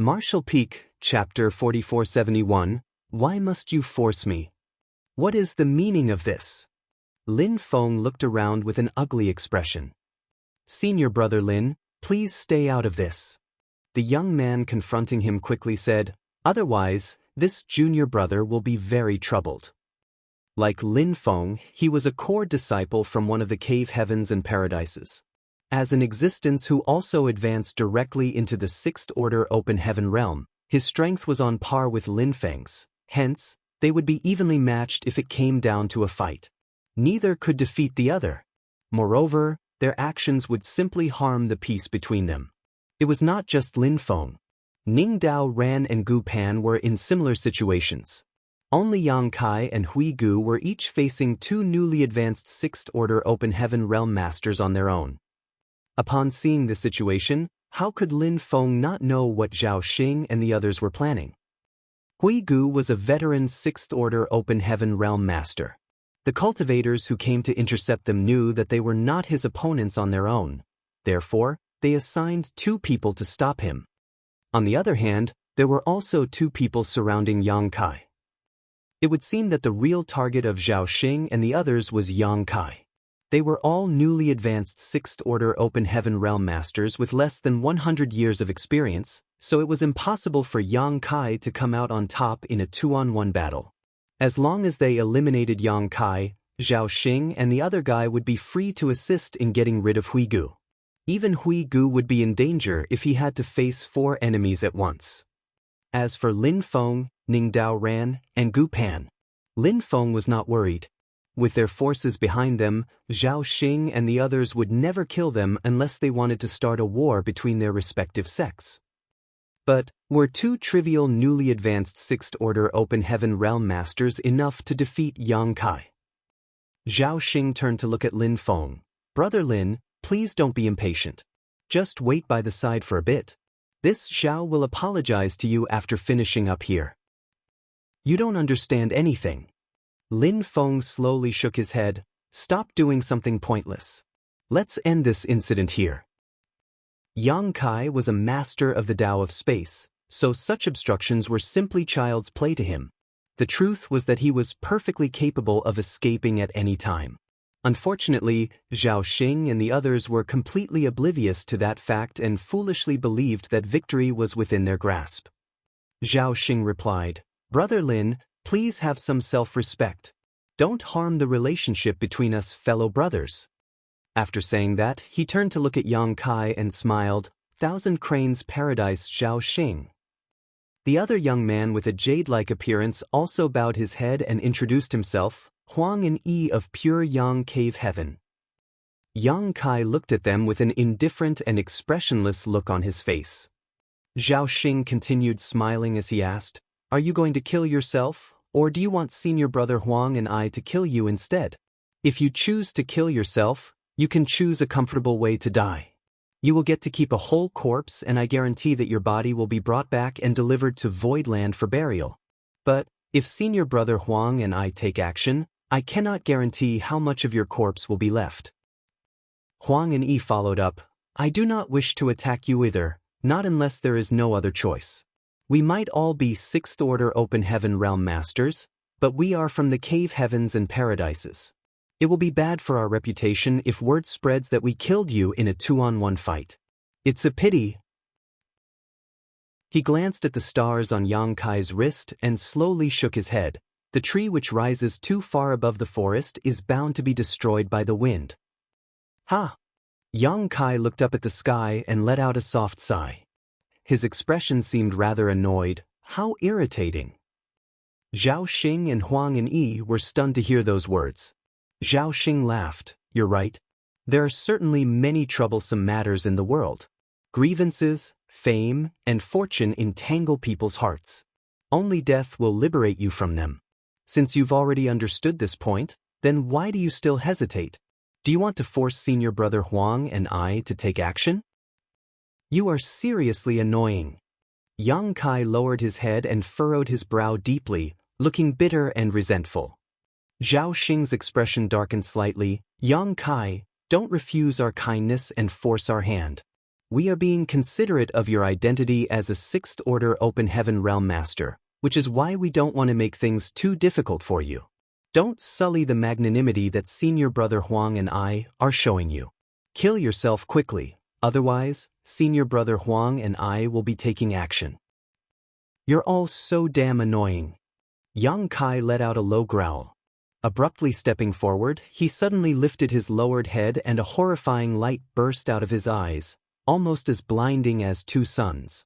Martial Peak, Chapter 4471, Why Must You Force Me? What is the meaning of this? Lin Feng looked around with an ugly expression. Senior brother Lin, please stay out of this. The young man confronting him quickly said, otherwise, this junior brother will be very troubled. Like Lin Feng, he was a core disciple from one of the cave heavens and paradises. As an existence who also advanced directly into the Sixth Order Open Heaven realm, his strength was on par with Lin Feng's, hence, they would be evenly matched if it came down to a fight. Neither could defeat the other. Moreover, their actions would simply harm the peace between them. It was not just Lin Feng. Ning Dao Ran and Gu Pan were in similar situations. Only Yang Kai and Hui Gu were each facing two newly advanced Sixth Order Open Heaven realm masters on their own. Upon seeing the situation, how could Lin Feng not know what Zhao Xing and the others were planning? Hui Gu was a veteran Sixth Order Open Heaven realm master. The cultivators who came to intercept them knew that they were not his opponents on their own. Therefore, they assigned two people to stop him. On the other hand, there were also two people surrounding Yang Kai. It would seem that the real target of Zhao Xing and the others was Yang Kai. They were all newly advanced Sixth Order Open Heaven realm masters with less than 100 years of experience, so it was impossible for Yang Kai to come out on top in a 2-on-1 battle. As long as they eliminated Yang Kai, Zhao Xing and the other guy would be free to assist in getting rid of Hui Gu. Even Hui Gu would be in danger if he had to face 4 enemies at once. As for Lin Feng, Ning Dao Ran, and Gu Pan, Lin Feng was not worried. With their forces behind them, Zhao Xing and the others would never kill them unless they wanted to start a war between their respective sects. But, were 2 trivial newly advanced Sixth Order Open Heaven realm masters enough to defeat Yang Kai? Zhao Xing turned to look at Lin Feng. Brother Lin, please don't be impatient. Just wait by the side for a bit. This Zhao will apologize to you after finishing up here. You don't understand anything. Lin Feng slowly shook his head. Stop doing something pointless. Let's end this incident here. Yang Kai was a master of the Tao of space, so such obstructions were simply child's play to him. The truth was that he was perfectly capable of escaping at any time. Unfortunately, Zhao Xing and the others were completely oblivious to that fact and foolishly believed that victory was within their grasp. Zhao Xing replied, Brother Lin, please have some self-respect. Don't harm the relationship between us fellow brothers. After saying that, he turned to look at Yang Kai and smiled, Thousand Cranes Paradise Zhao Xing. The other young man with a jade-like appearance also bowed his head and introduced himself, Huang and Yi of Pure Yang Cave Heaven. Yang Kai looked at them with an indifferent and expressionless look on his face. Zhao Xing continued smiling as he asked, Are you going to kill yourself, or do you want senior brother Huang and I to kill you instead? If you choose to kill yourself, you can choose a comfortable way to die. You will get to keep a whole corpse and I guarantee that your body will be brought back and delivered to Voidland for burial. But, if senior brother Huang and I take action, I cannot guarantee how much of your corpse will be left. Huang and Yi followed up, I do not wish to attack you either, not unless there is no other choice. We might all be Sixth Order Open Heaven realm masters, but we are from the cave heavens and paradises. It will be bad for our reputation if word spreads that we killed you in a 2-on-1 fight. It's a pity. He glanced at the stars on Yang Kai's wrist and slowly shook his head. The tree which rises too far above the forest is bound to be destroyed by the wind. Ha! Yang Kai looked up at the sky and let out a soft sigh. His expression seemed rather annoyed. How irritating. Zhao Xing and Huang and Yi were stunned to hear those words. Zhao Xing laughed. You're right. There are certainly many troublesome matters in the world. Grievances, fame, and fortune entangle people's hearts. Only death will liberate you from them. Since you've already understood this point, then why do you still hesitate? Do you want to force senior brother Huang and I to take action? You are seriously annoying. Yang Kai lowered his head and furrowed his brow deeply, looking bitter and resentful. Zhao Xing's expression darkened slightly. Yang Kai, don't refuse our kindness and force our hand. We are being considerate of your identity as a Sixth Order Open Heaven Realm Master, which is why we don't want to make things too difficult for you. Don't sully the magnanimity that Senior Brother Huang and I are showing you. Kill yourself quickly, otherwise, Senior Brother Huang and I will be taking action. You're all so damn annoying. Yang Kai let out a low growl. Abruptly stepping forward, he suddenly lifted his lowered head and a horrifying light burst out of his eyes, almost as blinding as two suns.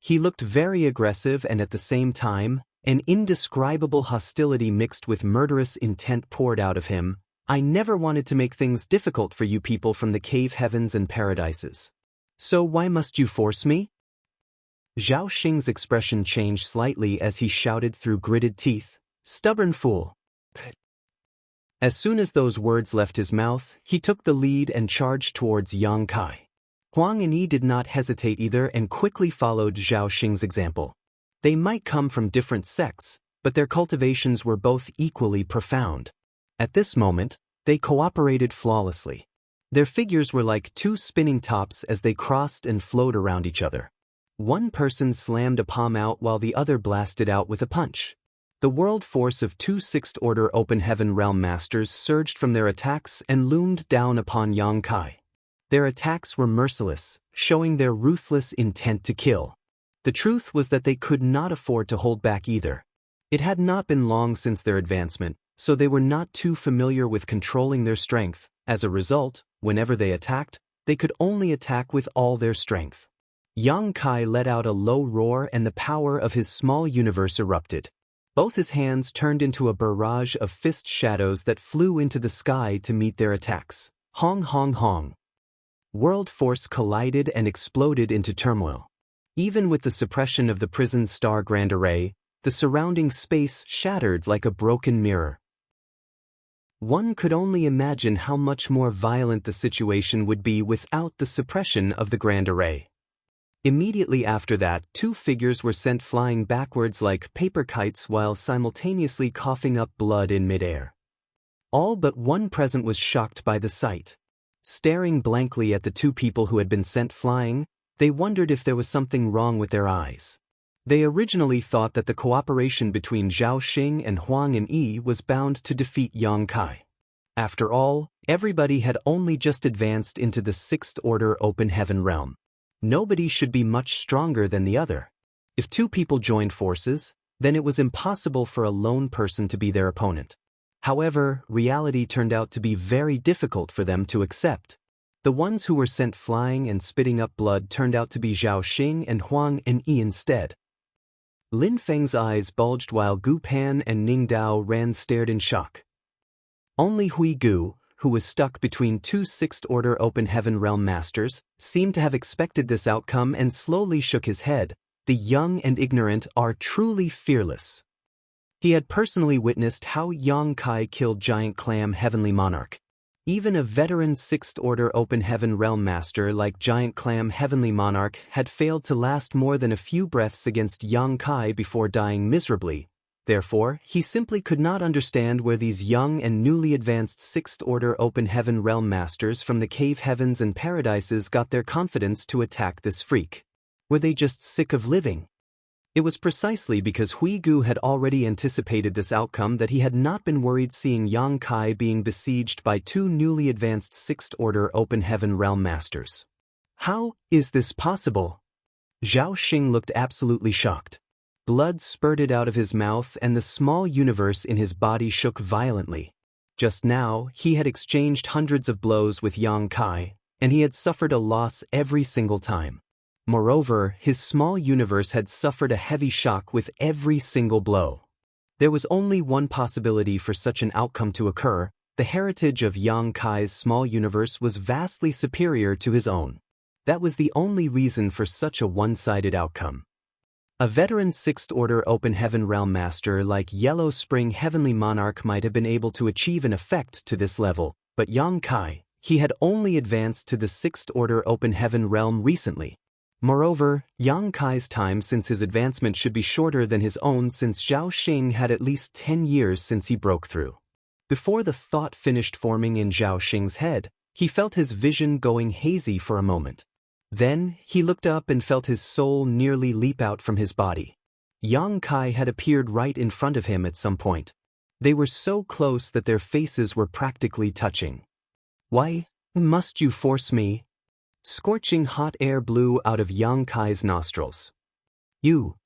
He looked very aggressive and at the same time, an indescribable hostility mixed with murderous intent poured out of him. I never wanted to make things difficult for you people from the cave heavens and paradises. So why must you force me? Zhao Xing's expression changed slightly as he shouted through gritted teeth, "Stubborn fool." As soon as those words left his mouth, he took the lead and charged towards Yang Kai. Huang and Yi did not hesitate either and quickly followed Zhao Xing's example. They might come from different sects, but their cultivations were both equally profound. At this moment, they cooperated flawlessly. Their figures were like two spinning tops as they crossed and flowed around each other. One person slammed a palm out while the other blasted out with a punch. The world force of two Sixth Order Open Heaven Realm Masters surged from their attacks and loomed down upon Yang Kai. Their attacks were merciless, showing their ruthless intent to kill. The truth was that they could not afford to hold back either. It had not been long since their advancement, so they were not too familiar with controlling their strength. As a result, whenever they attacked, they could only attack with all their strength. Yang Kai let out a low roar and the power of his small universe erupted. Both his hands turned into a barrage of fist shadows that flew into the sky to meet their attacks. Hong hong hong. World force collided and exploded into turmoil. Even with the suppression of the prison's star grand array, the surrounding space shattered like a broken mirror. One could only imagine how much more violent the situation would be without the suppression of the grand array. Immediately after that, two figures were sent flying backwards like paper kites while simultaneously coughing up blood in midair. All but one present was shocked by the sight. Staring blankly at the two people who had been sent flying, they wondered if there was something wrong with their eyes. They originally thought that the cooperation between Zhao Xing and Huang and Yi was bound to defeat Yang Kai. After all, everybody had only just advanced into the Sixth Order Open Heaven realm. Nobody should be much stronger than the other. If two people joined forces, then it was impossible for a lone person to be their opponent. However, reality turned out to be very difficult for them to accept. The ones who were sent flying and spitting up blood turned out to be Zhao Xing and Huang and Yi instead. Lin Feng's eyes bulged while Gu Pan and Ning Dao Ran stared in shock. Only Hui Gu, who was stuck between two Sixth Order Open Heaven Realm Masters, seemed to have expected this outcome and slowly shook his head. The young and ignorant are truly fearless. He had personally witnessed how Yang Kai killed Giant Clam Heavenly Monarch. Even a veteran Sixth Order Open Heaven Realm Master like Giant Clam Heavenly Monarch had failed to last more than a few breaths against Yang Kai before dying miserably. Therefore, he simply could not understand where these young and newly advanced Sixth Order Open Heaven Realm Masters from the cave heavens and paradises got their confidence to attack this freak. Were they just sick of living? It was precisely because Hui Gu had already anticipated this outcome that he had not been worried seeing Yang Kai being besieged by two newly advanced Sixth Order Open Heaven Realm Masters. How is this possible? Zhao Xing looked absolutely shocked. Blood spurted out of his mouth and the small universe in his body shook violently. Just now, he had exchanged hundreds of blows with Yang Kai, and he had suffered a loss every single time. Moreover, his small universe had suffered a heavy shock with every single blow. There was only one possibility for such an outcome to occur. The heritage of Yang Kai's small universe was vastly superior to his own. That was the only reason for such a one-sided outcome. A veteran Sixth Order Open Heaven Realm Master like Yellow Spring Heavenly Monarch might have been able to achieve an effect to this level, but Yang Kai, he had only advanced to the Sixth Order Open Heaven realm recently. Moreover, Yang Kai's time since his advancement should be shorter than his own since Zhao Xing had at least 10 years since he broke through. Before the thought finished forming in Zhao Xing's head, he felt his vision going hazy for a moment. Then, he looked up and felt his soul nearly leap out from his body. Yang Kai had appeared right in front of him at some point. They were so close that their faces were practically touching. "Why must you force me?" Scorching hot air blew out of Yang Kai's nostrils. Zhao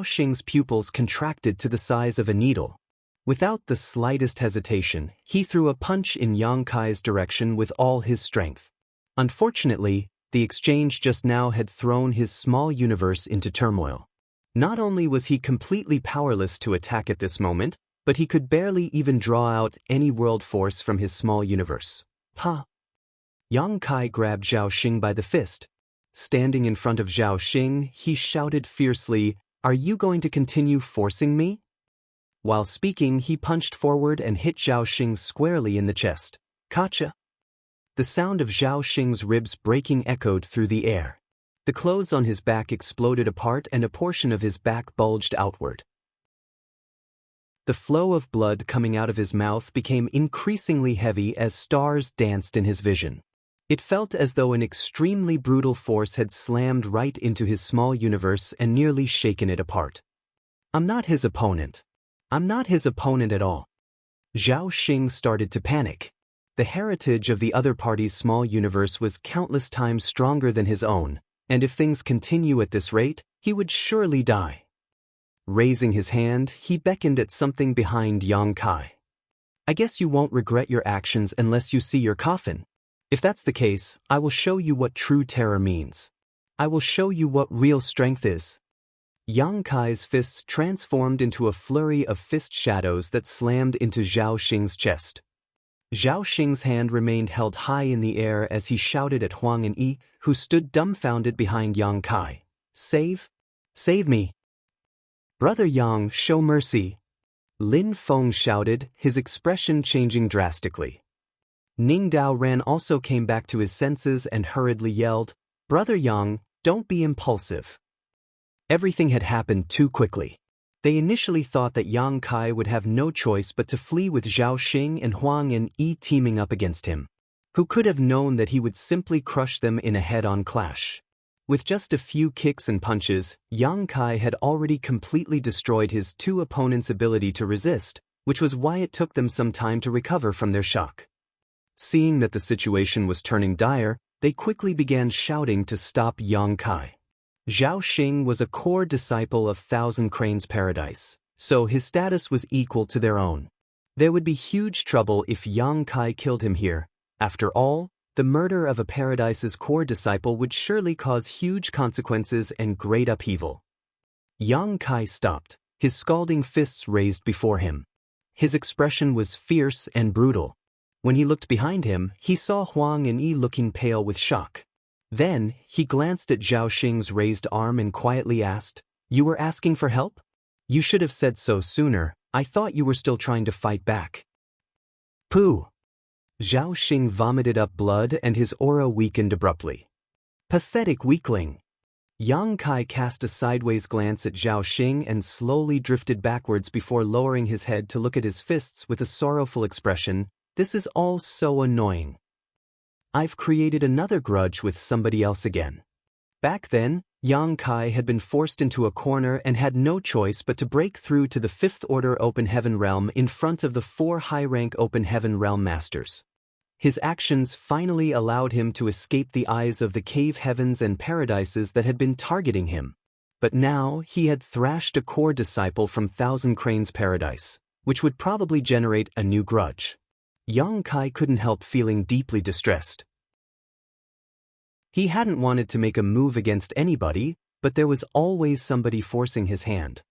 Xing's pupils contracted to the size of a needle. Without the slightest hesitation, he threw a punch in Yang Kai's direction with all his strength. Unfortunately, the exchange just now had thrown his small universe into turmoil. Not only was he completely powerless to attack at this moment, but he could barely even draw out any world force from his small universe. "Ha!" Yang Kai grabbed Zhao Xing by the fist. Standing in front of Zhao Xing, he shouted fiercely, "Are you going to continue forcing me?" While speaking, he punched forward and hit Zhao Xing squarely in the chest. "Gotcha!" The sound of Zhao Xing's ribs breaking echoed through the air. The clothes on his back exploded apart and a portion of his back bulged outward. The flow of blood coming out of his mouth became increasingly heavy as stars danced in his vision. It felt as though an extremely brutal force had slammed right into his small universe and nearly shaken it apart. "I'm not his opponent. I'm not his opponent at all." Zhao Xing started to panic. The heritage of the other party's small universe was countless times stronger than his own, and if things continue at this rate, he would surely die. Raising his hand, he beckoned at something behind Yang Kai. "I guess you won't regret your actions unless you see your coffin. If that's the case, I will show you what true terror means. I will show you what real strength is." Yang Kai's fists transformed into a flurry of fist shadows that slammed into Zhao Xing's chest. Zhao Xing's hand remained held high in the air as he shouted at Huang and Yi, who stood dumbfounded behind Yang Kai. Save me! Brother Yang, show mercy!" Lin Feng shouted, his expression changing drastically. Ning Dao Ran also came back to his senses and hurriedly yelled, "Brother Yang, don't be impulsive." Everything had happened too quickly. They initially thought that Yang Kai would have no choice but to flee with Zhao Xing and Huang and Yi teaming up against him. Who could have known that he would simply crush them in a head-on clash? With just a few kicks and punches, Yang Kai had already completely destroyed his two opponents' ability to resist, which was why it took them some time to recover from their shock. Seeing that the situation was turning dire, they quickly began shouting to stop Yang Kai. Zhao Xing was a core disciple of Thousand Cranes Paradise, so his status was equal to their own. There would be huge trouble if Yang Kai killed him here. After all, the murder of a Paradise's core disciple would surely cause huge consequences and great upheaval. Yang Kai stopped, his scalding fists raised before him. His expression was fierce and brutal. When he looked behind him, he saw Huang and Yi looking pale with shock. Then, he glanced at Zhao Xing's raised arm and quietly asked, "You were asking for help? You should have said so sooner. I thought you were still trying to fight back." "Pooh!" Zhao Xing vomited up blood and his aura weakened abruptly. "Pathetic weakling." Yang Kai cast a sideways glance at Zhao Xing and slowly drifted backwards before lowering his head to look at his fists with a sorrowful expression. "This is all so annoying. I've created another grudge with somebody else again." Back then, Yang Kai had been forced into a corner and had no choice but to break through to the Fifth Order Open Heaven Realm in front of the 4 high-rank Open Heaven Realm Masters. His actions finally allowed him to escape the eyes of the cave heavens and paradises that had been targeting him. But now he had thrashed a core disciple from Thousand Cranes Paradise, which would probably generate a new grudge. Yang Kai couldn't help feeling deeply distressed. He hadn't wanted to make a move against anybody, but there was always somebody forcing his hand.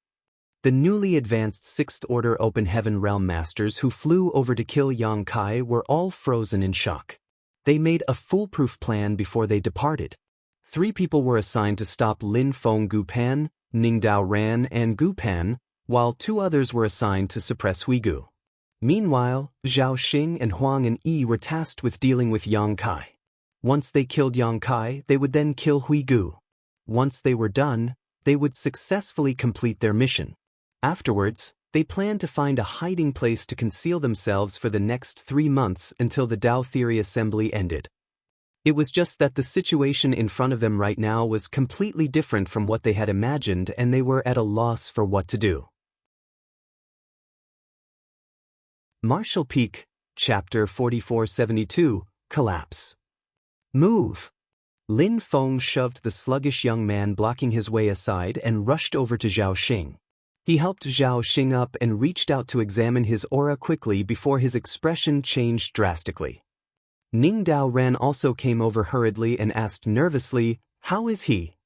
The newly advanced Sixth Order Open Heaven Realm Masters who flew over to kill Yang Kai were all frozen in shock. They made a foolproof plan before they departed. 3 people were assigned to stop Lin Feng Gupan, Ning Dao Ran and Gupan, while 2 others were assigned to suppress Huigu. Meanwhile, Zhao Xing and Huang and Yi were tasked with dealing with Yang Kai. Once they killed Yang Kai, they would then kill Huigu. Once they were done, they would successfully complete their mission. Afterwards, they planned to find a hiding place to conceal themselves for the next 3 months until the Dao Theory Assembly ended. It was just that the situation in front of them right now was completely different from what they had imagined, and they were at a loss for what to do. Martial Peak, Chapter 4472, Collapse. Move! Lin Feng shoved the sluggish young man blocking his way aside and rushed over to Zhao Xing. He helped Zhao Xing up and reached out to examine his aura quickly before his expression changed drastically. Ning Dao Ran also came over hurriedly and asked nervously, "How is he?"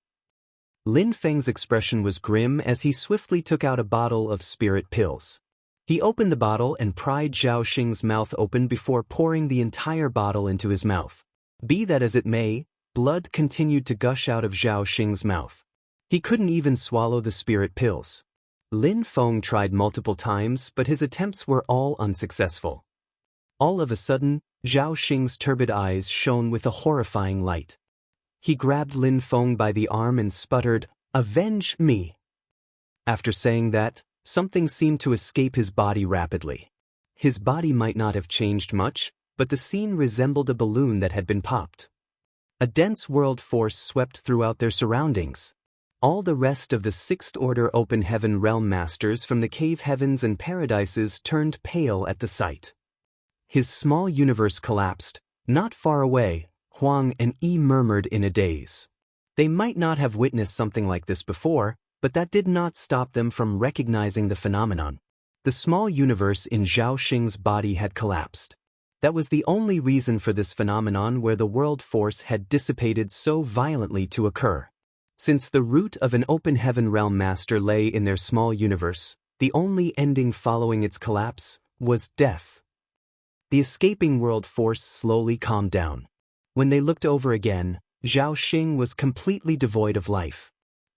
Lin Feng's expression was grim as he swiftly took out a bottle of spirit pills. He opened the bottle and pried Zhao Xing's mouth open before pouring the entire bottle into his mouth. Be that as it may, blood continued to gush out of Zhao Xing's mouth. He couldn't even swallow the spirit pills. Lin Feng tried multiple times, but his attempts were all unsuccessful. All of a sudden, Zhao Xing's turbid eyes shone with a horrifying light. He grabbed Lin Feng by the arm and sputtered, "Avenge me!" After saying that, something seemed to escape his body rapidly. His body might not have changed much, but the scene resembled a balloon that had been popped. A dense world force swept throughout their surroundings. All the rest of the Sixth Order Open Heaven Realm Masters from the Cave Heavens and Paradises turned pale at the sight. His small universe collapsed. Not far away, Huang and Yi murmured in a daze. They might not have witnessed something like this before, but that did not stop them from recognizing the phenomenon. The small universe in Zhao Xing's body had collapsed. That was the only reason for this phenomenon where the world force had dissipated so violently to occur. Since the root of an open heaven realm master lay in their small universe, the only ending following its collapse was death. The escaping world force slowly calmed down. When they looked over again, Zhao Xing was completely devoid of life.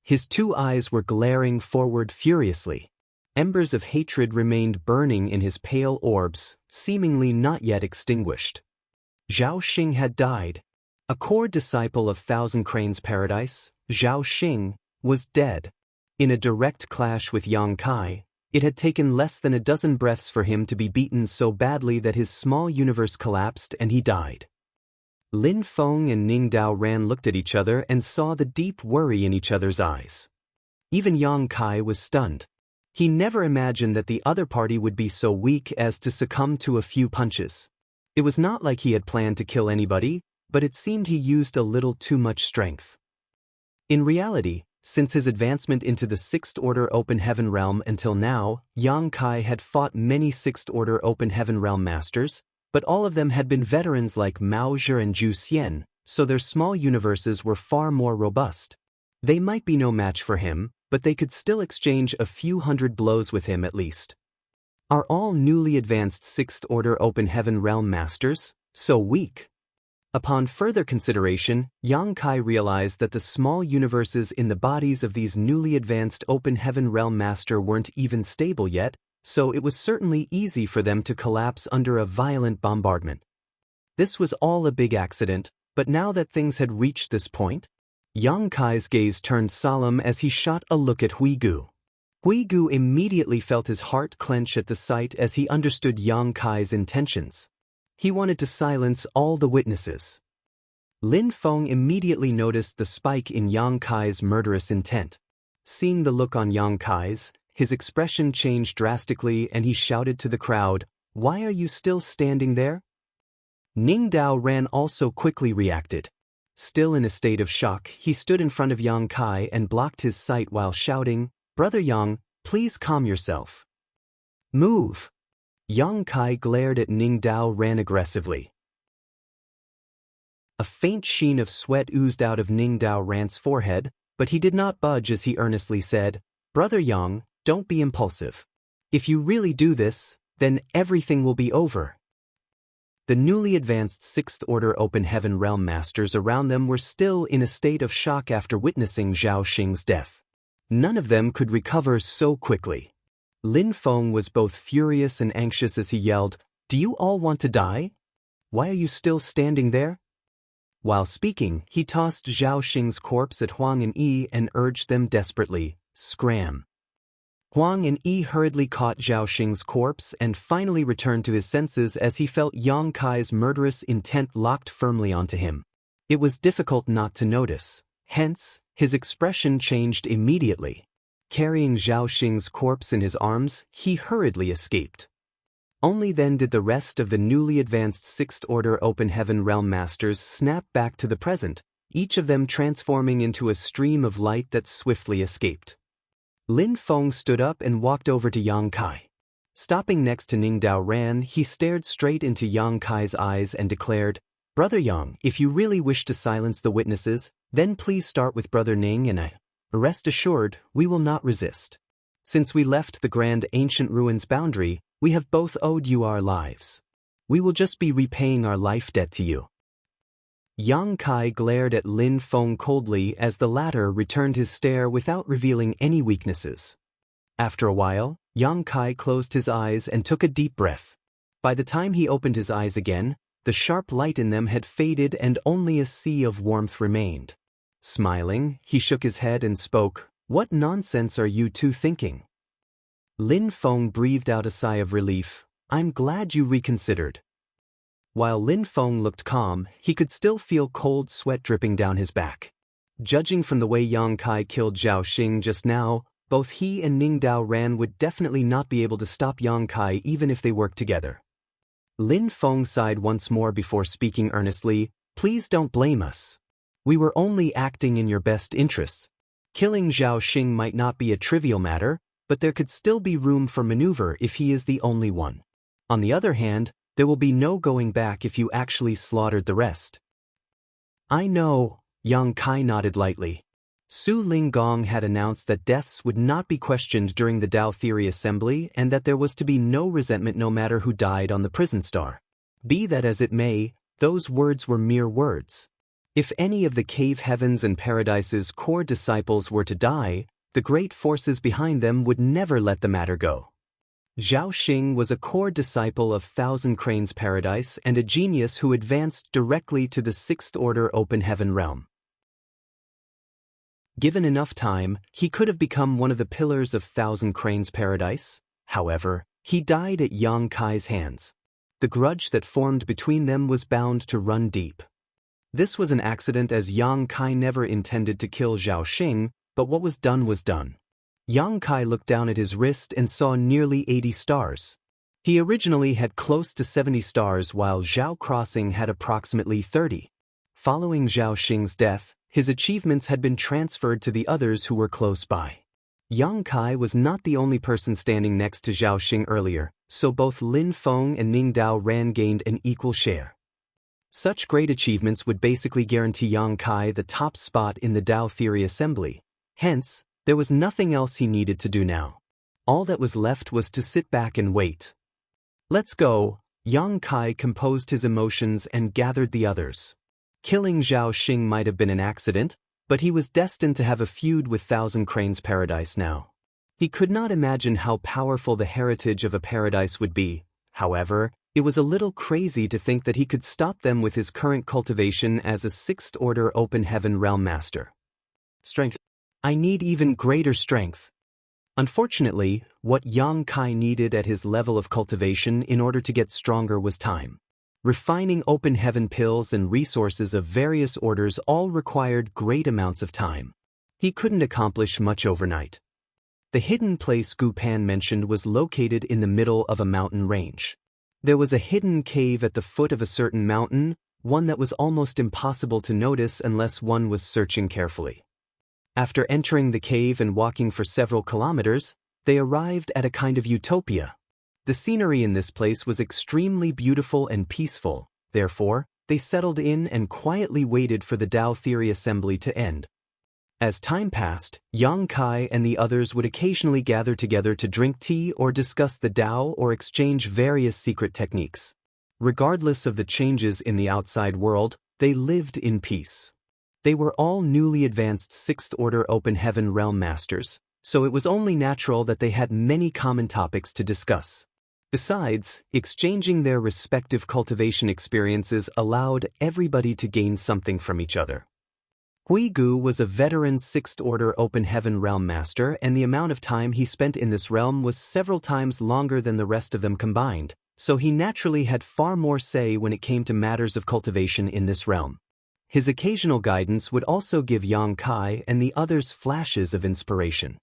His two eyes were glaring forward furiously. Embers of hatred remained burning in his pale orbs, seemingly not yet extinguished. Zhao Xing had died. A core disciple of Thousand Cranes Paradise, Zhao Xing, was dead. In a direct clash with Yang Kai, it had taken less than a dozen breaths for him to be beaten so badly that his small universe collapsed and he died. Lin Feng and Ning Dao Ran looked at each other and saw the deep worry in each other's eyes. Even Yang Kai was stunned. He never imagined that the other party would be so weak as to succumb to a few punches. It was not like he had planned to kill anybody, but it seemed he used a little too much strength. In reality, since his advancement into the Sixth Order Open Heaven Realm until now, Yang Kai had fought many Sixth Order Open Heaven Realm Masters, but all of them had been veterans like Mao Zhi and Zhu Xian, so their small universes were far more robust. They might be no match for him, but they could still exchange a few hundred blows with him at least. Are all newly advanced Sixth Order Open Heaven Realm Masters so weak? Upon further consideration, Yang Kai realized that the small universes in the bodies of these newly advanced Open Heaven Realm Master weren't even stable yet, so it was certainly easy for them to collapse under a violent bombardment. This was all a big accident, but now that things had reached this point, Yang Kai's gaze turned solemn as he shot a look at Huigu. Huigu immediately felt his heart clench at the sight as he understood Yang Kai's intentions. He wanted to silence all the witnesses. Lin Feng immediately noticed the spike in Yang Kai's murderous intent. Seeing the look on Yang Kai's, his expression changed drastically and he shouted to the crowd, "Why are you still standing there?" Ning Dao Ran also quickly reacted. Still in a state of shock, he stood in front of Yang Kai and blocked his sight while shouting, "Brother Yang, please calm yourself. Move." Yang Kai glared at Ning Dao Ran aggressively. A faint sheen of sweat oozed out of Ning Dao Ran's forehead, but he did not budge as he earnestly said, "Brother Yang, don't be impulsive. If you really do this, then everything will be over." The newly advanced Sixth Order Open Heaven Realm Masters around them were still in a state of shock after witnessing Zhao Xing's death. None of them could recover so quickly. Lin Feng was both furious and anxious as he yelled, "Do you all want to die? Why are you still standing there?" While speaking, he tossed Zhao Xing's corpse at Huang and Yi and urged them desperately, "Scram." Huang and Yi hurriedly caught Zhao Xing's corpse and finally returned to his senses as he felt Yang Kai's murderous intent locked firmly onto him. It was difficult not to notice, hence, his expression changed immediately. Carrying Zhao Xing's corpse in his arms, he hurriedly escaped. Only then did the rest of the newly advanced Sixth Order Open Heaven Realm Masters snap back to the present, each of them transforming into a stream of light that swiftly escaped. Lin Feng stood up and walked over to Yang Kai. Stopping next to Ning Dao Ran, he stared straight into Yang Kai's eyes and declared, "Brother Yang, if you really wish to silence the witnesses, then please start with Brother Ning and I. Rest assured, we will not resist. Since we left the grand ancient ruins boundary, we have both owed you our lives. We will just be repaying our life debt to you." Yang Kai glared at Lin Feng coldly as the latter returned his stare without revealing any weaknesses. After a while, Yang Kai closed his eyes and took a deep breath. By the time he opened his eyes again, the sharp light in them had faded and only a sea of warmth remained. Smiling, he shook his head and spoke, "What nonsense are you two thinking?" Lin Feng breathed out a sigh of relief. "I'm glad you reconsidered." While Lin Feng looked calm, he could still feel cold sweat dripping down his back. Judging from the way Yang Kai killed Zhao Xing just now, both he and Ning Dao Ran would definitely not be able to stop Yang Kai even if they worked together. Lin Feng sighed once more before speaking earnestly, "Please don't blame us. We were only acting in your best interests. Killing Zhao Xing might not be a trivial matter, but there could still be room for maneuver if he is the only one. On the other hand, there will be no going back if you actually slaughtered the rest." "I know," Yang Kai nodded lightly. Su Linggong had announced that deaths would not be questioned during the Dao Theory Assembly and that there was to be no resentment no matter who died on the prison star. Be that as it may, those words were mere words. If any of the Cave Heavens and Paradise's core disciples were to die, the great forces behind them would never let the matter go. Zhao Xing was a core disciple of Thousand Cranes Paradise and a genius who advanced directly to the Sixth Order Open Heaven realm. Given enough time, he could have become one of the pillars of Thousand Cranes Paradise. However, he died at Yang Kai's hands. The grudge that formed between them was bound to run deep. This was an accident as Yang Kai never intended to kill Zhao Xing, but what was done was done. Yang Kai looked down at his wrist and saw nearly 80 stars. He originally had close to 70 stars while Zhao Crossing had approximately 30. Following Zhao Xing's death, his achievements had been transferred to the others who were close by. Yang Kai was not the only person standing next to Zhao Xing earlier, so both Lin Feng and Ning Dao Ran gained an equal share. Such great achievements would basically guarantee Yang Kai the top spot in the Dao Theory Assembly. Hence, there was nothing else he needed to do now. All that was left was to sit back and wait. "Let's go." Yang Kai composed his emotions and gathered the others. Killing Zhao Xing might have been an accident, but he was destined to have a feud with Thousand Cranes Paradise now. He could not imagine how powerful the heritage of a paradise would be. However, it was a little crazy to think that he could stop them with his current cultivation as a Sixth Order Open Heaven Realm Master. Strength. "I need even greater strength." Unfortunately, what Yang Kai needed at his level of cultivation in order to get stronger was time. Refining open heaven pills and resources of various orders all required great amounts of time. He couldn't accomplish much overnight. The hidden place Gu Pan mentioned was located in the middle of a mountain range. There was a hidden cave at the foot of a certain mountain, one that was almost impossible to notice unless one was searching carefully. After entering the cave and walking for several kilometers, they arrived at a kind of utopia. The scenery in this place was extremely beautiful and peaceful, therefore, they settled in and quietly waited for the Dao Theory Assembly to end. As time passed, Yang Kai and the others would occasionally gather together to drink tea or discuss the Dao or exchange various secret techniques. Regardless of the changes in the outside world, they lived in peace. They were all newly advanced Sixth Order Open Heaven Realm Masters, so it was only natural that they had many common topics to discuss. Besides, exchanging their respective cultivation experiences allowed everybody to gain something from each other. Hui Gu was a veteran Sixth Order Open Heaven Realm Master, and the amount of time he spent in this realm was several times longer than the rest of them combined, so he naturally had far more say when it came to matters of cultivation in this realm. His occasional guidance would also give Yang Kai and the others flashes of inspiration.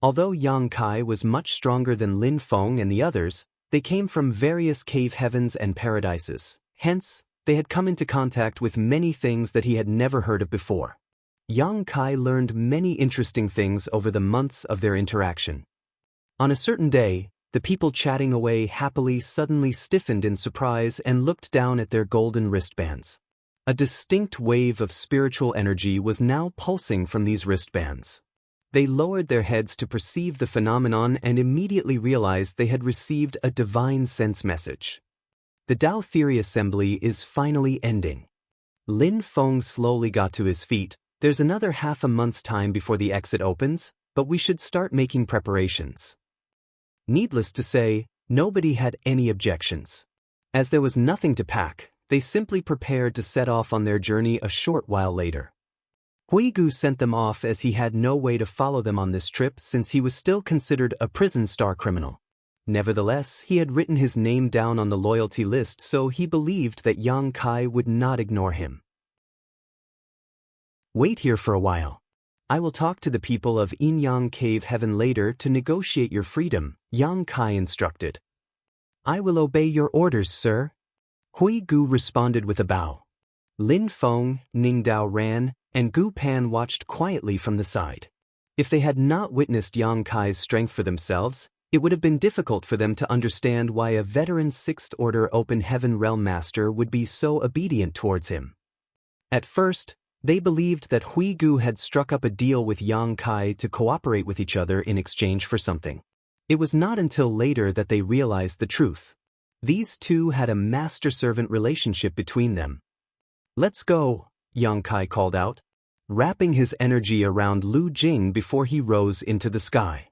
Although Yang Kai was much stronger than Lin Feng and the others, they came from various cave heavens and paradises. Hence, they had come into contact with many things that he had never heard of before. Yang Kai learned many interesting things over the months of their interaction. On a certain day, the people chatting away happily suddenly stiffened in surprise and looked down at their golden wristbands. A distinct wave of spiritual energy was now pulsing from these wristbands. They lowered their heads to perceive the phenomenon and immediately realized they had received a divine sense message. The Tao Theory Assembly is finally ending. Lin Feng slowly got to his feet. There's another half a month's time before the exit opens, but we should start making preparations. Needless to say, nobody had any objections. As there was nothing to pack, they simply prepared to set off on their journey a short while later. Huigu sent them off as he had no way to follow them on this trip since he was still considered a prison star criminal. Nevertheless, he had written his name down on the loyalty list, so he believed that Yang Kai would not ignore him. Wait here for a while. I will talk to the people of Yin-Yang Cave Heaven later to negotiate your freedom, Yang Kai instructed. I will obey your orders, sir. Huigu responded with a bow. Lin Feng, Ning Dao Ran, and Gu Pan watched quietly from the side. If they had not witnessed Yang Kai's strength for themselves, it would have been difficult for them to understand why a veteran Sixth Order Open Heaven Realm Master would be so obedient towards him. At first, they believed that Huigu had struck up a deal with Yang Kai to cooperate with each other in exchange for something. It was not until later that they realized the truth. These two had a master-servant relationship between them. Let's go, Yang Kai called out, wrapping his energy around Lu Jing before he rose into the sky.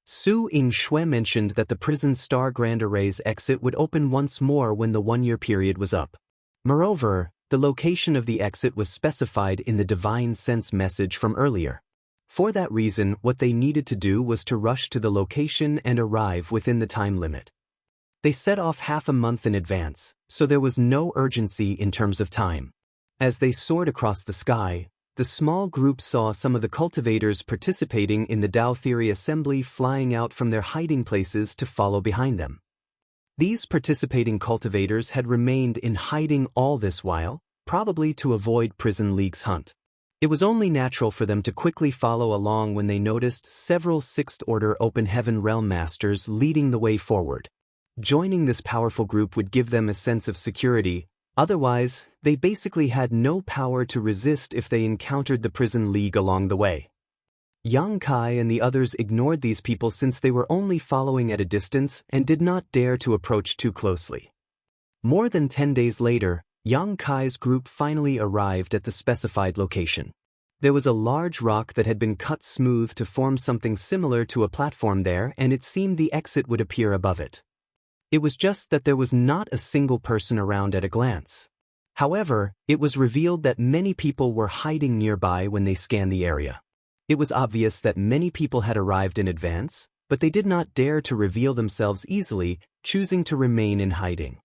Su Ying-Shui mentioned that the prison star Grand Array's exit would open once more when the one-year period was up. Moreover, the location of the exit was specified in the divine sense message from earlier. For that reason, what they needed to do was to rush to the location and arrive within the time limit. They set off half a month in advance, so there was no urgency in terms of time. As they soared across the sky, the small group saw some of the cultivators participating in the Tao Theory Assembly flying out from their hiding places to follow behind them. These participating cultivators had remained in hiding all this while, probably to avoid Prison League's hunt. It was only natural for them to quickly follow along when they noticed several Sixth Order Open Heaven Realm Masters leading the way forward. Joining this powerful group would give them a sense of security. Otherwise, they basically had no power to resist if they encountered the Prison League along the way. Yang Kai and the others ignored these people since they were only following at a distance and did not dare to approach too closely. More than 10 days later, Yang Kai's group finally arrived at the specified location. There was a large rock that had been cut smooth to form something similar to a platform there, and it seemed the exit would appear above it. It was just that there was not a single person around at a glance. However, it was revealed that many people were hiding nearby when they scanned the area. It was obvious that many people had arrived in advance, but they did not dare to reveal themselves easily, choosing to remain in hiding.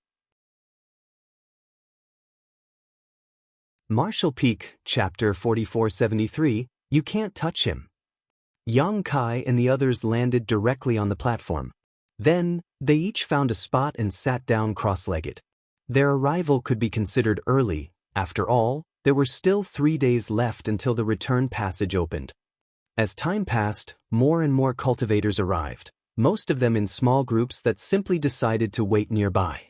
Marshall Peak, Chapter 4473, You Can't Touch Him. Yang Kai and the others landed directly on the platform. Then, they each found a spot and sat down cross-legged. Their arrival could be considered early. After all, there were still 3 days left until the return passage opened. As time passed, more and more cultivators arrived, most of them in small groups that simply decided to wait nearby.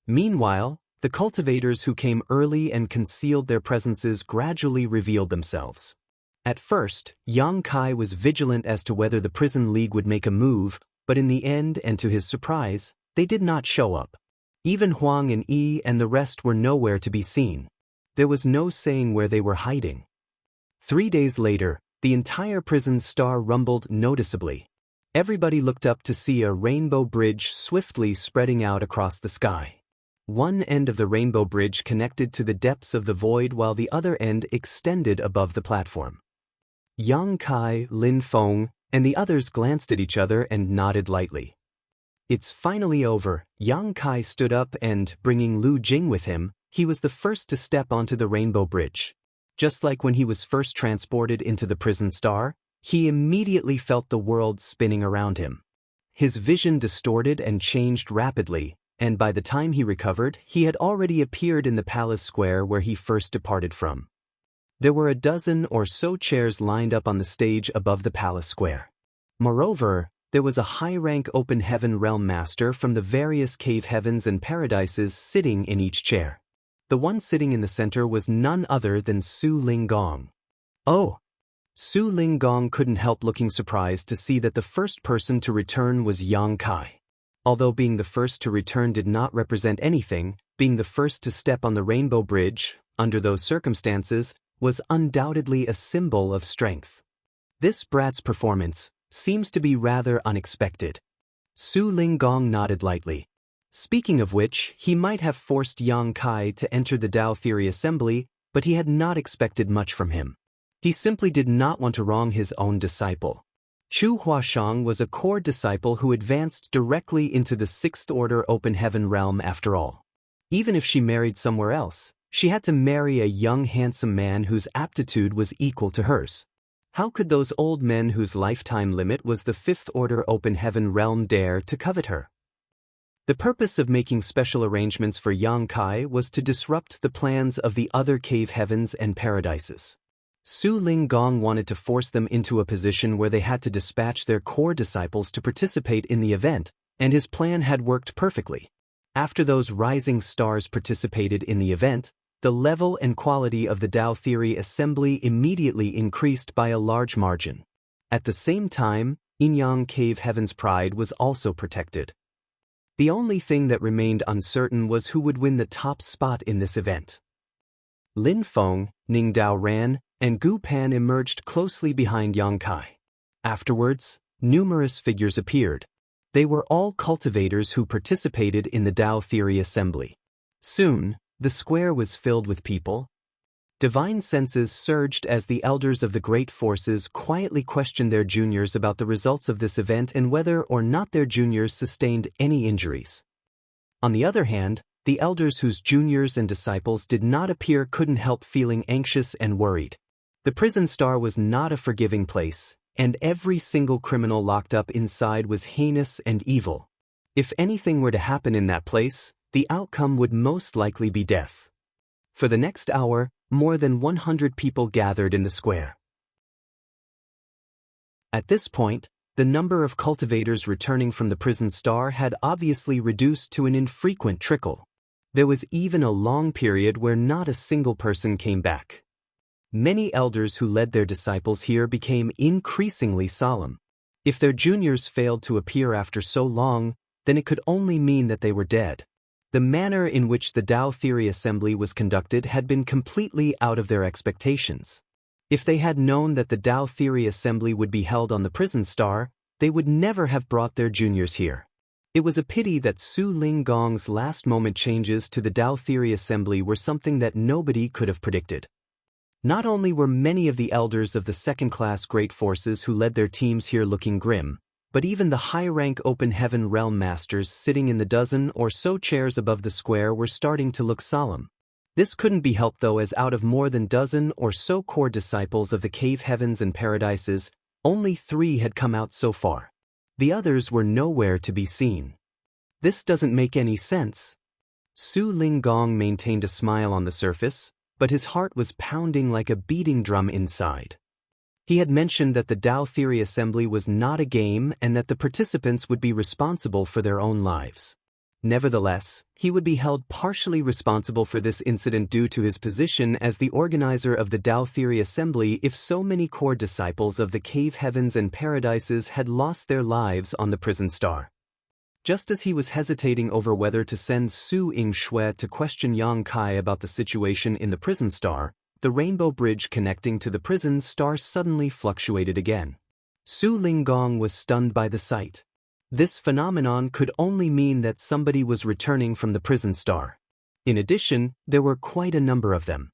Meanwhile, the cultivators who came early and concealed their presences gradually revealed themselves. At first, Yang Kai was vigilant as to whether the Prison League would make a move, but in the end and to his surprise, they did not show up. Even Huang and Yi and the rest were nowhere to be seen. There was no saying where they were hiding. 3 days later, the entire prison star rumbled noticeably. Everybody looked up to see a rainbow bridge swiftly spreading out across the sky. One end of the rainbow bridge connected to the depths of the void while the other end extended above the platform. Yang Kai, Lin Feng, and the others glanced at each other and nodded lightly. It's finally over. Yang Kai stood up and, bringing Lu Jing with him, he was the first to step onto the rainbow bridge. Just like when he was first transported into the prison star, he immediately felt the world spinning around him. His vision distorted and changed rapidly, and by the time he recovered, he had already appeared in the palace square where he first departed from. There were a dozen or so chairs lined up on the stage above the palace square. Moreover, there was a high-rank open heaven realm master from the various cave heavens and paradises sitting in each chair. The one sitting in the center was none other than Su Linggong. Oh! Su Linggong couldn't help looking surprised to see that the first person to return was Yang Kai. Although being the first to return did not represent anything, being the first to step on the Rainbow Bridge, under those circumstances, was undoubtedly a symbol of strength. This brat's performance seems to be rather unexpected. Su Linggong nodded lightly. Speaking of which, he might have forced Yang Kai to enter the Tao Theory Assembly, but he had not expected much from him. He simply did not want to wrong his own disciple. Chu Huashang was a core disciple who advanced directly into the Sixth Order Open Heaven realm after all. Even if she married somewhere else, she had to marry a young handsome man whose aptitude was equal to hers. How could those old men whose lifetime limit was the Fifth Order Open Heaven realm dare to covet her? The purpose of making special arrangements for Yang Kai was to disrupt the plans of the other cave heavens and paradises. Su Linggong wanted to force them into a position where they had to dispatch their core disciples to participate in the event, and his plan had worked perfectly. After those rising stars participated in the event, the level and quality of the Tao Theory Assembly immediately increased by a large margin. At the same time, Inyang Cave Heaven's pride was also protected. The only thing that remained uncertain was who would win the top spot in this event. Lin Feng, Ning Dao Ran, and Gu Pan emerged closely behind Yang Kai. Afterwards, numerous figures appeared. They were all cultivators who participated in the Tao Theory Assembly. Soon, the square was filled with people. Divine senses surged as the elders of the great forces quietly questioned their juniors about the results of this event and whether or not their juniors sustained any injuries. On the other hand, the elders whose juniors and disciples did not appear couldn't help feeling anxious and worried. The prison star was not a forgiving place, and every single criminal locked up inside was heinous and evil. If anything were to happen in that place, the outcome would most likely be death. For the next hour, more than 100 people gathered in the square. At this point, the number of cultivators returning from the prison star had obviously reduced to an infrequent trickle. There was even a long period where not a single person came back. Many elders who led their disciples here became increasingly solemn. If their juniors failed to appear after so long, then it could only mean that they were dead. The manner in which the Tao Theory Assembly was conducted had been completely out of their expectations. If they had known that the Tao Theory Assembly would be held on the prison star, they would never have brought their juniors here. It was a pity that Su Linggong's last-moment changes to the Tao Theory Assembly were something that nobody could have predicted. Not only were many of the elders of the second-class great forces who led their teams here looking grim, but even the high-rank Open Heaven Realm Masters sitting in the dozen or so chairs above the square were starting to look solemn. This couldn't be helped though, as out of more than dozen or so core disciples of the cave heavens and paradises, only 3 had come out so far. The others were nowhere to be seen. This doesn't make any sense. Su Linggong maintained a smile on the surface, but his heart was pounding like a beating drum inside. He had mentioned that the Tao Theory Assembly was not a game and that the participants would be responsible for their own lives. Nevertheless, he would be held partially responsible for this incident due to his position as the organizer of the Tao Theory Assembly if so many core disciples of the cave heavens and paradises had lost their lives on the prison star. Just as he was hesitating over whether to send Su Yingxue to question Yang Kai about the situation in the prison star, the rainbow bridge connecting to the prison star suddenly fluctuated again. Su Linggong was stunned by the sight. This phenomenon could only mean that somebody was returning from the prison star. In addition, there were quite a number of them.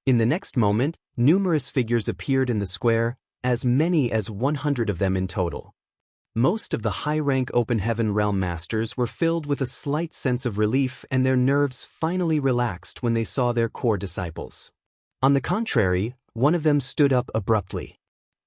In the next moment, numerous figures appeared in the square, as many as 100 of them in total. Most of the high-rank Open Heaven Realm Masters were filled with a slight sense of relief, and their nerves finally relaxed when they saw their core disciples. On the contrary, one of them stood up abruptly.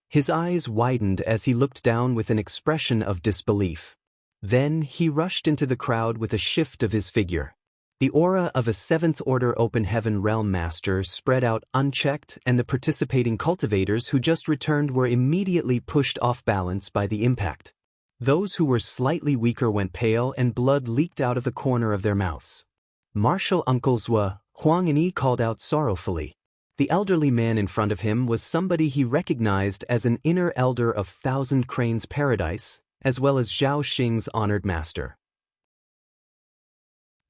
His eyes widened as he looked down with an expression of disbelief. Then he rushed into the crowd with a shift of his figure. The aura of a Seventh Order Open Heaven Realm Master spread out unchecked, and the participating cultivators who just returned were immediately pushed off balance by the impact. Those who were slightly weaker went pale and blood leaked out of the corner of their mouths. Martial Uncle Zhua, Huang and Yi called out sorrowfully. The elderly man in front of him was somebody he recognized as an inner elder of Thousand Cranes Paradise, as well as Zhao Xing's honored master.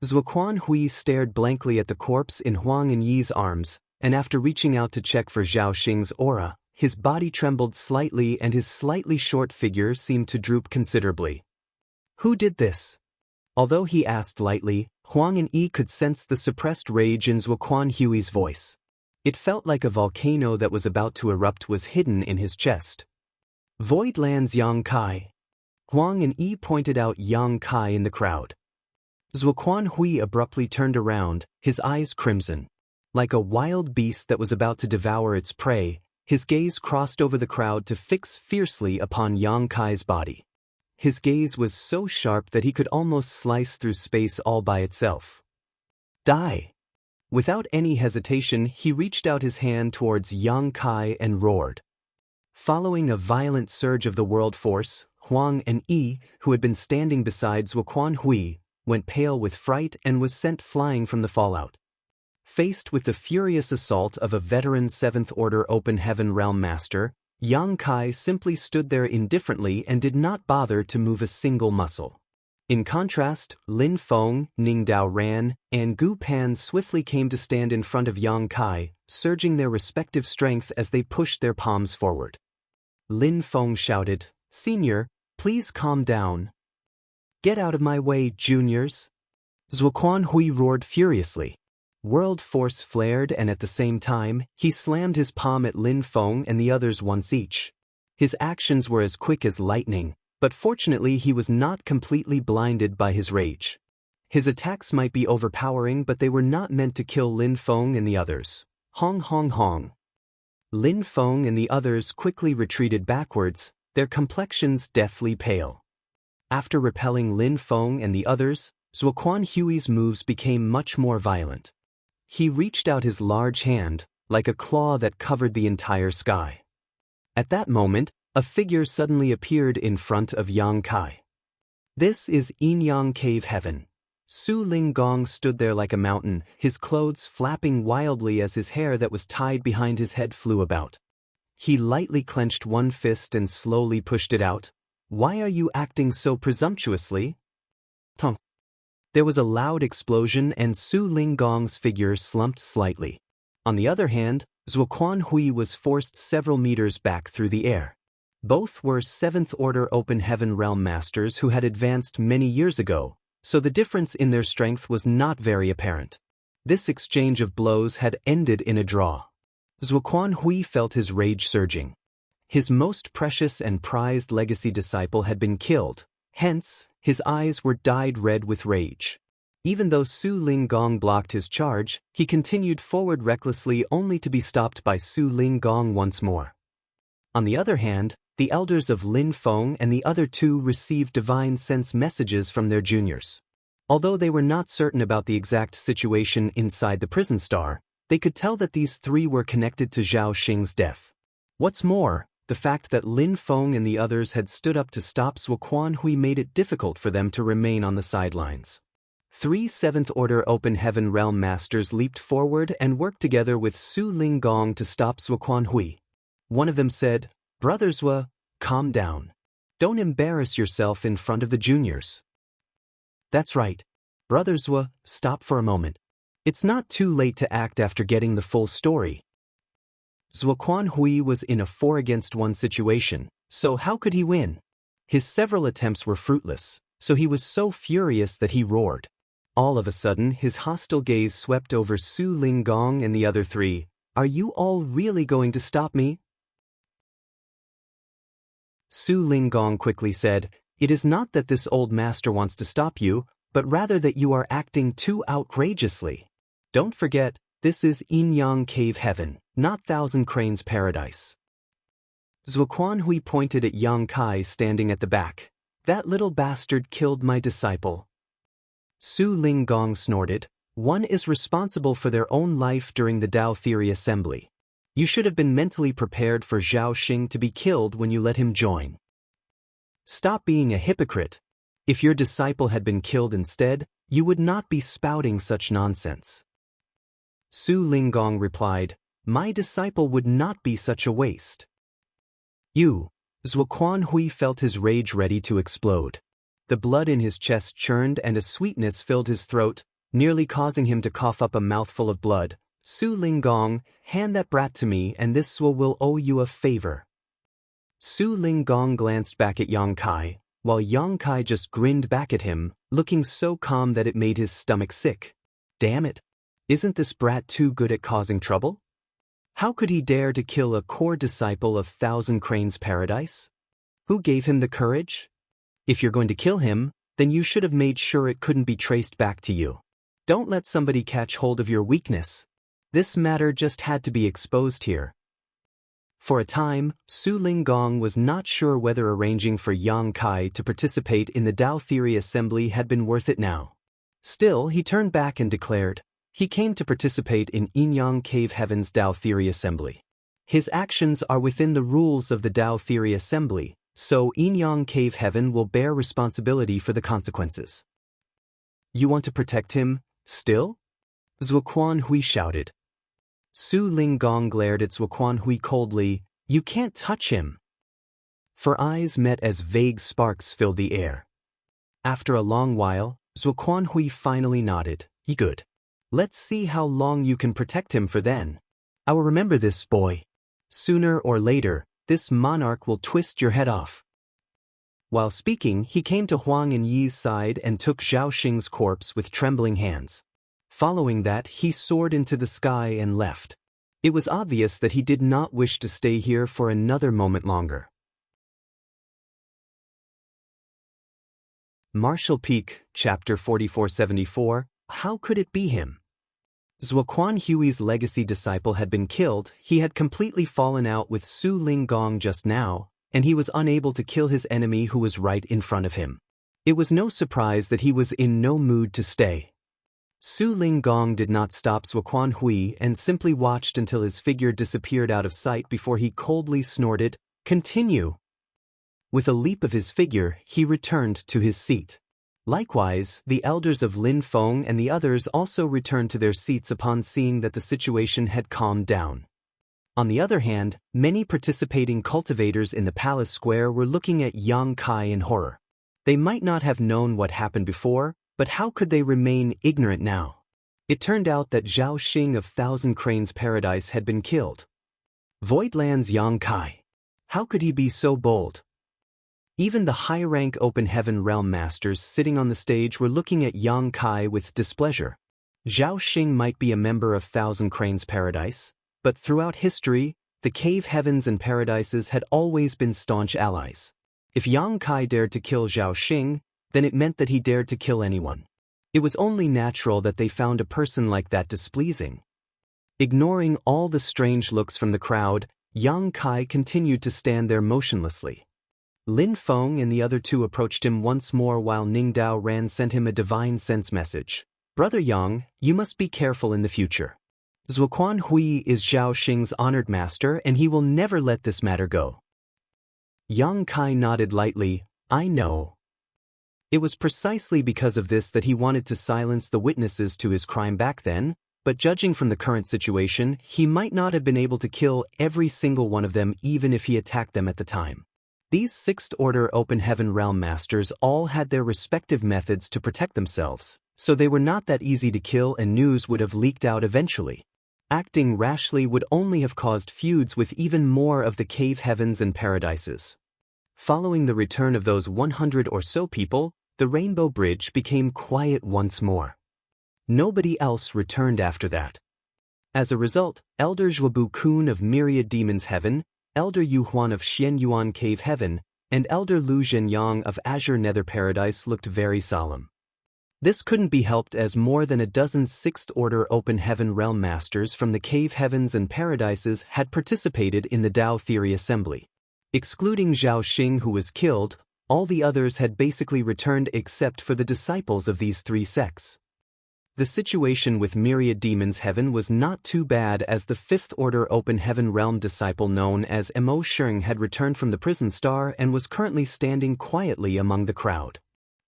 Zuoquan Hui stared blankly at the corpse in Huang and Yi's arms, and after reaching out to check for Zhao Xing's aura, his body trembled slightly and his slightly short figure seemed to droop considerably. Who did this? Although he asked lightly, Huang and Yi could sense the suppressed rage in Zuoquan Hui's voice. It felt like a volcano that was about to erupt was hidden in his chest. Voidland's Yang Kai. Huang and Yi pointed out Yang Kai in the crowd. Zuoquan Hui abruptly turned around, his eyes crimson. Like a wild beast that was about to devour its prey, his gaze crossed over the crowd to fix fiercely upon Yang Kai's body. His gaze was so sharp that he could almost slice through space all by itself. Die! Without any hesitation, he reached out his hand towards Yang Kai and roared. Following a violent surge of the world force, Huang and Yi, who had been standing beside Zuoquan Hui, went pale with fright and was sent flying from the fallout. Faced with the furious assault of a veteran Seventh Order Open Heaven Realm Master, Yang Kai simply stood there indifferently and did not bother to move a single muscle. In contrast, Lin Feng, Ning Dao Ran, and Gu Pan swiftly came to stand in front of Yang Kai, surging their respective strength as they pushed their palms forward. Lin Feng shouted, "Senior, please calm down. Get out of my way, juniors." Zuoquan Hui roared furiously. World force flared and at the same time, he slammed his palm at Lin Feng and the others once each. His actions were as quick as lightning, but fortunately he was not completely blinded by his rage. His attacks might be overpowering, but they were not meant to kill Lin Feng and the others. Hong hong hong. Lin Feng and the others quickly retreated backwards, their complexions deathly pale. After repelling Lin Feng and the others, Zuoquan Hui's moves became much more violent. He reached out his large hand, like a claw that covered the entire sky. At that moment, a figure suddenly appeared in front of Yang Kai. This is Yin-Yang Cave Heaven. Su Ling Gong stood there like a mountain, his clothes flapping wildly as his hair that was tied behind his head flew about. He lightly clenched one fist and slowly pushed it out. "Why are you acting so presumptuously?" Tung. There was a loud explosion and Su Ling Gong's figure slumped slightly. On the other hand, Zuoquan Hui was forced several meters back through the air. Both were Seventh Order Open Heaven Realm Masters who had advanced many years ago, so the difference in their strength was not very apparent. This exchange of blows had ended in a draw. Zuoquan Hui felt his rage surging. His most precious and prized legacy disciple had been killed, hence, his eyes were dyed red with rage. Even though Su Ling Gong blocked his charge, he continued forward recklessly only to be stopped by Su Ling Gong once more. On the other hand, the elders of Lin Feng and the other two received divine sense messages from their juniors. Although they were not certain about the exact situation inside the prison star, they could tell that these three were connected to Zhao Xing's death. What's more, the fact that Lin Feng and the others had stood up to stop Zuoquan Hui made it difficult for them to remain on the sidelines. 3 Seventh Order Open Heaven Realm Masters leaped forward and worked together with Su Ling Gong to stop Zuoquan Hui. One of them said, "Brother Zhua, calm down. Don't embarrass yourself in front of the juniors." "That's right. Brother Zhua, stop for a moment. It's not too late to act after getting the full story." Zuoquan Hui was in a 4-against-1 situation, so how could he win? His several attempts were fruitless, so he was so furious that he roared. All of a sudden, his hostile gaze swept over Su Ling Gong and the other three. "Are you all really going to stop me?" Su Ling Gong quickly said, "It is not that this old master wants to stop you, but rather that you are acting too outrageously. Don't forget, this is Yin-Yang Cave Heaven, not Thousand Cranes Paradise. Zuoquan Hui pointed at Yang Kai standing at the back. That little bastard killed my disciple. Su Ling Gong snorted. One is responsible for their own life during the Tao Theory Assembly. You should have been mentally prepared for Zhao Xing to be killed when you let him join. Stop being a hypocrite. If your disciple had been killed instead, you would not be spouting such nonsense. Su Linggong replied, my disciple would not be such a waste. You. Zuoquan Hui felt his rage ready to explode. The blood in his chest churned and a sweetness filled his throat, nearly causing him to cough up a mouthful of blood. Su Linggong, hand that brat to me and this Suo will owe you a favor. Su Linggong glanced back at Yang Kai, while Yang Kai just grinned back at him, looking so calm that it made his stomach sick. Damn it! Isn't this brat too good at causing trouble? How could he dare to kill a core disciple of Thousand Cranes Paradise? Who gave him the courage? If you're going to kill him, then you should have made sure it couldn't be traced back to you. Don't let somebody catch hold of your weakness. This matter just had to be exposed here. For a time, Su Linggong was not sure whether arranging for Yang Kai to participate in the Tao Theory Assembly had been worth it now. Still, he turned back and declared, he came to participate in Yin-Yang Cave Heaven's Tao Theory Assembly. His actions are within the rules of the Tao Theory Assembly, so Yin-Yang Cave Heaven will bear responsibility for the consequences. You want to protect him, still? Zuoquan Hui shouted. Su Linggong glared at Zuoquan Hui coldly, you can't touch him. For eyes met as vague sparks filled the air. After a long while, Zuoquan Hui finally nodded, good. Let's see how long you can protect him for then. I will remember this, boy. Sooner or later, this monarch will twist your head off. While speaking, he came to Huang and Yi's side and took Zhao Xing's corpse with trembling hands. Following that, he soared into the sky and left. It was obvious that he did not wish to stay here for another moment longer. Martial Peak, Chapter 4474, How could it be him? Zuoquan Hui's legacy disciple had been killed, he had completely fallen out with Su Linggong just now, and he was unable to kill his enemy who was right in front of him. It was no surprise that he was in no mood to stay. Su Linggong did not stop Zuoquan Hui and simply watched until his figure disappeared out of sight before he coldly snorted, continue. With a leap of his figure, he returned to his seat. Likewise, the elders of Lin Feng and the others also returned to their seats upon seeing that the situation had calmed down. On the other hand, many participating cultivators in the palace square were looking at Yang Kai in horror. They might not have known what happened before, but how could they remain ignorant now? It turned out that Zhao Xing of Thousand Cranes Paradise had been killed. Voidland's Yang Kai. How could he be so bold? Even the high-rank Open Heaven Realm Masters sitting on the stage were looking at Yang Kai with displeasure. Zhao Xing might be a member of Thousand Cranes Paradise, but throughout history, the Cave Heavens and Paradises had always been staunch allies. If Yang Kai dared to kill Zhao Xing, then it meant that he dared to kill anyone. It was only natural that they found a person like that displeasing. Ignoring all the strange looks from the crowd, Yang Kai continued to stand there motionlessly. Lin Feng and the other two approached him once more while Ningdao Ran sent him a divine sense message. Brother Yang, you must be careful in the future. Zuoquan Hui is Zhao Xing's honored master and he will never let this matter go. Yang Kai nodded lightly, I know. It was precisely because of this that he wanted to silence the witnesses to his crime back then, but judging from the current situation, he might not have been able to kill every single one of them even if he attacked them at the time. These Sixth Order Open Heaven Realm Masters all had their respective methods to protect themselves, so they were not that easy to kill and news would have leaked out eventually. Acting rashly would only have caused feuds with even more of the Cave Heavens and Paradises. Following the return of those 100 or so people, the Rainbow Bridge became quiet once more. Nobody else returned after that. As a result, Elder Zhuobu Kun of Myriad Demons Heaven, Elder Yu Huan of Xianyuan Cave Heaven, and Elder Lu Zhenyang of Azure Nether Paradise looked very solemn. This couldn't be helped as more than a dozen Sixth-Order Open Heaven Realm Masters from the Cave Heavens and Paradises had participated in the Tao Theory Assembly. Excluding Zhao Xing, who was killed, all the others had basically returned except for the disciples of these three sects. The situation with Myriad Demons Heaven was not too bad, as the Fifth-Order Open Heaven Realm disciple known as Mo Sheng had returned from the prison star and was currently standing quietly among the crowd.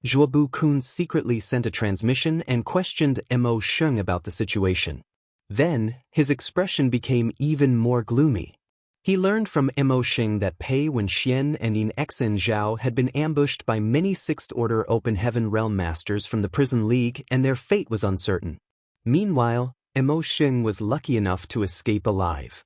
Zhuobu Kun secretly sent a transmission and questioned Mo Sheng about the situation. Then, his expression became even more gloomy. He learned from Mo Sheng that Pei Wenxian and Yin Xen Zhao had been ambushed by many Sixth-Order Open Heaven Realm Masters from the Prison League, and their fate was uncertain. Meanwhile, Mo Sheng was lucky enough to escape alive.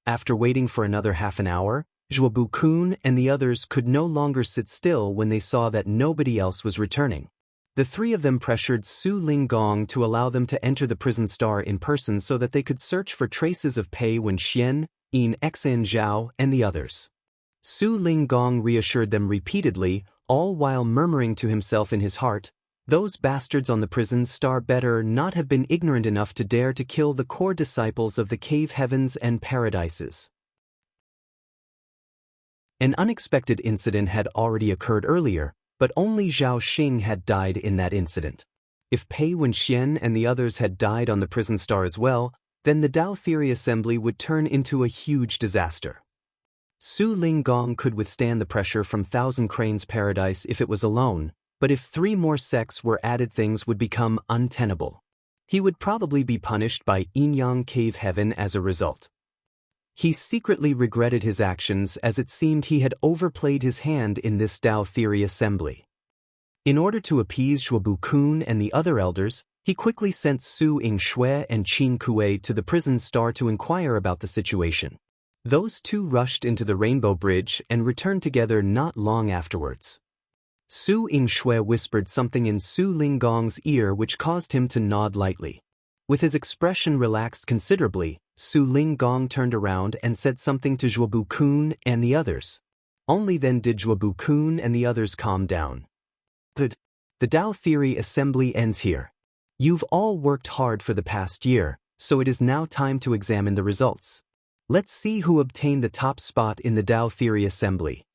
After waiting for another half an hour, Zhuobu Kun and the others could no longer sit still when they saw that nobody else was returning. The three of them pressured Su Linggong to allow them to enter the prison star in person so that they could search for traces of Pei Wenxian, Yin Xen Zhao, and the others. Su Linggong reassured them repeatedly, all while murmuring to himself in his heart, "Those bastards on the prison star better not have been ignorant enough to dare to kill the core disciples of the Cave Heavens and Paradises." An unexpected incident had already occurred earlier, but only Zhao Xing had died in that incident. If Pei Wenxian and the others had died on the prison star as well, then the Tao Theory Assembly would turn into a huge disaster. Su Linggong could withstand the pressure from Thousand Cranes Paradise if it was alone, but if 3 more sects were added, things would become untenable. He would probably be punished by Yin Cave Heaven as a result. He secretly regretted his actions, as it seemed he had overplayed his hand in this Tao Theory Assembly. In order to appease Zhuobu Kun and the other elders, he quickly sent Su Yingshui and Qin Kuei to the prison star to inquire about the situation. Those two rushed into the Rainbow Bridge and returned together not long afterwards. Su Yingshui whispered something in Su Linggong's ear which caused him to nod lightly. With his expression relaxed considerably, Su Linggong turned around and said something to Zhuobu Kun and the others. Only then did Zhuobu Kun and the others calm down. The Tao Theory Assembly ends here. You've all worked hard for the past year, so it is now time to examine the results. Let's see who obtained the top spot in the Tao Theory Assembly.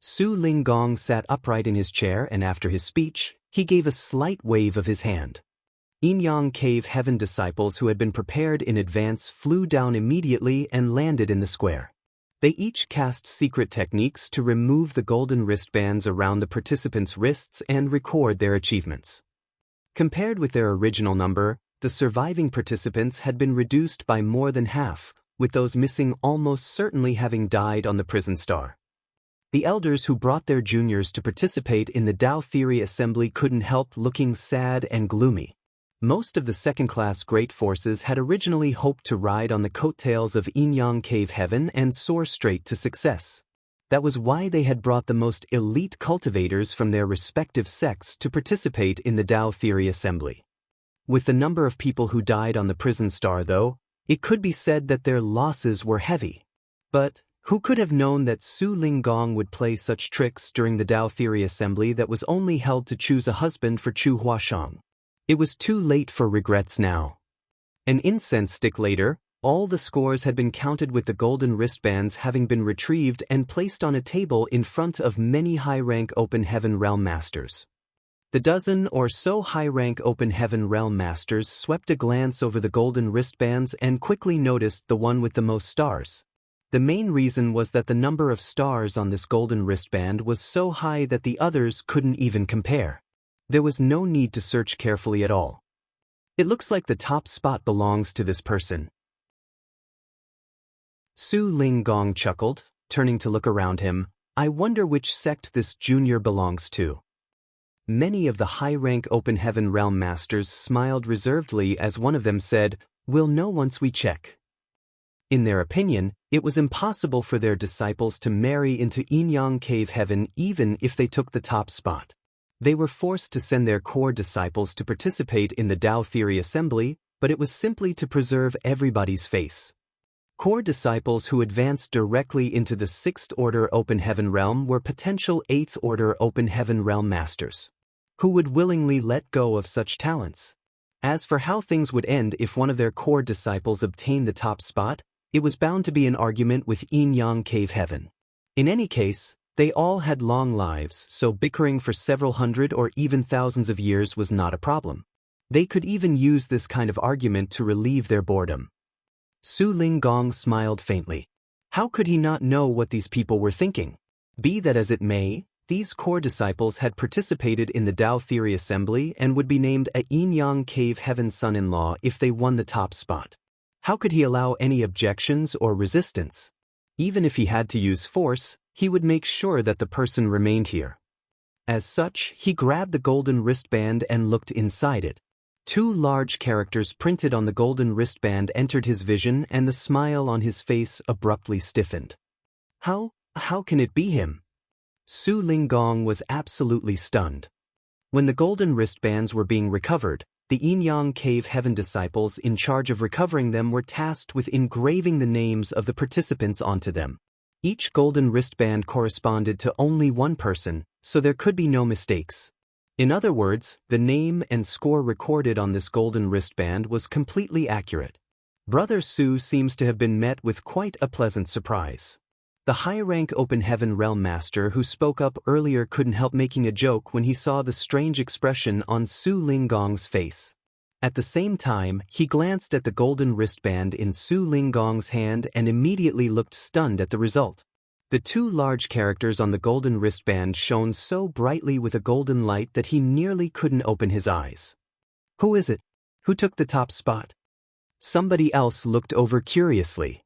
Su Linggong sat upright in his chair, and after his speech, he gave a slight wave of his hand. Yin Cave Heaven disciples who had been prepared in advance flew down immediately and landed in the square. They each cast secret techniques to remove the golden wristbands around the participants' wrists and record their achievements. Compared with their original number, the surviving participants had been reduced by more than half, with those missing almost certainly having died on the prison star. The elders who brought their juniors to participate in the Tao Theory Assembly couldn't help looking sad and gloomy. Most of the second-class great forces had originally hoped to ride on the coattails of Yin Cave Heaven and soar straight to success. That was why they had brought the most elite cultivators from their respective sects to participate in the Tao Theory Assembly. With the number of people who died on the prison star, though, it could be said that their losses were heavy. But who could have known that Su Linggong would play such tricks during the Tao Theory Assembly that was only held to choose a husband for Chu Huashang? It was too late for regrets now. An incense stick later, all the scores had been counted, with the golden wristbands having been retrieved and placed on a table in front of many high-rank Open Heaven Realm Masters. The dozen or so high-rank Open Heaven Realm Masters swept a glance over the golden wristbands and quickly noticed the one with the most stars. The main reason was that the number of stars on this golden wristband was so high that the others couldn't even compare. There was no need to search carefully at all. It looks like the top spot belongs to this person. Su Linggong chuckled, turning to look around him. I wonder which sect this junior belongs to. Many of the high-rank Open Heaven Realm Masters smiled reservedly as one of them said, "We'll know once we check." In their opinion, it was impossible for their disciples to marry into Yin Cave Heaven even if they took the top spot. They were forced to send their core disciples to participate in the Tao Theory Assembly, but it was simply to preserve everybody's face. Core disciples who advanced directly into the 6th Order Open Heaven Realm were potential 8th Order Open Heaven Realm Masters. Who would willingly let go of such talents? As for how things would end if one of their core disciples obtained the top spot, it was bound to be an argument with Yin Yang Cave Heaven. In any case, they all had long lives, so bickering for several hundred or even thousands of years was not a problem. They could even use this kind of argument to relieve their boredom. Su Linggong smiled faintly. How could he not know what these people were thinking? Be that as it may, these core disciples had participated in the Tao Theory Assembly and would be named a Yin Yang Cave Heaven son-in-law if they won the top spot. How could he allow any objections or resistance? Even if he had to use force, he would make sure that the person remained here. As such, he grabbed the golden wristband and looked inside it. 2 large characters printed on the golden wristband entered his vision, and the smile on his face abruptly stiffened. How can it be him? Su Linggong was absolutely stunned. When the golden wristbands were being recovered, the Yin Yang Cave Heaven disciples in charge of recovering them were tasked with engraving the names of the participants onto them. Each golden wristband corresponded to only one person, so there could be no mistakes. In other words, the name and score recorded on this golden wristband was completely accurate. Brother Su seems to have been met with quite a pleasant surprise. The high-rank Open Heaven Realm Master who spoke up earlier couldn't help making a joke when he saw the strange expression on Su Linggong's face. At the same time, he glanced at the golden wristband in Su Linggong's hand and immediately looked stunned at the result. The 2 large characters on the golden wristband shone so brightly with a golden light that he nearly couldn't open his eyes. Who is it? Who took the top spot? Somebody else looked over curiously.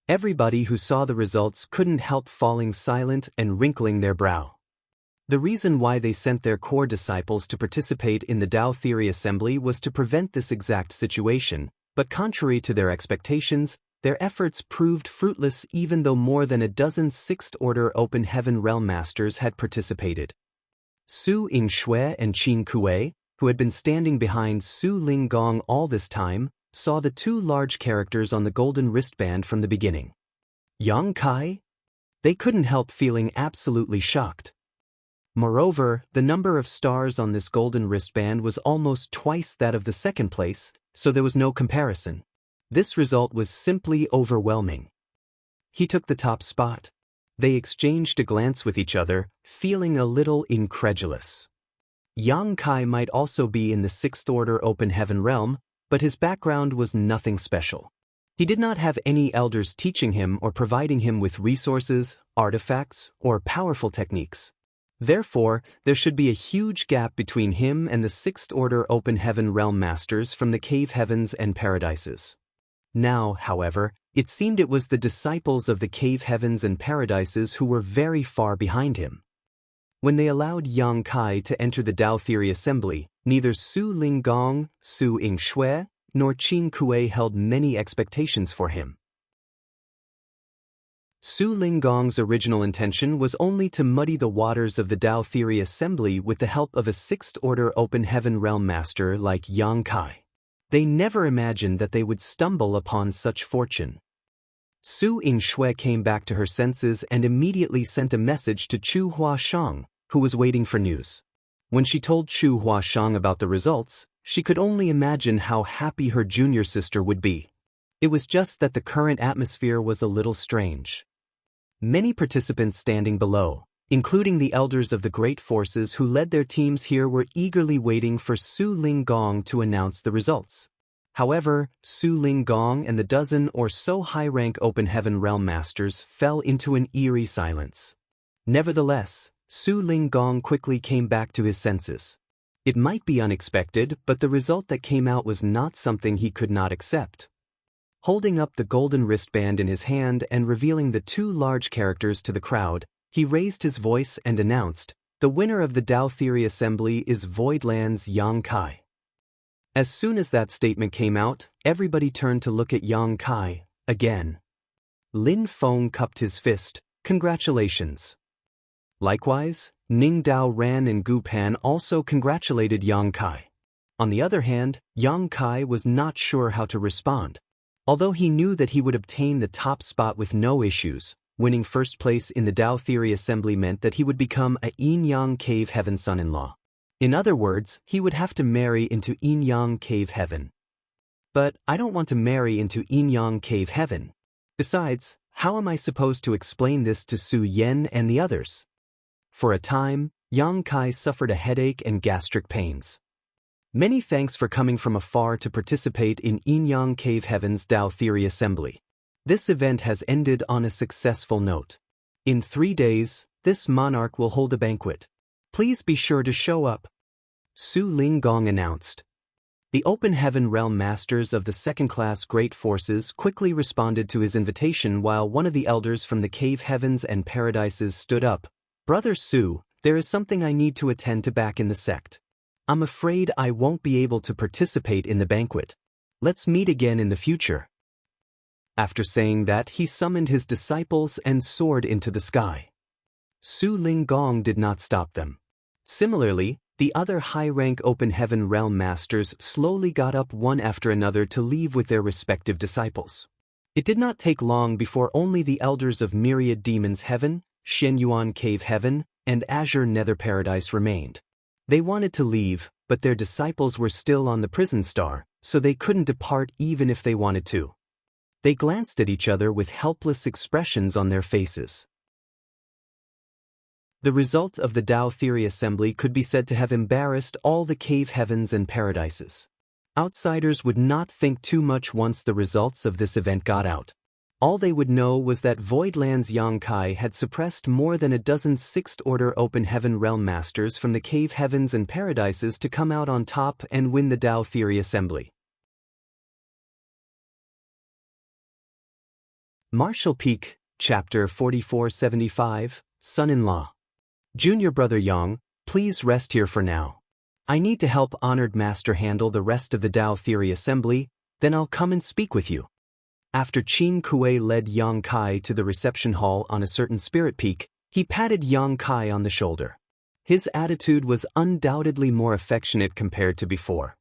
Everybody who saw the results couldn't help falling silent and wrinkling their brow. The reason why they sent their core disciples to participate in the Tao Theory Assembly was to prevent this exact situation, but contrary to their expectations, their efforts proved fruitless even though more than a dozen 6th-order Open Heaven Realm Masters had participated. Su Yingxue and Qin Kuei, who had been standing behind Su Linggong all this time, saw the 2 large characters on the golden wristband from the beginning. Yang Kai? They couldn't help feeling absolutely shocked. Moreover, the number of stars on this golden wristband was almost twice that of the 2nd place, so there was no comparison. This result was simply overwhelming. He took the top spot. They exchanged a glance with each other, feeling a little incredulous. Yang Kai might also be in the 6th-order Open Heaven realm, but his background was nothing special. He did not have any elders teaching him or providing him with resources, artifacts, or powerful techniques. Therefore, there should be a huge gap between him and the 6th-order Open Heaven Realm Masters from the Cave Heavens and Paradises. Now, however, it seemed it was the disciples of the Cave Heavens and Paradises who were very far behind him. When they allowed Yang Kai to enter the Tao Theory Assembly, neither Su Linggong, Su Yingxue, nor Qin Kuei held many expectations for him. Su Linggong's original intention was only to muddy the waters of the Tao Theory Assembly with the help of a 6th-order Open Heaven Realm Master like Yang Kai. They never imagined that they would stumble upon such fortune. Su Yingxue came back to her senses and immediately sent a message to Chu Huashang, who was waiting for news. When she told Chu Huashang about the results, she could only imagine how happy her junior sister would be. It was just that the current atmosphere was a little strange. Many participants standing below, including the elders of the great forces who led their teams here, were eagerly waiting for Su Linggong to announce the results. However, Su Linggong and the dozen or so high-rank Open Heaven Realm Masters fell into an eerie silence. Nevertheless, Su Linggong quickly came back to his senses. It might be unexpected, but the result that came out was not something he could not accept. Holding up the golden wristband in his hand and revealing the 2 large characters to the crowd, he raised his voice and announced, "The winner of the Tao Theory Assembly is Voidland's Yang Kai." As soon as that statement came out, everybody turned to look at Yang Kai, again. Lin Feng cupped his fist, "Congratulations." Likewise, Ning Dao Ran and Gu Pan also congratulated Yang Kai. On the other hand, Yang Kai was not sure how to respond. Although he knew that he would obtain the top spot with no issues, winning first place in the Tao Theory Assembly meant that he would become a Yin Yang Cave Heaven son-in-law. In other words, he would have to marry into Yin-Yang Cave Heaven. But I don't want to marry into Yin-Yang Cave Heaven. Besides, how am I supposed to explain this to Su Yen and the others? For a time, Yang Kai suffered a headache and gastric pains. Many thanks for coming from afar to participate in Yin-Yang Cave Heaven's Tao Theory Assembly. This event has ended on a successful note. In 3 days, this monarch will hold a banquet. Please be sure to show up. Su Linggong announced. The Open Heaven Realm Masters of the second-class Great Forces quickly responded to his invitation while one of the elders from the Cave Heavens and Paradises stood up. Brother Su, there is something I need to attend to back in the sect. I'm afraid I won't be able to participate in the banquet. Let's meet again in the future. After saying that, he summoned his disciples and soared into the sky. Su Linggong did not stop them. Similarly, the other high-rank Open Heaven Realm Masters slowly got up one after another to leave with their respective disciples. It did not take long before only the elders of Myriad Demons Heaven, Shenyuan Cave Heaven, and Azure Nether Paradise remained. They wanted to leave, but their disciples were still on the prison star, so they couldn't depart even if they wanted to. They glanced at each other with helpless expressions on their faces. The result of the Tao Theory Assembly could be said to have embarrassed all the Cave Heavens and Paradises. Outsiders would not think too much once the results of this event got out. All they would know was that Voidland's Yang Kai had suppressed more than a dozen Sixth-Order Open Heaven Realm Masters from the Cave Heavens and Paradises to come out on top and win the Tao Theory Assembly. Martial Peak, Chapter 4475, Son-in-Law. Junior Brother Yang, please rest here for now. I need to help Honored Master handle the rest of the Tao Theory Assembly, then I'll come and speak with you. After Qin Kuei led Yang Kai to the reception hall on a certain spirit peak, he patted Yang Kai on the shoulder. His attitude was undoubtedly more affectionate compared to before.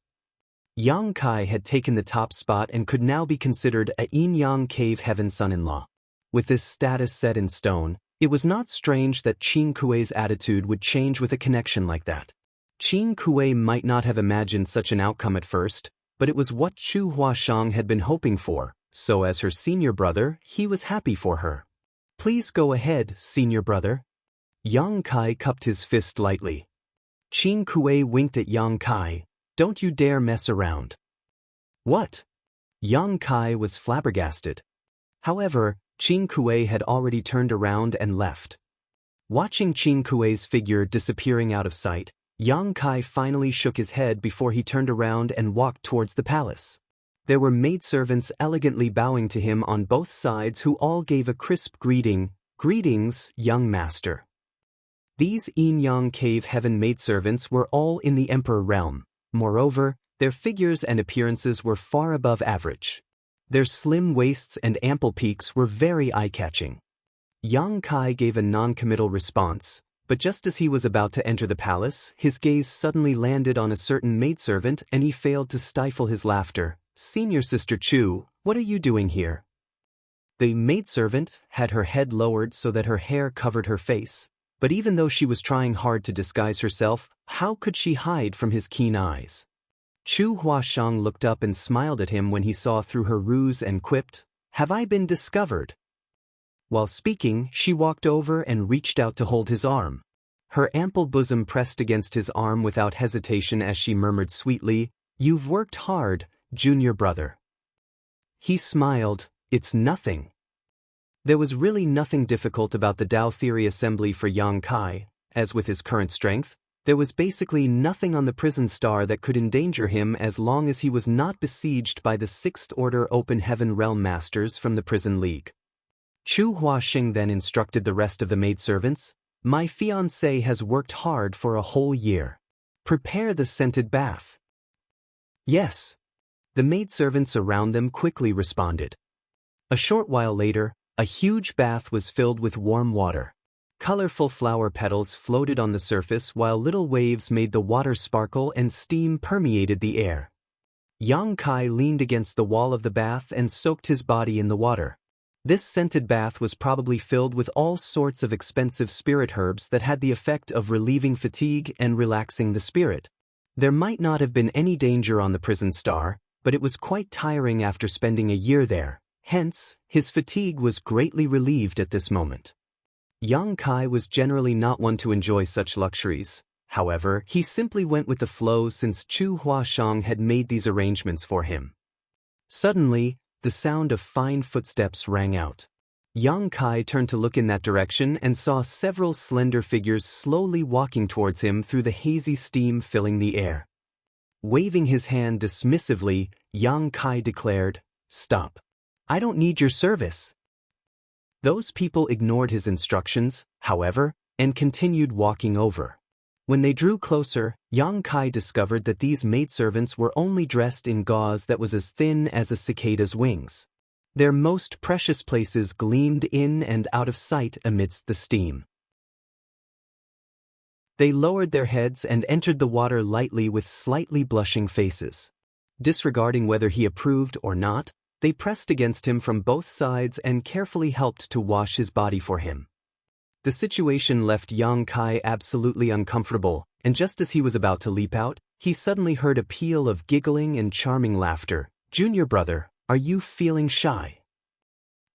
Yang Kai had taken the top spot and could now be considered a Yin-Yang Cave Heaven son-in-law. With this status set in stone, it was not strange that Qin Kuei's attitude would change with a connection like that. Qin Kuei might not have imagined such an outcome at first, but it was what Chu Huashang had been hoping for, so as her senior brother, he was happy for her. Please go ahead, senior brother. Yang Kai cupped his fist lightly. Qin Kuei winked at Yang Kai. Don't you dare mess around. What? Yang Kai was flabbergasted. However, Qin Kuei had already turned around and left. Watching Qin Kuei's figure disappearing out of sight, Yang Kai finally shook his head before he turned around and walked towards the palace. There were maidservants elegantly bowing to him on both sides who all gave a crisp greeting. Greetings, young master. These Yin-Yang Cave Heaven maidservants were all in the Emperor realm. Moreover, their figures and appearances were far above average. Their slim waists and ample peaks were very eye-catching. Yang Kai gave a non-committal response, but just as he was about to enter the palace, his gaze suddenly landed on a certain maidservant and he failed to stifle his laughter. Senior Sister Chu, what are you doing here? The maidservant had her head lowered so that her hair covered her face, but even though she was trying hard to disguise herself, how could she hide from his keen eyes? Chu Huashang looked up and smiled at him when he saw through her ruse and quipped, "Have I been discovered?" While speaking, she walked over and reached out to hold his arm. Her ample bosom pressed against his arm without hesitation as she murmured sweetly, "You've worked hard, junior brother." He smiled, "It's nothing." There was really nothing difficult about the Tao Theory Assembly for Yang Kai. As with his current strength, there was basically nothing on the prison star that could endanger him as long as he was not besieged by the Sixth Order Open Heaven Realm Masters from the Prison League. Chu Huaxing then instructed the rest of the maidservants, "My fiancé has worked hard for a whole year. Prepare the scented bath." "Yes." The maidservants around them quickly responded. A short while later, a huge bath was filled with warm water. Colorful flower petals floated on the surface while little waves made the water sparkle and steam permeated the air. Yang Kai leaned against the wall of the bath and soaked his body in the water. This scented bath was probably filled with all sorts of expensive spirit herbs that had the effect of relieving fatigue and relaxing the spirit. There might not have been any danger on the prison star, but it was quite tiring after spending a year there. Hence, his fatigue was greatly relieved at this moment. Yang Kai was generally not one to enjoy such luxuries. However, he simply went with the flow since Chu Huashang had made these arrangements for him. Suddenly, the sound of fine footsteps rang out. Yang Kai turned to look in that direction and saw several slender figures slowly walking towards him through the hazy steam filling the air. Waving his hand dismissively, Yang Kai declared, "Stop. I don't need your service." Those people ignored his instructions, however, and continued walking over. When they drew closer, Yang Kai discovered that these maidservants were only dressed in gauze that was as thin as a cicada's wings. Their most precious places gleamed in and out of sight amidst the steam. They lowered their heads and entered the water lightly with slightly blushing faces. Disregarding whether he approved or not, they pressed against him from both sides and carefully helped to wash his body for him. The situation left Yang Kai absolutely uncomfortable, and just as he was about to leap out, he suddenly heard a peal of giggling and charming laughter. "Junior brother, are you feeling shy?"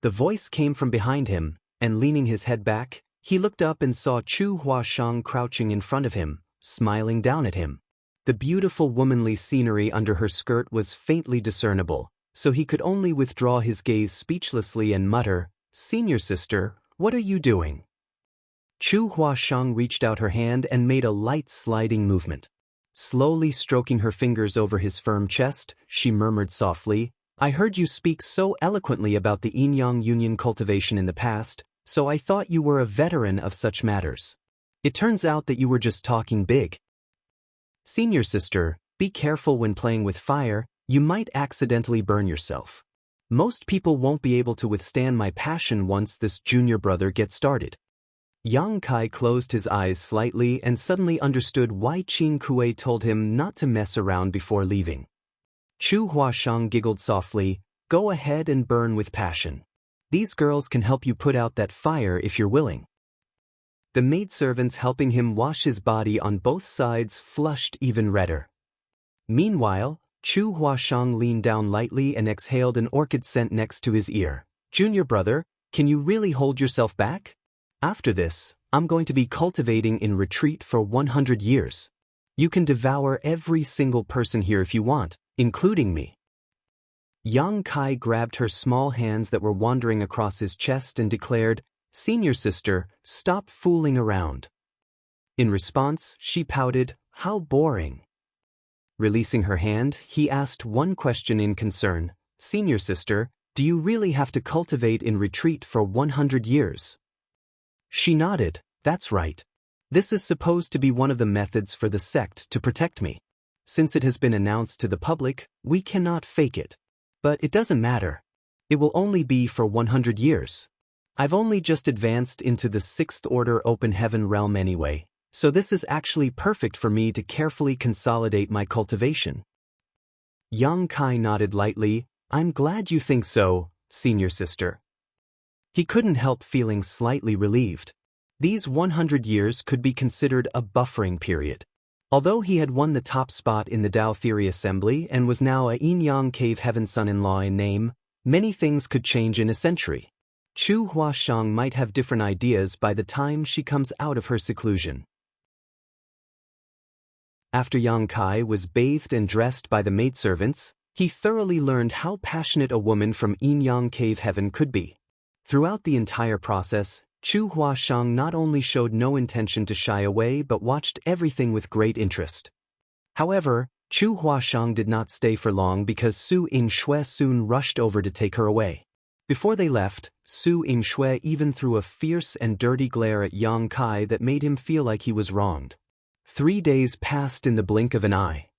The voice came from behind him, and leaning his head back, he looked up and saw Chu Huashang crouching in front of him, smiling down at him. The beautiful womanly scenery under her skirt was faintly discernible, so he could only withdraw his gaze speechlessly and mutter, "Senior sister, what are you doing?" Chu Huashang reached out her hand and made a light sliding movement. Slowly stroking her fingers over his firm chest, she murmured softly, "I heard you speak so eloquently about the yin-yang union cultivation in the past, so I thought you were a veteran of such matters. It turns out that you were just talking big. Senior sister, be careful when playing with fire, you might accidentally burn yourself. Most people won't be able to withstand my passion once this junior brother gets started." Yang Kai closed his eyes slightly and suddenly understood why Qin Kuei told him not to mess around before leaving. Chu Huashang giggled softly, "Go ahead and burn with passion. These girls can help you put out that fire if you're willing." The maidservants helping him wash his body on both sides flushed even redder. Meanwhile, Chu Huashang leaned down lightly and exhaled an orchid scent next to his ear. "Junior brother, can you really hold yourself back? After this, I'm going to be cultivating in retreat for 100 years. You can devour every single person here if you want, including me." Yang Kai grabbed her small hands that were wandering across his chest and declared, "Senior sister, stop fooling around." In response, she pouted, "How boring." Releasing her hand, he asked one question in concern, "Senior sister, do you really have to cultivate in retreat for 100 years? She nodded, "That's right. This is supposed to be one of the methods for the sect to protect me. Since it has been announced to the public, we cannot fake it. But it doesn't matter. It will only be for 100 years. I've only just advanced into the 6th order open heaven realm anyway, so this is actually perfect for me to carefully consolidate my cultivation." Yang Kai nodded lightly, "I'm glad you think so, senior sister." He couldn't help feeling slightly relieved. These 100 years could be considered a buffering period. Although he had won the top spot in the Tao Theory Assembly and was now a yin-yang cave heaven son-in-law in name, many things could change in a century. Chu Huashang might have different ideas by the time she comes out of her seclusion. After Yang Kai was bathed and dressed by the maidservants, he thoroughly learned how passionate a woman from yin-yang cave heaven could be. Throughout the entire process, Chu Huashang not only showed no intention to shy away but watched everything with great interest. However, Chu Huashang did not stay for long because Su Yingxue soon rushed over to take her away. Before they left, Su Yingxue even threw a fierce and dirty glare at Yang Kai that made him feel like he was wronged. 3 days passed in the blink of an eye.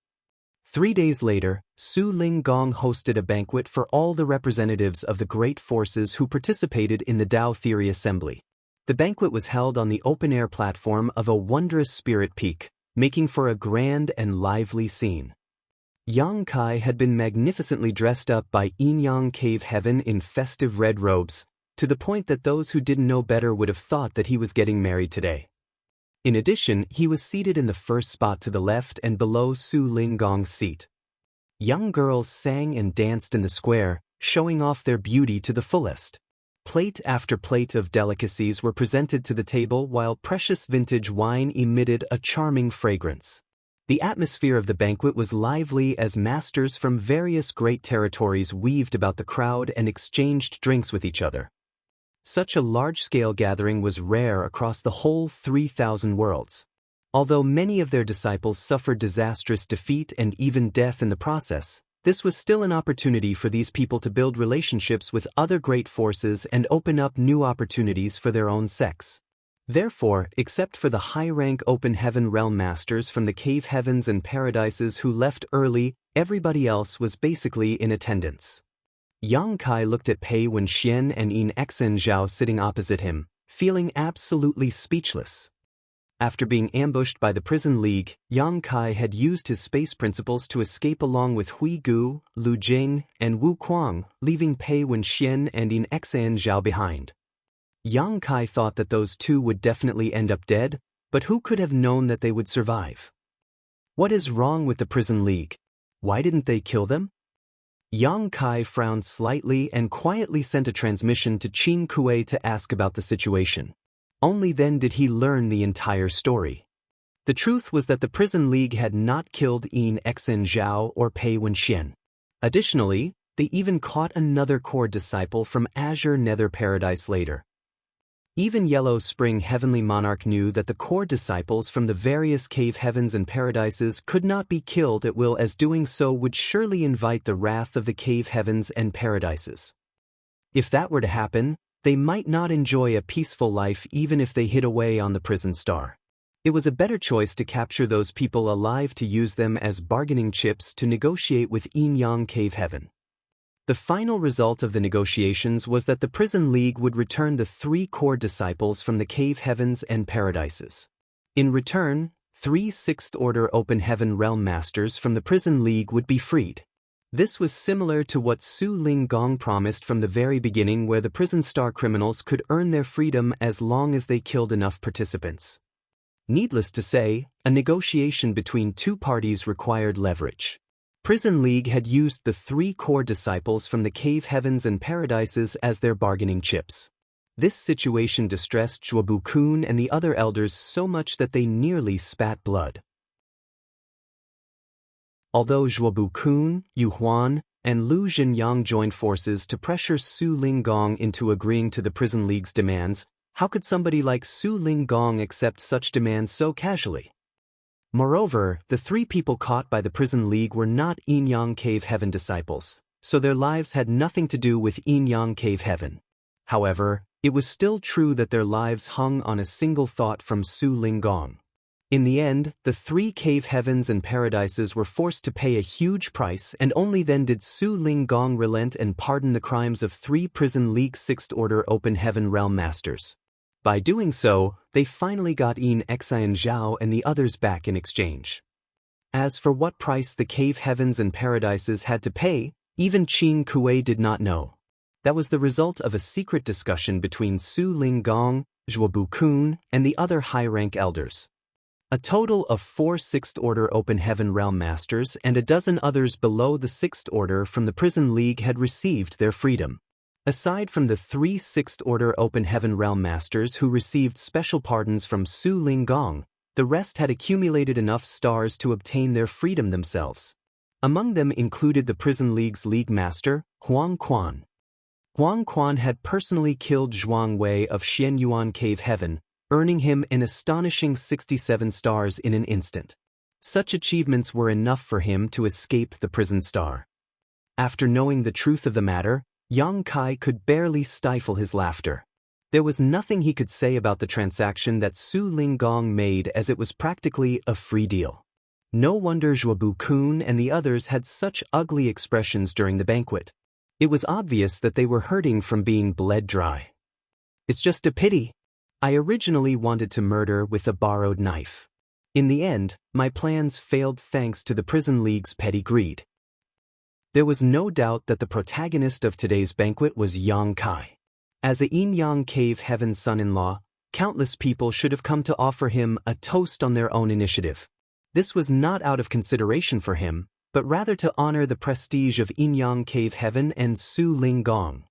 3 days later, Su Linggong hosted a banquet for all the representatives of the great forces who participated in the Tao Theory Assembly. The banquet was held on the open-air platform of a wondrous spirit peak, making for a grand and lively scene. Yang Kai had been magnificently dressed up by yin-yang cave heaven in festive red robes, to the point that those who didn't know better would have thought that he was getting married today. In addition, he was seated in the first spot to the left and below Su Linggong's seat. Young girls sang and danced in the square, showing off their beauty to the fullest. Plate after plate of delicacies were presented to the table while precious vintage wine emitted a charming fragrance. The atmosphere of the banquet was lively as masters from various great territories weaved about the crowd and exchanged drinks with each other. Such a large-scale gathering was rare across the whole 3,000 worlds. Although many of their disciples suffered disastrous defeat and even death in the process, this was still an opportunity for these people to build relationships with other great forces and open up new opportunities for their own sects. Therefore, except for the high-rank open heaven realm masters from the cave heavens and paradises who left early, everybody else was basically in attendance. Yang Kai looked at Pei Wenxian and Yin Xianxia sitting opposite him, feeling absolutely speechless. After being ambushed by the prison league, Yang Kai had used his space principles to escape along with Hui Gu, Lu Jing, and Wu Kuang, leaving Pei Wenxian and Yin Xianxia behind. Yang Kai thought that those two would definitely end up dead, but who could have known that they would survive? What is wrong with the prison league? Why didn't they kill them? Yang Kai frowned slightly and quietly sent a transmission to Qin Kuei to ask about the situation. Only then did he learn the entire story. The truth was that the prison league had not killed Yin Xianxia or Pei Wenxian. Additionally, they even caught another core disciple from Azure Nether Paradise later. Even Yellow Spring Heavenly Monarch knew that the core disciples from the various cave heavens and paradises could not be killed at will, as doing so would surely invite the wrath of the cave heavens and paradises. If that were to happen, they might not enjoy a peaceful life even if they hid away on the prison star. It was a better choice to capture those people alive to use them as bargaining chips to negotiate with Yin Yang Cave Heaven. The final result of the negotiations was that the prison league would return the 3 core disciples from the cave heavens and paradises. In return, 3 sixth-order open heaven realm masters from the prison league would be freed. This was similar to what Su Linggong promised from the very beginning, where the prison star criminals could earn their freedom as long as they killed enough participants. Needless to say, a negotiation between 2 parties required leverage. Prison League had used the 3 core disciples from the cave heavens and paradises as their bargaining chips. This situation distressed Zhuobu Kun and the other elders so much that they nearly spat blood. Although Zhuobu Kun, Yu Huan, and Lu Zhenyang joined forces to pressure Su Linggong into agreeing to the Prison League's demands, how could somebody like Su Linggong accept such demands so casually? Moreover, the 3 people caught by the Prison League were not Yin Yang Cave Heaven disciples, so their lives had nothing to do with Yin Yang Cave Heaven. However, it was still true that their lives hung on a single thought from Su Linggong. In the end, the 3 cave heavens and paradises were forced to pay a huge price, and only then did Su Linggong relent and pardon the crimes of 3 Prison League 6th Order Open Heaven Realm Masters. By doing so, they finally got Yin Xianxia and the others back in exchange. As for what price the cave heavens and paradises had to pay, even Qin Kuei did not know. That was the result of a secret discussion between Su Linggong, Zhuobu Kun, and the other high-rank elders. A total of 4 6th Order Open Heaven Realm Masters and a dozen others below the 6th Order from the Prison League had received their freedom. Aside from the 3 6th Order Open Heaven Realm Masters who received special pardons from Su Linggong, the rest had accumulated enough stars to obtain their freedom themselves. Among them included the Prison League's League Master, Huang Quan. Huang Quan had personally killed Zhuang Wei of Xianyuan Cave Heaven, earning him an astonishing 67 stars in an instant. Such achievements were enough for him to escape the prison star. After knowing the truth of the matter, Yang Kai could barely stifle his laughter. There was nothing he could say about the transaction that Su Linggong made, as it was practically a free deal. No wonder Zhuobu Kun and the others had such ugly expressions during the banquet. It was obvious that they were hurting from being bled dry. It's just a pity. I originally wanted to murder with a borrowed knife. In the end, my plans failed thanks to the Prison League's petty greed. There was no doubt that the protagonist of today's banquet was Yang Kai. As a yin-yang cave heaven's son-in-law, countless people should have come to offer him a toast on their own initiative. This was not out of consideration for him, but rather to honor the prestige of yin-yang cave heaven and Su Ling Gong.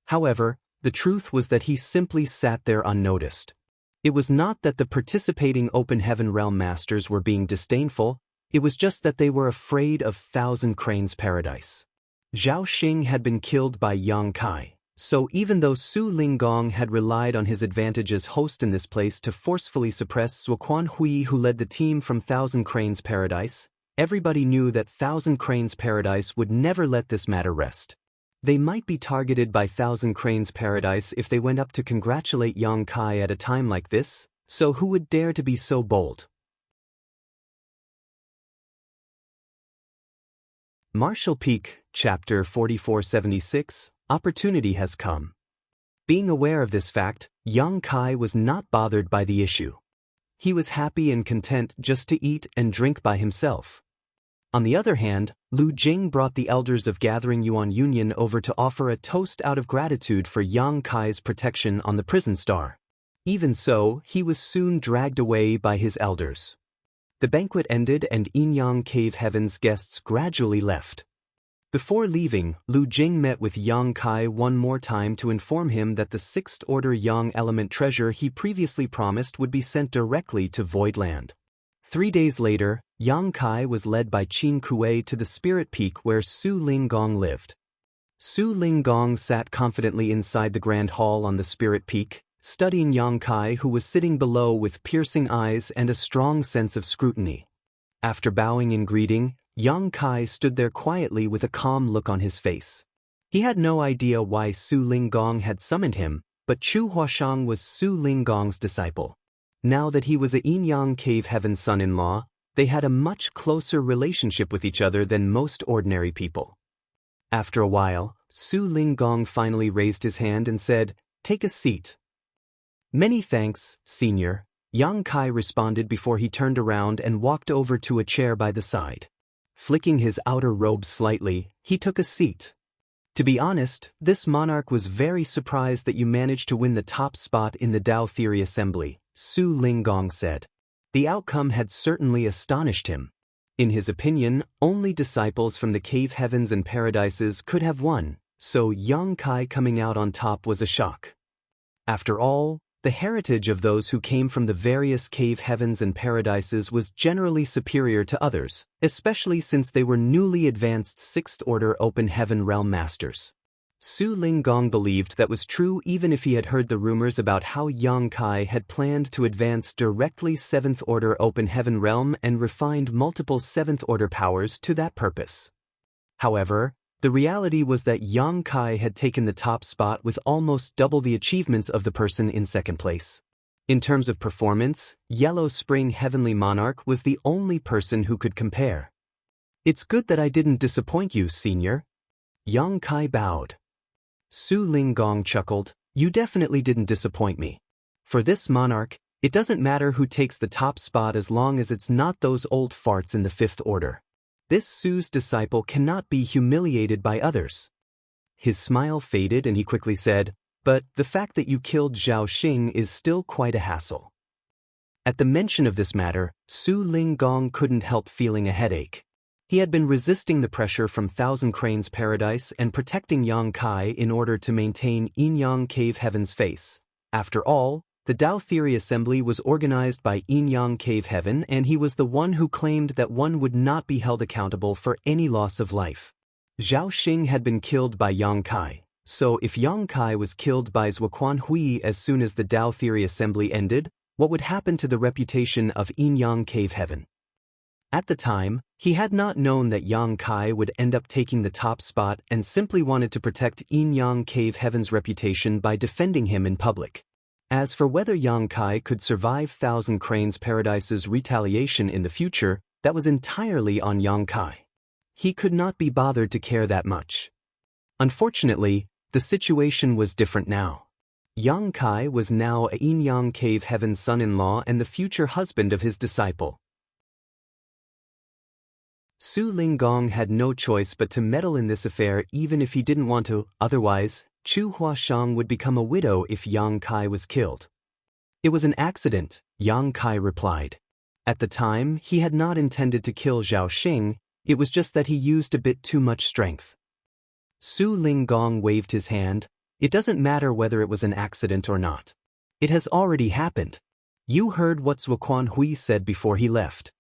However, the truth was that he simply sat there unnoticed. It was not that the participating open heaven realm masters were being disdainful, it was just that they were afraid of Thousand Cranes Paradise. Zhao Xing had been killed by Yang Kai, so even though Su Ling Gong had relied on his advantage as host in this place to forcefully suppress Zuoquan Hui, who led the team from Thousand Cranes Paradise, everybody knew that Thousand Cranes Paradise would never let this matter rest. They might be targeted by Thousand Cranes Paradise if they went up to congratulate Yang Kai at a time like this, so who would dare to be so bold? Martial Peak, Chapter 4476, Opportunity has come. Being aware of this fact, Yang Kai was not bothered by the issue. He was happy and content just to eat and drink by himself. On the other hand, Lu Jing brought the elders of Gathering Yuan Union over to offer a toast out of gratitude for Yang Kai's protection on the prison star. Even so, he was soon dragged away by his elders. The banquet ended and Yin-Yang Cave Heaven's guests gradually left. Before leaving, Lu Jing met with Yang Kai one more time to inform him that the 6th Order Yang Element treasure he previously promised would be sent directly to Voidland. 3 days later, Yang Kai was led by Qin Kuei to the Spirit Peak where Su Ling Gong lived. Su Ling Gong sat confidently inside the Grand Hall on the Spirit Peak, studying Yang Kai, who was sitting below with piercing eyes and a strong sense of scrutiny. After bowing in greeting, Yang Kai stood there quietly with a calm look on his face. He had no idea why Su Ling Gong had summoned him, but Chu Huashang was Su Ling Gong's disciple. Now that he was a Yin-Yang Cave Heaven son-in-law, they had a much closer relationship with each other than most ordinary people. After a while, Su Ling Gong finally raised his hand and said, "Take a seat." "Many thanks, Senior," Yang Kai responded before he turned around and walked over to a chair by the side. Flicking his outer robe slightly, he took a seat. "To be honest, this monarch was very surprised that you managed to win the top spot in the Dao Theory Assembly," Su Ling Gong said. The outcome had certainly astonished him. In his opinion, only disciples from the cave heavens and paradises could have won, so Yang Kai coming out on top was a shock. After all, the heritage of those who came from the various cave heavens and paradises was generally superior to others, especially since they were newly advanced 6th Order Open Heaven Realm Masters. Su Ling Gong believed that was true even if he had heard the rumors about how Yang Kai had planned to advance directly 7th Order Open Heaven Realm and refined multiple 7th Order powers to that purpose. However, the reality was that Yang Kai had taken the top spot with almost double the achievements of the person in second place. In terms of performance, Yellow Spring Heavenly Monarch was the only person who could compare. "It's good that I didn't disappoint you, Senior." Yang Kai bowed. Su Ling Gong chuckled, "You definitely didn't disappoint me. For this monarch, it doesn't matter who takes the top spot as long as it's not those old farts in the 5th Order. This Su's disciple cannot be humiliated by others." His smile faded and he quickly said, "But the fact that you killed Zhao Xing is still quite a hassle." At the mention of this matter, Su Ling Gong couldn't help feeling a headache. He had been resisting the pressure from Thousand Cranes Paradise and protecting Yang Kai in order to maintain Yin-Yang Cave Heaven's face. After all, the Dao Theory Assembly was organized by Yin-Yang Cave Heaven and he was the one who claimed that one would not be held accountable for any loss of life. Zhao Xing had been killed by Yang Kai, so if Yang Kai was killed by Zuoquan Hui as soon as the Dao Theory Assembly ended, what would happen to the reputation of Yin-Yang Cave Heaven? At the time, he had not known that Yang Kai would end up taking the top spot and simply wanted to protect Yin-Yang Cave Heaven's reputation by defending him in public. As for whether Yang Kai could survive Thousand Cranes Paradise's retaliation in the future, that was entirely on Yang Kai. He could not be bothered to care that much. Unfortunately, the situation was different now. Yang Kai was now a Yin-Yang Cave Heaven's son-in-law and the future husband of his disciple. Su Ling Gong had no choice but to meddle in this affair even if he didn't want to, otherwise, Chu Huashang would become a widow if Yang Kai was killed. It was an accident, Yang Kai replied. At the time, he had not intended to kill Zhao Xing, it was just that he used a bit too much strength. Su Linggong waved his hand. It doesn't matter whether it was an accident or not. It has already happened. You heard what Zuoquan Hui said before he left.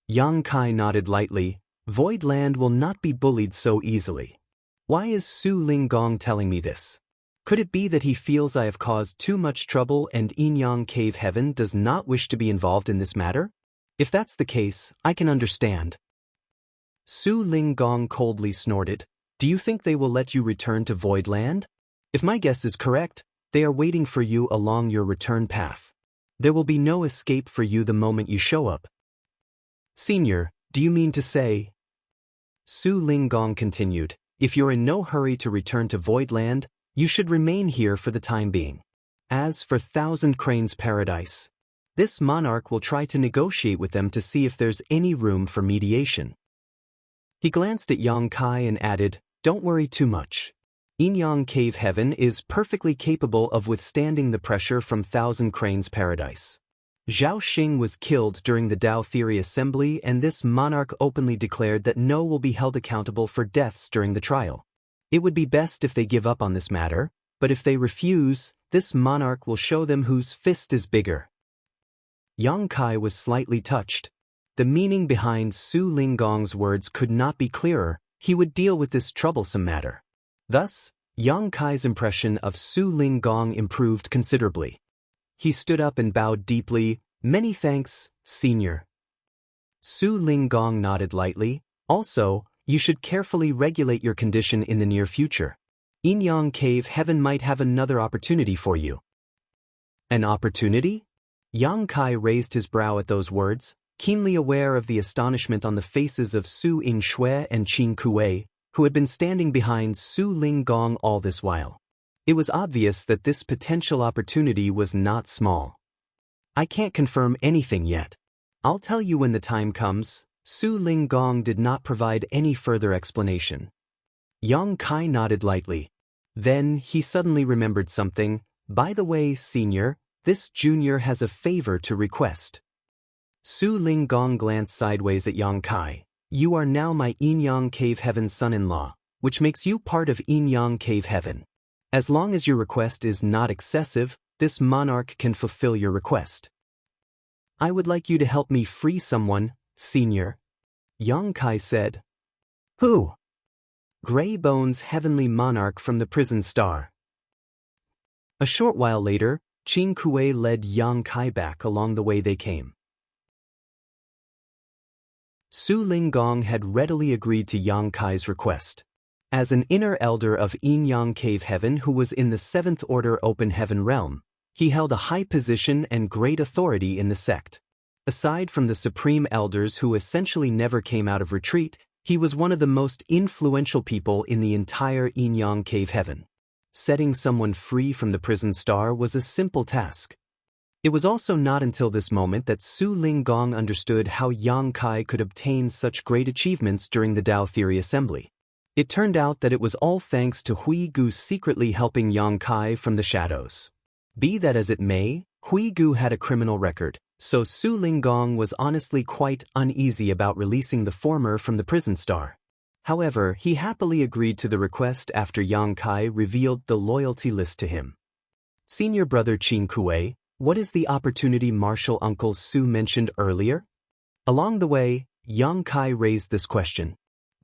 Yang Kai nodded lightly. Void Land will not be bullied so easily. Why is Su Linggong telling me this? Could it be that he feels I have caused too much trouble and Yinyang Cave Heaven does not wish to be involved in this matter? If that's the case, I can understand. Su Linggong coldly snorted. Do you think they will let you return to Void Land? If my guess is correct, they are waiting for you along your return path. There will be no escape for you the moment you show up. Senior, do you mean to say? Su Linggong continued, if you're in no hurry to return to Void Land, you should remain here for the time being. As for Thousand Cranes Paradise, this monarch will try to negotiate with them to see if there's any room for mediation. He glanced at Yang Kai and added, don't worry too much. Yinyang Cave Heaven is perfectly capable of withstanding the pressure from Thousand Cranes Paradise. Zhao Xing was killed during the Dao Theory Assembly and this monarch openly declared that no will be held accountable for deaths during the trial. It would be best if they give up on this matter, but if they refuse, this monarch will show them whose fist is bigger. Yang Kai was slightly touched. The meaning behind Su Linggong's words could not be clearer. He would deal with this troublesome matter. Thus, Yang Kai's impression of Su Linggong improved considerably. He stood up and bowed deeply. Many thanks, Senior. Su Linggong nodded lightly. Also, you should carefully regulate your condition in the near future. Yinyang Cave Heaven might have another opportunity for you. An opportunity? Yang Kai raised his brow at those words, keenly aware of the astonishment on the faces of Su Yingshui and Qin Kuei, who had been standing behind Su Linggong all this while. It was obvious that this potential opportunity was not small. I can't confirm anything yet. I'll tell you when the time comes. Su Linggong did not provide any further explanation. Yang Kai nodded lightly. Then he suddenly remembered something. By the way, Senior, this junior has a favor to request. Su Linggong glanced sideways at Yang Kai. You are now my Yinyang Cave Heaven son-in-law, which makes you part of Yinyang Cave Heaven. As long as your request is not excessive, this monarch can fulfill your request. I would like you to help me free someone, Senior. Yang Kai said. Who? Grey Bones' heavenly monarch from the prison star. A short while later, Qin Kuei led Yang Kai back along the way they came. Su Linggong had readily agreed to Yang Kai's request. As an inner elder of Yinyang Cave Heaven who was in the 7th Order Open Heaven realm, he held a high position and great authority in the sect. Aside from the supreme elders who essentially never came out of retreat, he was one of the most influential people in the entire Yinyang Cave Heaven. Setting someone free from the prison star was a simple task. It was also not until this moment that Su Linggong understood how Yang Kai could obtain such great achievements during the Dao Theory Assembly. It turned out that it was all thanks to Hui Gu secretly helping Yang Kai from the shadows. Be that as it may, Hui Gu had a criminal record, so Su Linggong was honestly quite uneasy about releasing the former from the prison star. However, he happily agreed to the request after Yang Kai revealed the loyalty list to him. Senior brother Qin Kuei, what is the opportunity Martial Uncle Su mentioned earlier? Along the way, Yang Kai raised this question.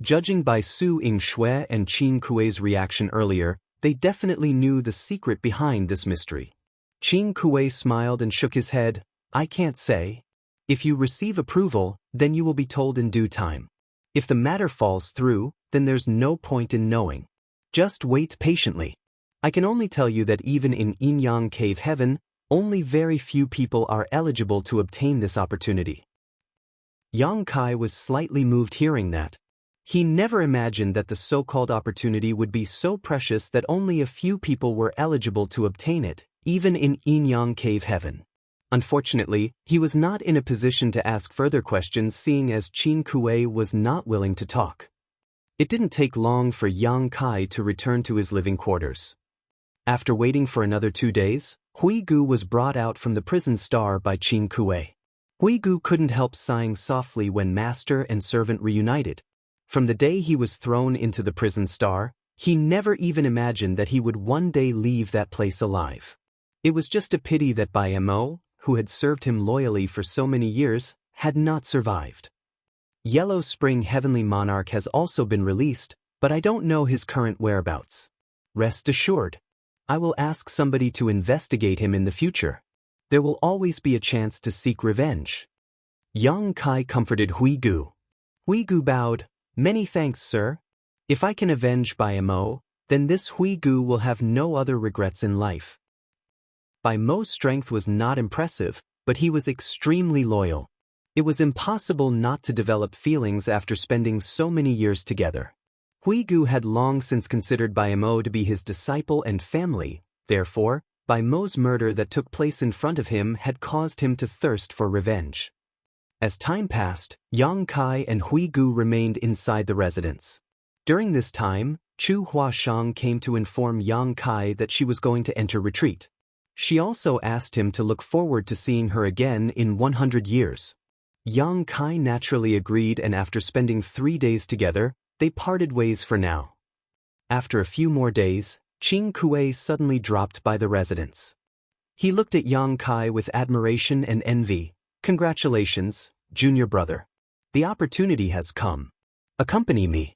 Judging by Su Yingshui and Qin Kuei's reaction earlier, they definitely knew the secret behind this mystery. Qin Kuei smiled and shook his head. I can't say. If you receive approval, then you will be told in due time. If the matter falls through, then there's no point in knowing. Just wait patiently. I can only tell you that even in Yinyang Cave Heaven, only very few people are eligible to obtain this opportunity. Yang Kai was slightly moved hearing that. He never imagined that the so-called opportunity would be so precious that only a few people were eligible to obtain it, even in Yinyang Cave Heaven. Unfortunately, he was not in a position to ask further questions seeing as Qin Kuei was not willing to talk. It didn't take long for Yang Kai to return to his living quarters. After waiting for another 2 days, Hui Gu was brought out from the prison star by Qin Kuei. Hui Gu couldn't help sighing softly when master and servant reunited. From the day he was thrown into the prison star, he never even imagined that he would one day leave that place alive. It was just a pity that Bai Mo, who had served him loyally for so many years, had not survived. Yellow Spring Heavenly Monarch has also been released, but I don't know his current whereabouts. Rest assured, I will ask somebody to investigate him in the future. There will always be a chance to seek revenge. Yang Kai comforted Hui Gu. Hui Gu bowed. Many thanks, sir. If I can avenge Bai Mo, then this Hui Gu will have no other regrets in life. Bai Mo's strength was not impressive, but he was extremely loyal. It was impossible not to develop feelings after spending so many years together. Hui Gu had long since considered Bai Mo to be his disciple and family, therefore, Bai Mo's murder that took place in front of him had caused him to thirst for revenge. As time passed, Yang Kai and Hui Gu remained inside the residence. During this time, Chu Huashang came to inform Yang Kai that she was going to enter retreat. She also asked him to look forward to seeing her again in 100 years. Yang Kai naturally agreed, and after spending 3 days together, they parted ways for now. After a few more days, Qin Kuei suddenly dropped by the residence. He looked at Yang Kai with admiration and envy. Congratulations, junior brother. The opportunity has come. Accompany me.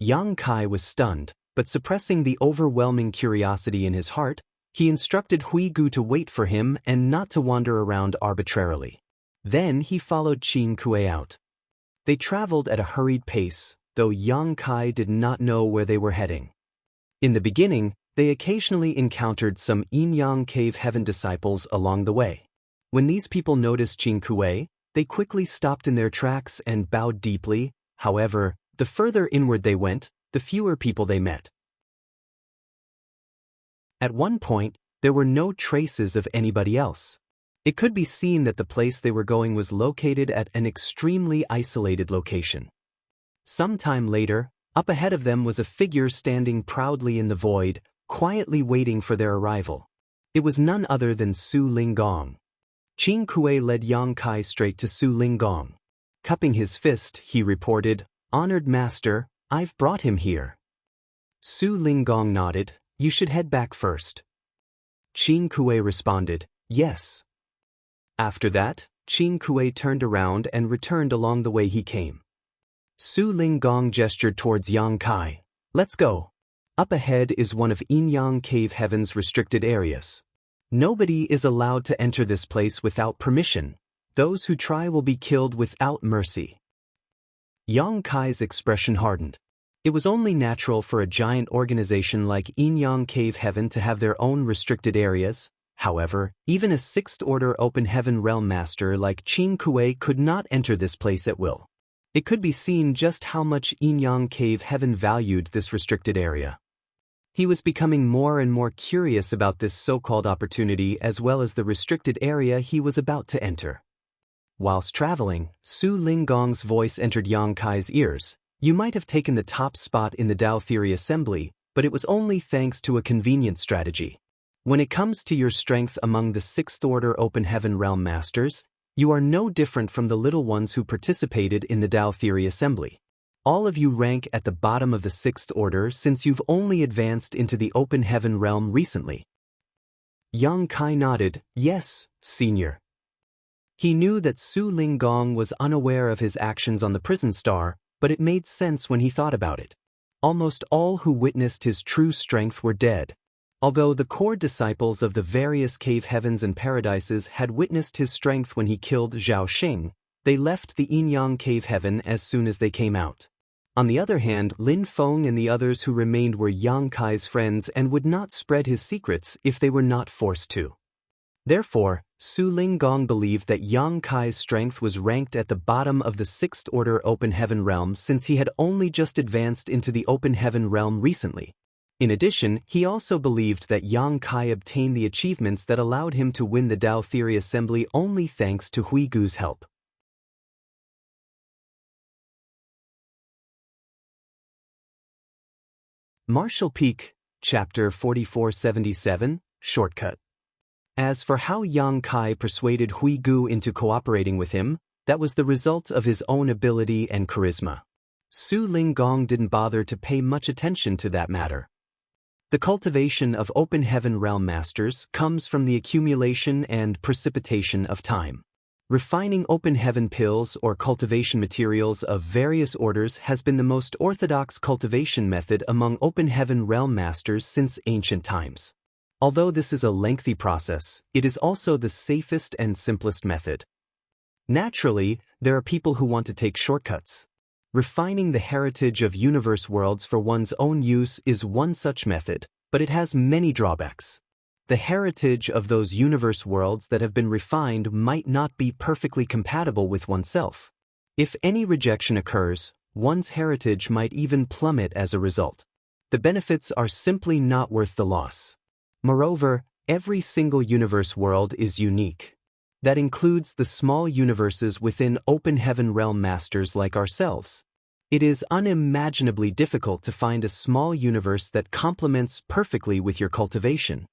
Yang Kai was stunned, but suppressing the overwhelming curiosity in his heart, he instructed Hui Gu to wait for him and not to wander around arbitrarily. Then he followed Qin Kuei out. They traveled at a hurried pace, though Yang Kai did not know where they were heading. In the beginning, they occasionally encountered some Yin Yang Cave Heaven disciples along the way. When these people noticed Qin Kuei, they quickly stopped in their tracks and bowed deeply. However, the further inward they went, the fewer people they met. At one point, there were no traces of anybody else. It could be seen that the place they were going was located at an extremely isolated location. Some time later, up ahead of them was a figure standing proudly in the void, quietly waiting for their arrival. It was none other than Su Linggong. Qin Kuei led Yang Kai straight to Su Linggong. Cupping his fist, he reported, "Honored master, I've brought him here." Su Linggong nodded. "You should head back first." Qin Kuei responded, "Yes." After that, Qin Kuei turned around and returned along the way he came. Su Linggong gestured towards Yang Kai. "Let's go. Up ahead is one of Yin Yang Cave Heaven's restricted areas. Nobody is allowed to enter this place without permission. Those who try will be killed without mercy." Yang Kai's expression hardened. It was only natural for a giant organization like Yin Yang Cave Heaven to have their own restricted areas. However, even a sixth-order open heaven realm master like Qin Kuei could not enter this place at will. It could be seen just how much Yin Yang Cave Heaven valued this restricted area. He was becoming more and more curious about this so-called opportunity as well as the restricted area he was about to enter. Whilst traveling, Su Linggong's voice entered Yang Kai's ears. "You might have taken the top spot in the Dao Theory Assembly, but it was only thanks to a convenient strategy. When it comes to your strength among the sixth-order open heaven realm masters, you are no different from the little ones who participated in the Dao Theory Assembly. All of you rank at the bottom of the sixth order since you've only advanced into the open heaven realm recently." Yang Kai nodded. "Yes, senior." He knew that Su Linggong was unaware of his actions on the prison star, but it made sense when he thought about it. Almost all who witnessed his true strength were dead. Although the core disciples of the various cave heavens and paradises had witnessed his strength when he killed Zhao Xing, they left the Yin Yang Cave Heaven as soon as they came out. On the other hand, Lin Feng and the others who remained were Yang Kai's friends and would not spread his secrets if they were not forced to. Therefore, Su Linggong believed that Yang Kai's strength was ranked at the bottom of the sixth-order open heaven realm since he had only just advanced into the open heaven realm recently. In addition, he also believed that Yang Kai obtained the achievements that allowed him to win the Dao Theory Assembly only thanks to Hui Gu's help. Martial Peak, Chapter 4477, Shortcut. As for how Yang Kai persuaded Hui Gu into cooperating with him, that was the result of his own ability and charisma. Su Linggong didn't bother to pay much attention to that matter. The cultivation of Open Heaven Realm Masters comes from the accumulation and precipitation of time. Refining Open Heaven pills or cultivation materials of various orders has been the most orthodox cultivation method among Open Heaven Realm Masters since ancient times. Although this is a lengthy process, it is also the safest and simplest method. Naturally, there are people who want to take shortcuts. Refining the heritage of universe worlds for one's own use is one such method, but it has many drawbacks. The heritage of those universe worlds that have been refined might not be perfectly compatible with oneself. If any rejection occurs, one's heritage might even plummet as a result. The benefits are simply not worth the loss. Moreover, every single universe world is unique. That includes the small universes within Open Heaven Realm Masters like ourselves. It is unimaginably difficult to find a small universe that complements perfectly with your cultivation.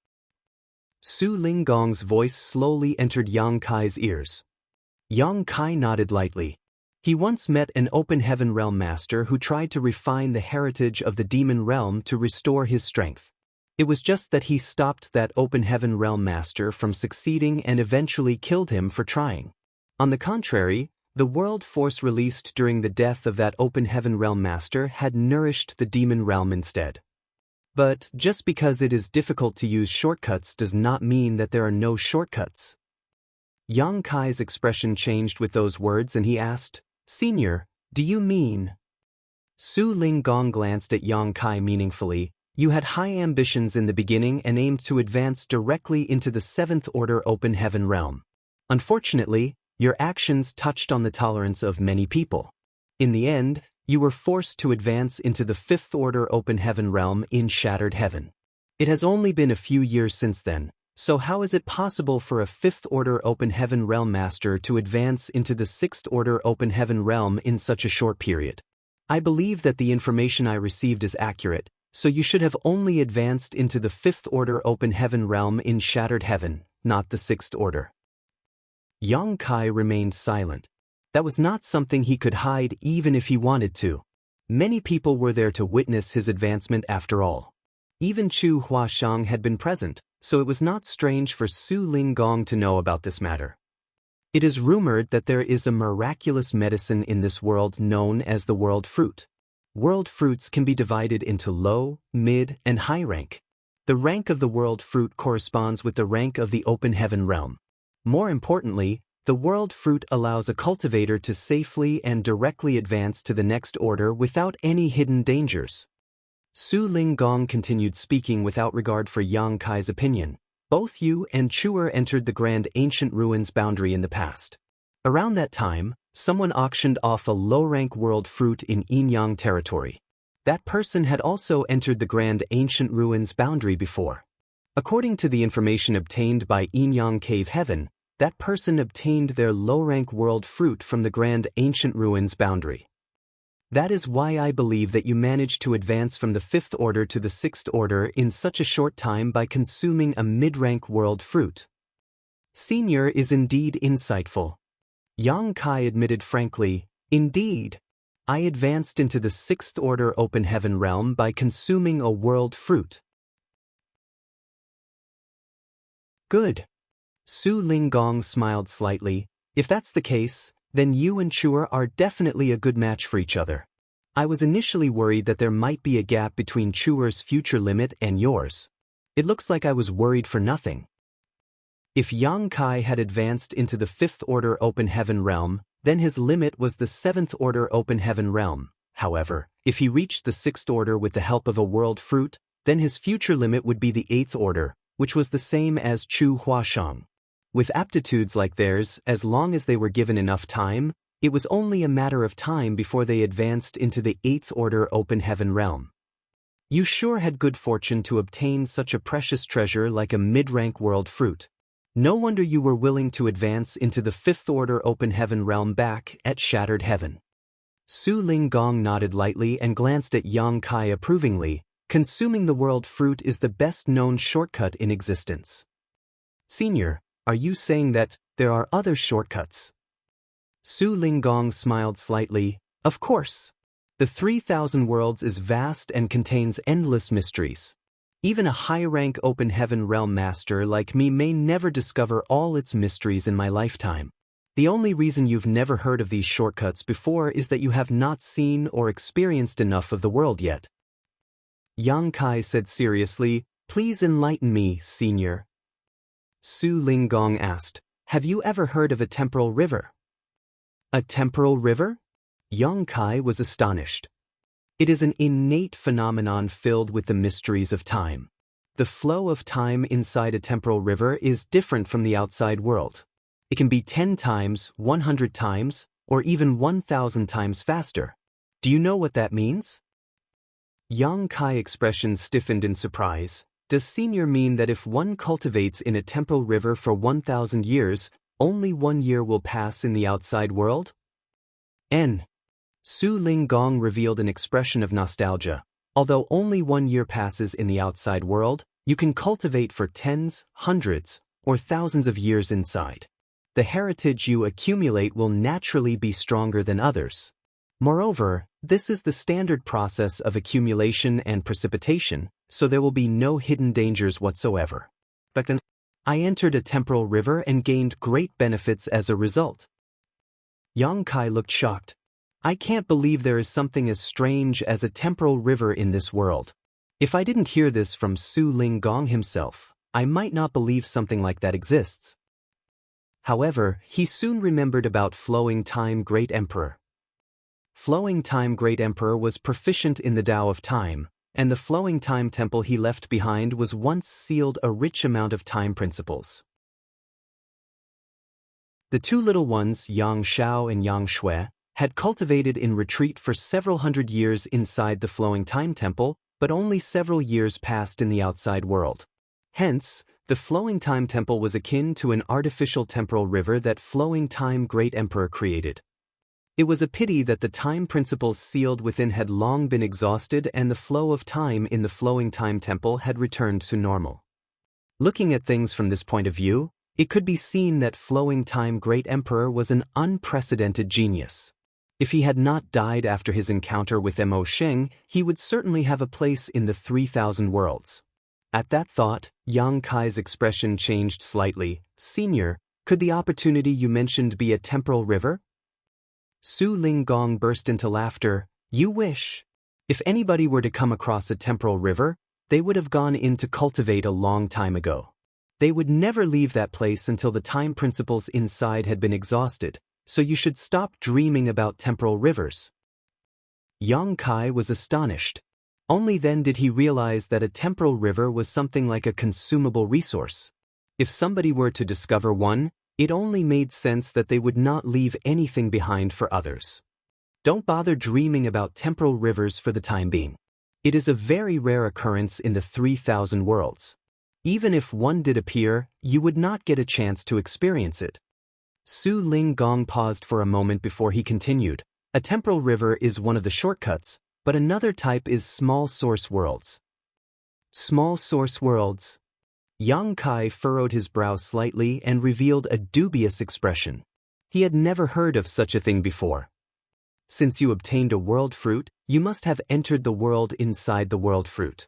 Su Linggong's voice slowly entered Yang Kai's ears. Yang Kai nodded lightly. He once met an Open Heaven Realm Master who tried to refine the heritage of the demon realm to restore his strength. It was just that he stopped that Open Heaven Realm Master from succeeding and eventually killed him for trying. On the contrary, the world force released during the death of that Open Heaven Realm Master had nourished the demon realm instead. But just because it is difficult to use shortcuts does not mean that there are no shortcuts. Yang Kai's expression changed with those words and he asked, "Senior, do you mean?" Su Linggong glanced at Yang Kai meaningfully. "You had high ambitions in the beginning and aimed to advance directly into the 7th Order Open Heaven Realm. Unfortunately, your actions touched on the tolerance of many people. In the end, you were forced to advance into the 5th Order Open Heaven Realm in Shattered Heaven. It has only been a few years since then, so how is it possible for a 5th Order Open Heaven Realm Master to advance into the 6th Order Open Heaven Realm in such a short period? I believe that the information I received is accurate, so you should have only advanced into the 5th Order Open Heaven Realm in Shattered Heaven, not the 6th Order." Yang Kai remained silent. That was not something he could hide even if he wanted to. Many people were there to witness his advancement after all. Even Chu Huashang had been present, so it was not strange for Su Linggong to know about this matter. It is rumored that there is a miraculous medicine in this world known as the World Fruit. World Fruits can be divided into low, mid, and high rank. The rank of the World Fruit corresponds with the rank of the Open Heaven Realm. More importantly, the World Fruit allows a cultivator to safely and directly advance to the next order without any hidden dangers. Su Linggong continued speaking without regard for Yang Kai's opinion. Both you and Chuer entered the Grand Ancient Ruins boundary in the past. Around that time, someone auctioned off a low-rank World Fruit in Yinyang territory. That person had also entered the Grand Ancient Ruins boundary before. According to the information obtained by Yinyang Cave Heaven, that person obtained their low-rank World Fruit from the Grand Ancient Ruins boundary. That is why I believe that you managed to advance from the 5th Order to the 6th Order in such a short time by consuming a mid-rank World Fruit. Senior is indeed insightful. Yang Kai admitted frankly, "Indeed. I advanced into the 6th Order Open Heaven Realm by consuming a World Fruit." "Good." Su Linggong smiled slightly. "If that's the case, then you and Chuer are definitely a good match for each other. I was initially worried that there might be a gap between Chuer's future limit and yours. It looks like I was worried for nothing." If Yang Kai had advanced into the 5th Order Open Heaven Realm, then his limit was the 7th Order Open Heaven Realm. However, if he reached the 6th Order with the help of a World Fruit, then his future limit would be the 8th Order, which was the same as Chu Huashang. With aptitudes like theirs, as long as they were given enough time, it was only a matter of time before they advanced into the 8th Order Open Heaven Realm. You sure had good fortune to obtain such a precious treasure like a mid-rank World Fruit. No wonder you were willing to advance into the 5th Order Open Heaven Realm back at Shattered Heaven. Su Linggong nodded lightly and glanced at Yang Kai approvingly. Consuming the world fruit is the best-known shortcut in existence. Senior, are you saying that there are other shortcuts? Su Linggong smiled slightly. Of course. The 3,000 worlds is vast and contains endless mysteries. Even a high-rank open heaven realm master like me may never discover all its mysteries in my lifetime. The only reason you've never heard of these shortcuts before is that you have not seen or experienced enough of the world yet. Yang Kai said seriously, please enlighten me, senior. Su Linggong asked, have you ever heard of a temporal river? A temporal river? Yang Kai was astonished. It is an innate phenomenon filled with the mysteries of time. The flow of time inside a temporal river is different from the outside world. It can be 10 times, 100 times, or even 1,000 times faster. Do you know what that means? Yang Kai expression stiffened in surprise. Does senior mean that if one cultivates in a temporal river for 1,000 years, only 1 year will pass in the outside world? Su Linggong revealed an expression of nostalgia. Although only 1 year passes in the outside world, you can cultivate for tens, hundreds, or thousands of years inside. The heritage you accumulate will naturally be stronger than others. Moreover, this is the standard process of accumulation and precipitation, so there will be no hidden dangers whatsoever. But then, I entered a temporal river and gained great benefits as a result. Yang Kai looked shocked. I can't believe there is something as strange as a temporal river in this world. If I didn't hear this from Su Linggong himself, I might not believe something like that exists. However, he soon remembered about Flowing Time Great Emperor. Flowing Time Great Emperor was proficient in the Tao of Time, and the Flowing Time Temple he left behind was once sealed a rich amount of time principles. The two little ones, Yang Xiao and Yang Shui, had cultivated in retreat for several hundred years inside the Flowing Time Temple, but only several years passed in the outside world. Hence, the Flowing Time Temple was akin to an artificial temporal river that Flowing Time Great Emperor created. It was a pity that the time principles sealed within had long been exhausted and the flow of time in the Flowing Time Temple had returned to normal. Looking at things from this point of view, it could be seen that Flowing Time Great Emperor was an unprecedented genius. If he had not died after his encounter with Mo Sheng, he would certainly have a place in the 3,000 worlds. At that thought, Yang Kai's expression changed slightly. Senior, could the opportunity you mentioned be a temporal river? Su Linggong burst into laughter. You wish. If anybody were to come across a temporal river, they would have gone in to cultivate a long time ago. They would never leave that place until the time principles inside had been exhausted, so you should stop dreaming about temporal rivers. Yang Kai was astonished. Only then did he realize that a temporal river was something like a consumable resource. If somebody were to discover one, it only made sense that they would not leave anything behind for others. Don't bother dreaming about temporal rivers for the time being. It is a very rare occurrence in the 3,000 worlds. Even if one did appear, you would not get a chance to experience it. Su Linggong paused for a moment before he continued. A temporal river is one of the shortcuts, but another type is small source worlds. Small source worlds? Yang Kai furrowed his brow slightly and revealed a dubious expression. He had never heard of such a thing before. Since you obtained a world fruit, you must have entered the world inside the world fruit.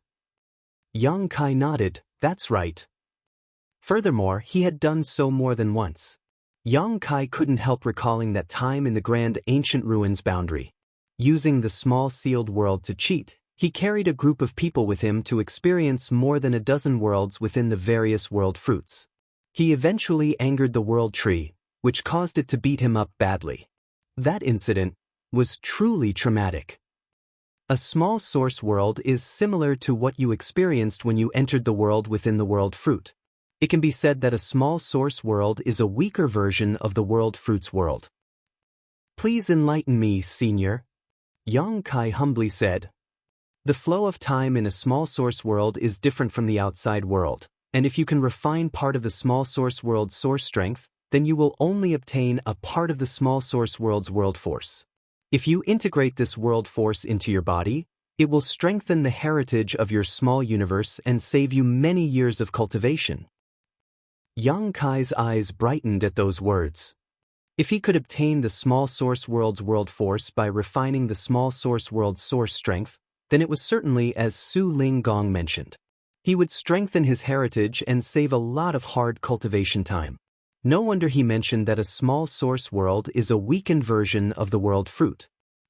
Yang Kai nodded. That's right. Furthermore, he had done so more than once. Yang Kai couldn't help recalling that time in the grand ancient ruins boundary. Using the small sealed world to cheat, he carried a group of people with him to experience more than a dozen worlds within the various world fruits. He eventually angered the world tree, which caused it to beat him up badly. That incident was truly traumatic. A small source world is similar to what you experienced when you entered the world within the world fruit. It can be said that a small source world is a weaker version of the world fruits world. Please enlighten me, senior. Yang Kai humbly said. The flow of time in a small source world is different from the outside world, and if you can refine part of the small source world's source strength, then you will only obtain a part of the small source world's world force. If you integrate this world force into your body, It will strengthen the heritage of your small universe and save you many years of cultivation. Yang Kai's eyes brightened at those words. If he could obtain the small source world's world force by refining the small source world's source strength, then it was certainly as Su Ling Gong mentioned. He would strengthen his heritage and save a lot of hard cultivation time. No wonder he mentioned that a small source world is a weakened version of the world fruit.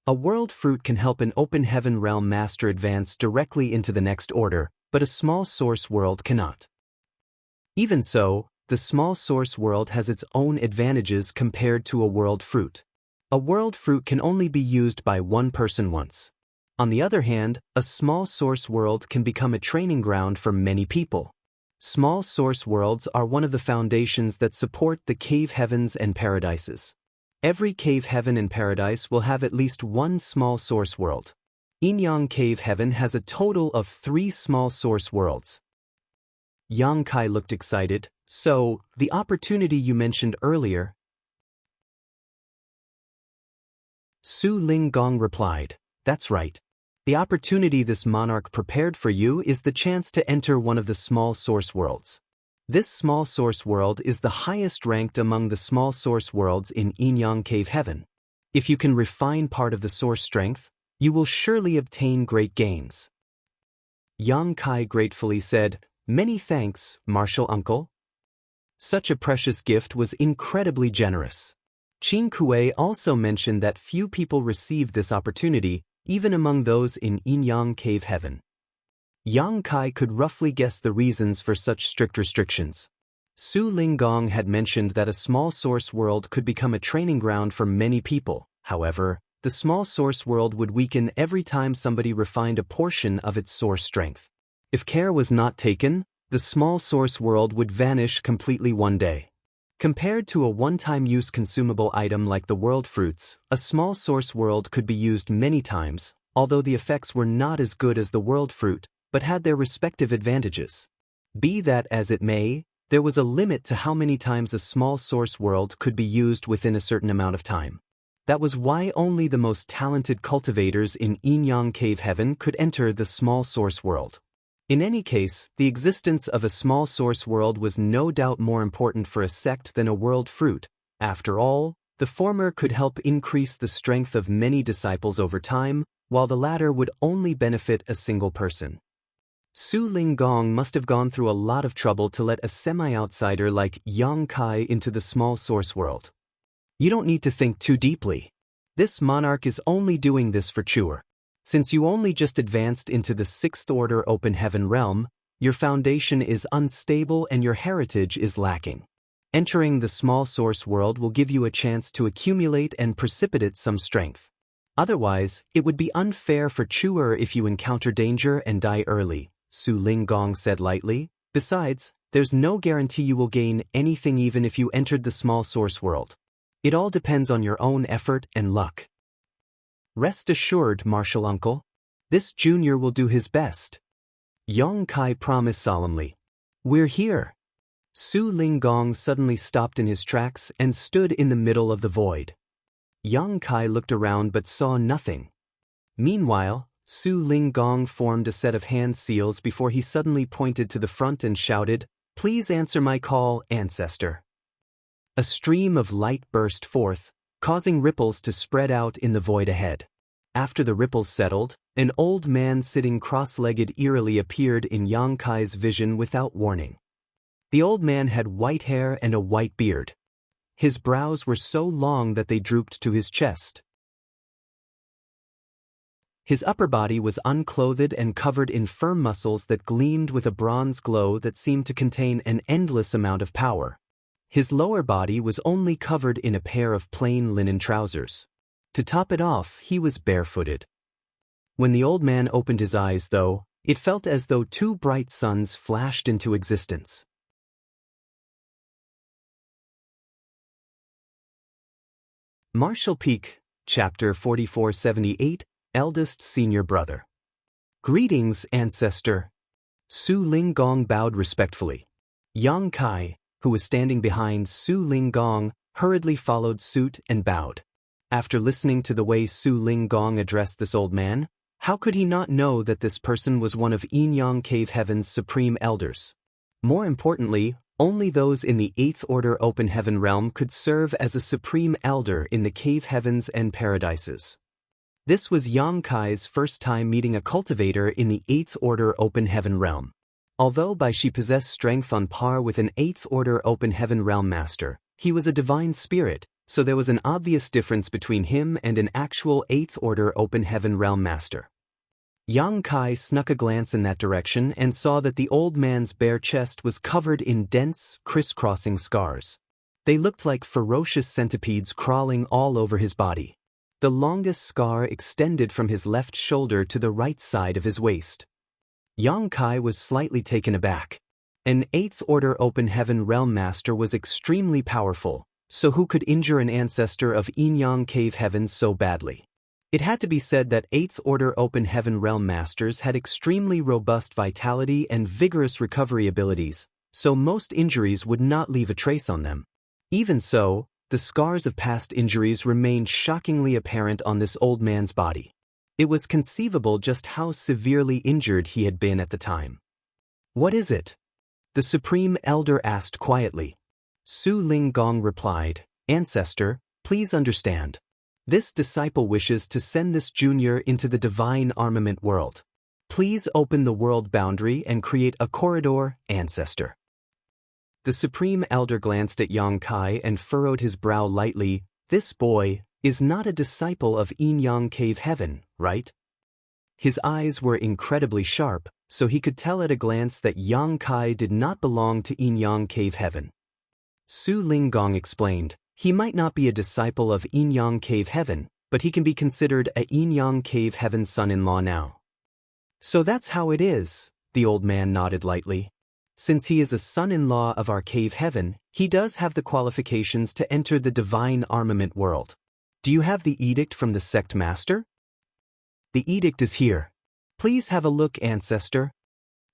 A world fruit can help an open heaven realm master advance directly into the next order, but a small source world cannot. Even so, the small source world has its own advantages compared to a world fruit. A world fruit can only be used by one person once. On the other hand, a small source world can become a training ground for many people. Small source worlds are one of the foundations that support the cave heavens and paradises. Every cave heaven and paradise will have at least one small source world. Inyang Cave Heaven has a total of 3 small source worlds. Yang Kai looked excited. So, the opportunity you mentioned earlier? Su Ling Gong replied, that's right. The opportunity this monarch prepared for you is the chance to enter one of the small source worlds. This small source world is the highest ranked among the small source worlds in Inyang Cave Heaven. If you can refine part of the source strength, you will surely obtain great gains. Yang Kai gratefully said, many thanks, martial uncle. Such a precious gift was incredibly generous. Qin Kuei also mentioned that few people received this opportunity, even among those in Inyang Cave Heaven. Yang Kai could roughly guess the reasons for such strict restrictions. Su Ling Gong had mentioned that a small source world could become a training ground for many people. However, the small source world would weaken every time somebody refined a portion of its source strength. If care was not taken, the small source world would vanish completely one day. Compared to a one-time use consumable item like the world fruits, a small source world could be used many times, although the effects were not as good as the world fruit, but had their respective advantages. Be that as it may, there was a limit to how many times a small source world could be used within a certain amount of time. That was why only the most talented cultivators in Inyang Cave Heaven could enter the small source world. In any case, the existence of a small source world was no doubt more important for a sect than a world fruit. After all, the former could help increase the strength of many disciples over time, while the latter would only benefit a single person. Su Ling Gong must have gone through a lot of trouble to let a semi-outsider like Yang Kai into the small source world. You don't need to think too deeply. This monarch is only doing this for Chuer. Since you only just advanced into the 6th order open heaven realm, your foundation is unstable and your heritage is lacking. Entering the small source world will give you a chance to accumulate and precipitate some strength. Otherwise, it would be unfair for Chuer if you encounter danger and die early, Su Ling Gong said lightly. Besides, there's no guarantee you will gain anything even if you entered the small source world. It all depends on your own effort and luck. Rest assured, martial uncle. This junior will do his best. Yang Kai promised solemnly. We're here. Su Ling Gong suddenly stopped in his tracks and stood in the middle of the void. Yang Kai looked around but saw nothing. Meanwhile, Su Ling Gong formed a set of hand seals before he suddenly pointed to the front and shouted, "Please answer my call, ancestor." A stream of light burst forth, causing ripples to spread out in the void ahead. After the ripples settled, an old man sitting cross-legged eerily appeared in Yang Kai's vision without warning. The old man had white hair and a white beard. His brows were so long that they drooped to his chest. His upper body was unclothed and covered in firm muscles that gleamed with a bronze glow that seemed to contain an endless amount of power. His lower body was only covered in a pair of plain linen trousers. To top it off, he was barefooted. When the old man opened his eyes, though, it felt as though 2 bright suns flashed into existence. Martial Peak, Chapter 4478, Eldest Senior Brother. Greetings, ancestor. Su Ling Gong bowed respectfully. Yang Kai, who was standing behind Su Ling Gong, hurriedly followed suit and bowed. After listening to the way Su Ling Gong addressed this old man, How could he not know that this person was one of Yin-Yang Cave Heaven's supreme elders? More importantly, only those in the 8th Order Open Heaven realm could serve as a supreme elder in the Cave Heavens and Paradises. This was Yang Kai's first time meeting a cultivator in the 8th Order Open Heaven realm. Although she possessed strength on par with an 8th Order Open Heaven realm master, he was a divine spirit, so there was an obvious difference between him and an actual 8th Order Open Heaven realm master. Yang Kai snuck a glance in that direction and saw that the old man's bare chest was covered in dense, crisscrossing scars. They looked like ferocious centipedes crawling all over his body. The longest scar extended from his left shoulder to the right side of his waist. Yang Kai was slightly taken aback. An 8th Order Open Heaven realm master was extremely powerful, so who could injure an ancestor of Yin-Yang Cave Heaven so badly? It had to be said that 8th Order Open Heaven realm masters had extremely robust vitality and vigorous recovery abilities, so most injuries would not leave a trace on them. Even so, the scars of past injuries remained shockingly apparent on this old man's body. It was conceivable just how severely injured he had been at the time. "What is it?" the Supreme Elder asked quietly. Su Ling Gong replied, "Ancestor, please understand. This disciple wishes to send this junior into the divine armament world. Please open the world boundary and create a corridor, Ancestor." The Supreme Elder glanced at Yang Kai and furrowed his brow lightly. "This boy is not a disciple of Yin-Yang Cave Heaven, right?" His eyes were incredibly sharp, so he could tell at a glance that Yang Kai did not belong to Yin-Yang Cave Heaven. Su Ling Gong explained, "He might not be a disciple of Yin-Yang Cave Heaven, but he can be considered a Yin-Yang Cave Heaven son-in-law now." "So that's how it is," the old man nodded lightly. "Since he is a son-in-law of our Cave Heaven, he does have the qualifications to enter the divine armament world. Do you have the edict from the sect master?" "The edict is here. Please have a look, Ancestor."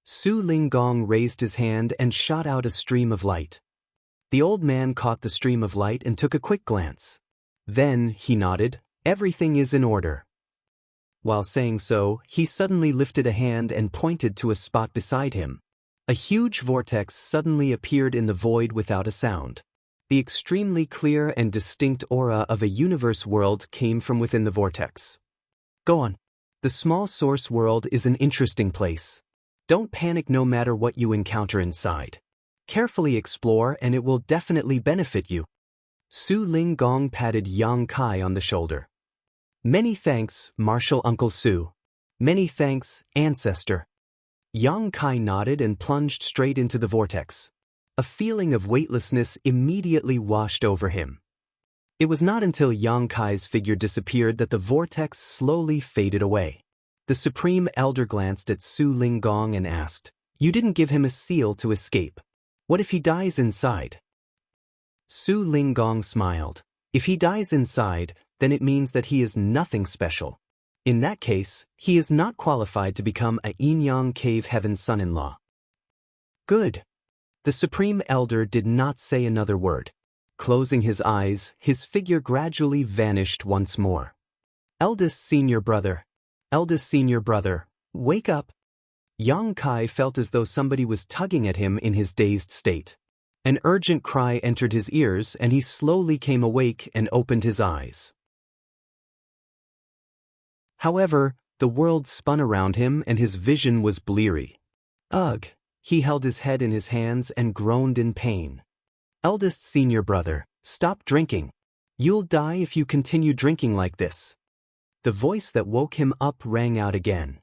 Su Ling Gong raised his hand and shot out a stream of light. The old man caught the stream of light and took a quick glance. Then, he nodded, "Everything is in order." While saying so, he suddenly lifted a hand and pointed to a spot beside him. A huge vortex suddenly appeared in the void without a sound. The extremely clear and distinct aura of a universe world came from within the vortex. "Go on. The small source world is an interesting place. Don't panic no matter what you encounter inside. Carefully explore and it will definitely benefit you." Su Ling Gong patted Yang Kai on the shoulder. "Many thanks, Martial Uncle Su. Many thanks, Ancestor." Yang Kai nodded and plunged straight into the vortex. A feeling of weightlessness immediately washed over him. It was not until Yang Kai's figure disappeared that the vortex slowly faded away. The Supreme Elder glanced at Su Ling Gong and asked, "You didn't give him a seal to escape. What if he dies inside?" Su Ling Gong smiled. "If he dies inside, then it means that he is nothing special. In that case, he is not qualified to become a Yin-Yang Cave Heaven son-in-law." "Good." The Supreme Elder did not say another word. Closing his eyes, his figure gradually vanished once more. Eldest senior brother, wake up." Yang Kai felt as though somebody was tugging at him in his dazed state. An urgent cry entered his ears and he slowly came awake and opened his eyes. However, the world spun around him and his vision was bleary. "Ugh!" He held his head in his hands and groaned in pain. "Eldest senior brother, stop drinking. You'll die if you continue drinking like this." The voice that woke him up rang out again.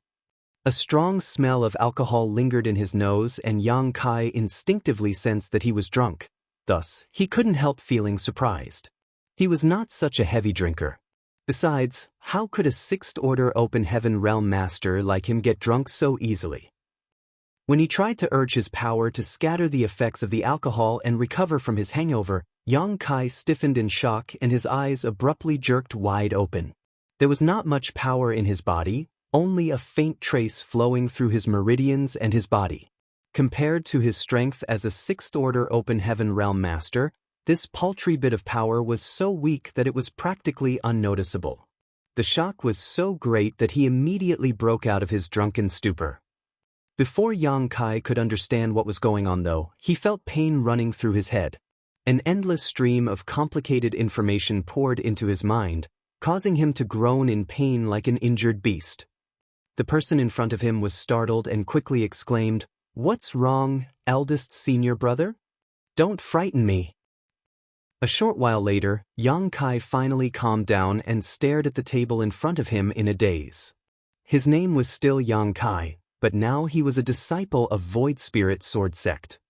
A strong smell of alcohol lingered in his nose and Yang Kai instinctively sensed that he was drunk. Thus, he couldn't help feeling surprised. He was not such a heavy drinker. Besides, how could a 6th Order Open Heaven realm master like him get drunk so easily? When he tried to urge his power to scatter the effects of the alcohol and recover from his hangover, Yang Kai stiffened in shock and his eyes abruptly jerked wide open. There was not much power in his body, only a faint trace flowing through his meridians and his body. Compared to his strength as a 6th Order Open Heaven realm master, this paltry bit of power was so weak that it was practically unnoticeable. The shock was so great that he immediately broke out of his drunken stupor. Before Yang Kai could understand what was going on though, he felt pain running through his head. An endless stream of complicated information poured into his mind, causing him to groan in pain like an injured beast. The person in front of him was startled and quickly exclaimed, "What's wrong, eldest senior brother? Don't frighten me." A short while later, Yang Kai finally calmed down and stared at the table in front of him in a daze. His name was still Yang Kai, but now he was a disciple of Void Spirit Sword Sect.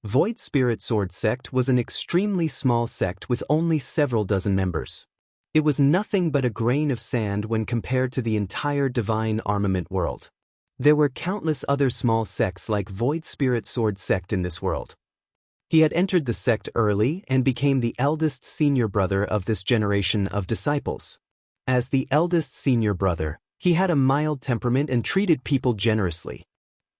Void Spirit Sword Sect was an extremely small sect with only several dozen members. It was nothing but a grain of sand when compared to the entire divine armament world. There were countless other small sects like Void Spirit Sword Sect in this world. He had entered the sect early and became the eldest senior brother of this generation of disciples. As the eldest senior brother, he had a mild temperament and treated people generously.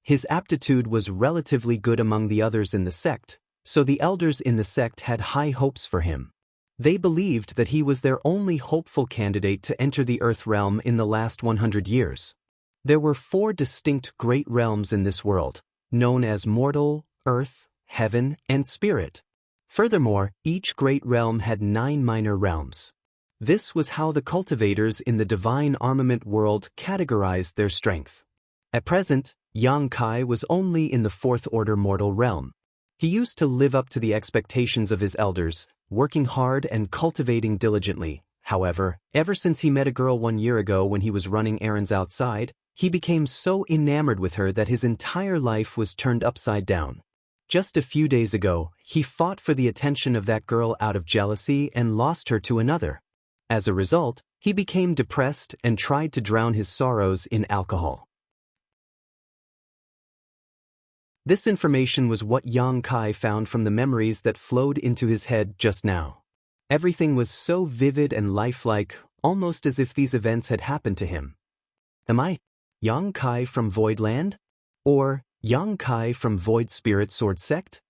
His aptitude was relatively good among the others in the sect, so the elders in the sect had high hopes for him. They believed that he was their only hopeful candidate to enter the Earth realm in the last 100 years. There were 4 distinct great realms in this world, known as Mortal, Earth, Heaven, and Spirit. Furthermore, each great realm had 9 minor realms. This was how the cultivators in the divine armament world categorized their strength. At present, Yang Kai was only in the 4th order mortal realm. He used to live up to the expectations of his elders, working hard and cultivating diligently. However, ever since he met a girl 1 year ago when he was running errands outside, he became so enamored with her that his entire life was turned upside down. Just a few days ago, he fought for the attention of that girl out of jealousy and lost her to another. As a result, he became depressed and tried to drown his sorrows in alcohol. This information was what Yang Kai found from the memories that flowed into his head just now. Everything was so vivid and lifelike, almost as if these events had happened to him. Am I Yang Kai from Voidland? Or Yang Kai from Void Spirit Sword Sect?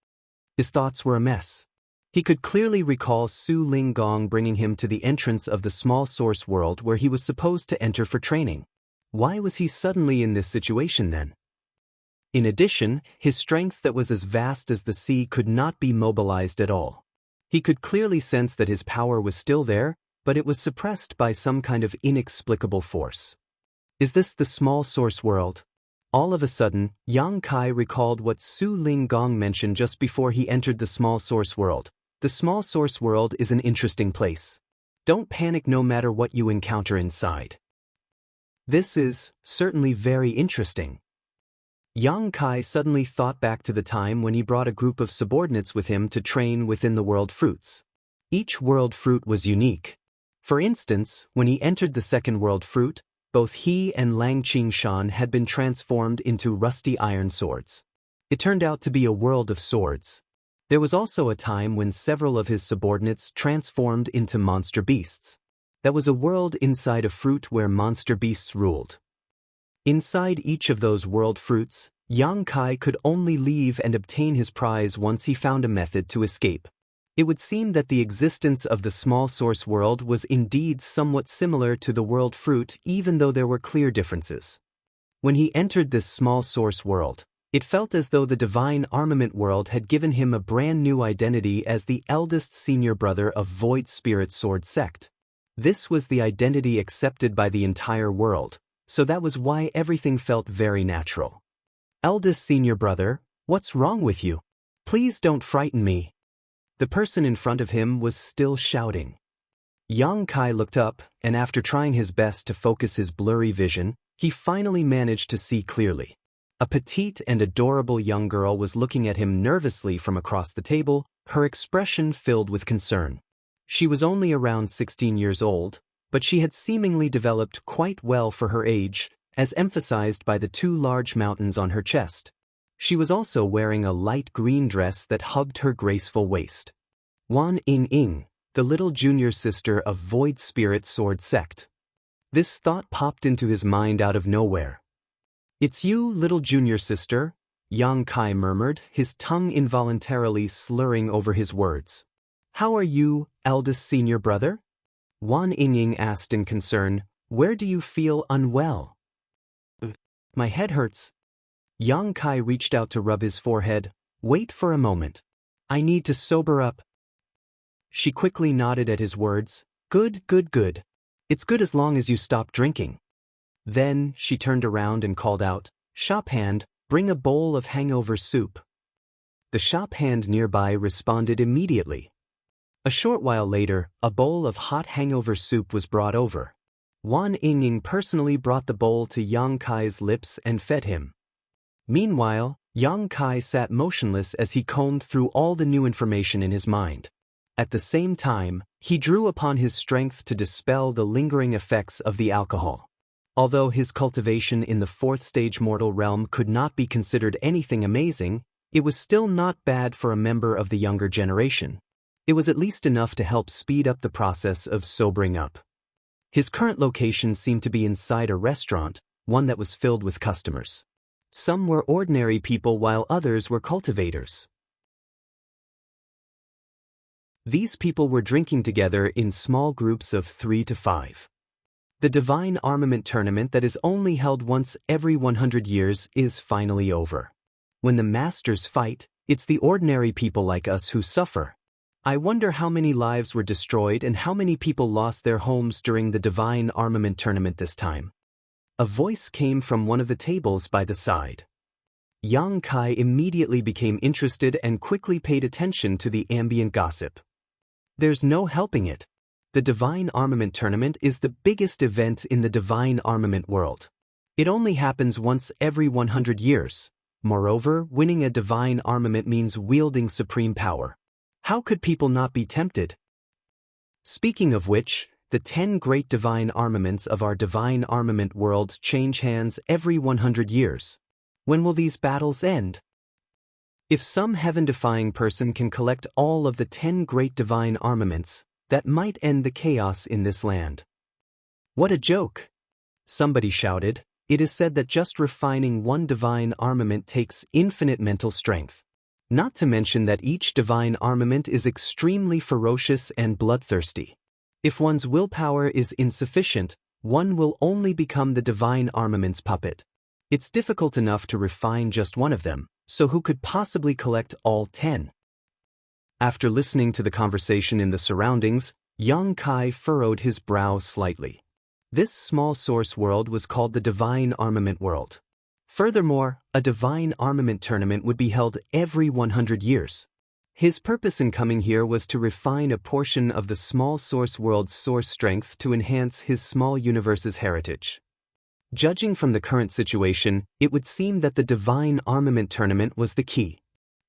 His thoughts were a mess. He could clearly recall Su Ling Gong bringing him to the entrance of the small source world where he was supposed to enter for training. Why was he suddenly in this situation then? In addition, his strength that was as vast as the sea could not be mobilized at all. He could clearly sense that his power was still there, but it was suppressed by some kind of inexplicable force. Is this the small source world? All of a sudden, Yang Kai recalled what Su Ling Gong mentioned just before he entered the small source world. The small source world is an interesting place. Don't panic no matter what you encounter inside. This is certainly very interesting. Yang Kai suddenly thought back to the time when he brought a group of subordinates with him to train within the world fruits. Each world fruit was unique. For instance, when he entered the second world fruit, both he and Lang Qingshan had been transformed into rusty iron swords. It turned out to be a world of swords. There was also a time when several of his subordinates transformed into monster beasts. That was a world inside a fruit where monster beasts ruled. Inside each of those world fruits, Yang Kai could only leave and obtain his prize once he found a method to escape. It would seem that the existence of the small source world was indeed somewhat similar to the world fruit, even though there were clear differences. When he entered this small source world, it felt as though the divine armament world had given him a brand new identity as the eldest senior brother of Void Spirit Sword Sect. This was the identity accepted by the entire world, so that was why everything felt very natural. Eldest senior brother, what's wrong with you? Please don't frighten me. The person in front of him was still shouting. Yang Kai looked up, and after trying his best to focus his blurry vision, he finally managed to see clearly. A petite and adorable young girl was looking at him nervously from across the table, her expression filled with concern. She was only around 16 years old, but she had seemingly developed quite well for her age, as emphasized by the 2 large mountains on her chest. She was also wearing a light green dress that hugged her graceful waist. Wan Ying, the little junior sister of Void Spirit Sword Sect. This thought popped into his mind out of nowhere. It's you, little junior sister, Yang Kai murmured, his tongue involuntarily slurring over his words. How are you, eldest senior brother? Wan Ying asked in concern, Where do you feel unwell? My head hurts. Yang Kai reached out to rub his forehead. Wait for a moment. I need to sober up. She quickly nodded at his words. Good, good, good. It's good as long as you stop drinking. Then, she turned around and called out, Shop hand, bring a bowl of hangover soup. The shop hand nearby responded immediately. A short while later, a bowl of hot hangover soup was brought over. Wan Yingying personally brought the bowl to Yang Kai's lips and fed him. Meanwhile, Yang Kai sat motionless as he combed through all the new information in his mind. At the same time, he drew upon his strength to dispel the lingering effects of the alcohol. Although his cultivation in the fourth stage mortal realm could not be considered anything amazing, it was still not bad for a member of the younger generation. It was at least enough to help speed up the process of sobering up. His current location seemed to be inside a restaurant, one that was filled with customers. Some were ordinary people while others were cultivators. These people were drinking together in small groups of 3 to 5. The Divine Armament Tournament that is only held once every 100 years is finally over. When the masters fight, it's the ordinary people like us who suffer. I wonder how many lives were destroyed and how many people lost their homes during the Divine Armament Tournament this time. A voice came from one of the tables by the side. Yang Kai immediately became interested and quickly paid attention to the ambient gossip. There's no helping it. The Divine Armament Tournament is the biggest event in the Divine Armament world. It only happens once every 100 years. Moreover, winning a Divine Armament means wielding supreme power. How could people not be tempted? Speaking of which, the 10 great divine armaments of our Divine Armament world change hands every 100 years. When will these battles end? If some heaven-defying person can collect all of the 10 great divine armaments, that might end the chaos in this land. What a joke! Somebody shouted. It is said that just refining one divine armament takes infinite mental strength. Not to mention that each divine armament is extremely ferocious and bloodthirsty. If one's willpower is insufficient, one will only become the divine armament's puppet. It's difficult enough to refine just one of them, so who could possibly collect all 10? After listening to the conversation in the surroundings, Yang Kai furrowed his brow slightly. This small source world was called the Divine Armament World. Furthermore, a Divine Armament Tournament would be held every 100 years. His purpose in coming here was to refine a portion of the small source world's source strength to enhance his small universe's heritage. Judging from the current situation, it would seem that the Divine Armament Tournament was the key.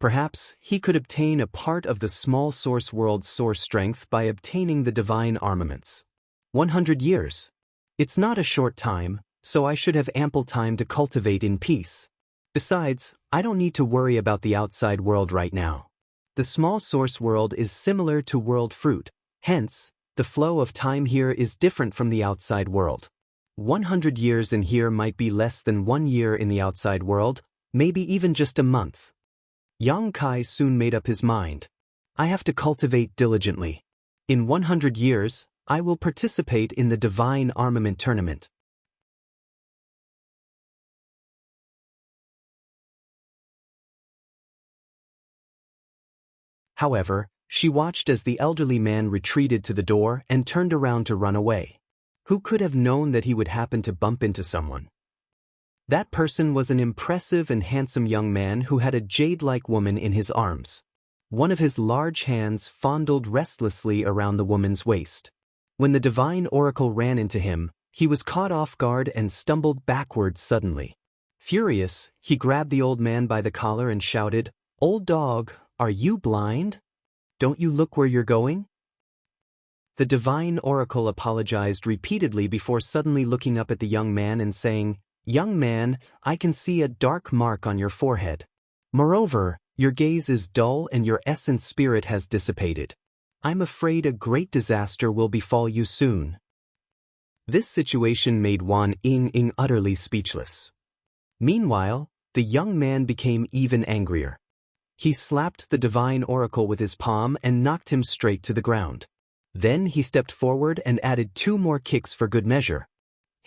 Perhaps he could obtain a part of the small source world's source strength by obtaining the divine armaments. 100 years. It's not a short time, so I should have ample time to cultivate in peace. Besides, I don't need to worry about the outside world right now. The small source world is similar to world fruit, hence, the flow of time here is different from the outside world. 100 years in here might be less than 1 year in the outside world, maybe even just a month. Yang Kai soon made up his mind. I have to cultivate diligently. In 100 years, I will participate in the Divine Armament Tournament. However, she watched as the elderly man retreated to the door and turned around to run away. Who could have known that he would happen to bump into someone? That person was an impressive and handsome young man who had a jade-like woman in his arms. One of his large hands fondled restlessly around the woman's waist. When the divine oracle ran into him, he was caught off guard and stumbled backwards suddenly. Furious, he grabbed the old man by the collar and shouted, "Old dog, are you blind? Don't you look where you're going?" The divine oracle apologized repeatedly before suddenly looking up at the young man and saying, "Young man, I can see a dark mark on your forehead. Moreover, your gaze is dull and your essence spirit has dissipated. I'm afraid a great disaster will befall you soon." This situation made Wan Yingying utterly speechless. Meanwhile, the young man became even angrier. He slapped the divine oracle with his palm and knocked him straight to the ground. Then he stepped forward and added 2 more kicks for good measure.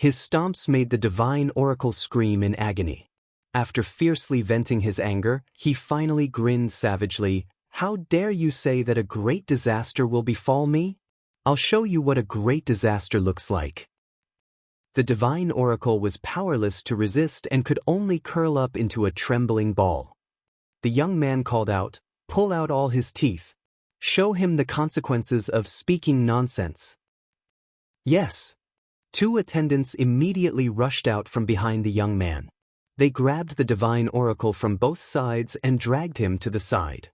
His stomps made the divine oracle scream in agony. After fiercely venting his anger, he finally grinned savagely. "How dare you say that a great disaster will befall me? I'll show you what a great disaster looks like." The divine oracle was powerless to resist and could only curl up into a trembling ball. The young man called out, "Pull out all his teeth. Show him the consequences of speaking nonsense." "Yes." Two attendants immediately rushed out from behind the young man. They grabbed the divine oracle from both sides and dragged him to the side.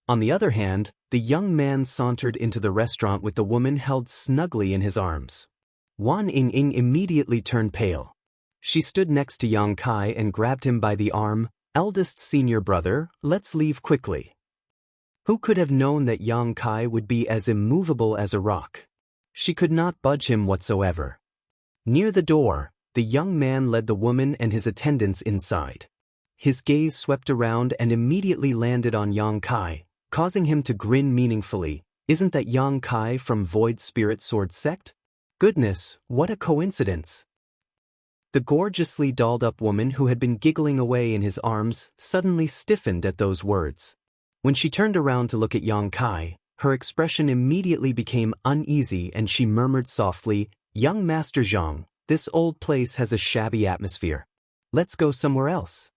On the other hand, the young man sauntered into the restaurant with the woman held snugly in his arms. Wan Ying immediately turned pale. She stood next to Yang Kai and grabbed him by the arm. "Eldest senior brother, let's leave quickly." Who could have known that Yang Kai would be as immovable as a rock? She could not budge him whatsoever. Near the door, the young man led the woman and his attendants inside. His gaze swept around and immediately landed on Yang Kai, causing him to grin meaningfully. "Isn't that Yang Kai from Void Spirit Sword Sect? Goodness, what a coincidence." The gorgeously dolled-up woman who had been giggling away in his arms suddenly stiffened at those words. When she turned around to look at Yang Kai, her expression immediately became uneasy and she murmured softly, "Young Master Zhang, this old place has a shabby atmosphere. Let's go somewhere else."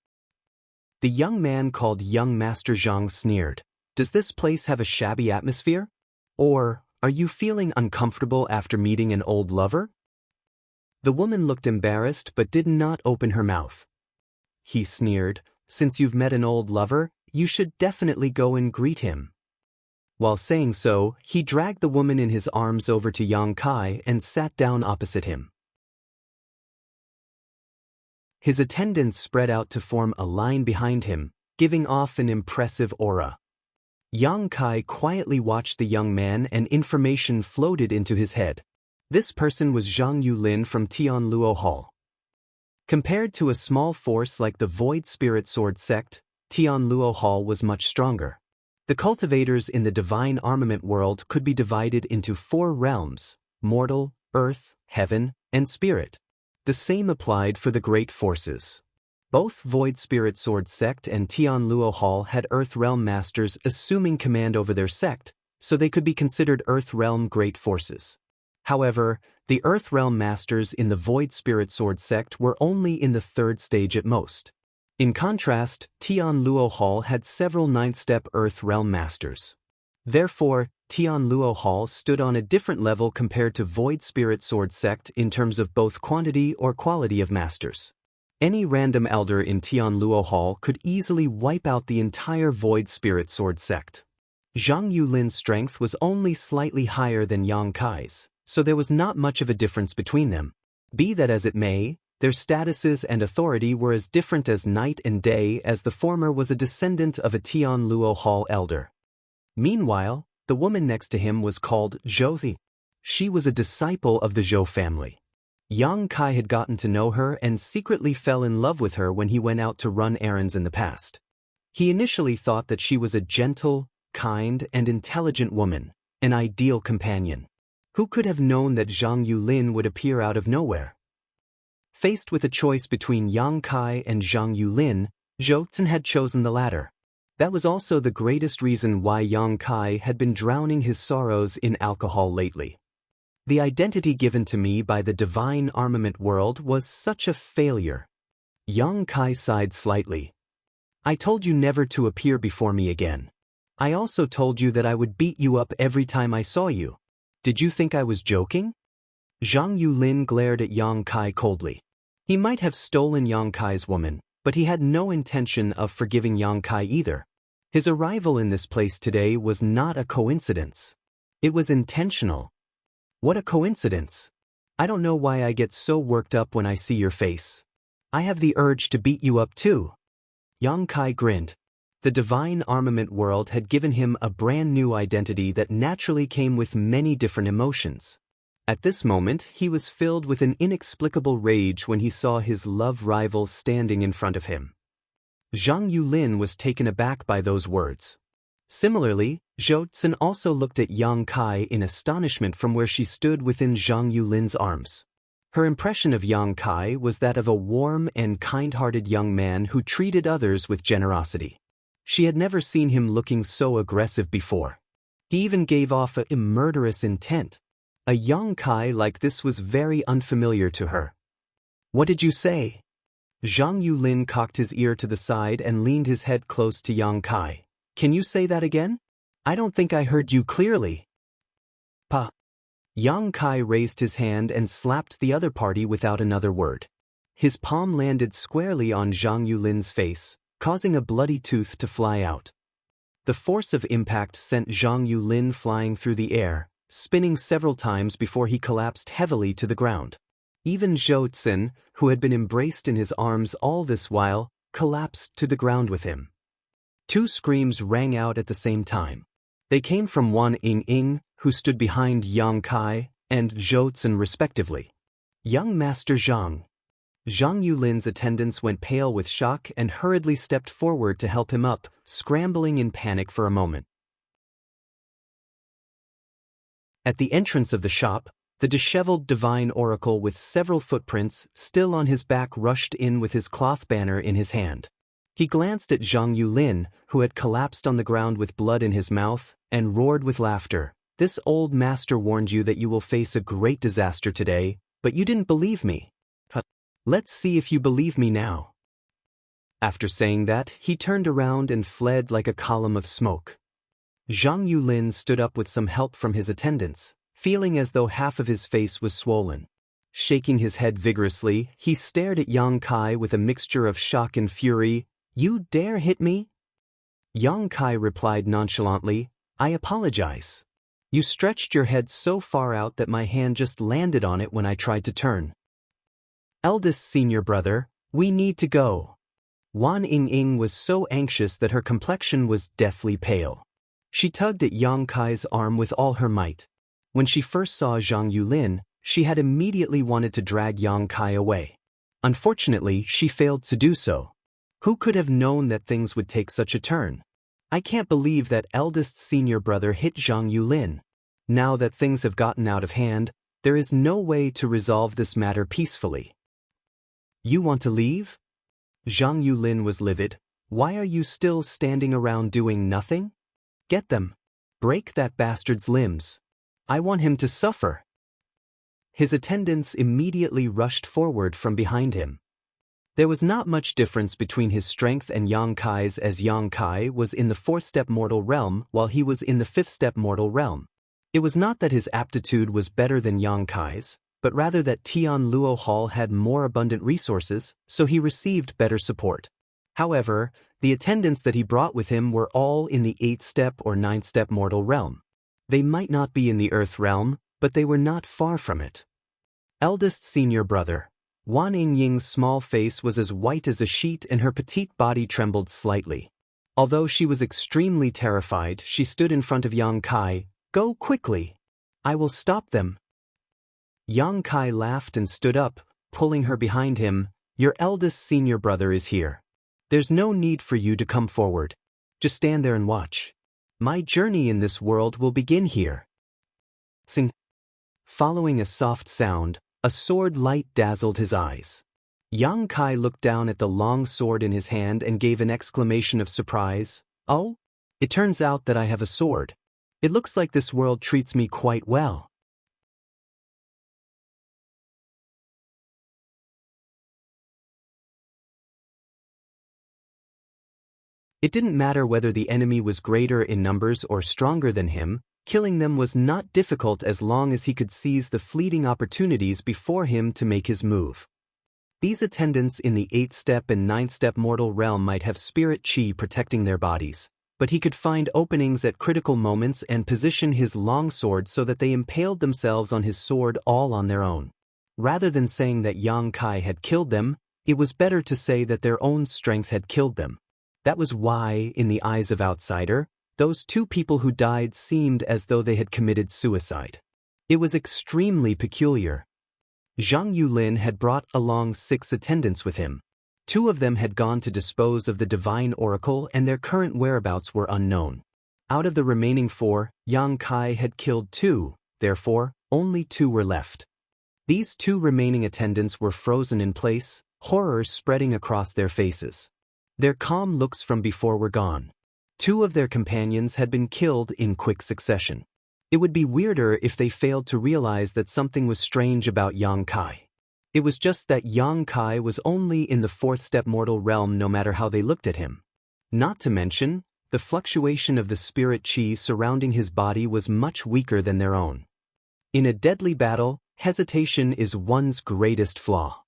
The young man called Young Master Zhang sneered. "Does this place have a shabby atmosphere? Or, are you feeling uncomfortable after meeting an old lover?" The woman looked embarrassed but did not open her mouth. He sneered, "Since you've met an old lover, you should definitely go and greet him." While saying so, he dragged the woman in his arms over to Yang Kai and sat down opposite him. His attendants spread out to form a line behind him, giving off an impressive aura. Yang Kai quietly watched the young man and information floated into his head. This person was Zhang Yulin from Tianluo Hall. Compared to a small force like the Void Spirit Sword Sect, Tianluo Hall was much stronger. The cultivators in the divine armament world could be divided into 4 realms: mortal, earth, heaven, and spirit. The same applied for the great forces. Both Void Spirit Sword Sect and Tianluo Hall had Earth Realm Masters assuming command over their sect, so they could be considered Earth Realm Great Forces. However, the Earth Realm Masters in the Void Spirit Sword Sect were only in the 3rd stage at most. In contrast, Tianluo Hall had several 9th-step Earth Realm Masters. Therefore, Tianluo Hall stood on a different level compared to Void Spirit Sword Sect in terms of both quantity or quality of masters. Any random elder in Tianluo Hall could easily wipe out the entire Void Spirit Sword Sect. Zhang Yulin's strength was only slightly higher than Yang Kai's, so there was not much of a difference between them. Be that as it may, their statuses and authority were as different as night and day, as the former was a descendant of a Tianluo Hall elder. Meanwhile, the woman next to him was called Zhou Thi. She was a disciple of the Zhou family. Yang Kai had gotten to know her and secretly fell in love with her when he went out to run errands in the past. He initially thought that she was a gentle, kind, and intelligent woman, an ideal companion. Who could have known that Zhang Yulin would appear out of nowhere? Faced with a choice between Yang Kai and Zhang Yulin, Zhou Zhen had chosen the latter. That was also the greatest reason why Yang Kai had been drowning his sorrows in alcohol lately. The identity given to me by the divine armament world was such a failure. Yang Kai sighed slightly. "I told you never to appear before me again. I also told you that I would beat you up every time I saw you. Did you think I was joking?" Zhang Yulin glared at Yang Kai coldly. He might have stolen Yang Kai's woman, but he had no intention of forgiving Yang Kai either. His arrival in this place today was not a coincidence. It was intentional. What a coincidence. I don't know why I get so worked up when I see your face. I have the urge to beat you up too. Yang Kai grinned. The divine armament world had given him a brand new identity that naturally came with many different emotions. At this moment, he was filled with an inexplicable rage when he saw his love rival standing in front of him. Zhang Yulin was taken aback by those words. Similarly, Zhou Zhen also looked at Yang Kai in astonishment from where she stood within Zhang Yulin's arms. Her impression of Yang Kai was that of a warm and kind-hearted young man who treated others with generosity. She had never seen him looking so aggressive before. He even gave off a murderous intent. A Yang Kai like this was very unfamiliar to her. "What did you say?" Zhang Yulin cocked his ear to the side and leaned his head close to Yang Kai. "Can you say that again? I don't think I heard you clearly." "Pa." Yang Kai raised his hand and slapped the other party without another word. His palm landed squarely on Zhang Yulin's face, causing a bloody tooth to fly out. The force of impact sent Zhang Yulin flying through the air, spinning several times before he collapsed heavily to the ground. Even Zhou Tsin, who had been embraced in his arms all this while, collapsed to the ground with him. Two screams rang out at the same time. They came from Wan Ying, who stood behind Yang Kai, and Zhou Tsin respectively. "Young Master Zhang." Zhang Yulin's attendants went pale with shock and hurriedly stepped forward to help him up, scrambling in panic for a moment. At the entrance of the shop, the disheveled divine oracle with several footprints still on his back rushed in with his cloth banner in his hand. He glanced at Zhang Yulin, who had collapsed on the ground with blood in his mouth, and roared with laughter. "This old master warned you that you will face a great disaster today, but you didn't believe me. Let's see if you believe me now." After saying that, he turned around and fled like a column of smoke. Zhang Yulin stood up with some help from his attendants, feeling as though half of his face was swollen. Shaking his head vigorously, he stared at Yang Kai with a mixture of shock and fury. "You dare hit me?" Yang Kai replied nonchalantly, "I apologize. You stretched your head so far out that my hand just landed on it when I tried to turn." "Eldest senior brother, we need to go." Wan Ying was so anxious that her complexion was deathly pale. She tugged at Yang Kai's arm with all her might. When she first saw Zhang Yulin, she had immediately wanted to drag Yang Kai away. Unfortunately, she failed to do so. Who could have known that things would take such a turn? "I can't believe that eldest senior brother hit Zhang Yulin. Now that things have gotten out of hand, there is no way to resolve this matter peacefully." "You want to leave?" Zhang Yulin was livid. "Why are you still standing around doing nothing? Get them. Break that bastard's limbs. I want him to suffer." His attendants immediately rushed forward from behind him. There was not much difference between his strength and Yang Kai's, as Yang Kai was in the fourth-step mortal realm while he was in the fifth-step mortal realm. It was not that his aptitude was better than Yang Kai's, but rather that Tian Luo Hall had more abundant resources, so he received better support. However, the attendants that he brought with him were all in the 8th-step or 9th-step mortal realm. They might not be in the Earth realm, but they were not far from it. "Eldest senior brother." Wan Ying's small face was as white as a sheet and her petite body trembled slightly. Although she was extremely terrified, she stood in front of Yang Kai. "Go quickly. I will stop them." Yang Kai laughed and stood up, pulling her behind him. "Your eldest senior brother is here. There's no need for you to come forward. Just stand there and watch. My journey in this world will begin here." Sing. Following a soft sound, a sword light dazzled his eyes. Yang Kai looked down at the long sword in his hand and gave an exclamation of surprise. "Oh? It turns out that I have a sword. It looks like this world treats me quite well." It didn't matter whether the enemy was greater in numbers or stronger than him. Killing them was not difficult as long as he could seize the fleeting opportunities before him to make his move. These attendants in the 8th-step and 9th-step mortal realm might have spirit chi protecting their bodies, but he could find openings at critical moments and position his longsword so that they impaled themselves on his sword all on their own. Rather than saying that Yang Kai had killed them, it was better to say that their own strength had killed them. That was why, in the eyes of outsider, those two people who died seemed as though they had committed suicide. It was extremely peculiar. Zhang Yulin had brought along 6 attendants with him. 2 of them had gone to dispose of the divine oracle and their current whereabouts were unknown. Out of the remaining 4, Yang Kai had killed 2, therefore, only 2 were left. These two remaining attendants were frozen in place, horror spreading across their faces. Their calm looks from before were gone. Two of their companions had been killed in quick succession. It would be weirder if they failed to realize that something was strange about Yang Kai. It was just that Yang Kai was only in the fourth-step mortal realm no matter how they looked at him. Not to mention, the fluctuation of the spirit qi surrounding his body was much weaker than their own. In a deadly battle, hesitation is one's greatest flaw.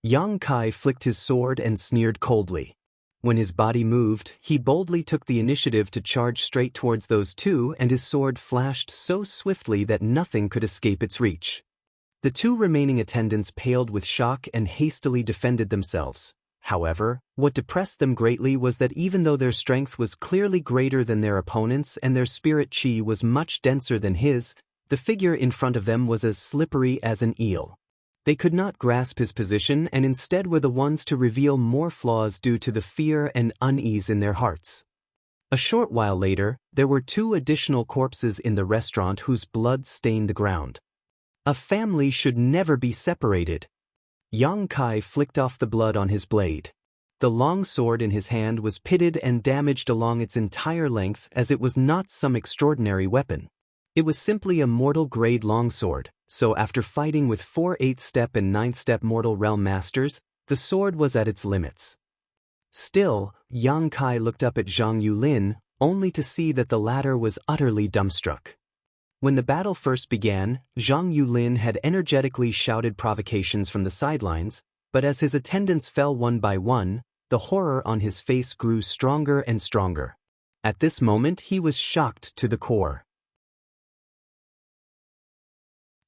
Yang Kai flicked his sword and sneered coldly. When his body moved, he boldly took the initiative to charge straight towards those two, and his sword flashed so swiftly that nothing could escape its reach. The two remaining attendants paled with shock and hastily defended themselves. However, what depressed them greatly was that even though their strength was clearly greater than their opponents and their spirit qi was much denser than his, the figure in front of them was as slippery as an eel. They could not grasp his position and instead were the ones to reveal more flaws due to the fear and unease in their hearts. A short while later, there were two additional corpses in the restaurant whose blood stained the ground. A family should never be separated. Yang Kai flicked off the blood on his blade. The long sword in his hand was pitted and damaged along its entire length, as it was not some extraordinary weapon. It was simply a mortal-grade longsword, so after fighting with 4 8th-step and 9th-step mortal realm masters, the sword was at its limits. Still, Yang Kai looked up at Zhang Yulin, only to see that the latter was utterly dumbstruck. When the battle first began, Zhang Yulin had energetically shouted provocations from the sidelines, but as his attendants fell one by one, the horror on his face grew stronger and stronger. At this moment he was shocked to the core.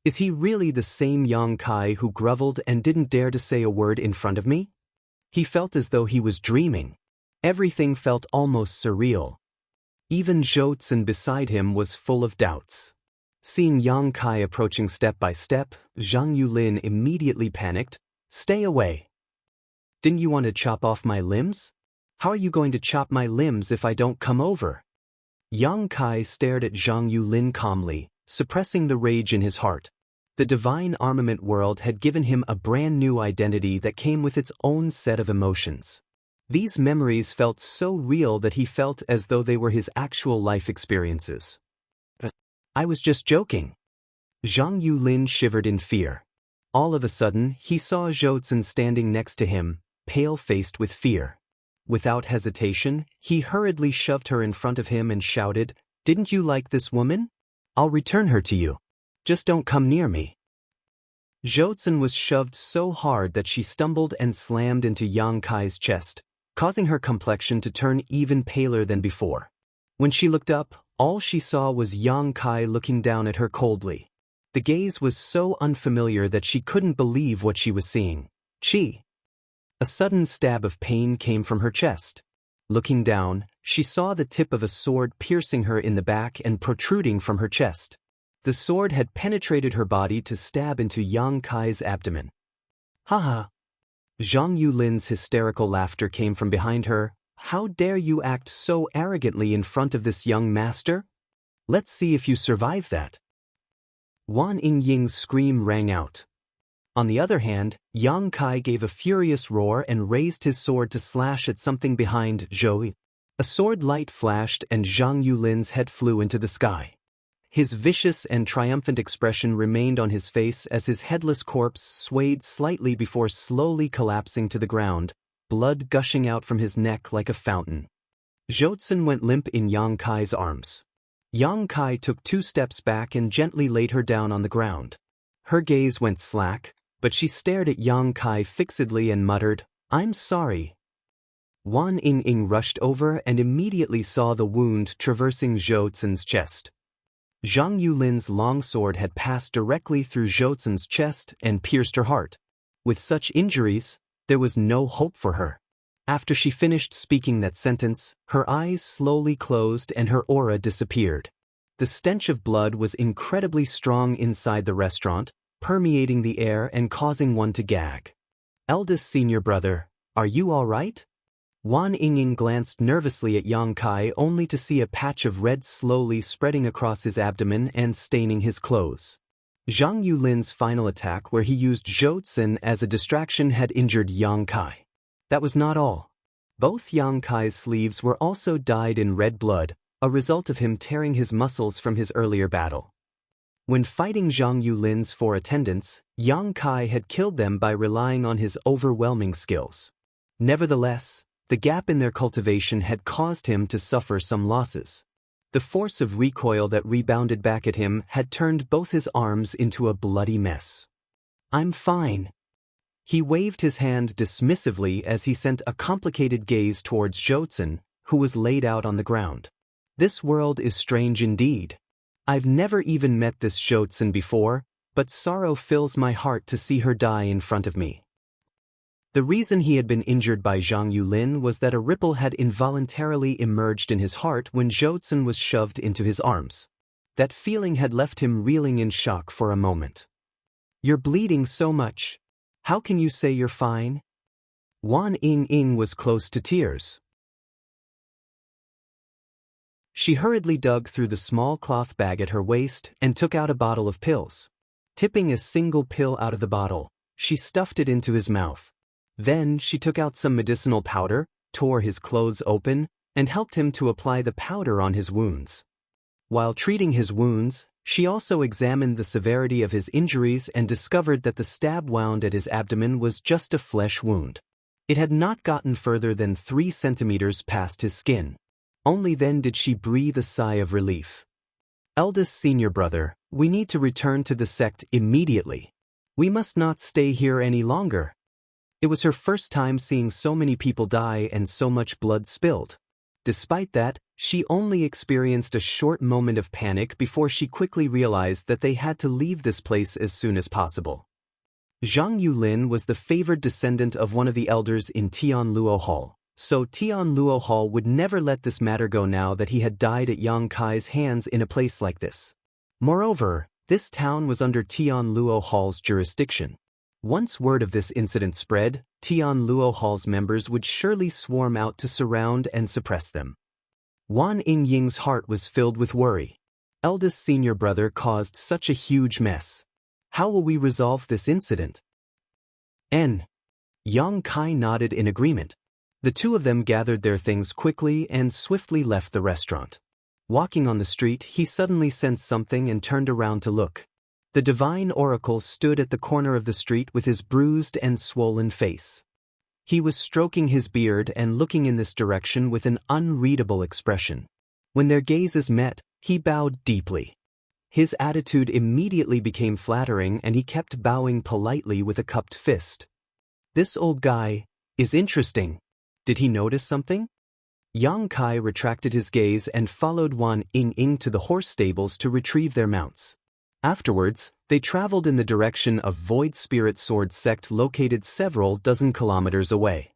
Is he really the same Yang Kai who groveled and didn't dare to say a word in front of me? He felt as though he was dreaming. Everything felt almost surreal. Even Zhou Tsun beside him was full of doubts. Seeing Yang Kai approaching step by step, Zhang Yulin immediately panicked. "Stay away. Didn't you want to chop off my limbs? How are you going to chop my limbs if I don't come over?" Yang Kai stared at Zhang Yulin calmly, suppressing the rage in his heart. The divine armament world had given him a brand new identity that came with its own set of emotions. These memories felt so real that he felt as though they were his actual life experiences. "I was just joking." Zhang Yulin shivered in fear. All of a sudden, he saw Zhou Tsun standing next to him, pale-faced with fear. Without hesitation, he hurriedly shoved her in front of him and shouted, "Didn't you like this woman? I'll return her to you. Just don't come near me." Zhou Tsun was shoved so hard that she stumbled and slammed into Yang Kai's chest, causing her complexion to turn even paler than before. When she looked up, all she saw was Yang Kai looking down at her coldly. The gaze was so unfamiliar that she couldn't believe what she was seeing. Chi. A sudden stab of pain came from her chest. Looking down, she saw the tip of a sword piercing her in the back and protruding from her chest. The sword had penetrated her body to stab into Yang Kai's abdomen. "Haha." Zhang Yulin's hysterical laughter came from behind her. "How dare you act so arrogantly in front of this young master? Let's see if you survive that." Wan Yingying's scream rang out. On the other hand, Yang Kai gave a furious roar and raised his sword to slash at something behind Zhou. A sword light flashed and Zhang Yulin's head flew into the sky. His vicious and triumphant expression remained on his face as his headless corpse swayed slightly before slowly collapsing to the ground, blood gushing out from his neck like a fountain. Zhou Tsun went limp in Yang Kai's arms. Yang Kai took 2 steps back and gently laid her down on the ground. Her gaze went slack, but she stared at Yang Kai fixedly and muttered, "I'm sorry." Wan Yingying rushed over and immediately saw the wound traversing Zhou Tsun's chest. Zhang Yulin's long sword had passed directly through Zhou Tsun's chest and pierced her heart. With such injuries, there was no hope for her. After she finished speaking that sentence, her eyes slowly closed and her aura disappeared. The stench of blood was incredibly strong inside the restaurant, permeating the air and causing one to gag. "Eldest senior brother, are you all right?" Wan Yingying glanced nervously at Yang Kai only to see a patch of red slowly spreading across his abdomen and staining his clothes. Zhang Yulin's final attack where he used Zhoutsen as a distraction had injured Yang Kai. That was not all. Both Yang Kai's sleeves were also dyed in red blood, a result of him tearing his muscles from his earlier battle. When fighting Zhang Yulin's 4 attendants, Yang Kai had killed them by relying on his overwhelming skills. Nevertheless, the gap in their cultivation had caused him to suffer some losses. The force of recoil that rebounded back at him had turned both his arms into a bloody mess. "I'm fine." He waved his hand dismissively as he sent a complicated gaze towards Zhoutsen, who was laid out on the ground. "This world is strange indeed. I've never even met this Zhoutsen before, but sorrow fills my heart to see her die in front of me." The reason he had been injured by Zhang Yulin was that a ripple had involuntarily emerged in his heart when Zhoutsen was shoved into his arms. That feeling had left him reeling in shock for a moment. "You're bleeding so much. How can you say you're fine?" Wan Ying was close to tears. She hurriedly dug through the small cloth bag at her waist and took out a bottle of pills. Tipping a single pill out of the bottle, she stuffed it into his mouth. Then she took out some medicinal powder, tore his clothes open, and helped him to apply the powder on his wounds. While treating his wounds, she also examined the severity of his injuries and discovered that the stab wound at his abdomen was just a flesh wound. It had not gotten further than 3 centimeters past his skin. Only then did she breathe a sigh of relief. "Eldest senior brother, we need to return to the sect immediately. We must not stay here any longer." It was her first time seeing so many people die and so much blood spilled. Despite that, she only experienced a short moment of panic before she quickly realized that they had to leave this place as soon as possible. Zhang Yulin was the favored descendant of one of the elders in Tianluo Hall, so Tianluo Hall would never let this matter go now that he had died at Yang Kai's hands in a place like this. Moreover, this town was under Tianluo Hall's jurisdiction. Once word of this incident spread, Tianluo Hall's members would surely swarm out to surround and suppress them. Wan Ying's heart was filled with worry. Eldest senior brother caused such a huge mess. How will we resolve this incident? Yang Kai nodded in agreement. The two of them gathered their things quickly and swiftly left the restaurant. Walking on the street, he suddenly sensed something and turned around to look. The divine oracle stood at the corner of the street with his bruised and swollen face. He was stroking his beard and looking in this direction with an unreadable expression. When their gazes met, he bowed deeply. His attitude immediately became flattering and he kept bowing politely with a cupped fist. "This old guy is interesting. Did he notice something?" Yang Kai retracted his gaze and followed Wan Ying to the horse stables to retrieve their mounts. Afterwards, they traveled in the direction of Void Spirit Sword sect located several dozen kilometers away.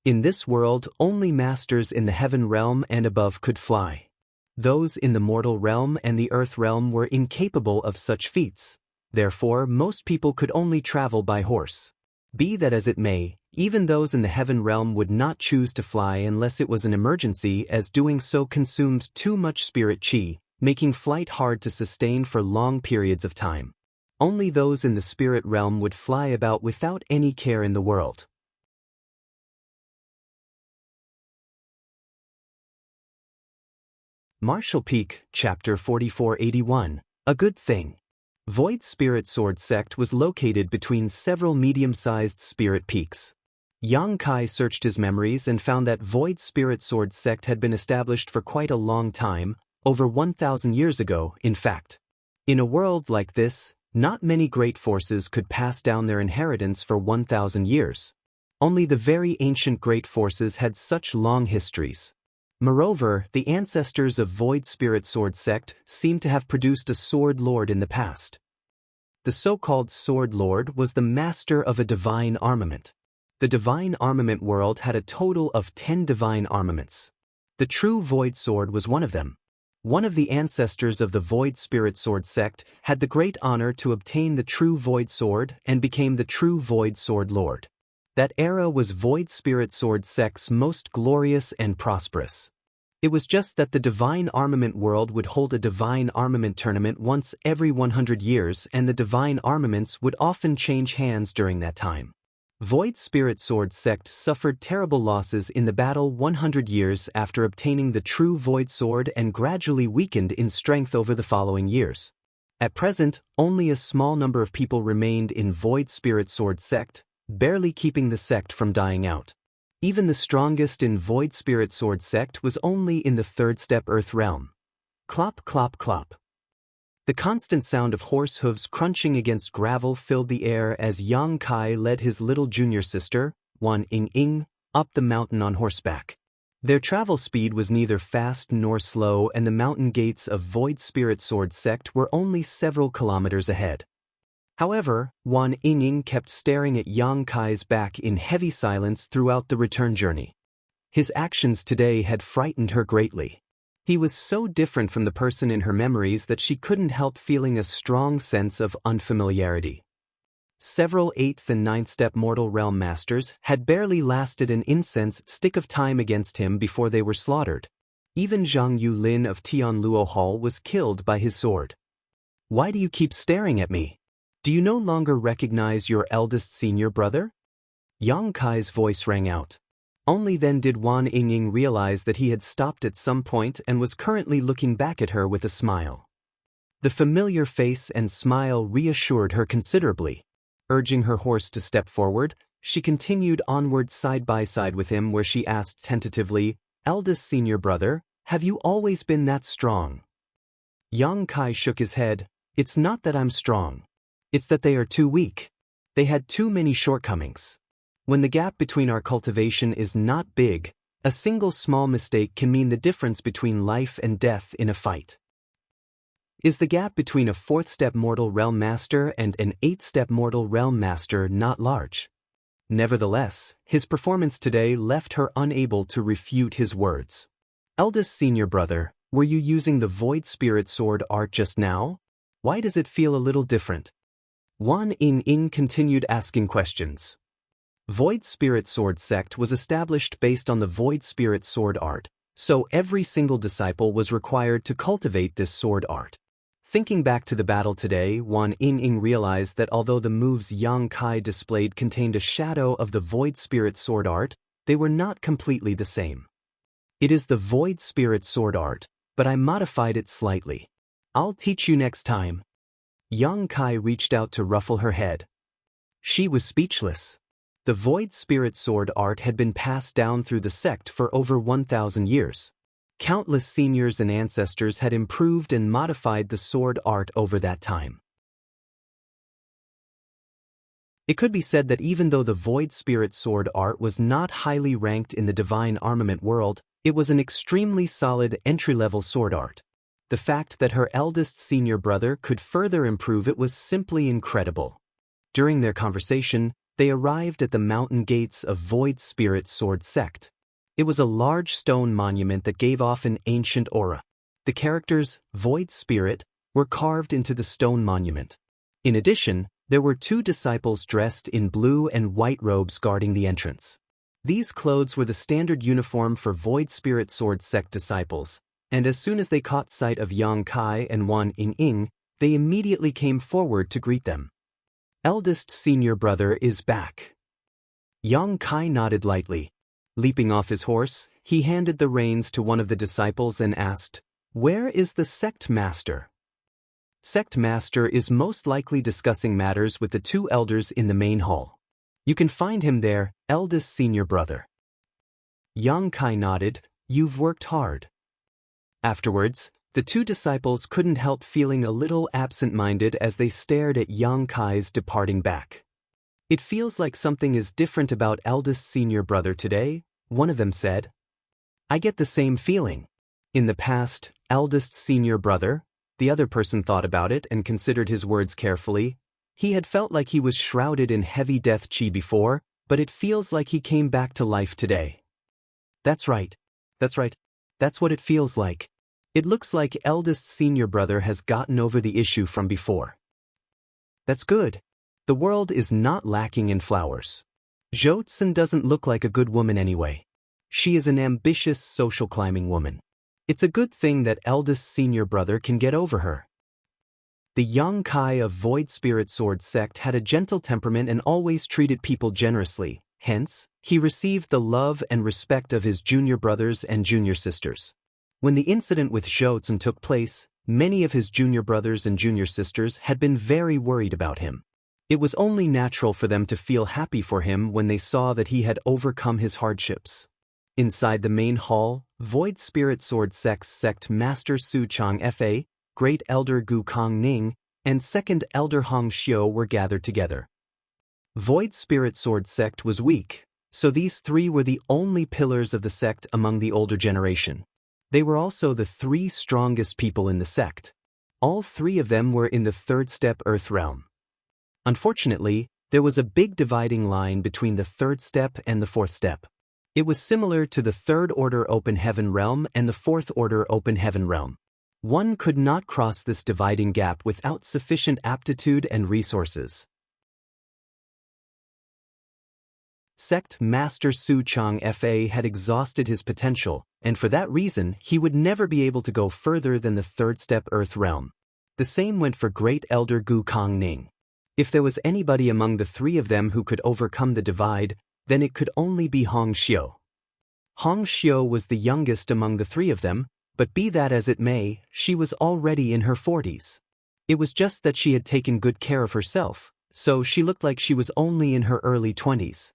In this world, only masters in the heaven realm and above could fly. Those in the mortal realm and the earth realm were incapable of such feats. Therefore, most people could only travel by horse. Be that as it may, even those in the heaven realm would not choose to fly unless it was an emergency, as doing so consumed too much spirit chi, making flight hard to sustain for long periods of time. Only those in the spirit realm would fly about without any care in the world. Martial Peak, Chapter 4481, A Good Thing. Void Spirit Sword sect was located between several medium-sized spirit peaks. Yang Kai searched his memories and found that Void Spirit Sword sect had been established for quite a long time, over 1,000 years ago, in fact. In a world like this, not many great forces could pass down their inheritance for 1,000 years. Only the very ancient great forces had such long histories. Moreover, the ancestors of Void Spirit Sword sect seemed to have produced a Sword Lord in the past. The so-called Sword Lord was the master of a divine armament. The divine armament world had a total of 10 divine armaments. The true Void Sword was one of them. One of the ancestors of the Void Spirit Sword sect had the great honor to obtain the true Void Sword and became the true Void Sword Lord. That era was Void Spirit Sword sect's most glorious and prosperous. It was just that the Divine Armament world would hold a Divine Armament tournament once every 100 years, and the Divine Armaments would often change hands during that time. Void Spirit Sword sect suffered terrible losses in the battle 100 years after obtaining the true Void Sword and gradually weakened in strength over the following years. At present, only a small number of people remained in Void Spirit Sword sect, barely keeping the sect from dying out. Even the strongest in Void Spirit Sword sect was only in the third step Earth realm. Clop clop clop. The constant sound of horse hooves crunching against gravel filled the air as Yang Kai led his little junior sister, Wan Ying, up the mountain on horseback. Their travel speed was neither fast nor slow, and the mountain gates of Void Spirit Sword sect were only several kilometers ahead. However, Wan Ying kept staring at Yang Kai's back in heavy silence throughout the return journey. His actions today had frightened her greatly. He was so different from the person in her memories that she couldn't help feeling a strong sense of unfamiliarity. Several 8th and 9th step mortal realm masters had barely lasted an incense stick of time against him before they were slaughtered. Even Zhang Yulin of Tianluo Hall was killed by his sword. Why do you keep staring at me? Do you no longer recognize your eldest senior brother? Yang Kai's voice rang out. Only then did Wan Ying realize that he had stopped at some point and was currently looking back at her with a smile. The familiar face and smile reassured her considerably. Urging her horse to step forward, she continued onward side by side with him, where she asked tentatively, "Eldest senior brother, have you always been that strong?" Yang Kai shook his head. "It's not that I'm strong. It's that they are too weak. They had too many shortcomings. When the gap between our cultivation is not big, a single small mistake can mean the difference between life and death in a fight." Is the gap between a 4th step mortal realm master and an 8th step mortal realm master not large? Nevertheless, his performance today left her unable to refute his words. "Eldest senior brother, were you using the Void Spirit Sword art just now? Why does it feel a little different?" Wan Ying continued asking questions. Void Spirit Sword sect was established based on the Void Spirit Sword art, so every single disciple was required to cultivate this sword art. Thinking back to the battle today, Wan Ying realized that although the moves Yang Kai displayed contained a shadow of the Void Spirit Sword art, they were not completely the same. "It is the Void Spirit Sword art, but I modified it slightly. I'll teach you next time." Yang Kai reached out to ruffle her head. She was speechless. The Void Spirit Sword art had been passed down through the sect for over 1,000 years. Countless seniors and ancestors had improved and modified the sword art over that time. It could be said that even though the Void Spirit Sword art was not highly ranked in the Divine Armament world, it was an extremely solid entry-level sword art. The fact that her eldest senior brother could further improve it was simply incredible. During their conversation, they arrived at the mountain gates of Void Spirit Sword sect. It was a large stone monument that gave off an ancient aura. The characters, Void Spirit, were carved into the stone monument. In addition, there were 2 disciples dressed in blue and white robes guarding the entrance. These clothes were the standard uniform for Void Spirit Sword sect disciples, and as soon as they caught sight of Yang Kai and Wan Ying, they immediately came forward to greet them. "Eldest senior brother is back." Yang Kai nodded lightly. Leaping off his horse, he handed the reins to one of the disciples and asked, "Where is the sect master?" Sect master is most likely discussing matters with the 2 elders in the main hall. "You can find him there, eldest senior brother." Yang Kai nodded. "You've worked hard." Afterwards, the 2 disciples couldn't help feeling a little absent-minded as they stared at Yang Kai's departing back. "It feels like something is different about eldest senior brother today," one of them said. "I get the same feeling. In the past, eldest senior brother," the other person thought about it and considered his words carefully. He had felt like he was shrouded in heavy death chi before, but it feels like he came back to life today. That's right. That's what it feels like. It looks like eldest senior brother has gotten over the issue from before." "That's good. The world is not lacking in flowers. Zhou Tsun doesn't look like a good woman anyway. She is an ambitious social climbing woman. It's a good thing that eldest senior brother can get over her. The young Kai of Void Spirit Sword sect had a gentle temperament and always treated people generously, hence, he received the love and respect of his junior brothers and junior sisters. When the incident with Zhou took place, many of his junior brothers and junior sisters had been very worried about him. It was only natural for them to feel happy for him when they saw that he had overcome his hardships. Inside the main hall, Void Spirit Sword sect Master Su Chang Fa, Great Elder Gu Kong Ning, and Second Elder Hong Xiu were gathered together. Void Spirit Sword sect was weak, so these three were the only pillars of the sect among the older generation. They were also the three strongest people in the sect. All three of them were in the third step Earth realm. Unfortunately, there was a big dividing line between the third step and the fourth step. It was similar to the third order open heaven realm and the fourth order open heaven realm. One could not cross this dividing gap without sufficient aptitude and resources. Sect Master Su Chang Fa had exhausted his potential, and for that reason he would never be able to go further than the third step Earth realm. The same went for Great Elder Gu Kong Ning. If there was anybody among the three of them who could overcome the divide, then it could only be Hong Xiu. Hong Xiu was the youngest among the three of them, but be that as it may, she was already in her 40s. It was just that she had taken good care of herself, so she looked like she was only in her early 20s.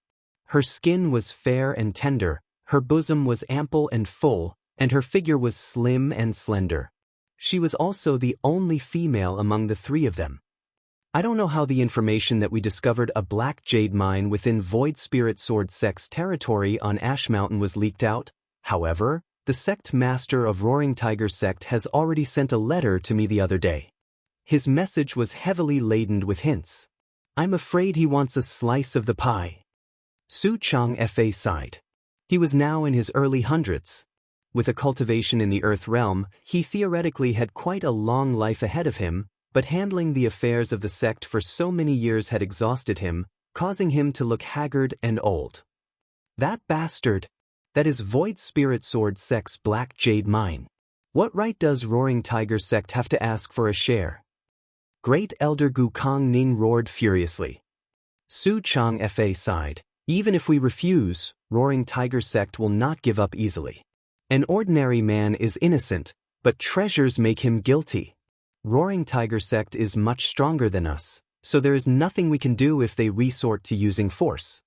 Her skin was fair and tender, her bosom was ample and full, and her figure was slim and slender. She was also the only female among the three of them. I don't know how the information that we discovered a black jade mine within Void Spirit Sword sect's territory on Ash Mountain was leaked out. However, the sect master of Roaring Tiger sect has already sent a letter to me the other day. His message was heavily laden with hints. I'm afraid he wants a slice of the pie. Su Chang Fa sighed. He was now in his early hundreds. With a cultivation in the Earth realm, he theoretically had quite a long life ahead of him, but handling the affairs of the sect for so many years had exhausted him, causing him to look haggard and old. That bastard! That is Void Spirit Sword sect's Black Jade Mine. What right does Roaring Tiger sect have to ask for a share? Great Elder Gu Kong Ning roared furiously. Su Chang Fa sighed. Even if we refuse, Roaring Tiger sect will not give up easily. An ordinary man is innocent, but treasures make him guilty. Roaring Tiger sect is much stronger than us, so there is nothing we can do if they resort to using force.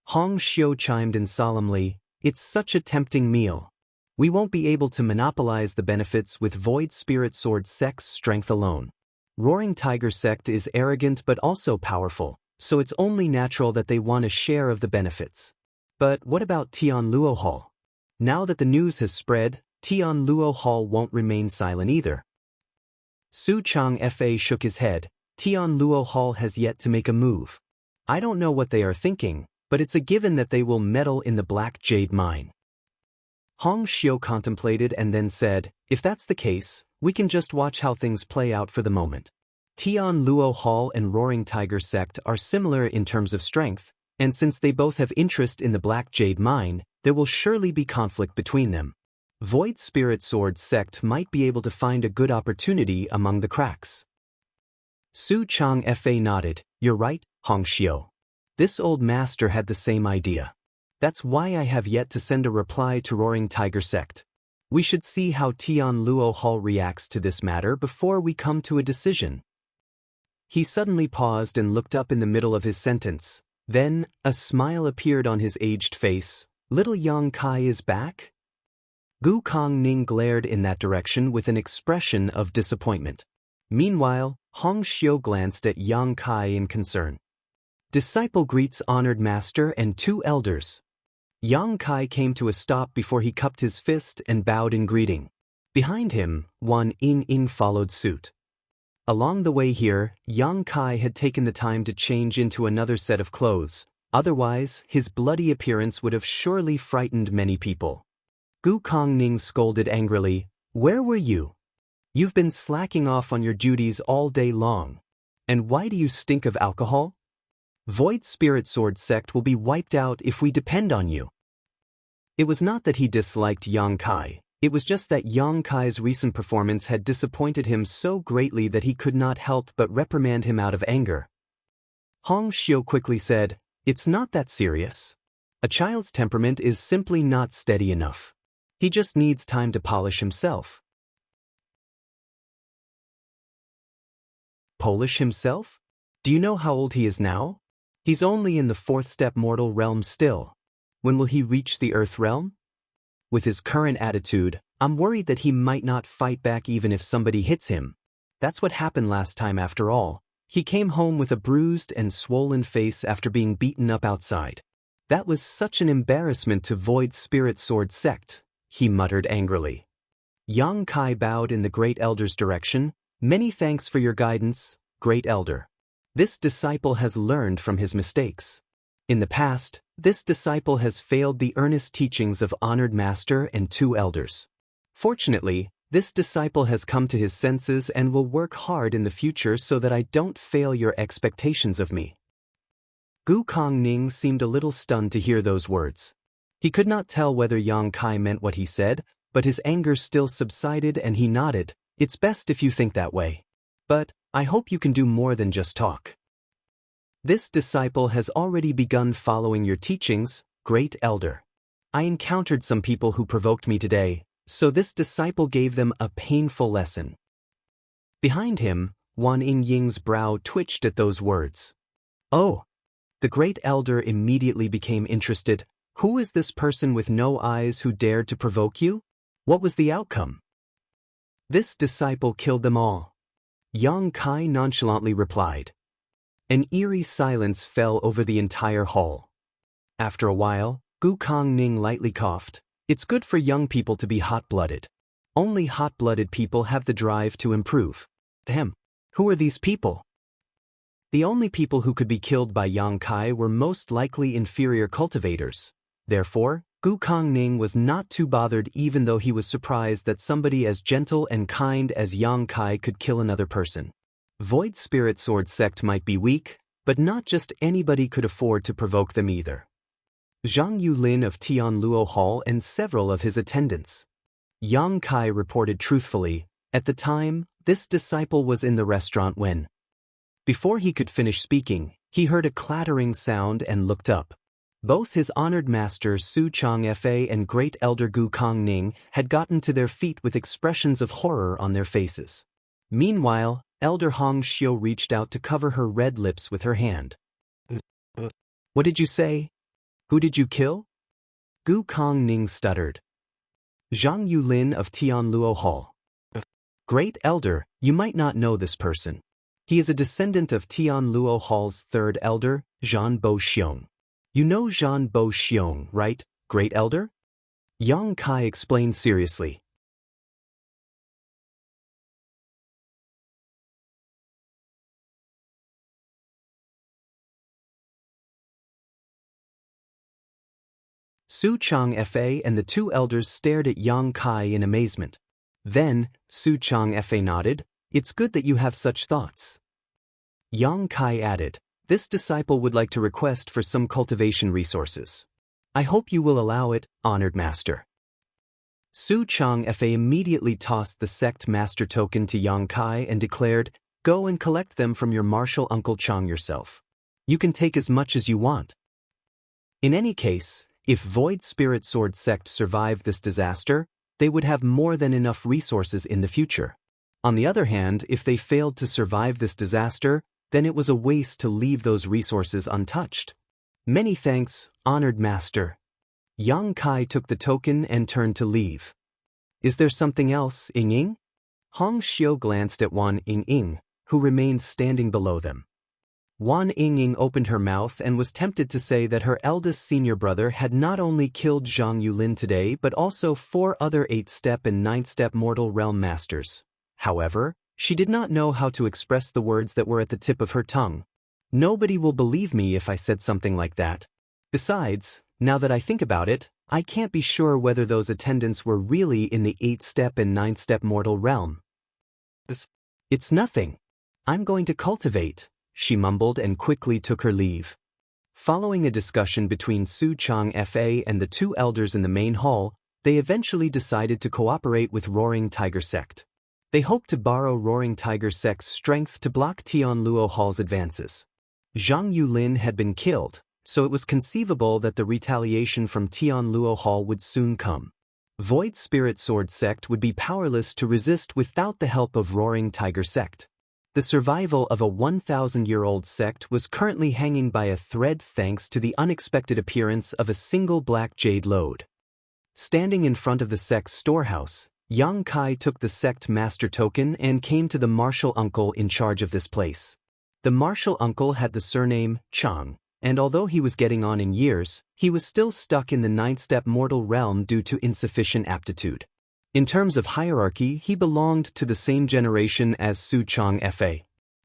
Hong Xiu chimed in solemnly, it's such a tempting meal. We won't be able to monopolize the benefits with Void Spirit Sword sect's strength alone. Roaring Tiger sect is arrogant but also powerful, so it's only natural that they want a share of the benefits. But what about Tianluo Hall? Now that the news has spread, Tianluo Hall won't remain silent either. Su Chang Fa shook his head. Tianluo Hall has yet to make a move. I don't know what they are thinking, but it's a given that they will meddle in the Black Jade Mine. Hong Xiu contemplated and then said, if that's the case, we can just watch how things play out for the moment. Tianluo Hall and Roaring Tiger sect are similar in terms of strength, and since they both have interest in the Black Jade Mine, there will surely be conflict between them. Void Spirit Sword sect might be able to find a good opportunity among the cracks. Su Chang Fa nodded. You're right, Hong Xiu. This old master had the same idea. That's why I have yet to send a reply to Roaring Tiger sect. We should see how Tianluo Hall reacts to this matter before we come to a decision. He suddenly paused and looked up in the middle of his sentence. Then, a smile appeared on his aged face. Little Yang Kai is back? Gu Kong Ning glared in that direction with an expression of disappointment. Meanwhile, Hong Xiu glanced at Yang Kai in concern. Disciple greets honored master and two elders. Yang Kai came to a stop before he cupped his fist and bowed in greeting. Behind him, Wan Ing followed suit. Along the way here, Yang Kai had taken the time to change into another set of clothes. Otherwise, his bloody appearance would have surely frightened many people. Gu Kong Ning scolded angrily, where were you? You've been slacking off on your duties all day long. And why do you stink of alcohol? Void Spirit Sword sect will be wiped out if we depend on you. It was not that he disliked Yang Kai, It was just that Yang Kai's recent performance had disappointed him so greatly that he could not help but reprimand him out of anger. Hong Xiu quickly said, "It's not that serious. A child's temperament is simply not steady enough. He just needs time to polish himself." Polish himself? Do you know how old he is now? He's only in the 4th step mortal realm still. When will he reach the Earth realm? With his current attitude, I'm worried that he might not fight back even if somebody hits him. That's what happened last time after all. He came home with a bruised and swollen face after being beaten up outside. That was such an embarrassment to Void Spirit Sword sect, he muttered angrily. Yang Kai bowed in the Great Elder's direction. "Many thanks for your guidance, Great Elder. This disciple has learned from his mistakes. In the past, this disciple has failed the earnest teachings of honored master and 2 elders. Fortunately, this disciple has come to his senses and will work hard in the future so that I don't fail your expectations of me." Gu Kongning seemed a little stunned to hear those words. He could not tell whether Yang Kai meant what he said, but his anger still subsided and he nodded. "It's best if you think that way. But I hope you can do more than just talk. This disciple has already begun following your teachings, Great Elder. I encountered some people who provoked me today, so this disciple gave them a painful lesson." Behind him, Wan Yingying's brow twitched at those words. "Oh." The Great Elder immediately became interested. "Who is this person with no eyes who dared to provoke you? What was the outcome?" "This disciple killed them all," Yang Kai nonchalantly replied. An eerie silence fell over the entire hall. After a while, Gu Kongning lightly coughed. "It's good for young people to be hot-blooded. Only hot-blooded people have the drive to improve." Ahem. Who are these people? The only people who could be killed by Yang Kai were most likely inferior cultivators. Therefore, Gu Kongning was not too bothered even though he was surprised that somebody as gentle and kind as Yang Kai could kill another person. Void Spirit Sword sect might be weak, but not just anybody could afford to provoke them either. Zhang Yulin of Tianluo Hall and several of his attendants. Yang Kai reported truthfully, "At the time, this disciple was in the restaurant when..." Before he could finish speaking, he heard a clattering sound and looked up. Both his honored master Su Changfa and Great Elder Gu Kongning had gotten to their feet with expressions of horror on their faces. Meanwhile, Elder Hong Xiu reached out to cover her red lips with her hand. "What did you say? Who did you kill?" Gu Kongning stuttered. "Zhang Yulin of Tianluo Hall." "Great Elder, you might not know this person. He is a descendant of Tianluo Hall's 3rd elder, Zhan Bo Xiong. You know Zhan Bo Xiong, right, Great Elder?" Yang Kai explained seriously. Su Changfa and the 2 elders stared at Yang Kai in amazement. Then, Su Changfa nodded. "It's good that you have such thoughts." Yang Kai added, "This disciple would like to request for some cultivation resources. I hope you will allow it, honored master." Su Changfa immediately tossed the sect master token to Yang Kai and declared, "Go and collect them from your martial uncle Chang yourself. You can take as much as you want." In any case, if Void Spirit Sword sect survived this disaster, they would have more than enough resources in the future. On the other hand, if they failed to survive this disaster, then it was a waste to leave those resources untouched. "Many thanks, honored master." Yang Kai took the token and turned to leave. "Is there something else, Ying? Hong Xiu glanced at Wan Ying, who remained standing below them. Wan Ying opened her mouth and was tempted to say that her eldest senior brother had not only killed Zhang Yulin today but also 4 other 8th-step and 9th-step mortal realm masters. However, she did not know how to express the words that were at the tip of her tongue. "Nobody will believe me if I said something like that. Besides, now that I think about it, I can't be sure whether those attendants were really in the 8th-step and 9th-step mortal realm." "It's nothing. I'm going to cultivate," she mumbled and quickly took her leave. Following a discussion between Su Changfa and the 2 elders in the main hall, they eventually decided to cooperate with Roaring Tiger Sect. They hoped to borrow Roaring Tiger Sect's strength to block Tian Luo Hall's advances. Zhang Yulin had been killed, so it was conceivable that the retaliation from Tian Luo Hall would soon come. Void Spirit Sword Sect would be powerless to resist without the help of Roaring Tiger Sect. The survival of a 1,000-year-old sect was currently hanging by a thread thanks to the unexpected appearance of a single black jade lode. Standing in front of the sect's storehouse, Yang Kai took the sect master token and came to the martial uncle in charge of this place. The martial uncle had the surname Chang, and although he was getting on in years, he was still stuck in the ninth-step mortal realm due to insufficient aptitude. In terms of hierarchy, he belonged to the same generation as Su Chang Fa.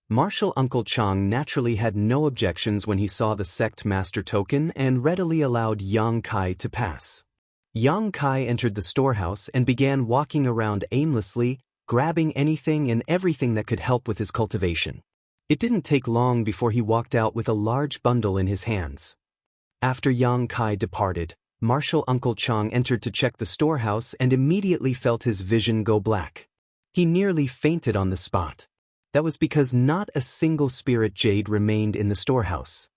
Martial Uncle Chang naturally had no objections when he saw the sect master token and readily allowed Yang Kai to pass. Yang Kai entered the storehouse and began walking around aimlessly, grabbing anything and everything that could help with his cultivation. It didn't take long before he walked out with a large bundle in his hands. After Yang Kai departed, Martial Uncle Chang entered to check the storehouse and immediately felt his vision go black. He nearly fainted on the spot. That was because not a single spirit jade remained in the storehouse.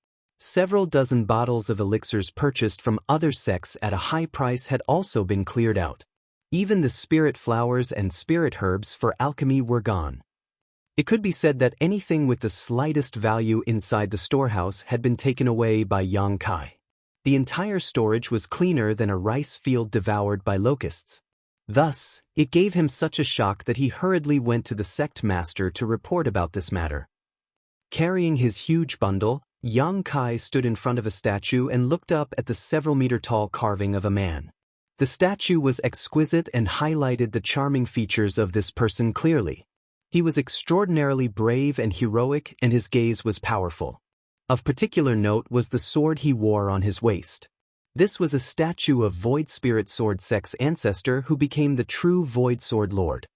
Several dozen bottles of elixirs purchased from other sects at a high price had also been cleared out. Even the spirit flowers and spirit herbs for alchemy were gone. It could be said that anything with the slightest value inside the storehouse had been taken away by Yang Kai. The entire storage was cleaner than a rice field devoured by locusts. Thus, it gave him such a shock that he hurriedly went to the sect master to report about this matter. Carrying his huge bundle, Yang Kai stood in front of a statue and looked up at the several-meter-tall carving of a man. The statue was exquisite and highlighted the charming features of this person clearly. He was extraordinarily brave and heroic, and his gaze was powerful. Of particular note was the sword he wore on his waist. This was a statue of Void Spirit Sword Sect's ancestor who became the true Void Sword Lord.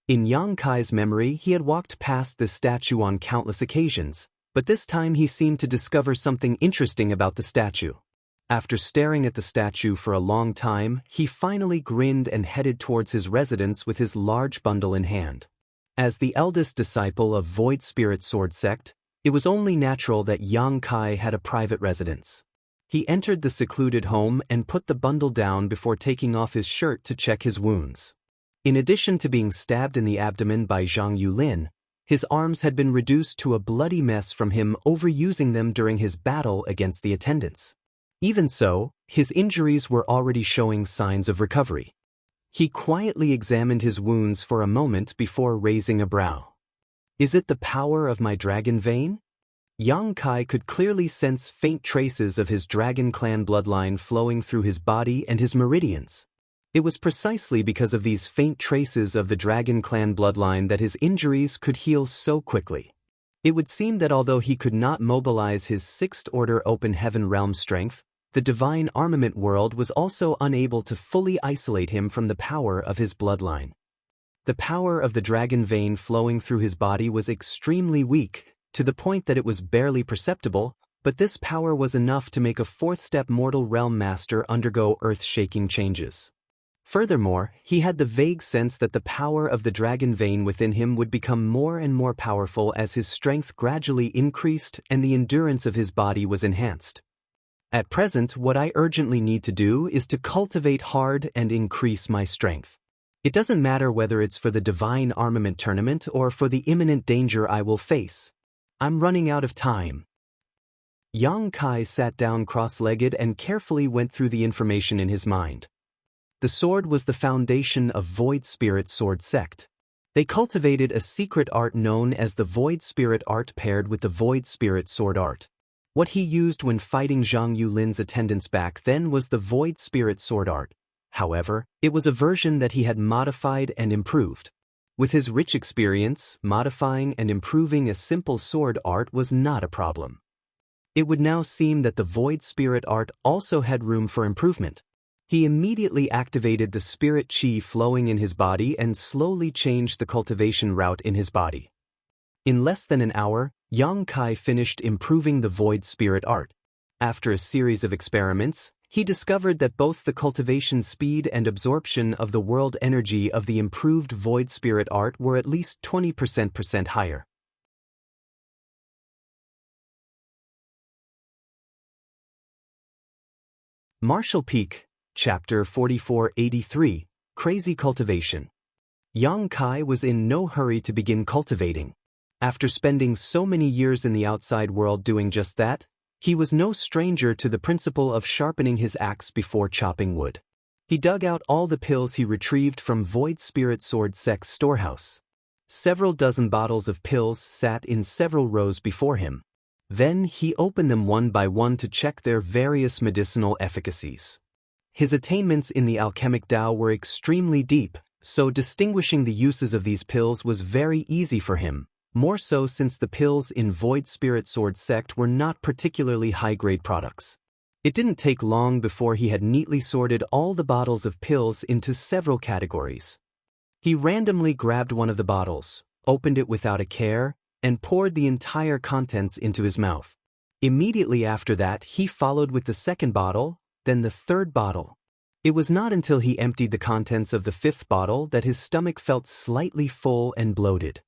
In Yang Kai's memory, he had walked past this statue on countless occasions, but this time he seemed to discover something interesting about the statue. After staring at the statue for a long time, he finally grinned and headed towards his residence with his large bundle in hand. As the eldest disciple of Void Spirit Sword Sect, it was only natural that Yang Kai had a private residence. He entered the secluded home and put the bundle down before taking off his shirt to check his wounds. In addition to being stabbed in the abdomen by Zhang Yulin, his arms had been reduced to a bloody mess from him overusing them during his battle against the attendants. Even so, his injuries were already showing signs of recovery. He quietly examined his wounds for a moment before raising a brow. Is it the power of my dragon vein? Yang Kai could clearly sense faint traces of his dragon clan bloodline flowing through his body and his meridians. It was precisely because of these faint traces of the dragon clan bloodline that his injuries could heal so quickly. It would seem that although he could not mobilize his Sixth Order Open Heaven realm strength, the divine armament world was also unable to fully isolate him from the power of his bloodline. The power of the dragon vein flowing through his body was extremely weak, to the point that it was barely perceptible, but this power was enough to make a fourth-step mortal realm master undergo earth-shaking changes. Furthermore, he had the vague sense that the power of the dragon vein within him would become more and more powerful as his strength gradually increased and the endurance of his body was enhanced. At present, what I urgently need to do is to cultivate hard and increase my strength. It doesn't matter whether it's for the divine armament tournament or for the imminent danger I will face. I'm running out of time. Yang Kai sat down cross-legged and carefully went through the information in his mind. The sword was the foundation of Void Spirit Sword Sect. They cultivated a secret art known as the Void Spirit Art paired with the Void Spirit Sword Art. What he used when fighting Zhang Yulin's attendants back then was the Void Spirit Sword Art. However, it was a version that he had modified and improved. With his rich experience, modifying and improving a simple sword art was not a problem. It would now seem that the Void Spirit Art also had room for improvement. He immediately activated the spirit chi flowing in his body and slowly changed the cultivation route in his body. In less than an hour, Yang Kai finished improving the Void Spirit Art. After a series of experiments, he discovered that both the cultivation speed and absorption of the world energy of the improved void spirit art were at least 20% higher. Martial Peak, Chapter 4483, Crazy Cultivation. Yang Kai was in no hurry to begin cultivating. After spending so many years in the outside world doing just that, he was no stranger to the principle of sharpening his axe before chopping wood. He dug out all the pills he retrieved from Void Spirit Sword Sect's storehouse. Several dozen bottles of pills sat in several rows before him. Then he opened them one by one to check their various medicinal efficacies. His attainments in the alchemic Tao were extremely deep, so distinguishing the uses of these pills was very easy for him, more so since the pills in Void Spirit Sword Sect were not particularly high-grade products. It didn't take long before he had neatly sorted all the bottles of pills into several categories. He randomly grabbed one of the bottles, opened it without a care, and poured the entire contents into his mouth. Immediately after that, he followed with the second bottle, then the third bottle. It was not until he emptied the contents of the fifth bottle that his stomach felt slightly full and bloated.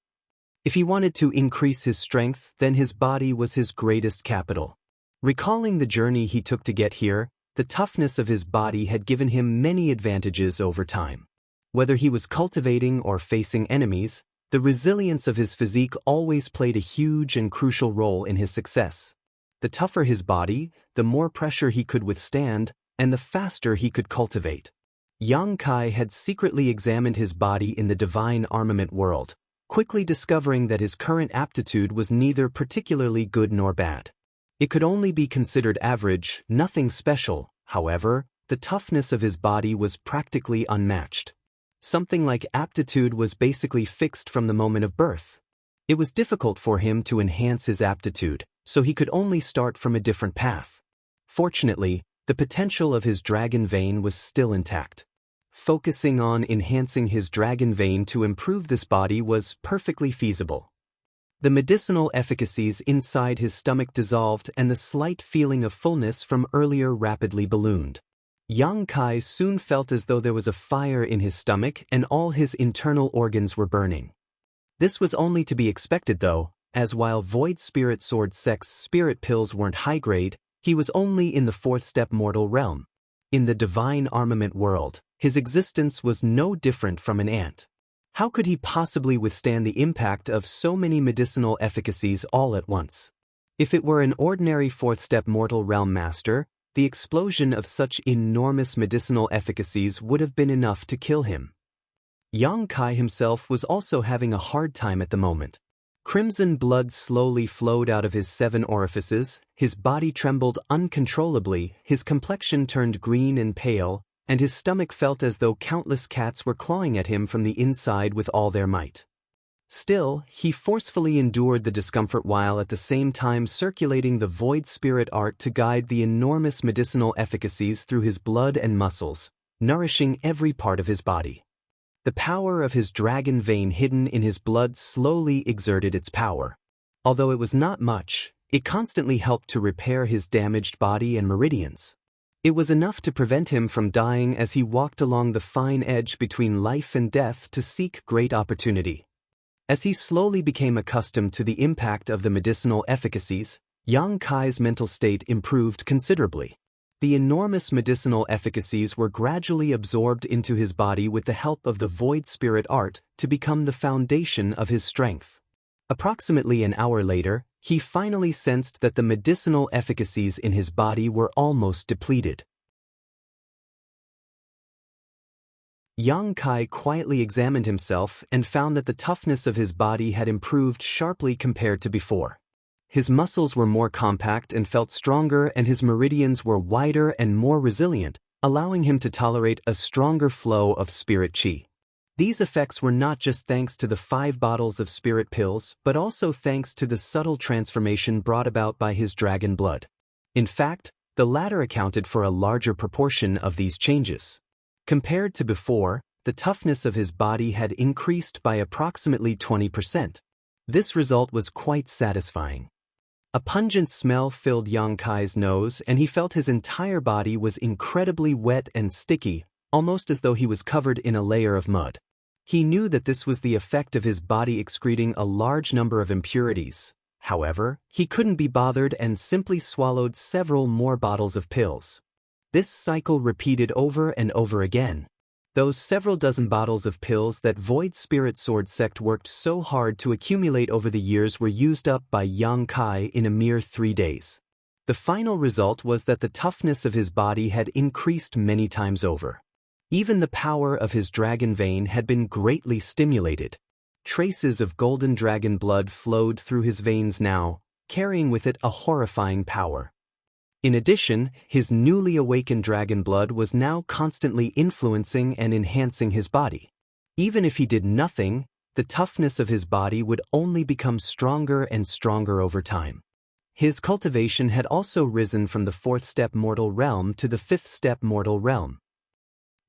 If he wanted to increase his strength, then his body was his greatest capital. Recalling the journey he took to get here, the toughness of his body had given him many advantages over time. Whether he was cultivating or facing enemies, the resilience of his physique always played a huge and crucial role in his success. The tougher his body, the more pressure he could withstand, and the faster he could cultivate. Yang Kai had secretly examined his body in the divine armament world, quickly discovering that his current aptitude was neither particularly good nor bad. It could only be considered average, nothing special. However, the toughness of his body was practically unmatched. Something like aptitude was basically fixed from the moment of birth. It was difficult for him to enhance his aptitude, so he could only start from a different path. Fortunately, the potential of his dragon vein was still intact. Focusing on enhancing his dragon vein to improve this body was perfectly feasible. The medicinal efficacies inside his stomach dissolved and the slight feeling of fullness from earlier rapidly ballooned. Yang Kai soon felt as though there was a fire in his stomach and all his internal organs were burning. This was only to be expected though, as while Void Spirit Sword Sect's spirit pills weren't high-grade, he was only in the fourth-step mortal realm. In the divine armament world, his existence was no different from an ant. How could he possibly withstand the impact of so many medicinal efficacies all at once? If it were an ordinary fourth-step mortal realm master, the explosion of such enormous medicinal efficacies would have been enough to kill him. Yang Kai himself was also having a hard time at the moment. Crimson blood slowly flowed out of his 7 orifices, his body trembled uncontrollably, his complexion turned green and pale, and his stomach felt as though countless cats were clawing at him from the inside with all their might. Still, he forcefully endured the discomfort while at the same time circulating the void spirit art to guide the enormous medicinal efficacies through his blood and muscles, nourishing every part of his body. The power of his dragon vein hidden in his blood slowly exerted its power. Although it was not much, it constantly helped to repair his damaged body and meridians. It was enough to prevent him from dying as he walked along the fine edge between life and death to seek great opportunity. As he slowly became accustomed to the impact of the medicinal efficacies, Yang Kai's mental state improved considerably. The enormous medicinal efficacies were gradually absorbed into his body with the help of the void spirit art to become the foundation of his strength. Approximately an hour later, he finally sensed that the medicinal efficacies in his body were almost depleted. Yang Kai quietly examined himself and found that the toughness of his body had improved sharply compared to before. His muscles were more compact and felt stronger, and his meridians were wider and more resilient, allowing him to tolerate a stronger flow of spirit qi. These effects were not just thanks to the 5 bottles of spirit pills, but also thanks to the subtle transformation brought about by his dragon blood. In fact, the latter accounted for a larger proportion of these changes. Compared to before, the toughness of his body had increased by approximately 20%. This result was quite satisfying. A pungent smell filled Yang Kai's nose and he felt his entire body was incredibly wet and sticky, almost as though he was covered in a layer of mud. He knew that this was the effect of his body excreting a large number of impurities. However, he couldn't be bothered and simply swallowed several more bottles of pills. This cycle repeated over and over again. Those several dozen bottles of pills that Void Spirit Sword sect worked so hard to accumulate over the years were used up by Yang Kai in a mere 3 days. The final result was that the toughness of his body had increased many times over. Even the power of his dragon vein had been greatly stimulated. Traces of golden dragon blood flowed through his veins now, carrying with it a horrifying power. In addition, his newly awakened dragon blood was now constantly influencing and enhancing his body. Even if he did nothing, the toughness of his body would only become stronger and stronger over time. His cultivation had also risen from the 4th step mortal realm to the 5th step mortal realm.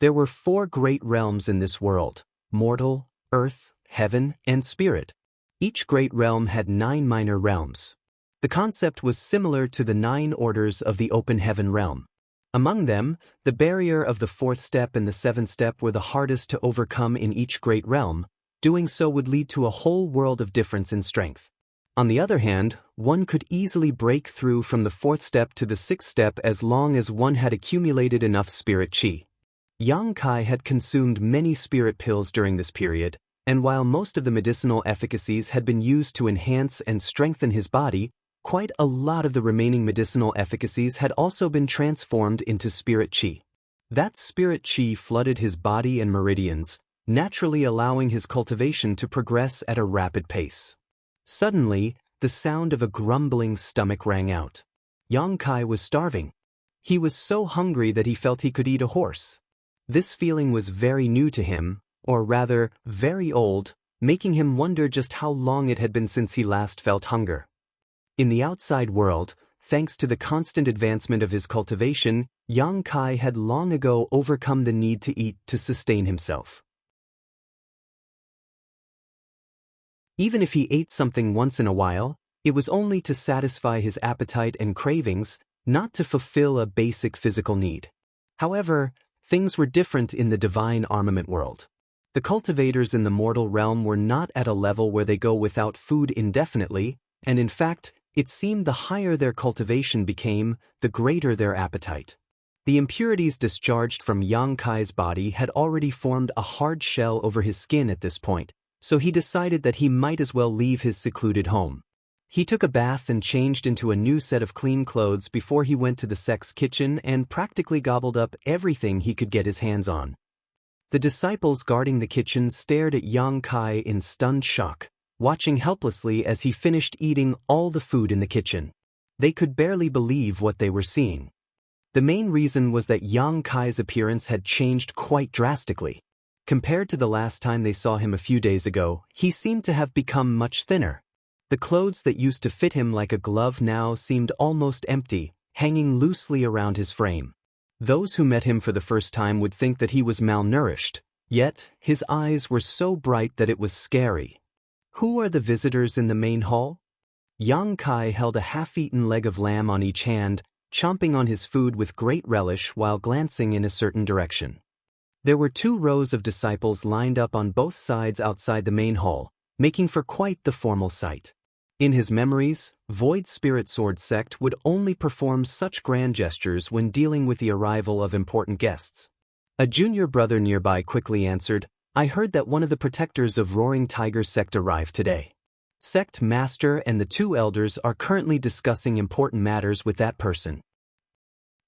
There were 4 great realms in this world: mortal, earth, heaven, and spirit. Each great realm had 9 minor realms. The concept was similar to the 9 orders of the open heaven realm. Among them, the barrier of the 4th step and the 7th step were the hardest to overcome in each great realm. Doing so would lead to a whole world of difference in strength. On the other hand, one could easily break through from the 4th step to the 6th step as long as one had accumulated enough spirit chi. Yang Kai had consumed many spirit pills during this period, and while most of the medicinal efficacies had been used to enhance and strengthen his body, quite a lot of the remaining medicinal efficacies had also been transformed into spirit chi. That spirit chi flooded his body and meridians, naturally allowing his cultivation to progress at a rapid pace. Suddenly, the sound of a grumbling stomach rang out. Yang Kai was starving. He was so hungry that he felt he could eat a horse. This feeling was very new to him, or rather, very old, making him wonder just how long it had been since he last felt hunger. In the outside world, thanks to the constant advancement of his cultivation, Yang Kai had long ago overcome the need to eat to sustain himself. Even if he ate something once in a while, it was only to satisfy his appetite and cravings, not to fulfill a basic physical need. However, things were different in the divine armament world. The cultivators in the mortal realm were not at a level where they go without food indefinitely, and in fact, it seemed the higher their cultivation became, the greater their appetite. The impurities discharged from Yang Kai's body had already formed a hard shell over his skin at this point, so he decided that he might as well leave his secluded home. He took a bath and changed into a new set of clean clothes before he went to the sect's kitchen and practically gobbled up everything he could get his hands on. The disciples guarding the kitchen stared at Yang Kai in stunned shock, watching helplessly as he finished eating all the food in the kitchen. They could barely believe what they were seeing. The main reason was that Yang Kai's appearance had changed quite drastically. Compared to the last time they saw him a few days ago, he seemed to have become much thinner. The clothes that used to fit him like a glove now seemed almost empty, hanging loosely around his frame. Those who met him for the first time would think that he was malnourished, yet his eyes were so bright that it was scary. Who are the visitors in the main hall? Yang Kai held a half-eaten leg of lamb on each hand, chomping on his food with great relish while glancing in a certain direction. There were 2 rows of disciples lined up on both sides outside the main hall, making for quite the formal sight. In his memories, Void Spirit Sword sect would only perform such grand gestures when dealing with the arrival of important guests. A junior brother nearby quickly answered, "I heard that one of the protectors of Roaring Tiger sect arrived today. Sect master and the 2 elders are currently discussing important matters with that person."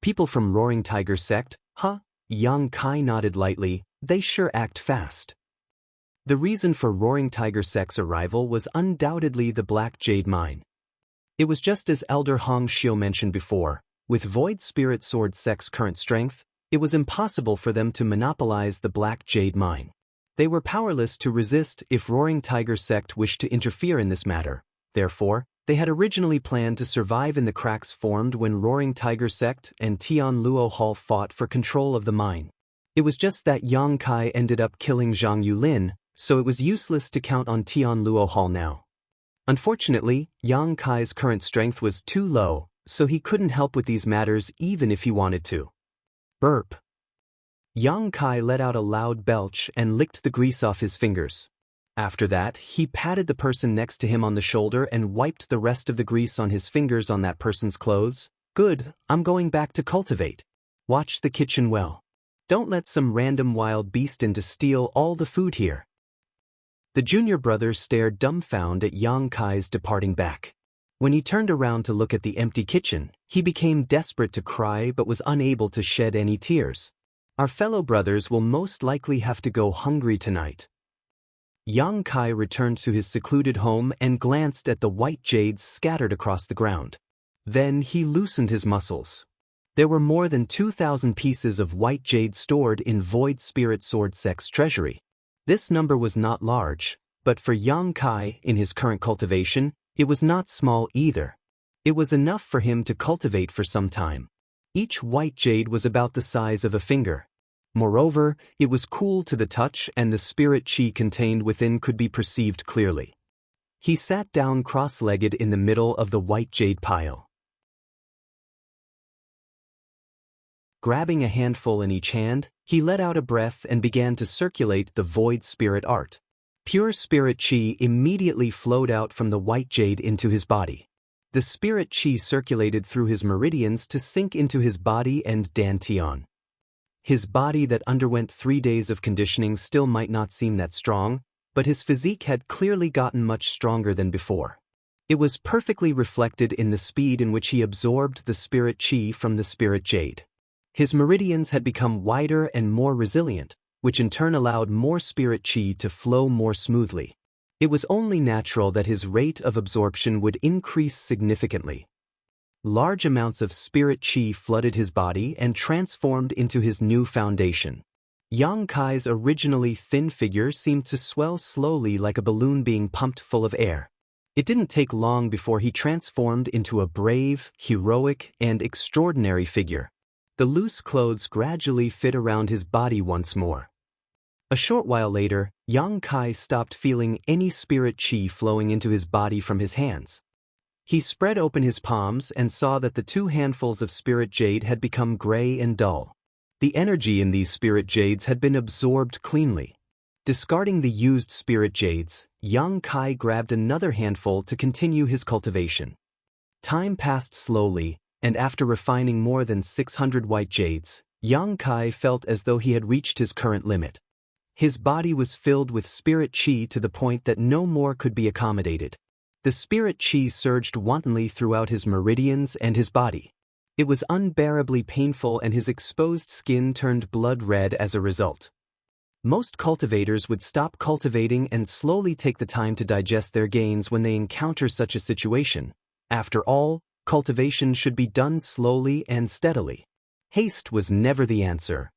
"People from Roaring Tiger sect, huh?" Yang Kai nodded lightly. "They sure act fast." The reason for Roaring Tiger sect's arrival was undoubtedly the Black Jade Mine. It was just as Elder Hong Xiu mentioned before, with Void Spirit Sword sect's current strength, it was impossible for them to monopolize the Black Jade Mine. They were powerless to resist if Roaring Tiger sect wished to interfere in this matter. Therefore, they had originally planned to survive in the cracks formed when Roaring Tiger sect and Tian Luo Hall fought for control of the mine. It was just that Yang Kai ended up killing Zhang Yulin, so it was useless to count on Tian Luo Hall now. Unfortunately, Yang Kai's current strength was too low, so he couldn't help with these matters even if he wanted to. Burp. Yang Kai let out a loud belch and licked the grease off his fingers. After that, he patted the person next to him on the shoulder and wiped the rest of the grease on his fingers on that person's clothes. Good, I'm going back to cultivate. Watch the kitchen well. Don't let some random wild beast in to steal all the food here. The junior brothers stared dumbfounded at Yang Kai's departing back. When he turned around to look at the empty kitchen, he became desperate to cry but was unable to shed any tears. Our fellow brothers will most likely have to go hungry tonight. Yang Kai returned to his secluded home and glanced at the white jades scattered across the ground. Then he loosened his muscles. There were more than 2,000 pieces of white jade stored in Void Spirit Sword Sect's treasury. This number was not large, but for Yang Kai, in his current cultivation, it was not small either. It was enough for him to cultivate for some time. Each white jade was about the size of a finger. Moreover, it was cool to the touch and the spirit chi contained within could be perceived clearly. He sat down cross-legged in the middle of the white jade pile. Grabbing a handful in each hand, he let out a breath and began to circulate the void spirit art. Pure spirit chi immediately flowed out from the white jade into his body. The spirit chi circulated through his meridians to sink into his body and dantian. His body that underwent 3 days of conditioning still might not seem that strong, but his physique had clearly gotten much stronger than before. It was perfectly reflected in the speed in which he absorbed the spirit chi from the spirit jade. His meridians had become wider and more resilient, which in turn allowed more spirit chi to flow more smoothly. It was only natural that his rate of absorption would increase significantly. Large amounts of spirit chi flooded his body and transformed into his new foundation. Yang Kai's originally thin figure seemed to swell slowly like a balloon being pumped full of air. It didn't take long before he transformed into a brave, heroic, and extraordinary figure. The loose clothes gradually fit around his body once more. A short while later, Yang Kai stopped feeling any spirit chi flowing into his body from his hands. He spread open his palms and saw that the 2 handfuls of spirit jade had become gray and dull. The energy in these spirit jades had been absorbed cleanly. Discarding the used spirit jades, Yang Kai grabbed another handful to continue his cultivation. Time passed slowly, and after refining more than 600 white jades, Yang Kai felt as though he had reached his current limit. His body was filled with spirit chi to the point that no more could be accommodated. The spirit chi surged wantonly throughout his meridians and his body. It was unbearably painful and his exposed skin turned blood red as a result. Most cultivators would stop cultivating and slowly take the time to digest their gains when they encounter such a situation. After all, cultivation should be done slowly and steadily. Haste was never the answer.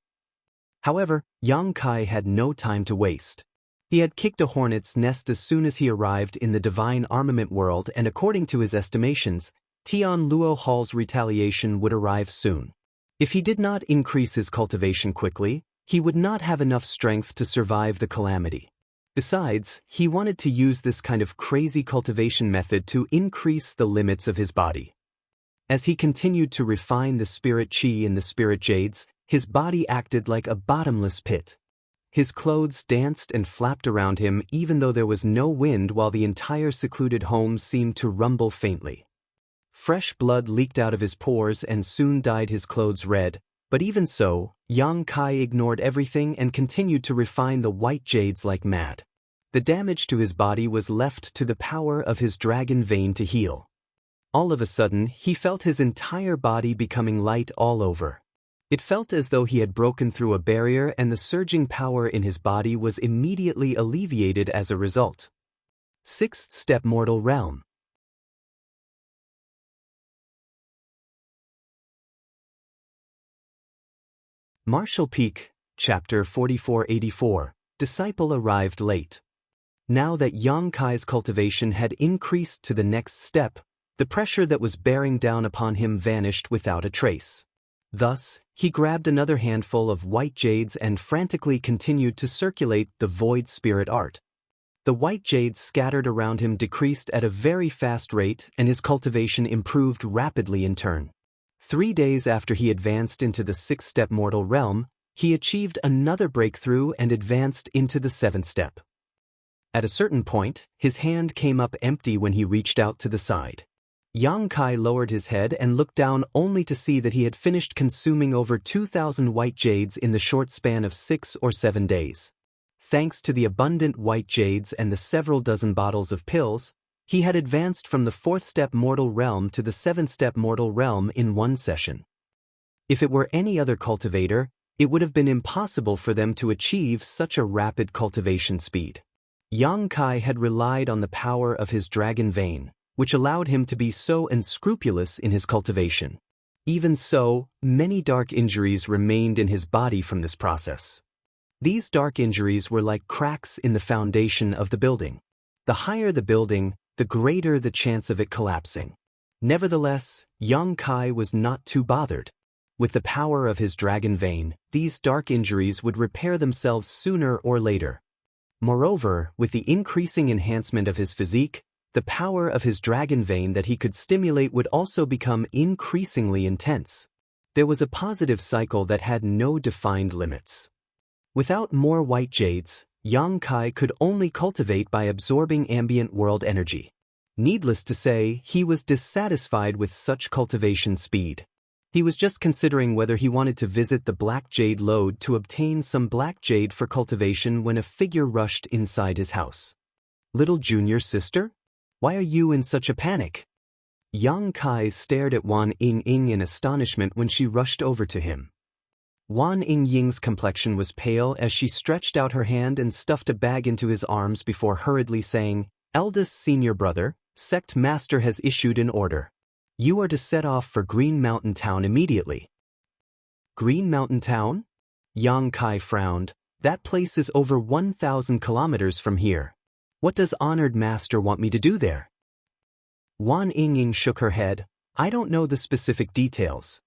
However, Yang Kai had no time to waste. He had kicked a hornet's nest as soon as he arrived in the divine armament world, and according to his estimations, Tian Luo Hall's retaliation would arrive soon. If he did not increase his cultivation quickly, he would not have enough strength to survive the calamity. Besides, he wanted to use this kind of crazy cultivation method to increase the limits of his body. As he continued to refine the spirit chi in the spirit jades, his body acted like a bottomless pit. His clothes danced and flapped around him even though there was no wind, while the entire secluded home seemed to rumble faintly. Fresh blood leaked out of his pores and soon dyed his clothes red, but even so, Yang Kai ignored everything and continued to refine the white jades like mad. The damage to his body was left to the power of his dragon vein to heal. All of a sudden, he felt his entire body becoming light all over. It felt as though he had broken through a barrier, and the surging power in his body was immediately alleviated as a result. 6th Step Mortal Realm. Martial Peak, Chapter 4484, Disciple arrived late. Now that Yang Kai's cultivation had increased to the next step, the pressure that was bearing down upon him vanished without a trace. Thus, he grabbed another handful of white jades and frantically continued to circulate the void spirit art. The white jades scattered around him decreased at a very fast rate, and his cultivation improved rapidly in turn. 3 days after he advanced into the 6th-step mortal realm, he achieved another breakthrough and advanced into the 7th step. At a certain point, his hand came up empty when he reached out to the side. Xianxia lowered his head and looked down only to see that he had finished consuming over 2,000 white jades in the short span of 6 or 7 days. Thanks to the abundant white jades and the several dozen bottles of pills, he had advanced from the 4th-step mortal realm to the 7th-step mortal realm in 1 session. If it were any other cultivator, it would have been impossible for them to achieve such a rapid cultivation speed. Xianxia had relied on the power of his dragon vein, which allowed him to be so unscrupulous in his cultivation. Even so, many dark injuries remained in his body from this process. These dark injuries were like cracks in the foundation of the building. The higher the building, the greater the chance of it collapsing. Nevertheless, Xianxia was not too bothered. With the power of his dragon vein, these dark injuries would repair themselves sooner or later. Moreover, with the increasing enhancement of his physique, the power of his dragon vein that he could stimulate would also become increasingly intense. There was a positive cycle that had no defined limits. Without more white jades, Xianxia could only cultivate by absorbing ambient world energy. Needless to say, he was dissatisfied with such cultivation speed. He was just considering whether he wanted to visit the Black Jade Lode to obtain some black jade for cultivation when a figure rushed inside his house. "Little junior sister? Why are you in such a panic?" Xianxia stared at Wan Yingying in astonishment when she rushed over to him. Wan Yingying's complexion was pale as she stretched out her hand and stuffed a bag into his arms before hurriedly saying, "Eldest senior brother, sect master has issued an order. You are to set off for Green Mountain Town immediately." "Green Mountain Town?" Xianxia frowned. "That place is over 1,000 kilometers from here. What does honored master want me to do there?" Wan Yingying shook her head. "I don't know the specific details.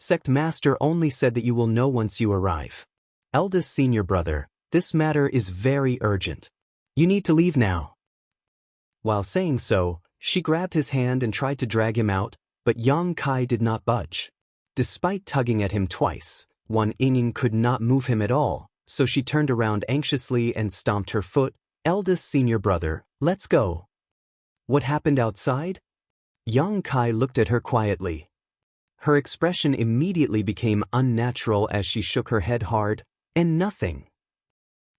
Sect master only said that you will know once you arrive. Eldest senior brother, this matter is very urgent. You need to leave now." While saying so, she grabbed his hand and tried to drag him out, but Xianxia did not budge. Despite tugging at him twice, Wan Yingying could not move him at all, so she turned around anxiously and stomped her foot. "Eldest senior brother, let's go." "What happened outside?" Xianxia looked at her quietly. Her expression immediately became unnatural as she shook her head hard. "And nothing.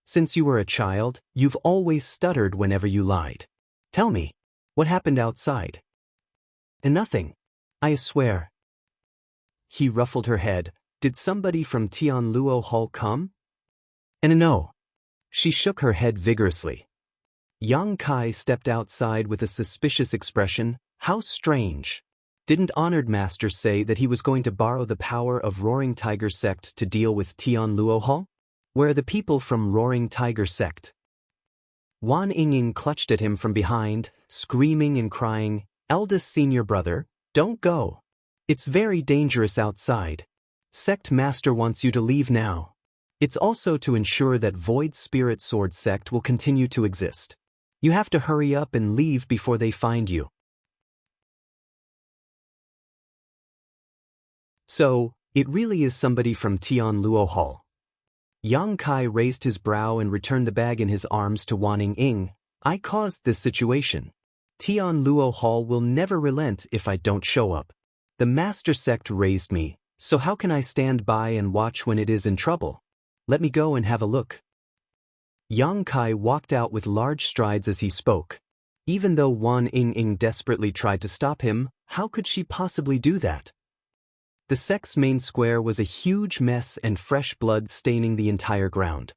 Since you were a child, you've always stuttered whenever you lied. Tell me, what happened outside?" "And nothing. I swear." He ruffled her head. "Did somebody from Tianluo Hall come?" "And no." She shook her head vigorously. Xianxia stepped outside with a suspicious expression. "How strange. Didn't honored master say that he was going to borrow the power of Roaring Tiger sect to deal with Tianluo Hall? Where are the people from Roaring Tiger sect?" Wan Yingying clutched at him from behind, screaming and crying, "Eldest senior brother, don't go. It's very dangerous outside. Sect master wants you to leave now. It's also to ensure that Void Spirit Sword sect will continue to exist. You have to hurry up and leave before they find you." "So, it really is somebody from Tianluo Hall." Xianxia raised his brow and returned the bag in his arms to Wan Yingying. "I caused this situation. Tianluo Hall will never relent if I don't show up. The master sect raised me, so how can I stand by and watch when it is in trouble? Let me go and have a look." Xianxia walked out with large strides as he spoke. Even though Wan Yingying desperately tried to stop him, how could she possibly do that? The sect's main square was a huge mess and fresh blood staining the entire ground.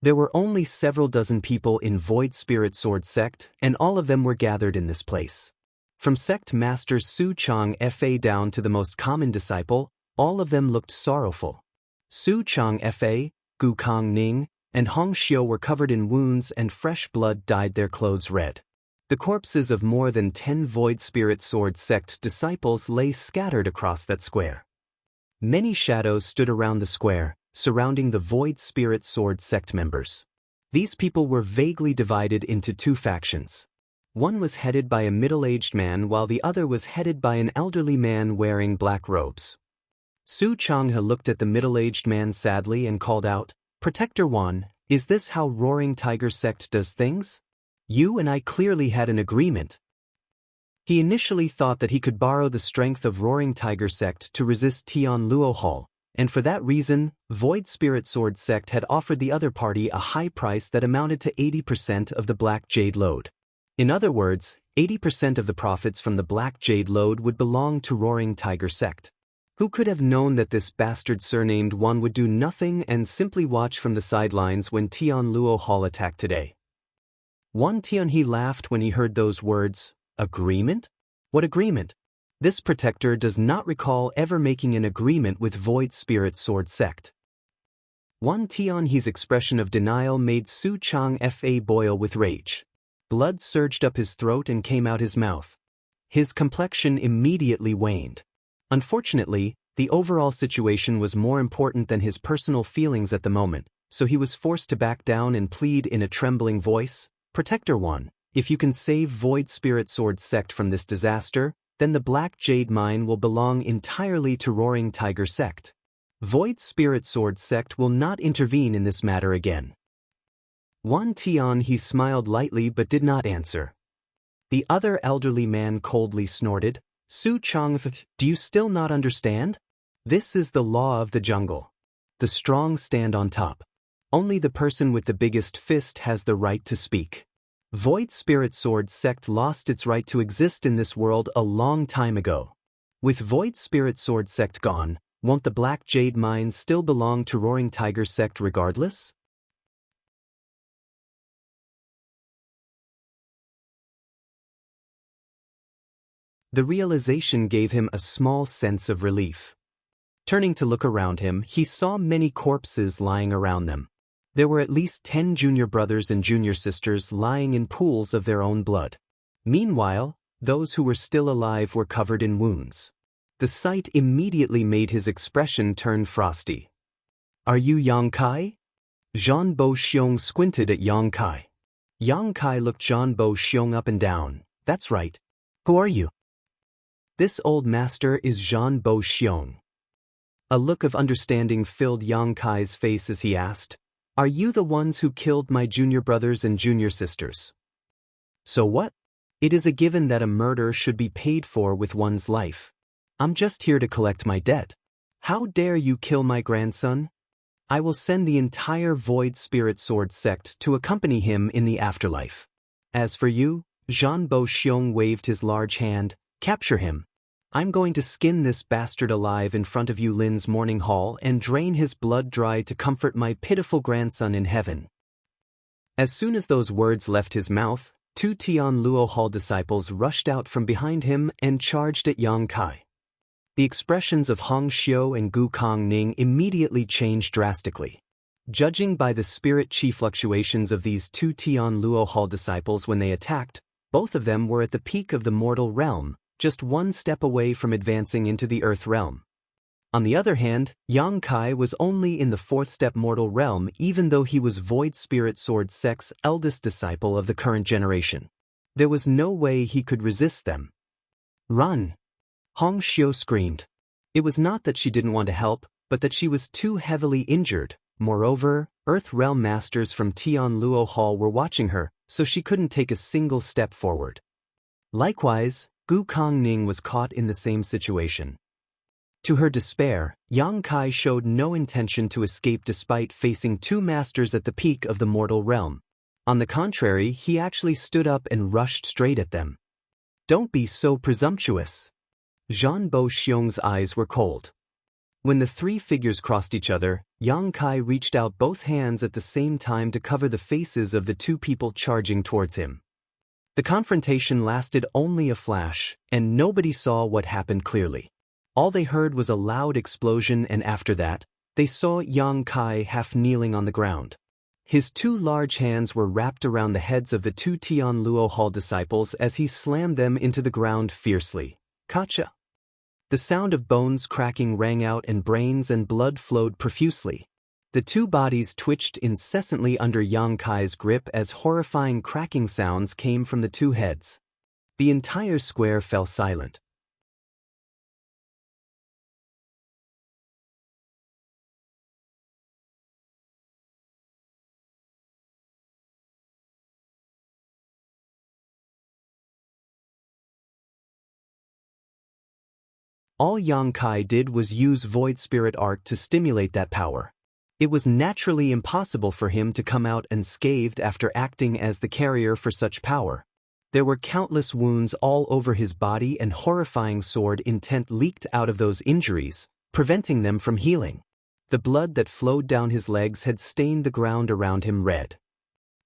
There were only several dozen people in Void Spirit Sword sect, and all of them were gathered in this place. From sect masters Su Chang Fa down to the most common disciple, all of them looked sorrowful. Su Chang Fa, Gu Kang Ning, and Hong Xiu were covered in wounds and fresh blood dyed their clothes red. The corpses of more than 10 Void Spirit Sword sect disciples lay scattered across that square. Many shadows stood around the square, surrounding the Void Spirit Sword sect members. These people were vaguely divided into two factions. One was headed by a middle-aged man while the other was headed by an elderly man wearing black robes. Xianxia looked at the middle-aged man sadly and called out, "Protector Wan, is this how Roaring Tiger Sect does things? You and I clearly had an agreement." He initially thought that he could borrow the strength of Roaring Tiger Sect to resist Tian Luo Hall, and for that reason, Void Spirit Sword Sect had offered the other party a high price that amounted to 80% of the Black Jade Lode. In other words, 80% of the profits from the Black Jade Lode would belong to Roaring Tiger Sect. Who could have known that this bastard surnamed Wan would do nothing and simply watch from the sidelines when Tian Luo Hall attacked today? Wan Tianhe laughed when he heard those words. Agreement? What agreement? This protector does not recall ever making an agreement with Void Spirit Sword Sect. Wan Tianhe's expression of denial made Xianxia boil with rage. Blood surged up his throat and came out his mouth. His complexion immediately waned. Unfortunately, the overall situation was more important than his personal feelings at the moment, so he was forced to back down and plead in a trembling voice, "Protector Wan, if you can save Void Spirit Sword Sect from this disaster, then the Black Jade Mine will belong entirely to Roaring Tiger Sect. Void Spirit Sword Sect will not intervene in this matter again." Wan Tianhe smiled lightly but did not answer. The other elderly man coldly snorted, "Xianxia, do you still not understand? This is the law of the jungle. The strong stand on top. Only the person with the biggest fist has the right to speak. Void Spirit Sword Sect lost its right to exist in this world a long time ago. With Void Spirit Sword Sect gone, won't the Black Jade Mine still belong to Roaring Tiger Sect regardless?" The realization gave him a small sense of relief. Turning to look around him, he saw many corpses lying around them. There were at least 10 junior brothers and junior sisters lying in pools of their own blood. Meanwhile, those who were still alive were covered in wounds. The sight immediately made his expression turn frosty. "Are you Yang Kai?" Zhan Bo Xiong squinted at Yang Kai. Yang Kai looked Zhan Bo Xiong up and down. "That's right. Who are you?" "This old master is Zhan Bo Xiong." A look of understanding filled Yang Kai's face as he asked, "Are you the ones who killed my junior brothers and junior sisters?" "So what? It is a given that a murder should be paid for with one's life. I'm just here to collect my debt. How dare you kill my grandson? I will send the entire Void Spirit Sword Sect to accompany him in the afterlife. As for you," Zhan Bo Xiong waved his large hand, "capture him. I'm going to skin this bastard alive in front of Yulin's morning hall and drain his blood dry to comfort my pitiful grandson in heaven." As soon as those words left his mouth, 2 Tian Luo Hall disciples rushed out from behind him and charged at Yang Kai. The expressions of Hong Xiu and Gu Kongning immediately changed drastically. Judging by the spirit chi fluctuations of these 2 Tian Luo Hall disciples when they attacked, both of them were at the peak of the mortal realm, just one step away from advancing into the earth realm. On the other hand, Yang Kai was only in the 4th step mortal realm even though he was Void Spirit Sword Sect's eldest disciple of the current generation. There was no way he could resist them. "Run!" Hong Xiu screamed. It was not that she didn't want to help, but that she was too heavily injured. Moreover, Earth Realm Masters from Tian Luo Hall were watching her, so she couldn't take a single step forward. Likewise, Gu Kongning was caught in the same situation. To her despair, Yang Kai showed no intention to escape despite facing 2 masters at the peak of the mortal realm. On the contrary, he actually stood up and rushed straight at them. "Don't be so presumptuous." Zhan Bo Xiong's eyes were cold. When the 3 figures crossed each other, Yang Kai reached out both hands at the same time to cover the faces of the 2 people charging towards him. The confrontation lasted only a flash, and nobody saw what happened clearly. All they heard was a loud explosion, and after that, they saw Yang Kai half kneeling on the ground. His 2 large hands were wrapped around the heads of the 2 Tian Luo Hall disciples as he slammed them into the ground fiercely. Gotcha! The sound of bones cracking rang out and brains and blood flowed profusely. The two bodies twitched incessantly under Yang Kai's grip as horrifying cracking sounds came from the two heads. The entire square fell silent. All Yang Kai did was use void spirit art to stimulate that power. It was naturally impossible for him to come out unscathed after acting as the carrier for such power. There were countless wounds all over his body and horrifying sword intent leaked out of those injuries, preventing them from healing. The blood that flowed down his legs had stained the ground around him red.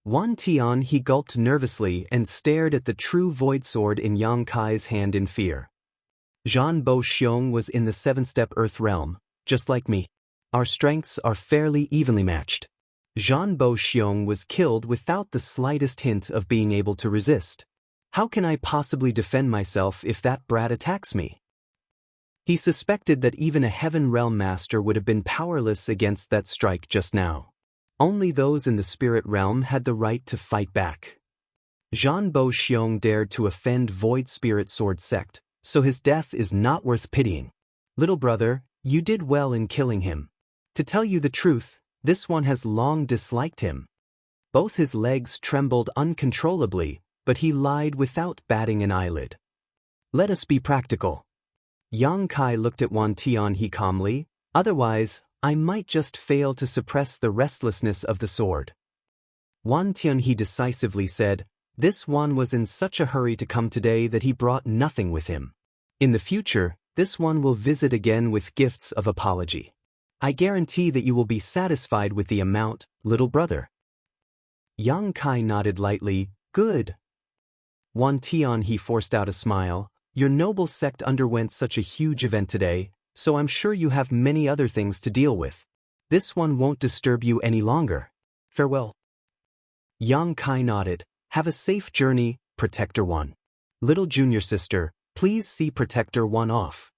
Wan Tian, he gulped nervously and stared at the true void sword in Yang Kai's hand in fear. Zhan Bo Xiong was in the seven-step earth realm, just like me. Our strengths are fairly evenly matched. Zhan Bo Xiong was killed without the slightest hint of being able to resist. How can I possibly defend myself if that brat attacks me? He suspected that even a Heaven Realm master would have been powerless against that strike just now. Only those in the spirit realm had the right to fight back. Zhan Bo Xiong dared to offend Void Spirit Sword Sect, so his death is not worth pitying. Little brother, you did well in killing him. To tell you the truth, this one has long disliked him. Both his legs trembled uncontrollably, but he lied without batting an eyelid. Let us be practical. Yang Kai looked at Wan Tian he calmly, otherwise, I might just fail to suppress the restlessness of the sword. Wan Tian he decisively said, this one was in such a hurry to come today that he brought nothing with him. In the future, this one will visit again with gifts of apology. I guarantee that you will be satisfied with the amount, little brother. Yang Kai nodded lightly, good. Wan Tian he forced out a smile, your noble sect underwent such a huge event today, so I'm sure you have many other things to deal with. This one won't disturb you any longer. Farewell. Yang Kai nodded, have a safe journey, Protector 1. Little junior sister, please see Protector 1 off.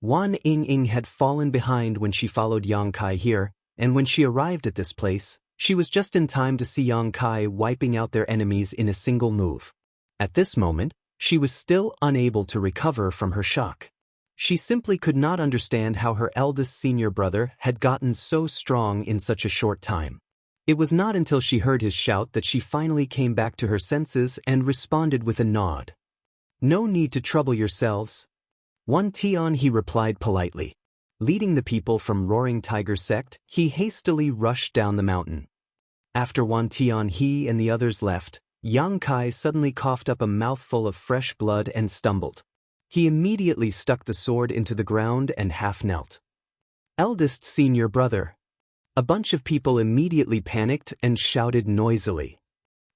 Wan Ying had fallen behind when she followed Yang Kai here, and when she arrived at this place, she was just in time to see Yang Kai wiping out their enemies in a single move. At this moment, she was still unable to recover from her shock. She simply could not understand how her eldest senior brother had gotten so strong in such a short time. It was not until she heard his shout that she finally came back to her senses and responded with a nod. No need to trouble yourselves. Wan Tian he replied politely. Leading the people from Roaring Tiger Sect, he hastily rushed down the mountain. After Wan Tian he and the others left, Yang Kai suddenly coughed up a mouthful of fresh blood and stumbled. He immediately stuck the sword into the ground and half knelt. Eldest senior brother. A bunch of people immediately panicked and shouted noisily.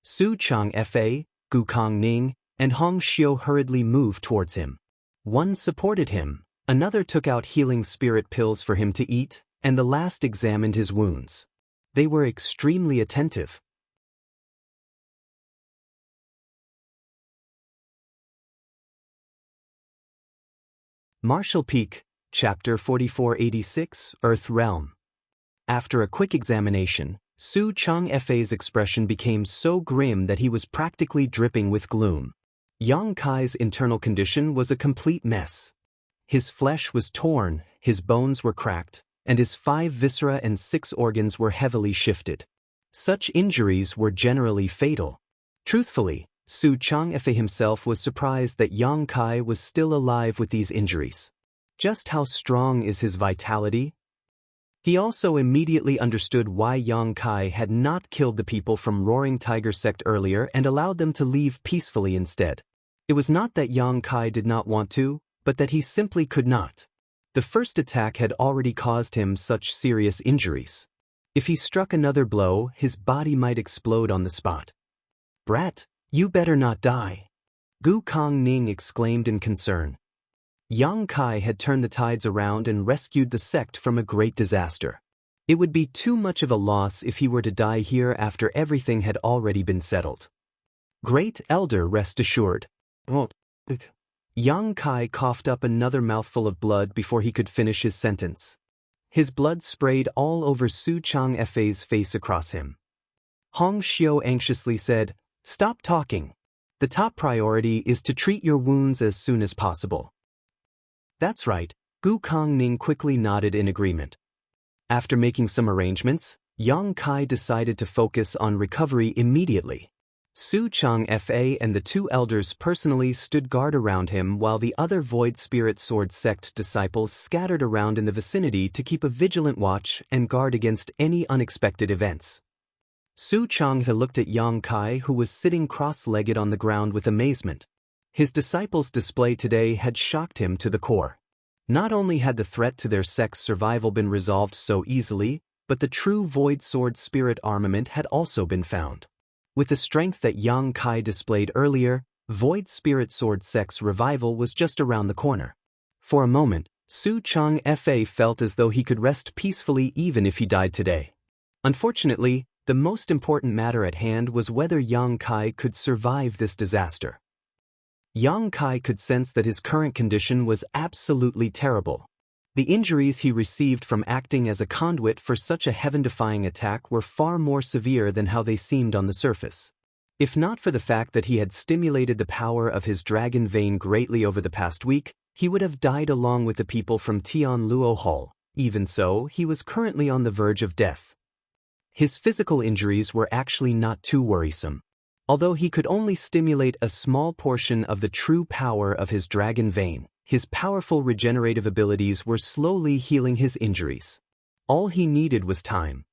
Su Chang Fa, Gu Kong Ning, and Hong Xiu hurriedly moved towards him. One supported him, another took out healing spirit pills for him to eat, and the last examined his wounds. They were extremely attentive. Martial Peak, Chapter 4486, Earth Realm. After a quick examination, Su Chang Fa's expression became so grim that he was practically dripping with gloom. Yang Kai's internal condition was a complete mess. His flesh was torn, his bones were cracked, and his 5 viscera and 6 organs were heavily shifted. Such injuries were generally fatal. Truthfully, Su Chang Fa himself was surprised that Yang Kai was still alive with these injuries. Just how strong is his vitality? He also immediately understood why Yang Kai had not killed the people from Roaring Tiger Sect earlier and allowed them to leave peacefully instead. It was not that Yang Kai did not want to, but that he simply could not. The first attack had already caused him such serious injuries. If he struck another blow, his body might explode on the spot. Brat, you better not die. Gu Kong Ning exclaimed in concern. Yang Kai had turned the tides around and rescued the sect from a great disaster. It would be too much of a loss if he were to die here after everything had already been settled. Great Elder, rest assured. Yang Kai coughed up another mouthful of blood before he could finish his sentence. His blood sprayed all over Su Changfei's face across him. Hong Xiu anxiously said, "Stop talking. The top priority is to treat your wounds as soon as possible." "That's right," Gu Kongning quickly nodded in agreement. After making some arrangements, Yang Kai decided to focus on recovery immediately. Su Changfei and the two elders personally stood guard around him while the other Void Spirit Sword sect disciples scattered around in the vicinity to keep a vigilant watch and guard against any unexpected events. Su Changhe looked at Yang Kai, who was sitting cross-legged on the ground with amazement. His disciples' display today had shocked him to the core. Not only had the threat to their sect's survival been resolved so easily, but the true Void Sword Spirit armament had also been found. With the strength that Yang Kai displayed earlier, Void Spirit Sword sect's revival was just around the corner. For a moment, Su Changfei felt as though he could rest peacefully even if he died today. Unfortunately, the most important matter at hand was whether Yang Kai could survive this disaster. Yang Kai could sense that his current condition was absolutely terrible. The injuries he received from acting as a conduit for such a heaven-defying attack were far more severe than how they seemed on the surface. If not for the fact that he had stimulated the power of his dragon vein greatly over the past week, he would have died along with the people from Tian Luo Hall. Even so, he was currently on the verge of death. His physical injuries were actually not too worrisome. Although he could only stimulate a small portion of the true power of his dragon vein, his powerful regenerative abilities were slowly healing his injuries. All he needed was time.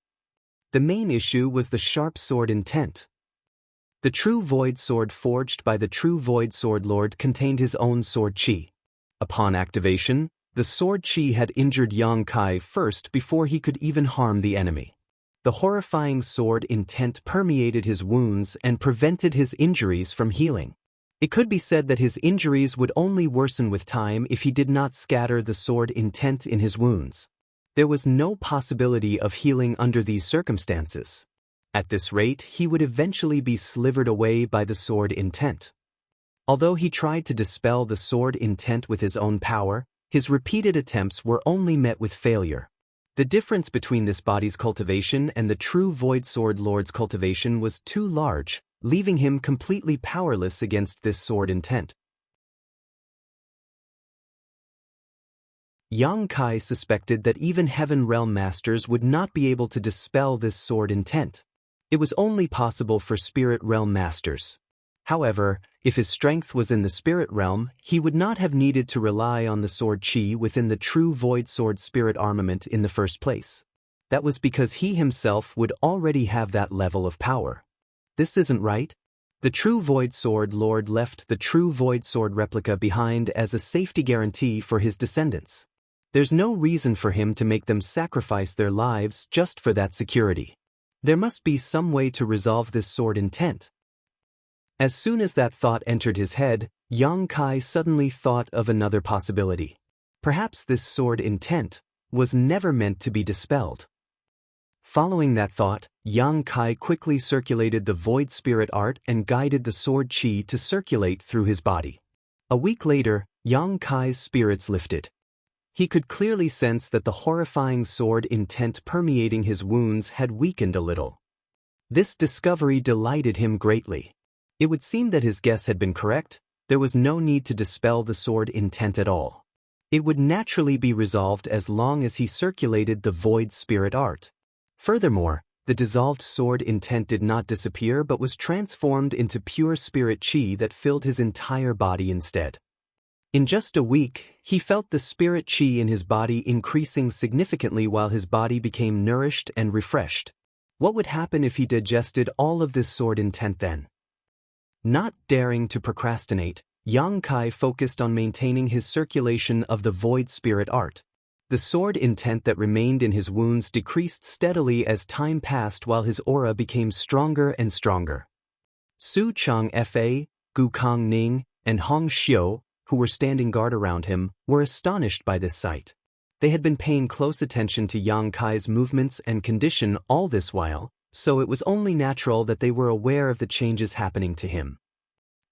The main issue was the sharp sword intent. The true void sword forged by the true void sword lord contained his own sword chi. Upon activation, the sword chi had injured Yang Kai first before he could even harm the enemy. The horrifying sword intent permeated his wounds and prevented his injuries from healing. It could be said that his injuries would only worsen with time if he did not scatter the sword intent in his wounds. There was no possibility of healing under these circumstances. At this rate, he would eventually be slivered away by the sword intent. Although he tried to dispel the sword intent with his own power, his repeated attempts were only met with failure. The difference between this body's cultivation and the true Void Sword Lord's cultivation was too large, leaving him completely powerless against this sword intent. Yang Kai suspected that even Heaven Realm Masters would not be able to dispel this sword intent. It was only possible for Spirit Realm Masters. However, if his strength was in the Spirit Realm, he would not have needed to rely on the sword chi within the true Void Sword Spirit armament in the first place. That was because he himself would already have that level of power. This isn't right. The true Void Sword Lord left the true Void Sword replica behind as a safety guarantee for his descendants. There's no reason for him to make them sacrifice their lives just for that security. There must be some way to resolve this sword intent. As soon as that thought entered his head, Yang Kai suddenly thought of another possibility. Perhaps this sword intent was never meant to be dispelled. Following that thought, Yang Kai quickly circulated the Void Spirit Art and guided the sword chi to circulate through his body. A week later, Yang Kai's spirits lifted. He could clearly sense that the horrifying sword intent permeating his wounds had weakened a little. This discovery delighted him greatly. It would seem that his guess had been correct. There was no need to dispel the sword intent at all. It would naturally be resolved as long as he circulated the Void Spirit Art. Furthermore, the dissolved sword intent did not disappear but was transformed into pure spirit chi that filled his entire body instead. In just a week, he felt the spirit chi in his body increasing significantly while his body became nourished and refreshed. What would happen if he digested all of this sword intent then? Not daring to procrastinate, Yang Kai focused on maintaining his circulation of the Void Spirit Art. The sword intent that remained in his wounds decreased steadily as time passed while his aura became stronger and stronger. Su Changfei, Gu Kongning, and Hong Xiu, who were standing guard around him, were astonished by this sight. They had been paying close attention to Yang Kai's movements and condition all this while, so it was only natural that they were aware of the changes happening to him.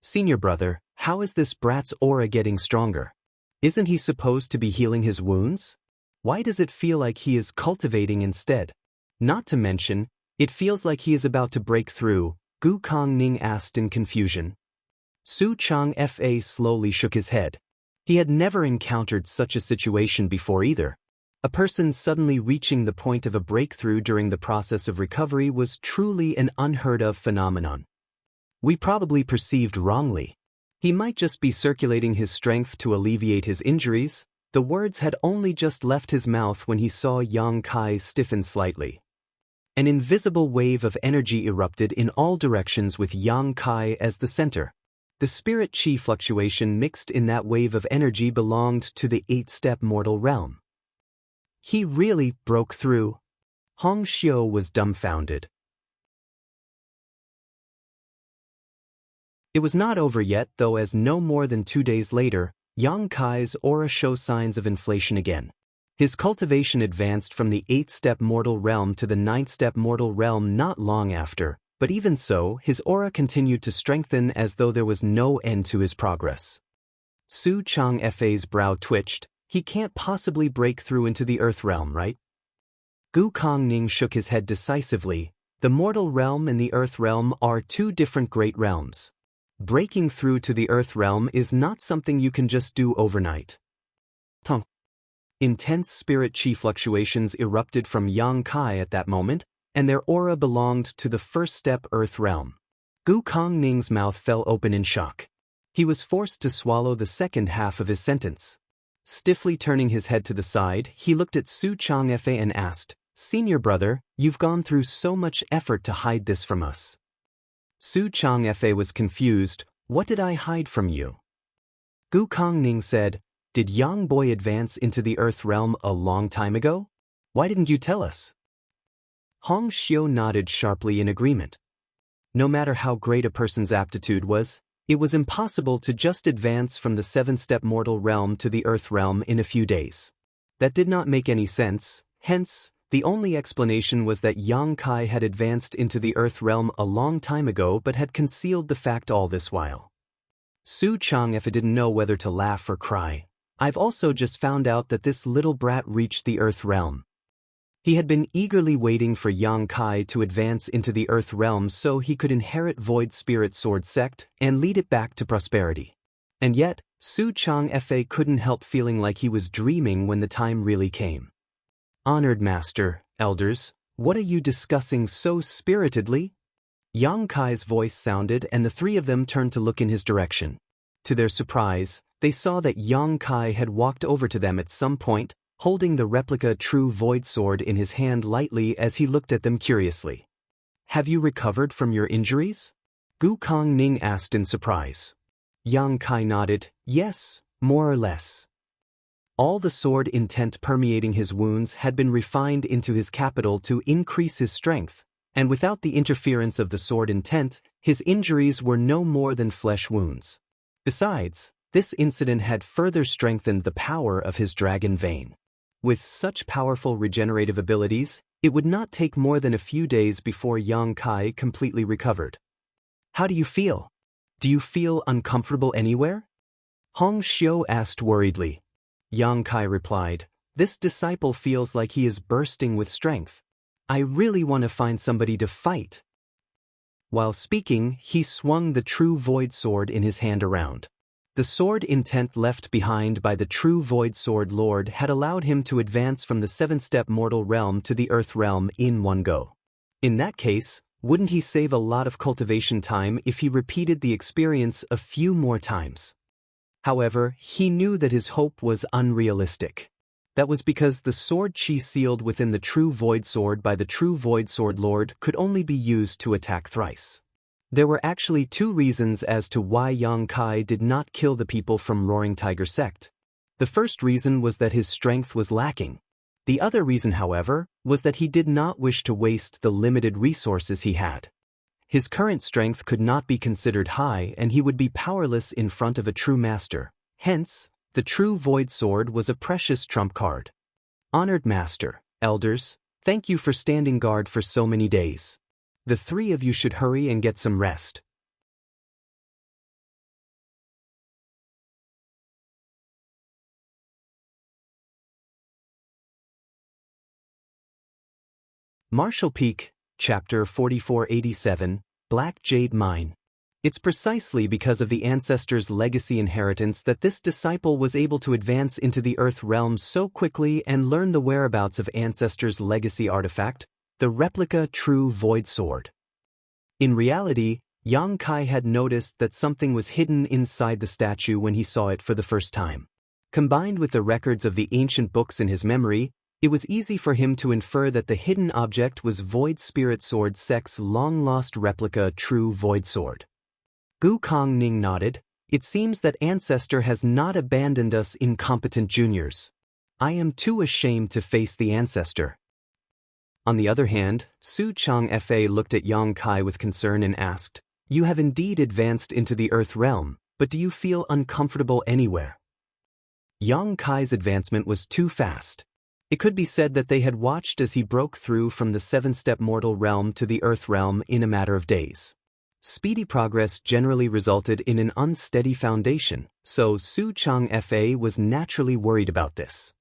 "Senior brother, how is this brat's aura getting stronger? Isn't he supposed to be healing his wounds?" Why does it feel like he is cultivating instead? Not to mention, it feels like he is about to break through, Gu Kongning asked in confusion. Su Changfa slowly shook his head. He had never encountered such a situation before either. A person suddenly reaching the point of a breakthrough during the process of recovery was truly an unheard-of phenomenon. We probably perceived wrongly. He might just be circulating his strength to alleviate his injuries. The words had only just left his mouth when he saw Yang Kai stiffen slightly. An invisible wave of energy erupted in all directions with Yang Kai as the center. The spirit chi fluctuation mixed in that wave of energy belonged to the 8-step mortal realm. He really broke through. Hong Xiu was dumbfounded. It was not over yet, though, as no more than 2 days later, Yang Kai's aura showed signs of inflation again. His cultivation advanced from the 8th-step mortal realm to the 9th-step mortal realm not long after, but even so, his aura continued to strengthen as though there was no end to his progress. Su Changfa's brow twitched. He can't possibly break through into the earth realm, right? Gu Kongning shook his head decisively. The mortal realm and the earth realm are two different great realms. Breaking through to the earth realm is not something you can just do overnight. Intense spirit chi fluctuations erupted from Yang Kai at that moment, and their aura belonged to the first-step earth realm. Gu Kongning's mouth fell open in shock. He was forced to swallow the second half of his sentence. Stiffly turning his head to the side, he looked at Su Changfa and asked, "Senior brother, you've gone through so much effort to hide this from us." Su Changfa was confused. "What did I hide from you?" Gu Kongning said, "Did Yang Boy advance into the earth realm a long time ago? Why didn't you tell us?" Hong Xiu nodded sharply in agreement. No matter how great a person's aptitude was, it was impossible to just advance from the 7th-step mortal realm to the earth realm in a few days. That did not make any sense, hence, the only explanation was that Yang Kai had advanced into the earth realm a long time ago but had concealed the fact all this while. Su Changfa didn't know whether to laugh or cry. "I've also just found out that this little brat reached the earth realm." He had been eagerly waiting for Yang Kai to advance into the earth realm so he could inherit Void Spirit Sword Sect and lead it back to prosperity. And yet, Su Changfa couldn't help feeling like he was dreaming when the time really came. "Honored Master, Elders, what are you discussing so spiritedly?" Yang Kai's voice sounded and the three of them turned to look in his direction. To their surprise, they saw that Yang Kai had walked over to them at some point, holding the replica true void sword in his hand lightly as he looked at them curiously. "Have you recovered from your injuries?" Gu Kongning asked in surprise. Yang Kai nodded, "Yes, more or less." All the sword intent permeating his wounds had been refined into his capital to increase his strength, and without the interference of the sword intent, his injuries were no more than flesh wounds. Besides, this incident had further strengthened the power of his dragon vein. With such powerful regenerative abilities, it would not take more than a few days before Yang Kai completely recovered. "How do you feel? Do you feel uncomfortable anywhere?" Hong Xiu asked worriedly. Yang Kai replied, "This disciple feels like he is bursting with strength. I really want to find somebody to fight." While speaking, he swung the true void sword in his hand around. The sword intent left behind by the true Void Sword Lord had allowed him to advance from the 7th-step mortal realm to the earth realm in one go. In that case, wouldn't he save a lot of cultivation time if he repeated the experience a few more times? However, he knew that his hope was unrealistic. That was because the sword chi sealed within the true Void Sword by the true Void Sword Lord could only be used to attack thrice. There were actually two reasons as to why Yang Kai did not kill the people from Roaring Tiger Sect. The first reason was that his strength was lacking. The other reason, however, was that he did not wish to waste the limited resources he had. His current strength could not be considered high and he would be powerless in front of a true master. Hence, the true Void Sword was a precious trump card. "Honored Master, Elders, thank you for standing guard for so many days. The three of you should hurry and get some rest." Marshall Peak, Chapter 4487, Black Jade Mine. It's precisely because of the ancestor's legacy inheritance that this disciple was able to advance into the Earth realm so quickly and learn the whereabouts of ancestor's legacy artifact, the replica True Void Sword. In reality, Yang Kai had noticed that something was hidden inside the statue when he saw it for the first time. Combined with the records of the ancient books in his memory, it was easy for him to infer that the hidden object was Void Spirit Sword sect's long-lost replica True Void Sword. Gu Kongning nodded. It seems that Ancestor has not abandoned us incompetent juniors. I am too ashamed to face the Ancestor. On the other hand, Su Chang Fa looked at Yang Kai with concern and asked, You have indeed advanced into the Earth realm, but do you feel uncomfortable anywhere? Yang Kai's advancement was too fast. It could be said that they had watched as he broke through from the seven-step mortal realm to the Earth realm in a matter of days. Speedy progress generally resulted in an unsteady foundation, so Su Chang Fa was naturally worried about this.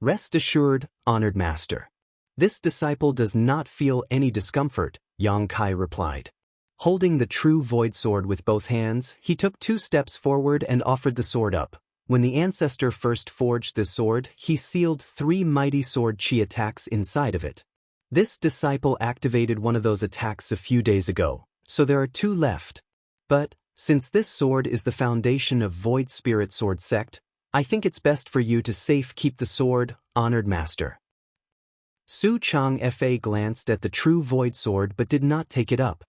Rest assured, honored master. This disciple does not feel any discomfort, Yang Kai replied. Holding the True Void Sword with both hands, he took 2 steps forward and offered the sword up. When the ancestor first forged the sword, he sealed 3 mighty sword chi attacks inside of it. This disciple activated one of those attacks a few days ago, so there are 2 left. But, since this sword is the foundation of Void Spirit Sword sect, I think it's best for you to safe keep the sword, honored master. Su Chang Fa glanced at the True Void Sword but did not take it up.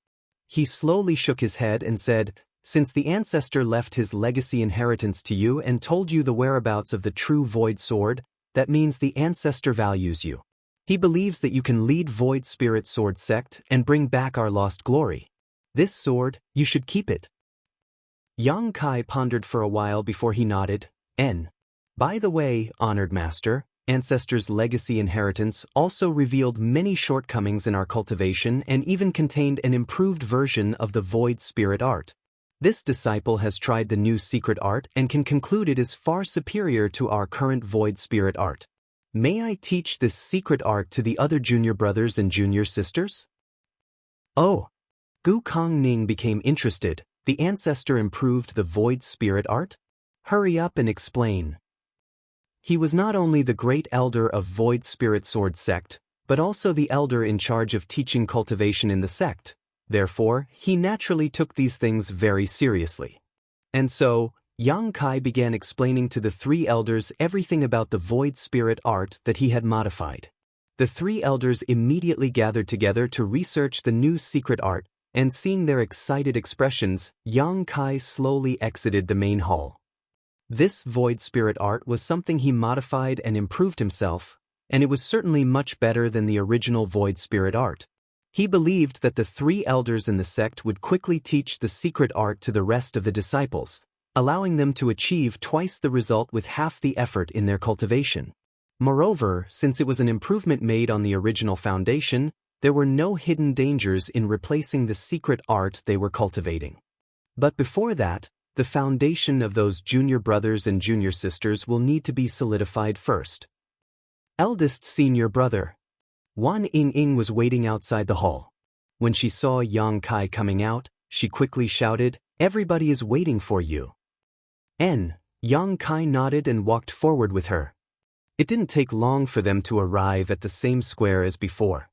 He slowly shook his head and said, Since the ancestor left his legacy inheritance to you and told you the whereabouts of the True Void Sword, that means the ancestor values you. He believes that you can lead Void Spirit Sword sect and bring back our lost glory. This sword, you should keep it. Yang Kai pondered for a while before he nodded. By the way, honored master, Ancestor's legacy inheritance also revealed many shortcomings in our cultivation and even contained an improved version of the Void Spirit art. This disciple has tried the new secret art and can conclude it is far superior to our current Void Spirit art. May I teach this secret art to the other junior brothers and junior sisters? Oh. Gu Kongning became interested. The ancestor improved the Void Spirit art? Hurry up and explain. He was not only the great elder of Void Spirit Sword sect, but also the elder in charge of teaching cultivation in the sect. Therefore, he naturally took these things very seriously. And so, Yang Kai began explaining to the 3 elders everything about the Void Spirit art that he had modified. The 3 elders immediately gathered together to research the new secret art, and seeing their excited expressions, Yang Kai slowly exited the main hall. This Void Spirit art was something he modified and improved himself, and it was certainly much better than the original Void Spirit art. He believed that the 3 elders in the sect would quickly teach the secret art to the rest of the disciples, allowing them to achieve twice the result with half the effort in their cultivation. Moreover, since it was an improvement made on the original foundation, there were no hidden dangers in replacing the secret art they were cultivating. But before that, the foundation of those junior brothers and junior sisters will need to be solidified first. Eldest senior brother. Wan Ying was waiting outside the hall. When she saw Yang Kai coming out, she quickly shouted, "Everybody is waiting for you." Yang Kai nodded and walked forward with her. It didn't take long for them to arrive at the same square as before.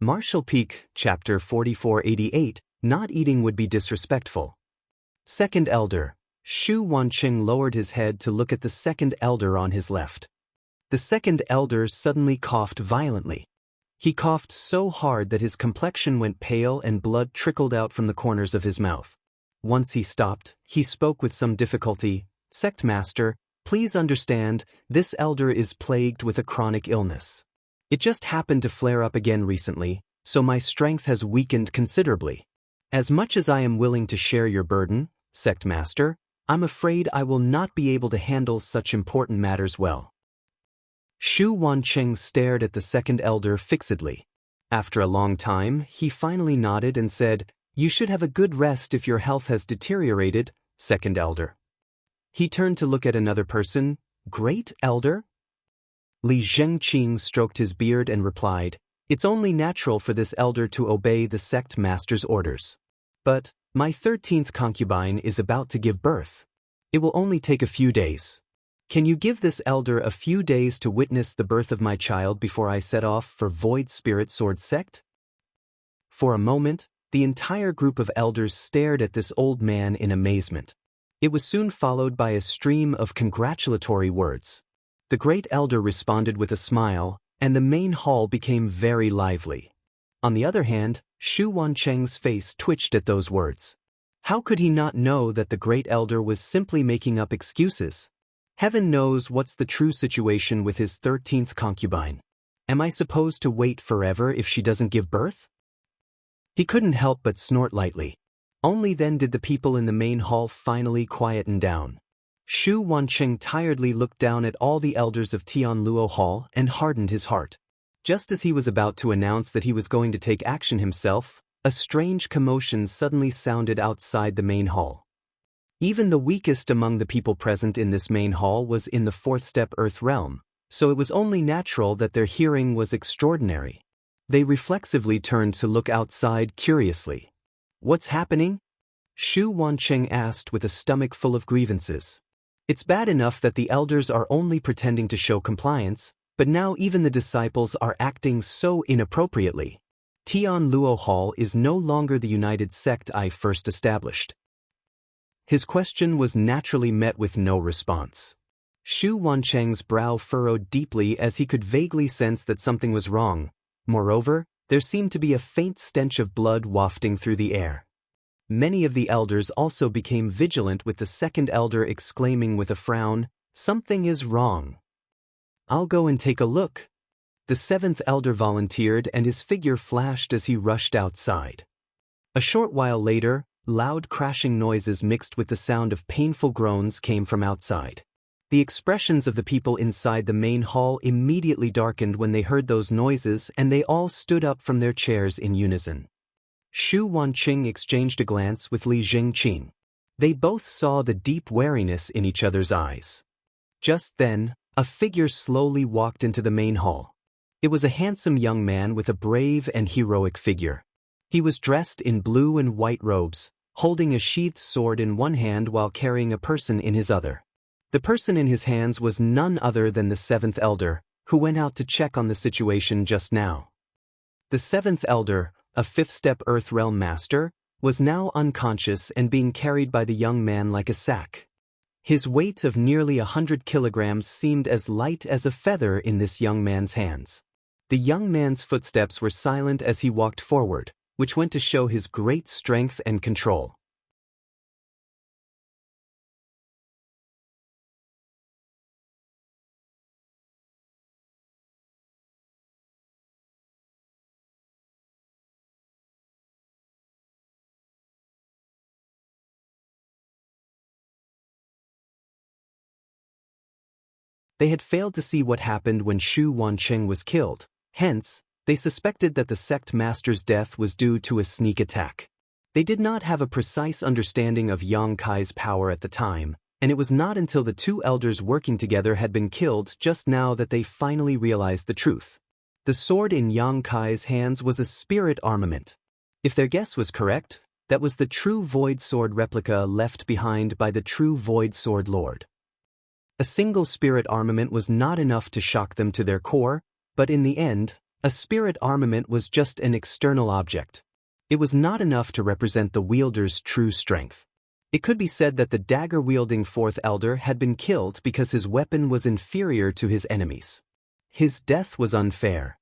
Marshall Peak, Chapter 4488, Not eating would be disrespectful. Second Elder. Shu Wanqing lowered his head to look at the second elder on his left. The second elder suddenly coughed violently. He coughed so hard that his complexion went pale and blood trickled out from the corners of his mouth. Once he stopped, he spoke with some difficulty, "Sect Master, please understand, this elder is plagued with a chronic illness. It just happened to flare up again recently, so my strength has weakened considerably. As much as I am willing to share your burden, Sect Master, I'm afraid I will not be able to handle such important matters well." Shu Wancheng stared at the second elder fixedly. After a long time, he finally nodded and said, "You should have a good rest if your health has deteriorated, second elder." He turned to look at another person. "Great elder?" Li Zhengqing stroked his beard and replied, "It's only natural for this elder to obey the sect master's orders. But my 13th concubine is about to give birth. It will only take a few days. Can you give this elder a few days to witness the birth of my child before I set off for Void Spirit Sword Sect?" For a moment, the entire group of elders stared at this old man in amazement. It was soon followed by a stream of congratulatory words. The great elder responded with a smile, and the main hall became very lively. On the other hand, Shu Wancheng's face twitched at those words. How could he not know that the great elder was simply making up excuses? Heaven knows what's the true situation with his 13th concubine. Am I supposed to wait forever if she doesn't give birth? He couldn't help but snort lightly. Only then did the people in the main hall finally quieten down. Shu Wancheng tiredly looked down at all the elders of Tianluo Hall and hardened his heart. Just as he was about to announce that he was going to take action himself, a strange commotion suddenly sounded outside the main hall. Even the weakest among the people present in this main hall was in the fourth step Earth realm, so it was only natural that their hearing was extraordinary. They reflexively turned to look outside curiously. "What's happening?" Shu Wancheng asked with a stomach full of grievances. It's bad enough that the elders are only pretending to show compliance, but now even the disciples are acting so inappropriately. Tianluo Hall is no longer the united sect I first established. His question was naturally met with no response. Shu Wancheng's brow furrowed deeply as he could vaguely sense that something was wrong. Moreover, there seemed to be a faint stench of blood wafting through the air. Many of the elders also became vigilant, with the second elder exclaiming with a frown, "Something is wrong." "I'll go and take a look." The seventh elder volunteered, and his figure flashed as he rushed outside. A short while later, loud crashing noises mixed with the sound of painful groans came from outside. The expressions of the people inside the main hall immediately darkened when they heard those noises, and they all stood up from their chairs in unison. Shu Wancheng exchanged a glance with Li Zhengqing. They both saw the deep wariness in each other's eyes. Just then, a figure slowly walked into the main hall. It was a handsome young man with a brave and heroic figure. He was dressed in blue and white robes, holding a sheathed sword in one hand while carrying a person in his other. The person in his hands was none other than the seventh elder, who went out to check on the situation just now. The seventh elder, a fifth-step Earth Realm master, was now unconscious and being carried by the young man like a sack. His weight of nearly 100 kilograms seemed as light as a feather in this young man's hands. The young man's footsteps were silent as he walked forward, which went to show his great strength and control. They had failed to see what happened when Shu Wancheng was killed. Hence, they suspected that the sect master's death was due to a sneak attack. They did not have a precise understanding of Yang Kai's power at the time, and it was not until the two elders working together had been killed just now that they finally realized the truth. The sword in Yang Kai's hands was a spirit armament. If their guess was correct, that was the true Void Sword replica left behind by the true Void Sword Lord. A single spirit armament was not enough to shock them to their core, but in the end, a spirit armament was just an external object. It was not enough to represent the wielder's true strength. It could be said that the dagger-wielding fourth elder had been killed because his weapon was inferior to his enemies. His death was unfair.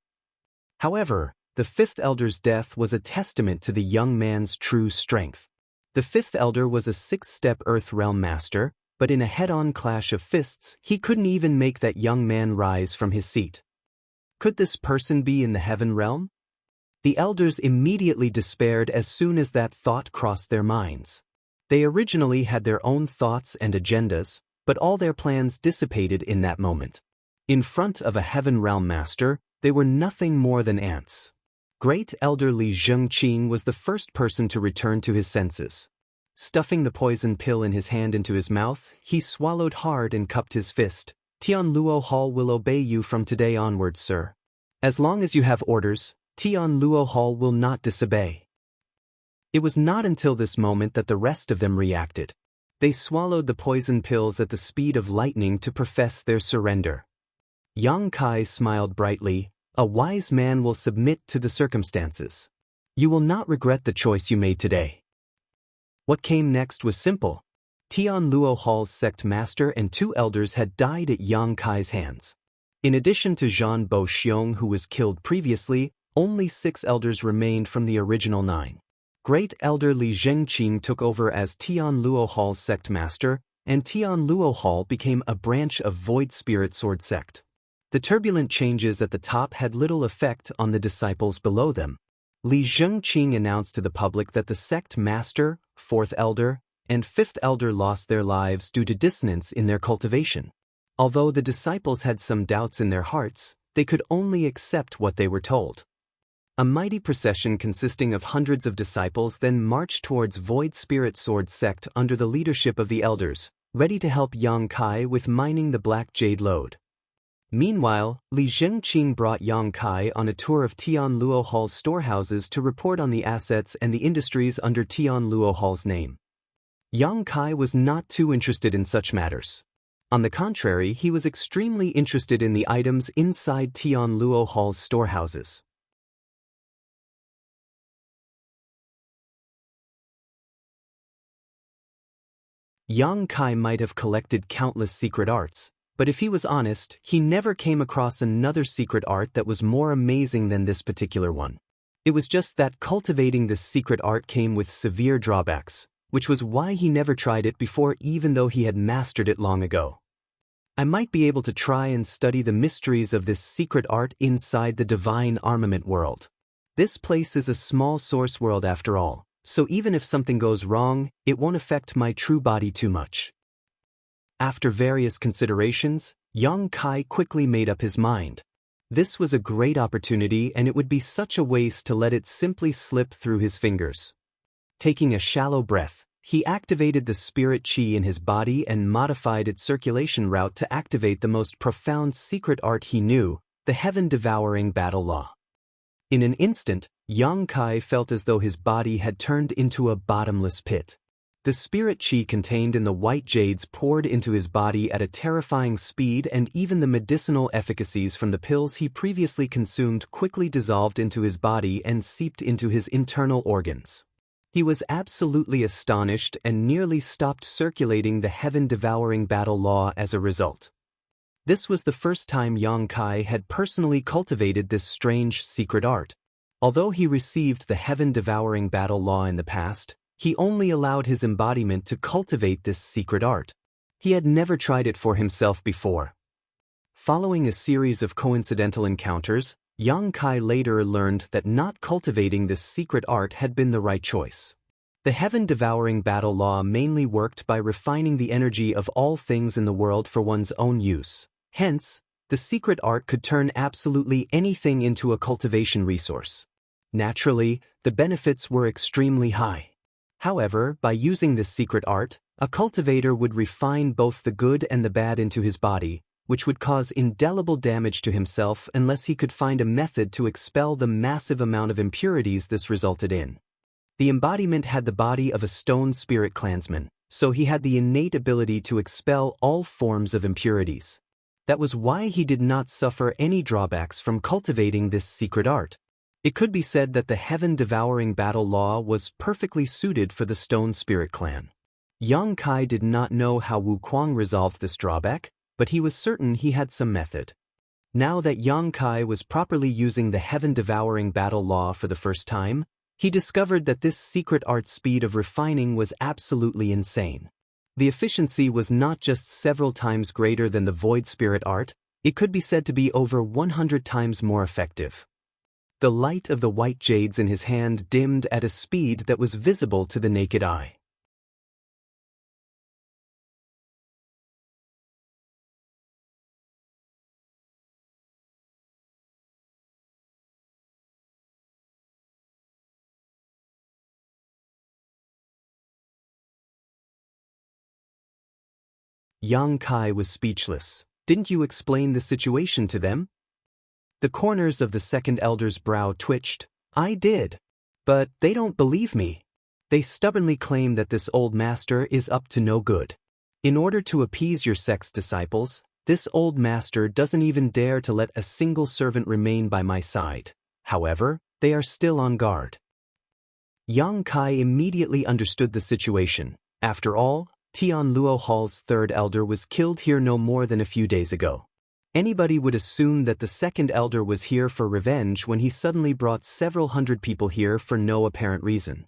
However, the fifth elder's death was a testament to the young man's true strength. The fifth elder was a sixth-step Earth Realm master, but in a head-on clash of fists, he couldn't even make that young man rise from his seat. Could this person be in the heaven realm? The elders immediately despaired as soon as that thought crossed their minds. They originally had their own thoughts and agendas, but all their plans dissipated in that moment. In front of a Heaven Realm Master, they were nothing more than ants. Great Elder Li Zhengqing was the first person to return to his senses. Stuffing the poison pill in his hand into his mouth, he swallowed hard and cupped his fist. Tianluo Hall will obey you from today onwards, sir. As long as you have orders, Tianluo Hall will not disobey. It was not until this moment that the rest of them reacted. They swallowed the poison pills at the speed of lightning to profess their surrender. Yang Kai smiled brightly. A wise man will submit to the circumstances. You will not regret the choice you made today. What came next was simple. Tianluo Hall's sect master and 2 elders had died at Yang Kai's hands. In addition to Zhan Boxiong, who was killed previously, only 6 elders remained from the original 9. Great Elder Li Zhengqing took over as Tianluo Hall's sect master, and Tianluo Hall became a branch of Void Spirit Sword sect. The turbulent changes at the top had little effect on the disciples below them. Li Zhengqing announced to the public that the sect master, 4th elder, and 5th elder lost their lives due to dissonance in their cultivation. Although the disciples had some doubts in their hearts, they could only accept what they were told. A mighty procession consisting of hundreds of disciples then marched towards Void Spirit Sword sect under the leadership of the elders, ready to help Yang Kai with mining the black jade lode. Meanwhile, Li Zhengqing brought Yang Kai on a tour of Tianluo Hall's storehouses to report on the assets and the industries under Tianluo Hall's name. Yang Kai was not too interested in such matters. On the contrary, he was extremely interested in the items inside Tianluo Hall's storehouses. Yang Kai might have collected countless secret arts, but if he was honest, he never came across another secret art that was more amazing than this particular one. It was just that cultivating this secret art came with severe drawbacks, which was why he never tried it before even though he had mastered it long ago. I might be able to try and study the mysteries of this secret art inside the divine armament world. This place is a small source world after all, so even if something goes wrong, it won't affect my true body too much. After various considerations, Yang Kai quickly made up his mind. This was a great opportunity and it would be such a waste to let it simply slip through his fingers. Taking a shallow breath, he activated the spirit qi in his body and modified its circulation route to activate the most profound secret art he knew, the heaven-devouring battle law. In an instant, Yang Kai felt as though his body had turned into a bottomless pit. The spirit qi contained in the white jades poured into his body at a terrifying speed, and even the medicinal efficacies from the pills he previously consumed quickly dissolved into his body and seeped into his internal organs. He was absolutely astonished and nearly stopped circulating the heaven-devouring battle law as a result. This was the first time Yang Kai had personally cultivated this strange secret art. Although he received the heaven-devouring battle law in the past, he only allowed his embodiment to cultivate this secret art. He had never tried it for himself before. Following a series of coincidental encounters, Yang Kai later learned that not cultivating this secret art had been the right choice. The heaven-devouring battle law mainly worked by refining the energy of all things in the world for one's own use. Hence, the secret art could turn absolutely anything into a cultivation resource. Naturally, the benefits were extremely high. However, by using this secret art, a cultivator would refine both the good and the bad into his body, which would cause indelible damage to himself unless he could find a method to expel the massive amount of impurities this resulted in. The embodiment had the body of a stone spirit clansman, so he had the innate ability to expel all forms of impurities. That was why he did not suffer any drawbacks from cultivating this secret art. It could be said that the heaven-devouring battle law was perfectly suited for the Stone Spirit clan. Yang Kai did not know how Wu Kuang resolved this drawback, but he was certain he had some method. Now that Yang Kai was properly using the heaven-devouring battle law for the first time, he discovered that this secret art speed of refining was absolutely insane. The efficiency was not just several times greater than the Void Spirit art, it could be said to be over 100 times more effective. The light of the white jades in his hand dimmed at a speed that was visible to the naked eye. Yang Kai was speechless. Didn't you explain the situation to them? The corners of the second elder's brow twitched. I did. But they don't believe me. They stubbornly claim that this old master is up to no good. In order to appease your sect's disciples, this old master doesn't even dare to let a single servant remain by my side. However, they are still on guard. Yang Kai immediately understood the situation. After all, Tian Luo Hall's third elder was killed here no more than a few days ago. Anybody would assume that the second elder was here for revenge when he suddenly brought several hundred people here for no apparent reason.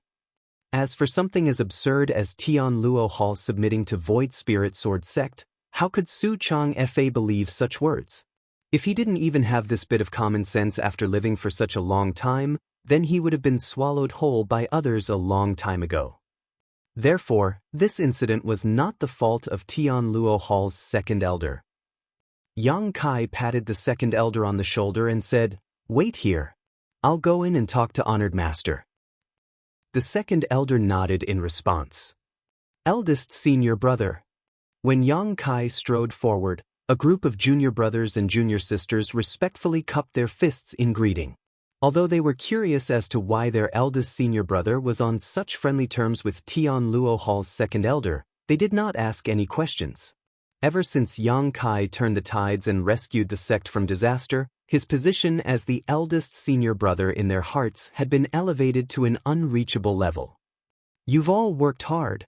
As for something as absurd as Tian Luo Hall submitting to Void Spirit Sword sect, how could Su Chang Fa believe such words? If he didn't even have this bit of common sense after living for such a long time, then he would have been swallowed whole by others a long time ago. Therefore, this incident was not the fault of Tian Luo Hall's second elder. Yang Kai patted the second elder on the shoulder and said, "Wait here. I'll go in and talk to Honored Master." The second elder nodded in response. Eldest senior brother. When Yang Kai strode forward, a group of junior brothers and junior sisters respectfully cupped their fists in greeting. Although they were curious as to why their eldest senior brother was on such friendly terms with Tian Luo Hall's second elder, they did not ask any questions. Ever since Yang Kai turned the tides and rescued the sect from disaster, his position as the eldest senior brother in their hearts had been elevated to an unreachable level. "You've all worked hard."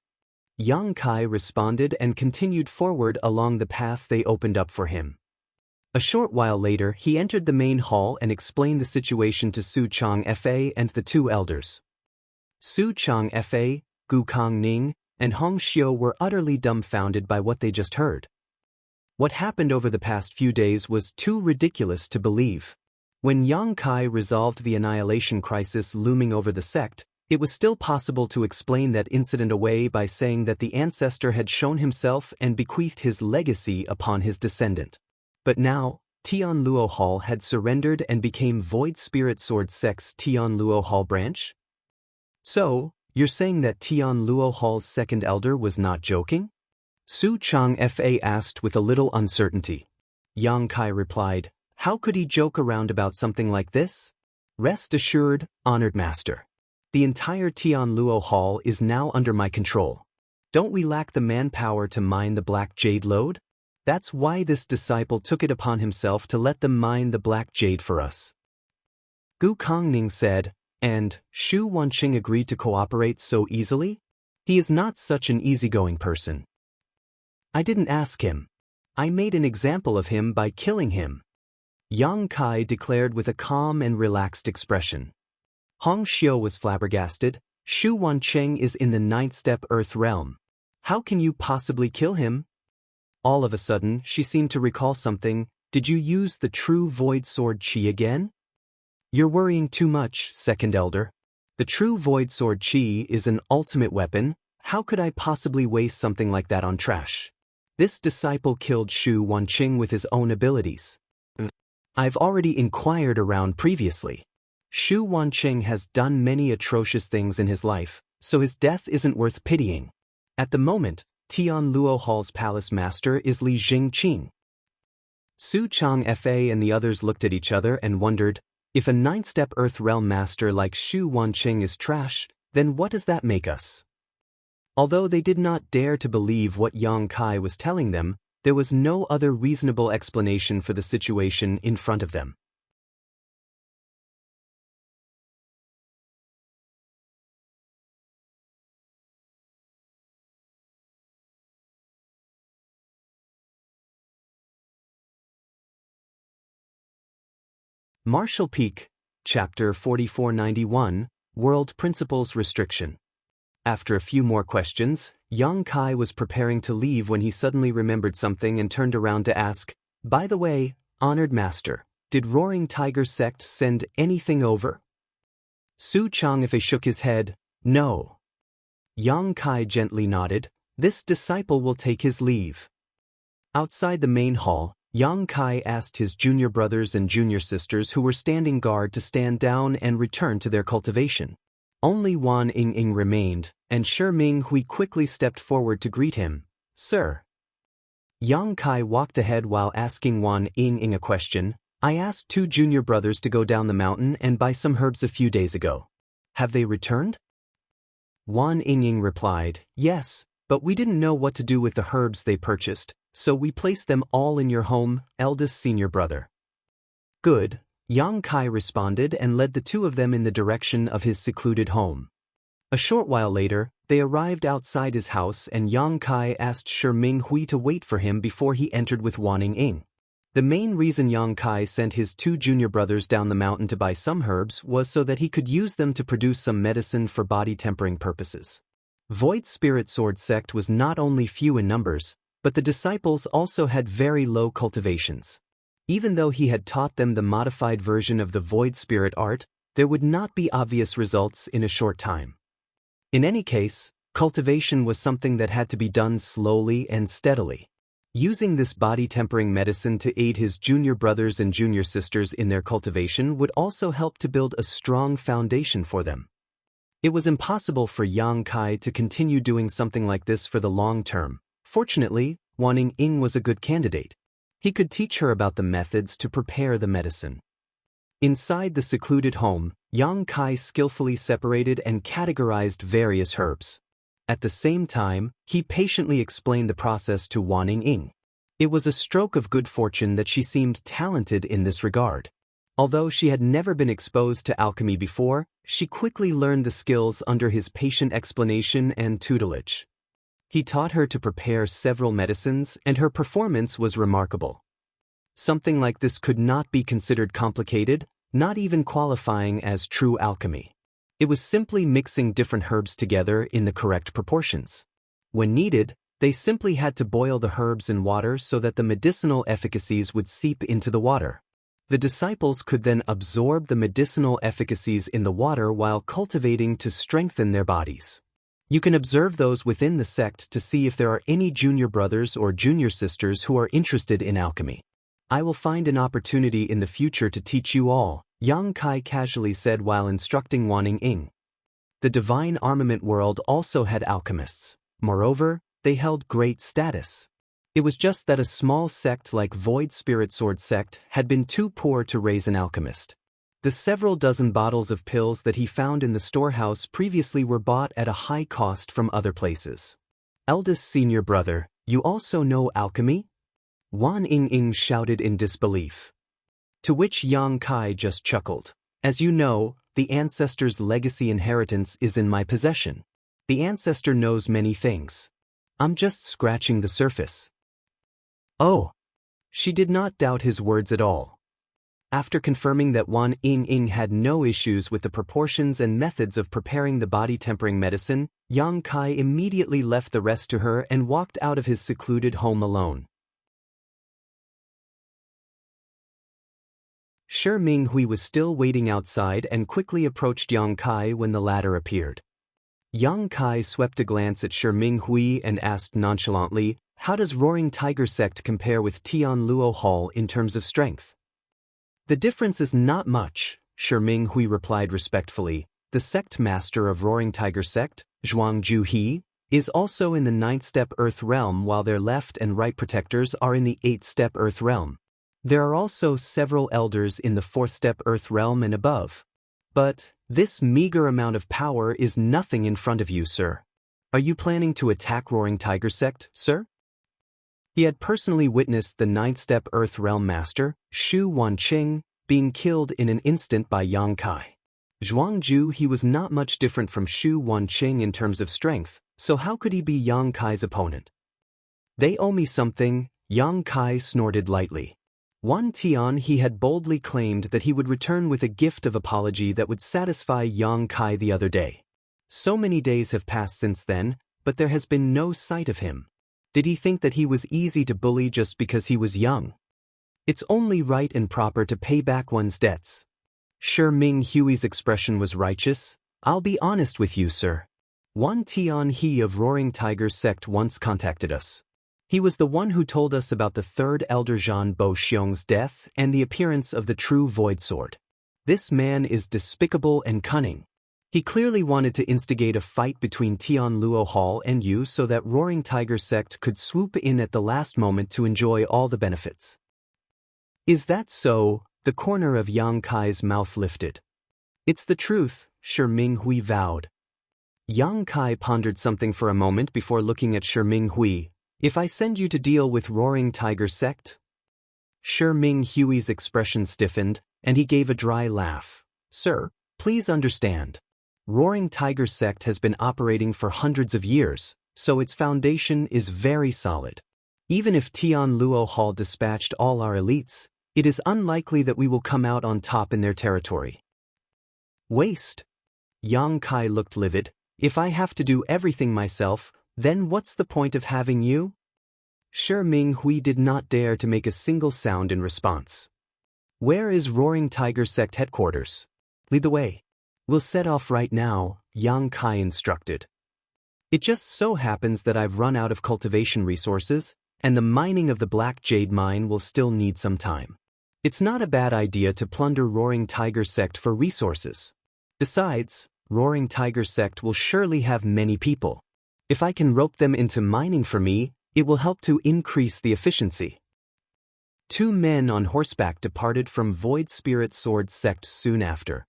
Yang Kai responded and continued forward along the path they opened up for him. A short while later, he entered the main hall and explained the situation to Su Chang Fa and the two elders. Su Chang Fa, Gu Kangning, and Hong Xiu were utterly dumbfounded by what they just heard. What happened over the past few days was too ridiculous to believe. When Yang Kai resolved the annihilation crisis looming over the sect, it was still possible to explain that incident away by saying that the ancestor had shown himself and bequeathed his legacy upon his descendant. But now, Tian Luo Hall had surrendered and became Void Spirit Sword sect's Tian Luo Hall branch? So, you're saying that Tian Luo Hall's second elder was not joking? Su Chang Fa asked with a little uncertainty. Yang Kai replied, "How could he joke around about something like this? Rest assured, Honored Master. The entire Tian Luo Hall is now under my control. Don't we lack the manpower to mine the Black Jade lode? That's why this disciple took it upon himself to let them mine the Black Jade for us." Gu Kangning said, "And Shu Wanqing agreed to cooperate so easily? He is not such an easygoing person." "I didn't ask him. I made an example of him by killing him," Yang Kai declared with a calm and relaxed expression. Hong Xiu was flabbergasted. "Shu Wanqing is in the ninth step Earth realm. How can you possibly kill him?" All of a sudden, she seemed to recall something. "Did you use the true Void Sword Qi again?" "You're worrying too much, second elder. The true Void Sword Qi is an ultimate weapon. How could I possibly waste something like that on trash? This disciple killed Shu Wanqing with his own abilities. I've already inquired around previously. Shu Wanqing has done many atrocious things in his life, so his death isn't worth pitying. At the moment, Tian Luo Hall's palace master is Li Jingqing." Su Chang Fa and the others looked at each other and wondered, if a ninth-step Earth Realm master like Shu Wanqing is trash, then what does that make us? Although they did not dare to believe what Yang Kai was telling them, there was no other reasonable explanation for the situation in front of them. Martial Peak, Chapter 4491, World Principles Restriction. After a few more questions, Yang Kai was preparing to leave when he suddenly remembered something and turned around to ask, "By the way, Honored Master, did Roaring Tiger Sect send anything over?" Su Changfe shook his head, "No." Yang Kai gently nodded, "This disciple will take his leave." Outside the main hall, Yang Kai asked his junior brothers and junior sisters who were standing guard to stand down and return to their cultivation. Only Wan Ying remained, and Shi Minghui quickly stepped forward to greet him. "Sir." Yang Kai walked ahead while asking Wan Ying a question. I asked 2 junior brothers to go down the mountain and buy some herbs a few days ago. Have they returned? Wan Ying replied, yes, but we didn't know what to do with the herbs they purchased, so we placed them all in your home, eldest senior brother. Good, Yang Kai responded and led the 2 of them in the direction of his secluded home. A short while later, they arrived outside his house and Yang Kai asked Shi Minghui to wait for him before he entered with Wan Ying. The main reason Yang Kai sent his 2 junior brothers down the mountain to buy some herbs was so that he could use them to produce some medicine for body tempering purposes. Void Spirit Sword sect was not only few in numbers, but the disciples also had very low cultivations. Even though he had taught them the modified version of the Void Spirit art, there would not be obvious results in a short time. In any case, cultivation was something that had to be done slowly and steadily. Using this body-tempering medicine to aid his junior brothers and junior sisters in their cultivation would also help to build a strong foundation for them. It was impossible for Yang Kai to continue doing something like this for the long term. Fortunately, Wan Ying was a good candidate. He could teach her about the methods to prepare the medicine. Inside the secluded home, Yang Kai skillfully separated and categorized various herbs. At the same time, he patiently explained the process to Wan Ying. It was a stroke of good fortune that she seemed talented in this regard. Although she had never been exposed to alchemy before, she quickly learned the skills under his patient explanation and tutelage. He taught her to prepare several medicines, and her performance was remarkable. Something like this could not be considered complicated, not even qualifying as true alchemy. It was simply mixing different herbs together in the correct proportions. When needed, they simply had to boil the herbs in water so that the medicinal efficacies would seep into the water. The disciples could then absorb the medicinal efficacies in the water while cultivating to strengthen their bodies. You can observe those within the sect to see if there are any junior brothers or junior sisters who are interested in alchemy. I will find an opportunity in the future to teach you all, Yang Kai casually said while instructing Wan Ying. The divine armament world also had alchemists. Moreover, they held great status. It was just that a small sect like Void Spirit Sword sect had been too poor to raise an alchemist. The several dozen bottles of pills that he found in the storehouse previously were bought at a high cost from other places. Eldest senior brother, you also know alchemy? Wan Ying shouted in disbelief. To which Yang Kai just chuckled. As you know, the ancestor's legacy inheritance is in my possession. The ancestor knows many things. I'm just scratching the surface. Oh. She did not doubt his words at all. After confirming that Wan Ying had no issues with the proportions and methods of preparing the body-tempering medicine, Yang Kai immediately left the rest to her and walked out of his secluded home alone. Shi Minghui was still waiting outside and quickly approached Yang Kai when the latter appeared. Yang Kai swept a glance at Shi Minghui and asked nonchalantly, how does Roaring Tiger sect compare with Tian Luo Hall in terms of strength? The difference is not much, Shi Minghui replied respectfully. The sect master of Roaring Tiger sect, Zhuangju He, is also in the 9th step Earth realm while their left and right protectors are in the 8th step Earth realm. There are also several elders in the 4th step Earth realm and above. But this meager amount of power is nothing in front of you, sir. Are you planning to attack Roaring Tiger sect, sir? He had personally witnessed the 9th step Earth realm master, Shu Wanqing, being killed in an instant by Yang Kai. Zhuangju He was not much different from Shu Wanqing in terms of strength, so how could he be Yang Kai's opponent? They owe me something, Yang Kai snorted lightly. Wan Tian He had boldly claimed that he would return with a gift of apology that would satisfy Yang Kai the other day. So many days have passed since then, but there has been no sight of him. Did he think that he was easy to bully just because he was young? It's only right and proper to pay back one's debts. Shi Minghui's expression was righteous. I'll be honest with you, sir. Wan Tian He of Roaring Tiger sect once contacted us. He was the one who told us about the third elder Zhan Bo Xiong's death and the appearance of the true Void Sword. This man is despicable and cunning. He clearly wanted to instigate a fight between Tianluo Hall and Yu so that Roaring Tiger sect could swoop in at the last moment to enjoy all the benefits. Is that so? The corner of Yang Kai's mouth lifted. It's the truth, Shi Minghui vowed. Yang Kai pondered something for a moment before looking at Shi Minghui. If I send you to deal with Roaring Tiger sect? Shi Minghui's expression stiffened, and he gave a dry laugh. Sir, please understand. Roaring Tiger sect has been operating for hundreds of years, so its foundation is very solid. Even if Tianluo Hall dispatched all our elites, it is unlikely that we will come out on top in their territory. Waste. Yang Kai looked livid. If I have to do everything myself, then what's the point of having you? Shi Minghui did not dare to make a single sound in response. Where is Roaring Tiger sect headquarters? Lead the way. We'll set off right now, Yang Kai instructed. It just so happens that I've run out of cultivation resources, and the mining of the Black Jade mine will still need some time. It's not a bad idea to plunder Roaring Tiger sect for resources. Besides, Roaring Tiger sect will surely have many people. If I can rope them into mining for me, it will help to increase the efficiency. 2 men on horseback departed from Void Spirit Sword sect soon after.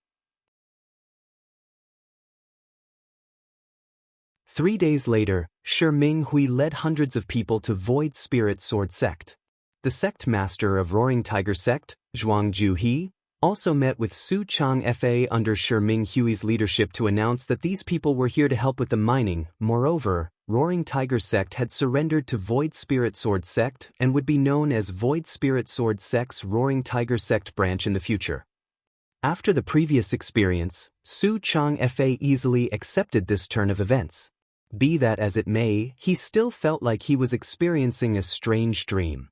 3 days later, Shi Minghui led hundreds of people to Void Spirit Sword sect. The sect master of Roaring Tiger sect, Zhuangju He, also met with Su Chang Fa under Shi Minghui's leadership to announce that these people were here to help with the mining. Moreover, Roaring Tiger sect had surrendered to Void Spirit Sword sect and would be known as Void Spirit Sword sect's Roaring Tiger sect branch in the future. After the previous experience, Su Chang Fa easily accepted this turn of events. Be that as it may, he still felt like he was experiencing a strange dream.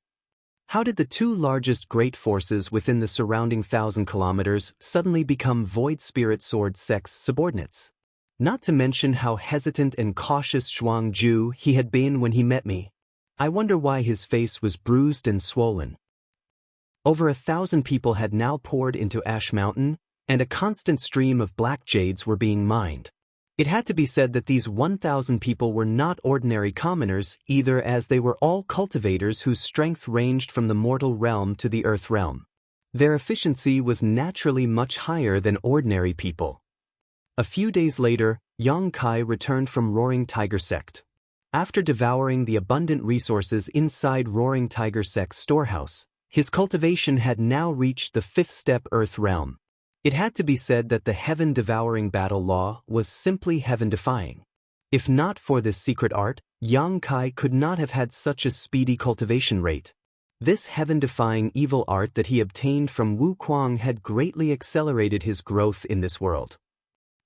How did the 2 largest great forces within the surrounding 1,000 kilometers suddenly become Void Spirit Sword sect's subordinates? Not to mention how hesitant and cautious Zhuangju He had been when he met me. I wonder why his face was bruised and swollen. Over 1,000 people had now poured into Ash Mountain, and a constant stream of black jades were being mined. It had to be said that these 1,000 people were not ordinary commoners either, as they were all cultivators whose strength ranged from the mortal realm to the earth realm. Their efficiency was naturally much higher than ordinary people. A few days later, Yang Kai returned from Roaring Tiger sect. After devouring the abundant resources inside Roaring Tiger sect's storehouse, his cultivation had now reached the 5th step earth realm. It had to be said that the heaven-devouring battle law was simply heaven-defying. If not for this secret art, Yang Kai could not have had such a speedy cultivation rate. This heaven-defying evil art that he obtained from Wu Kuang had greatly accelerated his growth in this world.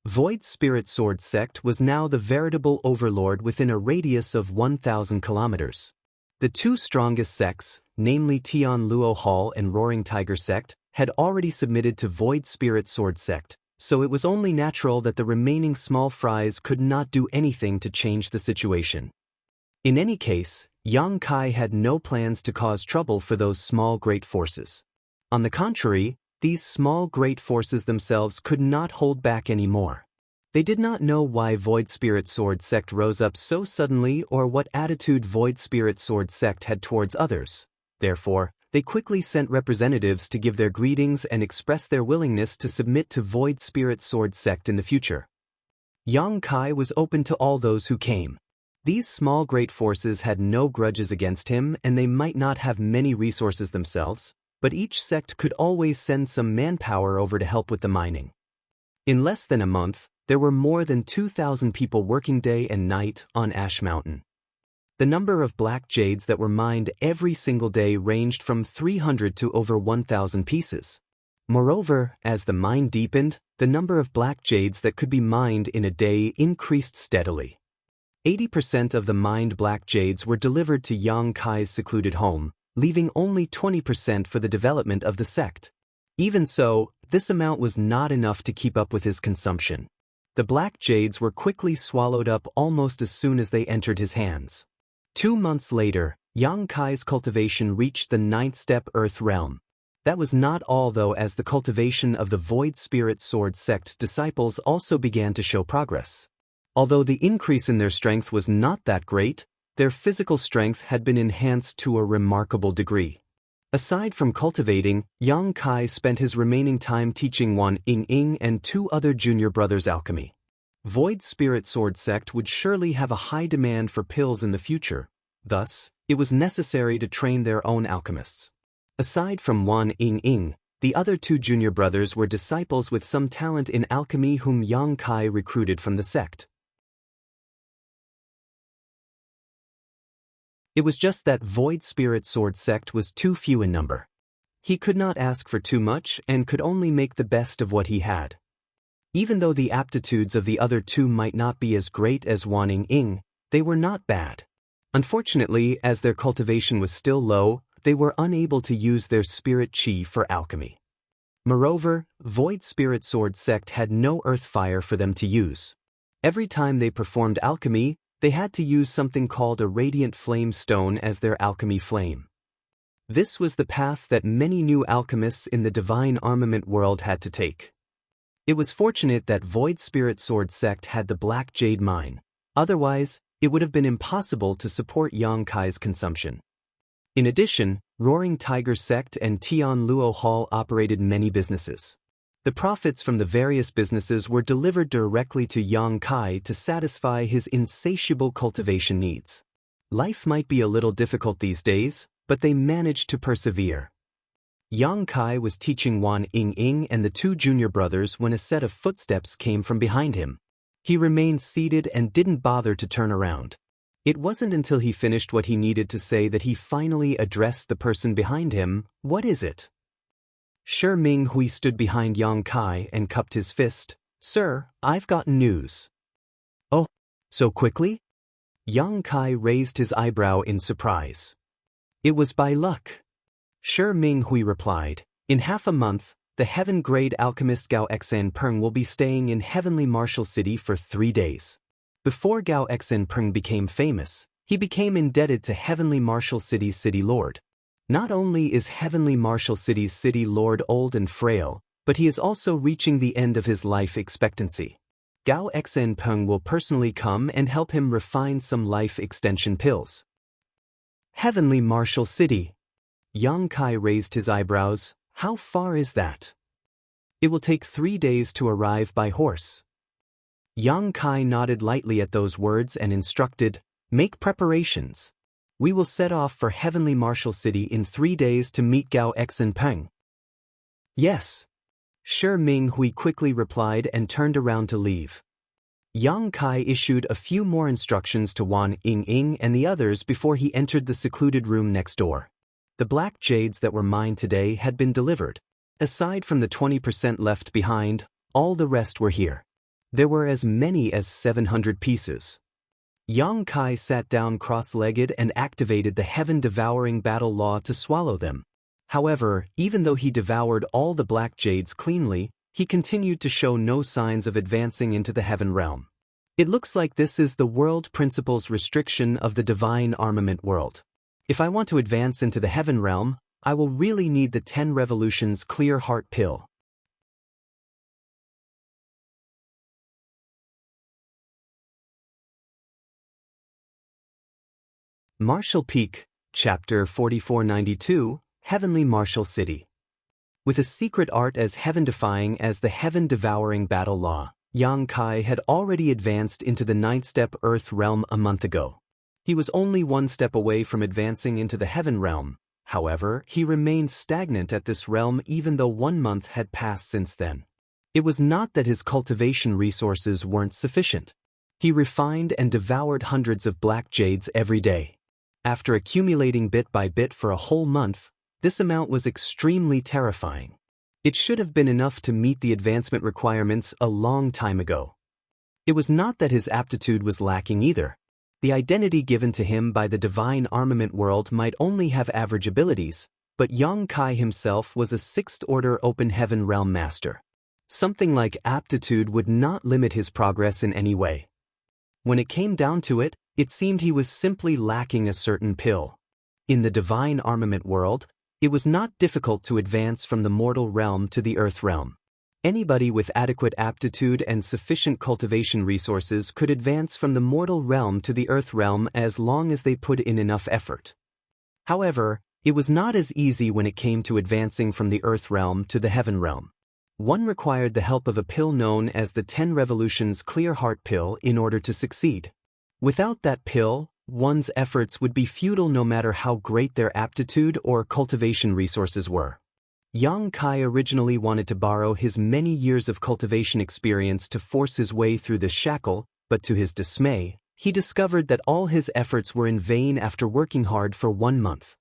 Void Spirit Sword sect was now the veritable overlord within a radius of 1,000 kilometers. The 2 strongest sects, namely Tianluo Hall and Roaring Tiger sect, had already submitted to Void Spirit Sword sect, so it was only natural that the remaining small fries could not do anything to change the situation. In any case, Yang Kai had no plans to cause trouble for those small great forces. On the contrary, these small great forces themselves could not hold back anymore. They did not know why Void Spirit Sword sect rose up so suddenly or what attitude Void Spirit Sword sect had towards others. Therefore, they quickly sent representatives to give their greetings and express their willingness to submit to Void Spirit Sword sect in the future. Yang Kai was open to all those who came. These small great forces had no grudges against him, and they might not have many resources themselves, but each sect could always send some manpower over to help with the mining. In less than a month, there were more than 2,000 people working day and night on Ash Mountain. The number of black jades that were mined every single day ranged from 300 to over 1,000 pieces. Moreover, as the mine deepened, the number of black jades that could be mined in a day increased steadily. 80% of the mined black jades were delivered to Yang Kai's secluded home, leaving only 20% for the development of the sect. Even so, this amount was not enough to keep up with his consumption. The black jades were quickly swallowed up almost as soon as they entered his hands. 2 months later, Yang Kai's cultivation reached the 9th step earth realm. That was not all though, as the cultivation of the Void Spirit Sword sect disciples also began to show progress. Although the increase in their strength was not that great, their physical strength had been enhanced to a remarkable degree. Aside from cultivating, Yang Kai spent his remaining time teaching Wan Ying and two other junior brothers alchemy. Void Spirit Sword sect would surely have a high demand for pills in the future, thus, it was necessary to train their own alchemists. Aside from Wan Ying, the other two junior brothers were disciples with some talent in alchemy whom Yang Kai recruited from the sect. It was just that Void Spirit Sword sect was too few in number. He could not ask for too much and could only make the best of what he had. Even though the aptitudes of the other two might not be as great as Wan Ying, they were not bad. Unfortunately, as their cultivation was still low, they were unable to use their spirit chi for alchemy. Moreover, Void Spirit Sword sect had no earth fire for them to use. Every time they performed alchemy, they had to use something called a radiant flame stone as their alchemy flame. This was the path that many new alchemists in the divine armament world had to take. It was fortunate that Void Spirit Sword sect had the Black Jade mine, otherwise, it would have been impossible to support Yang Kai's consumption. In addition, Roaring Tiger sect and Tian Luo Hall operated many businesses. The profits from the various businesses were delivered directly to Yang Kai to satisfy his insatiable cultivation needs. Life might be a little difficult these days, but they managed to persevere. Yang Kai was teaching Wan Ying and the two junior brothers when a set of footsteps came from behind him. He remained seated and didn't bother to turn around. It wasn't until he finished what he needed to say that he finally addressed the person behind him. "What is it?" Shi Minghui stood behind Yang Kai and cupped his fist. "Sir, I've got news." "Oh, so quickly?" Yang Kai raised his eyebrow in surprise. "It was by luck." Shi Minghui replied, "In half a month, the heaven-grade alchemist Gao Xinpeng will be staying in Heavenly Martial City for 3 days. Before Gao Xinpeng became famous, he became indebted to Heavenly Martial City's city lord. Not only is Heavenly Martial City's city lord old and frail, but he is also reaching the end of his life expectancy. Gao Xinpeng will personally come and help him refine some life extension pills." Heavenly Martial City. Yang Kai raised his eyebrows. "How far is that?" "It will take 3 days to arrive by horse." Yang Kai nodded lightly at those words and instructed, "Make preparations. We will set off for Heavenly Martial City in 3 days to meet Gao Xinpeng." "Yes." Shi Minghui quickly replied and turned around to leave. Yang Kai issued a few more instructions to Wan Ying and the others before he entered the secluded room next door. The black jades that were mined today had been delivered. Aside from the 20% left behind, all the rest were here. There were as many as 700 pieces. Yang Kai sat down cross-legged and activated the heaven-devouring battle law to swallow them. However, even though he devoured all the black jades cleanly, he continued to show no signs of advancing into the heaven realm. It looks like this is the world principle's restriction of the divine armament world. If I want to advance into the heaven realm, I will really need the 10 revolutions clear heart pill. Martial Peak, Chapter 4492, Heavenly Martial City. With a secret art as heaven-defying as the heaven-devouring battle law, Yang Kai had already advanced into the 9th step Earth realm a month ago. He was only 1 step away from advancing into the heaven realm. However, he remained stagnant at this realm even though 1 month had passed since then. It was not that his cultivation resources weren't sufficient. He refined and devoured hundreds of black jades every day. After accumulating bit by bit for a whole month, this amount was extremely terrifying. It should have been enough to meet the advancement requirements a long time ago. It was not that his aptitude was lacking either. The identity given to him by the divine armament world might only have average abilities, but Yang Kai himself was a 6th order open heaven realm master. Something like aptitude would not limit his progress in any way. When it came down to it, it seemed he was simply lacking a certain pill. In the divine armament world, It was not difficult to advance from the mortal realm to the earth realm. Anybody with adequate aptitude and sufficient cultivation resources could advance from the mortal realm to the earth realm as long as they put in enough effort. However, it was not as easy when it came to advancing from the earth realm to the heaven realm. One required the help of a pill known as the 10 Revolutions Clear Heart Pill in order to succeed. Without that pill, one's efforts would be futile no matter how great their aptitude or cultivation resources were. Yang Kai originally wanted to borrow his many years of cultivation experience to force his way through the shackle, but to his dismay, he discovered that all his efforts were in vain after working hard for 1 month.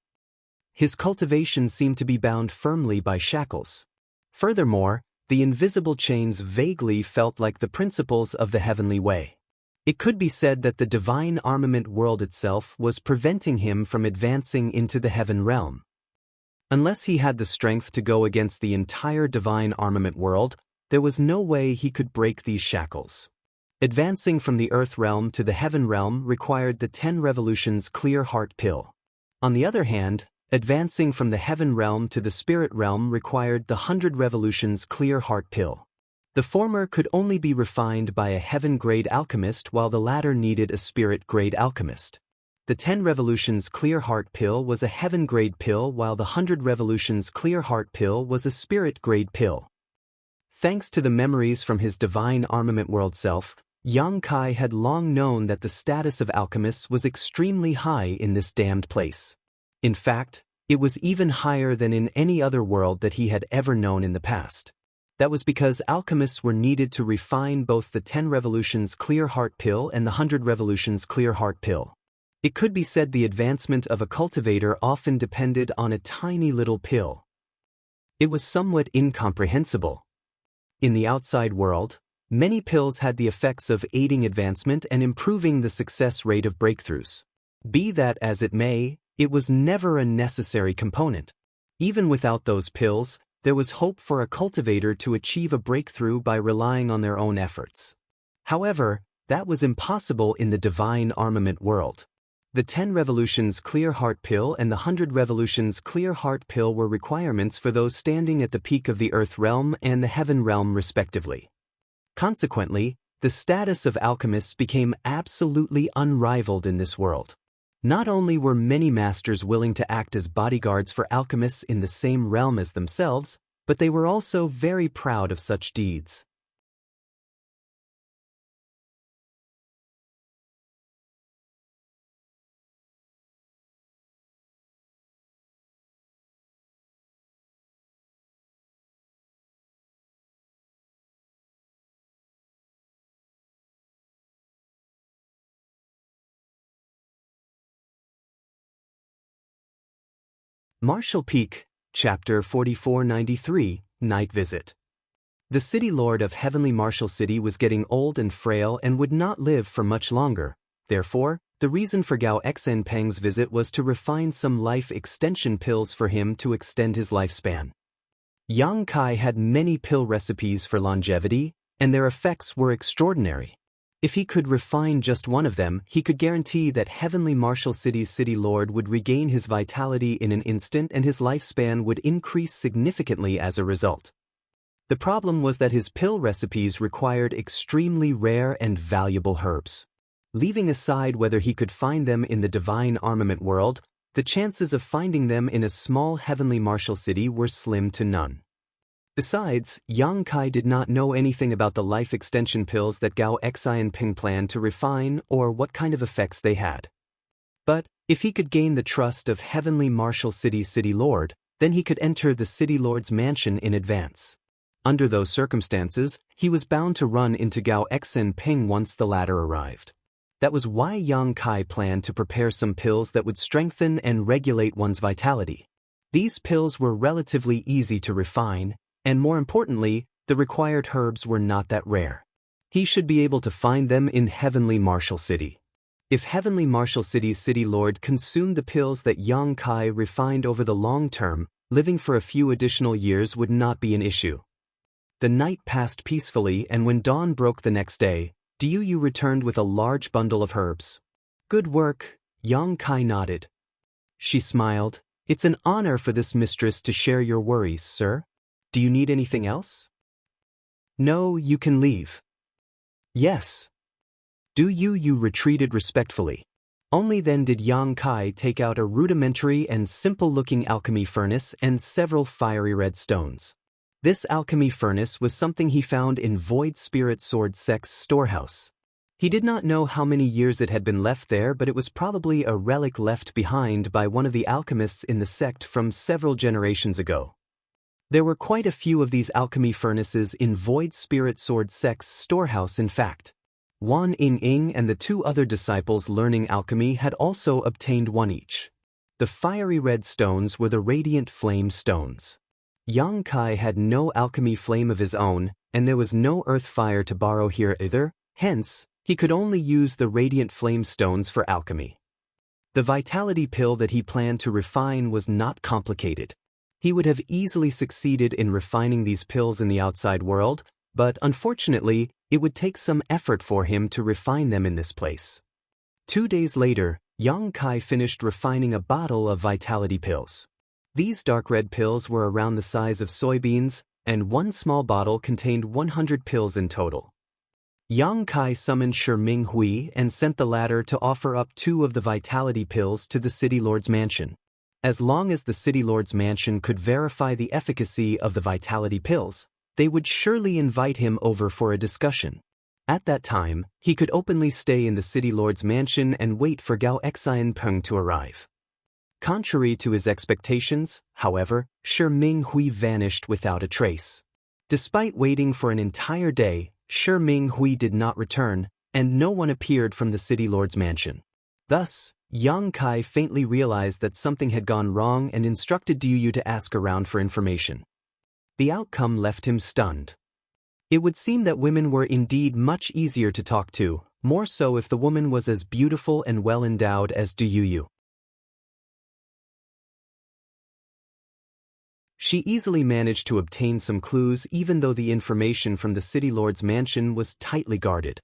His cultivation seemed to be bound firmly by shackles. Furthermore, the invisible chains vaguely felt like the principles of the heavenly way. It could be said that the divine armament world itself was preventing him from advancing into the heaven realm. Unless he had the strength to go against the entire divine armament world, there was no way he could break these shackles. Advancing from the earth realm to the heaven realm required the 10 Revolutions Clear Heart Pill. On the other hand, advancing from the heaven realm to the spirit realm required the 100 Revolutions Clear Heart Pill. The former could only be refined by a heaven-grade alchemist while the latter needed a spirit-grade alchemist. The 10 Revolutions Clear Heart Pill was a heaven-grade pill while the 100 Revolutions Clear Heart Pill was a spirit-grade pill. Thanks to the memories from his divine armament world self, Yang Kai had long known that the status of alchemists was extremely high in this damned place. In fact, it was even higher than in any other world that he had ever known in the past. That was because alchemists were needed to refine both the 10 Revolutions Clear Heart Pill and the 100 Revolutions Clear Heart Pill. It could be said the advancement of a cultivator often depended on a tiny little pill. It was somewhat incomprehensible. In the outside world, many pills had the effects of aiding advancement and improving the success rate of breakthroughs. Be that as it may, it was never a necessary component. Even without those pills, there was hope for a cultivator to achieve a breakthrough by relying on their own efforts. However, that was impossible in the divine armament world. The 10 Revolutions Clear Heart Pill and the 100 Revolutions Clear Heart Pill were requirements for those standing at the peak of the earth realm and the heaven realm respectively. Consequently, the status of alchemists became absolutely unrivaled in this world. Not only were many masters willing to act as bodyguards for alchemists in the same realm as themselves, but they were also very proud of such deeds. Martial Peak, Chapter 4493, Night Visit. The city lord of Heavenly Martial City was getting old and frail and would not live for much longer. Therefore, the reason for Gao Xinpeng's visit was to refine some life extension pills for him to extend his lifespan. Yang Kai had many pill recipes for longevity, and their effects were extraordinary. If he could refine just one of them, he could guarantee that Heavenly Martial City's city lord would regain his vitality in an instant and his lifespan would increase significantly as a result. The problem was that his pill recipes required extremely rare and valuable herbs. Leaving aside whether he could find them in the divine armament world, the chances of finding them in a small Heavenly Martial City were slim to none. Besides, Yang Kai did not know anything about the life extension pills that Gao Xinpeng planned to refine or what kind of effects they had. But, if he could gain the trust of Heavenly Martial City's city lord, then he could enter the city lord's mansion in advance. Under those circumstances, he was bound to run into Gao Xinpeng once the latter arrived. That was why Yang Kai planned to prepare some pills that would strengthen and regulate one's vitality. These pills were relatively easy to refine, and more importantly, the required herbs were not that rare. He should be able to find them in Heavenly Martial City. If Heavenly Martial City's city lord consumed the pills that Yang Kai refined over the long term, living for a few additional years would not be an issue. The night passed peacefully, and when dawn broke the next day, Diyu returned with a large bundle of herbs. Good work, Yang Kai nodded. She smiled, It's an honor for this mistress to share your worries, sir. Do you need anything else? No, you can leave. Yes. You retreated respectfully. Only then did Yang Kai take out a rudimentary and simple-looking alchemy furnace and several fiery red stones. This alchemy furnace was something he found in Void Spirit Sword Sect's storehouse. He did not know how many years it had been left there, but it was probably a relic left behind by one of the alchemists in the sect from several generations ago. There were quite a few of these alchemy furnaces in Void Spirit Sword Sect's storehouse in fact. Wan Ying and the two other disciples learning alchemy had also obtained one each. The fiery red stones were the radiant flame stones. Yang Kai had no alchemy flame of his own, and there was no earth fire to borrow here either, hence, he could only use the radiant flame stones for alchemy. The vitality pill that he planned to refine was not complicated. He would have easily succeeded in refining these pills in the outside world, but unfortunately, it would take some effort for him to refine them in this place. 2 days later, Yang Kai finished refining a bottle of vitality pills. These dark red pills were around the size of soybeans, and one small bottle contained 100 pills in total. Yang Kai summoned Shi Minghui and sent the latter to offer up 2 of the vitality pills to the City Lord's mansion. As long as the City Lord's mansion could verify the efficacy of the vitality pills, they would surely invite him over for a discussion. At that time, he could openly stay in the City Lord's mansion and wait for Gao Xianpeng to arrive. Contrary to his expectations, however, Shi Minghui vanished without a trace. Despite waiting for an entire day, Shi Minghui did not return, and no one appeared from the City Lord's mansion. Thus, Yang Kai faintly realized that something had gone wrong and instructed Duyu to ask around for information. The outcome left him stunned. It would seem that women were indeed much easier to talk to, more so if the woman was as beautiful and well-endowed as Duyu. She easily managed to obtain some clues even though the information from the City Lord's mansion was tightly guarded.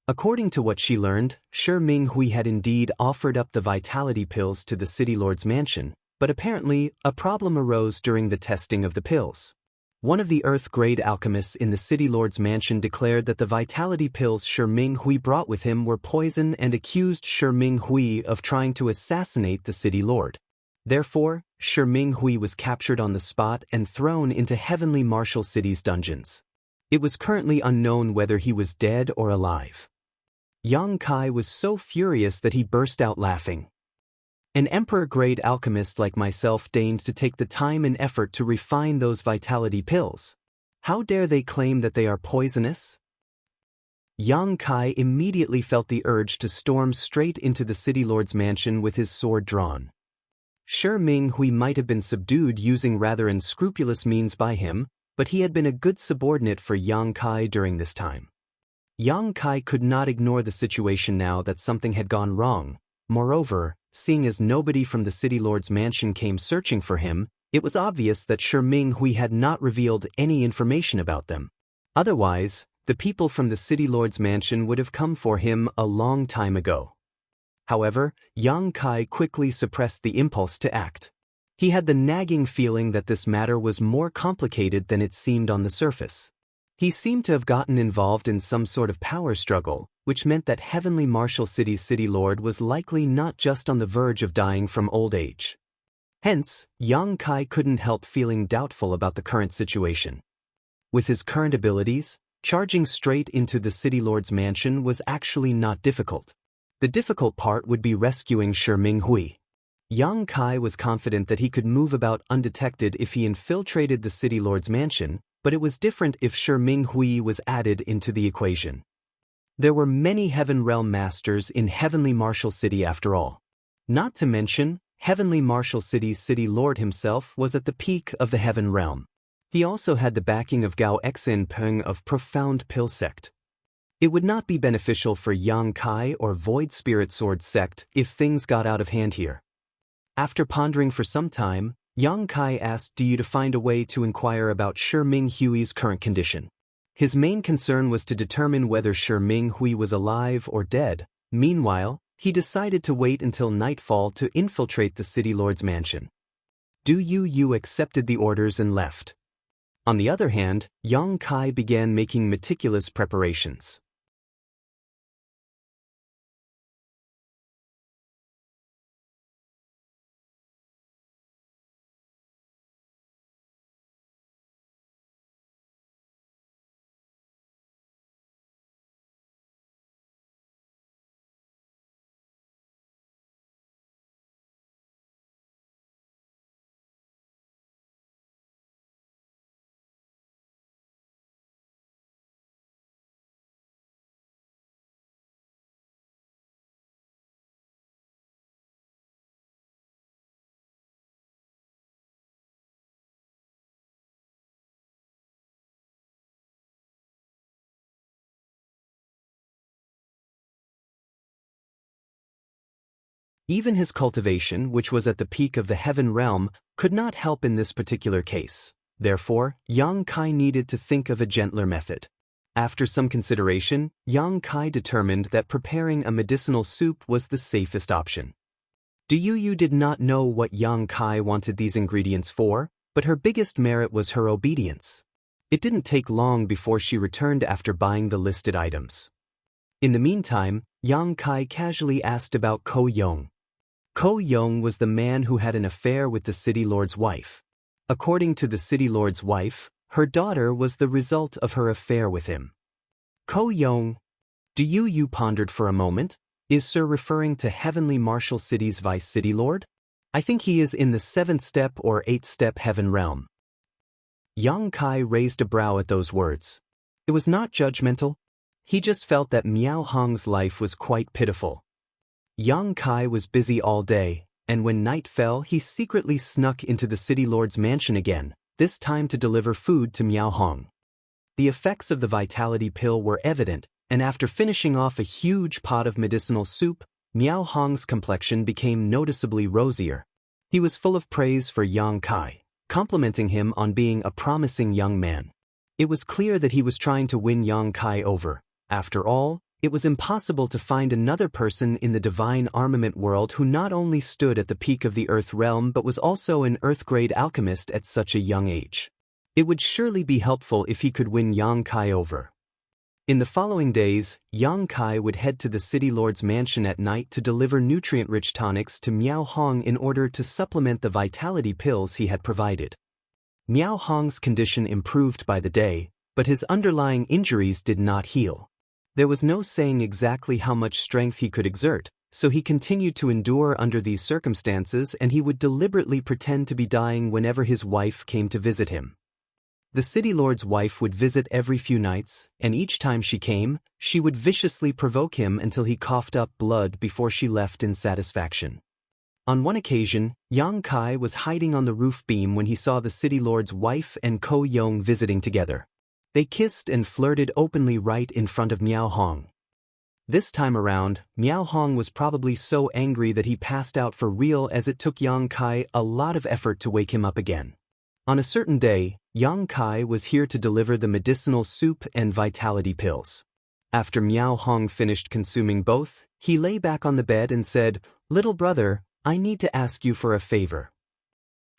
According to what she learned, Shi Minghui had indeed offered up the vitality pills to the City Lord's mansion, but apparently a problem arose during the testing of the pills. One of the Earth-grade alchemists in the City Lord's mansion declared that the vitality pills Shi Minghui brought with him were poison and accused Shi Minghui of trying to assassinate the City Lord. Therefore, Shi Minghui was captured on the spot and thrown into Heavenly Martial City's dungeons. It was currently unknown whether he was dead or alive. Yang Kai was so furious that he burst out laughing. An emperor-grade alchemist like myself deigned to take the time and effort to refine those vitality pills. How dare they claim that they are poisonous? Yang Kai immediately felt the urge to storm straight into the City Lord's mansion with his sword drawn. Shi Minghui might have been subdued using rather unscrupulous means by him, but he had been a good subordinate for Yang Kai during this time. Yang Kai could not ignore the situation now that something had gone wrong. Moreover, seeing as nobody from the City Lord's mansion came searching for him, it was obvious that Shi Minghui had not revealed any information about them. Otherwise, the people from the City Lord's mansion would have come for him a long time ago. However, Yang Kai quickly suppressed the impulse to act. He had the nagging feeling that this matter was more complicated than it seemed on the surface. He seemed to have gotten involved in some sort of power struggle, which meant that Heavenly Martial City's City Lord was likely not just on the verge of dying from old age. Hence, Yang Kai couldn't help feeling doubtful about the current situation. With his current abilities, charging straight into the City Lord's mansion was actually not difficult. The difficult part would be rescuing Shi Minghui. Yang Kai was confident that he could move about undetected if he infiltrated the City Lord's mansion, but it was different if Shi Minghui was added into the equation. There were many Heaven Realm Masters in Heavenly Martial City after all. Not to mention, Heavenly Martial City's City Lord himself was at the peak of the Heaven Realm. He also had the backing of Gao Xianpeng of Profound Pill Sect. It would not be beneficial for Yang Kai or Void Spirit Sword Sect if things got out of hand here. After pondering for some time, Yang Kai asked Duyu to find a way to inquire about Shi Minghui's current condition. His main concern was to determine whether Shi Minghui was alive or dead. Meanwhile, he decided to wait until nightfall to infiltrate the City Lord's mansion. Du Yu accepted the orders and left. On the other hand, Yang Kai began making meticulous preparations. Even his cultivation, which was at the peak of the heaven realm, could not help in this particular case. Therefore, Yang Kai needed to think of a gentler method. After some consideration, Yang Kai determined that preparing a medicinal soup was the safest option. Du Yu did not know what Yang Kai wanted these ingredients for, but her biggest merit was her obedience. It didn't take long before she returned after buying the listed items. In the meantime, Yang Kai casually asked about Ko Yong. Ko Yong was the man who had an affair with the city lord's wife. According to the city lord's wife, her daughter was the result of her affair with him. Ko Yong. Du Yu pondered for a moment. Is Sir referring to Heavenly Martial City's vice city lord? I think he is in the 7th step or 8th step heaven realm. Yang Kai raised a brow at those words. It was not judgmental. He just felt that Miao Hong's life was quite pitiful. Yang Kai was busy all day, and when night fell he secretly snuck into the city lord's mansion again, this time to deliver food to Miao Hong. The effects of the vitality pill were evident, and after finishing off a huge pot of medicinal soup, Miao Hong's complexion became noticeably rosier. He was full of praise for Yang Kai, complimenting him on being a promising young man. It was clear that he was trying to win Yang Kai over. After all, it was impossible to find another person in the divine armament world who not only stood at the peak of the Earth realm but was also an Earth-grade alchemist at such a young age. It would surely be helpful if he could win Yang Kai over. In the following days, Yang Kai would head to the city lord's mansion at night to deliver nutrient-rich tonics to Miao Hong in order to supplement the vitality pills he had provided. Miao Hong's condition improved by the day, but his underlying injuries did not heal. There was no saying exactly how much strength he could exert, so he continued to endure under these circumstances, and he would deliberately pretend to be dying whenever his wife came to visit him. The city lord's wife would visit every few nights, and each time she came, she would viciously provoke him until he coughed up blood before she left in satisfaction. On one occasion, Yang Kai was hiding on the roof beam when he saw the city lord's wife and Ko Yong visiting together. They kissed and flirted openly right in front of Miao Hong. This time around, Miao Hong was probably so angry that he passed out for real, as it took Yang Kai a lot of effort to wake him up again. On a certain day, Yang Kai was here to deliver the medicinal soup and vitality pills. After Miao Hong finished consuming both, he lay back on the bed and said, "Little brother, I need to ask you for a favor."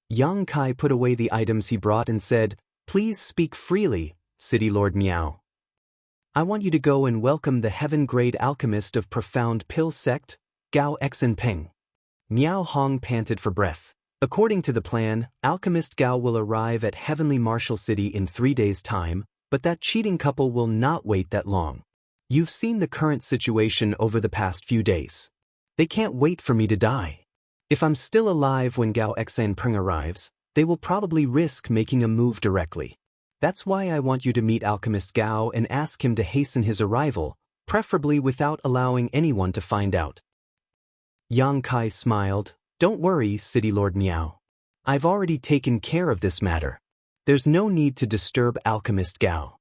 Yang Kai put away the items he brought and said, "Please speak freely, City Lord Miao. I want you to go and welcome the heaven-grade alchemist of Profound Pill Sect, Gao Exenpeng." Miao Hong panted for breath. According to the plan, alchemist Gao will arrive at Heavenly Martial City in 3 days' time, but that cheating couple will not wait that long. You've seen the current situation over the past few days. They can't wait for me to die. If I'm still alive when Gao Exenpeng arrives, they will probably risk making a move directly. That's why I want you to meet Alchemist Gao and ask him to hasten his arrival, preferably without allowing anyone to find out. Yang Kai smiled. "Don't worry, City Lord Miao. I've already taken care of this matter. There's no need to disturb Alchemist Gao."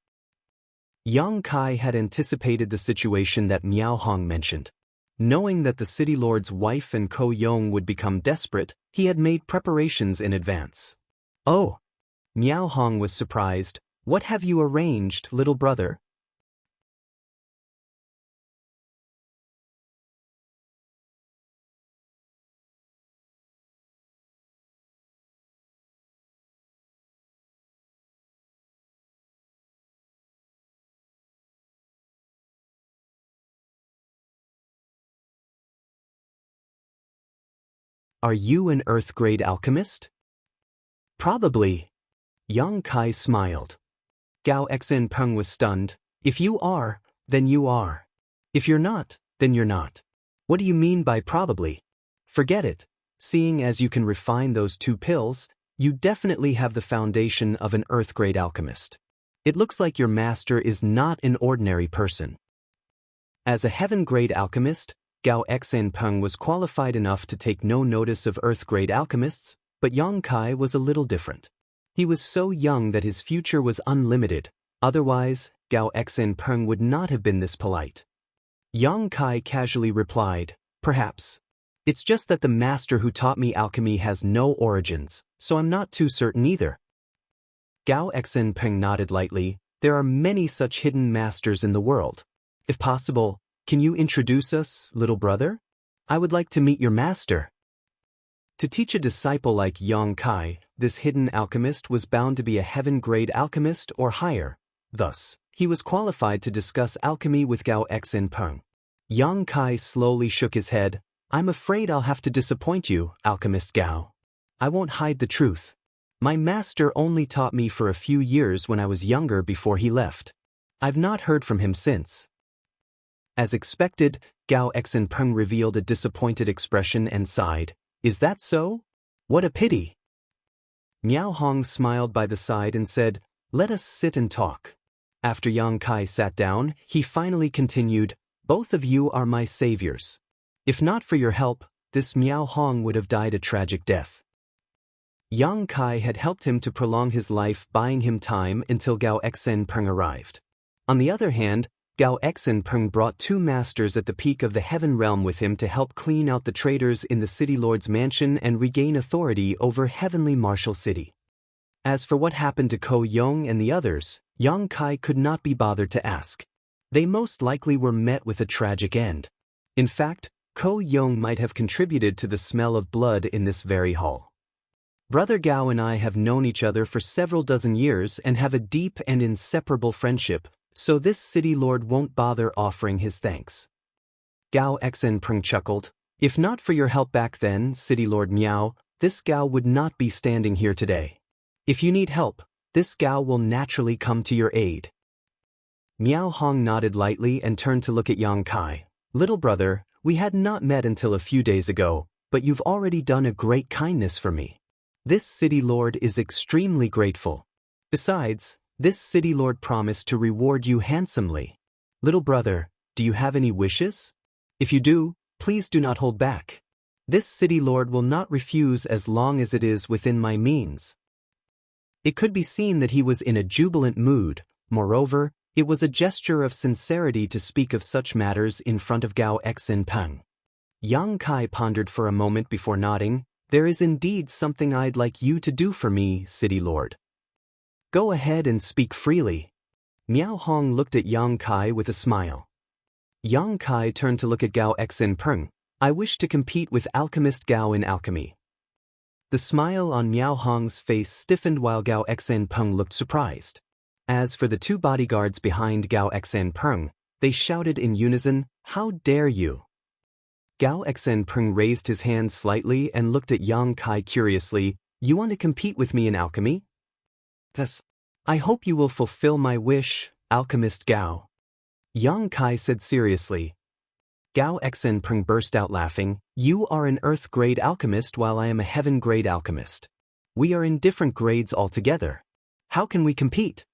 Yang Kai had anticipated the situation that Miao Hong mentioned. Knowing that the City Lord's wife and Ko Yong would become desperate, he had made preparations in advance. "Oh." Miao Hong was surprised. "What have you arranged, little brother?" Are you an Earth-grade alchemist? Probably. Yang Kai smiled. Gao Xinpeng was stunned. If you are, then you are. If you're not, then you're not. What do you mean by probably? Forget it. Seeing as you can refine those 2 pills, you definitely have the foundation of an Earth-grade alchemist. It looks like your master is not an ordinary person. As a heaven-grade alchemist, Gao Xinpeng was qualified enough to take no notice of Earth-grade alchemists, but Yang Kai was a little different. He was so young that his future was unlimited, otherwise, Gao Xinpeng would not have been this polite. Yang Kai casually replied, perhaps. It's just that the master who taught me alchemy has no origins, so I'm not too certain either. Gao Xinpeng nodded lightly. There are many such hidden masters in the world. If possible, can you introduce us, little brother? I would like to meet your master. To teach a disciple like Yang Kai, this hidden alchemist was bound to be a heaven-grade alchemist or higher. Thus, he was qualified to discuss alchemy with Gao Xinpeng. Yang Kai slowly shook his head. I'm afraid I'll have to disappoint you, Alchemist Gao. I won't hide the truth. My master only taught me for a few years when I was younger before he left. I've not heard from him since. As expected, Gao Xinpeng revealed a disappointed expression and sighed. Is that so? What a pity. Miao Hong smiled by the side and said, let us sit and talk. After Yang Kai sat down, he finally continued, both of you are my saviors. If not for your help, this Miao Hong would have died a tragic death. Yang Kai had helped him to prolong his life, buying him time until Gao Xinpeng arrived. On the other hand, Gao Xinpeng brought 2 masters at the peak of the heaven realm with him to help clean out the traitors in the city lord's mansion and regain authority over heavenly martial city. As for what happened to Ko Yong and the others, Yang Kai could not be bothered to ask. They most likely were met with a tragic end. In fact, Ko Yong might have contributed to the smell of blood in this very hall. Brother Gao and I have known each other for several dozen years and have a deep and inseparable friendship, so this city lord won't bother offering his thanks. Gao Xinpeng chuckled. If not for your help back then, City Lord Miao, this Gao would not be standing here today. If you need help, this Gao will naturally come to your aid. Miao Hong nodded lightly and turned to look at Yang Kai. Little brother, we had not met until a few days ago, but you've already done a great kindness for me. This city lord is extremely grateful. Besides, this city lord promised to reward you handsomely. Little brother, do you have any wishes? If you do, please do not hold back. This city lord will not refuse as long as it is within my means. It could be seen that he was in a jubilant mood. Moreover, it was a gesture of sincerity to speak of such matters in front of Gao Xinpeng. Yang Kai pondered for a moment before nodding. There is indeed something I'd like you to do for me, City Lord. Go ahead and speak freely. Miao Hong looked at Yang Kai with a smile. Yang Kai turned to look at Gao Xinpeng. I wish to compete with Alchemist Gao in alchemy. The smile on Miao Hong's face stiffened while Gao Xinpeng looked surprised. As for the 2 bodyguards behind Gao Xinpeng, they shouted in unison, How dare you! Gao Xinpeng raised his hand slightly and looked at Yang Kai curiously. You want to compete with me in alchemy? Yes. I hope you will fulfill my wish, Alchemist Gao. Yang Kai said seriously. Gao Xinpeng burst out laughing. You are an earth-grade alchemist while I am a heaven-grade alchemist. We are in different grades altogether. How can we compete?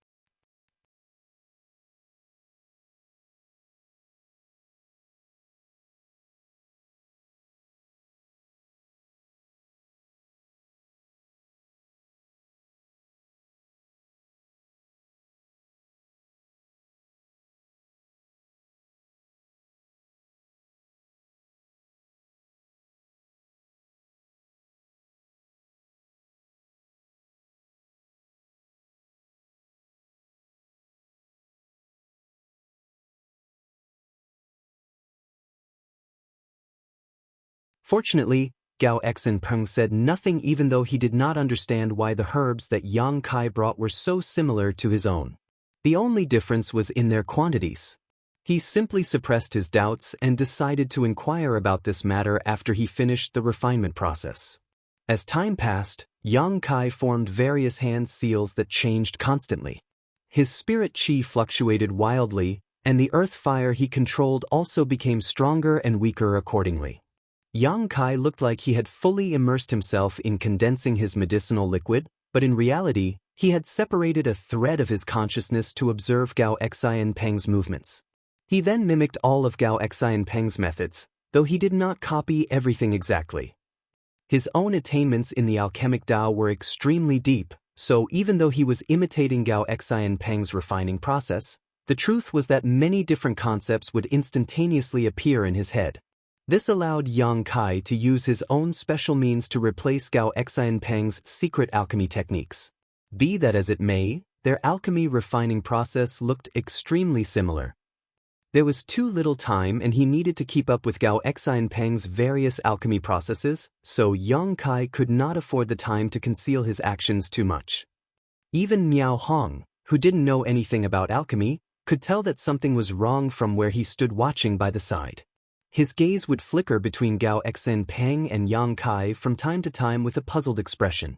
Fortunately, Gao Xinpeng said nothing even though he did not understand why the herbs that Yang Kai brought were so similar to his own. The only difference was in their quantities. He simply suppressed his doubts and decided to inquire about this matter after he finished the refinement process. As time passed, Yang Kai formed various hand seals that changed constantly. His spirit chi fluctuated wildly, and the earth fire he controlled also became stronger and weaker accordingly. Yang Kai looked like he had fully immersed himself in condensing his medicinal liquid, but in reality, he had separated a thread of his consciousness to observe Gao Xianpeng's movements. He then mimicked all of Gao Xianpeng's methods, though he did not copy everything exactly. His own attainments in the alchemic Dao were extremely deep, so even though he was imitating Gao Xianpeng's refining process, the truth was that many different concepts would instantaneously appear in his head. This allowed Yang Kai to use his own special means to replace Gao Xianpeng's secret alchemy techniques. Be that as it may, their alchemy refining process looked extremely similar. There was too little time and he needed to keep up with Gao Xianpeng's various alchemy processes, so Yang Kai could not afford the time to conceal his actions too much. Even Miao Hong, who didn't know anything about alchemy, could tell that something was wrong from where he stood watching by the side. His gaze would flicker between Gao Xianpeng and Yang Kai from time to time with a puzzled expression.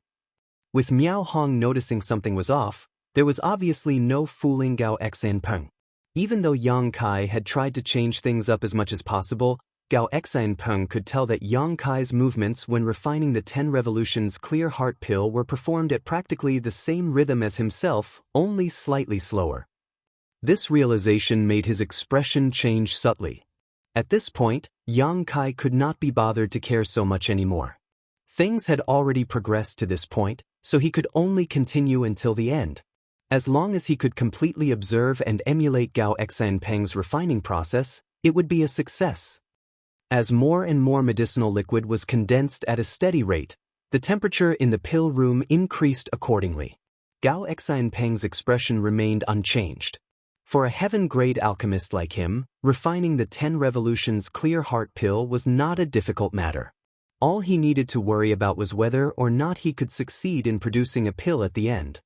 With Miao Hong noticing something was off, there was obviously no fooling Gao Xianpeng. Even though Yang Kai had tried to change things up as much as possible, Gao Xianpeng could tell that Yang Kai's movements when refining the 10 Revolutions Clear Heart Pill were performed at practically the same rhythm as himself, only slightly slower. This realization made his expression change subtly. At this point, Yang Kai could not be bothered to care so much anymore. Things had already progressed to this point, so he could only continue until the end. As long as he could completely observe and emulate Gao Xianpeng's refining process, it would be a success. As more and more medicinal liquid was condensed at a steady rate, the temperature in the pill room increased accordingly. Gao Xianpeng's expression remained unchanged. For a heaven-grade alchemist like him, refining the 10 Revolutions Clear Heart Pill was not a difficult matter. All he needed to worry about was whether or not he could succeed in producing a pill at the end.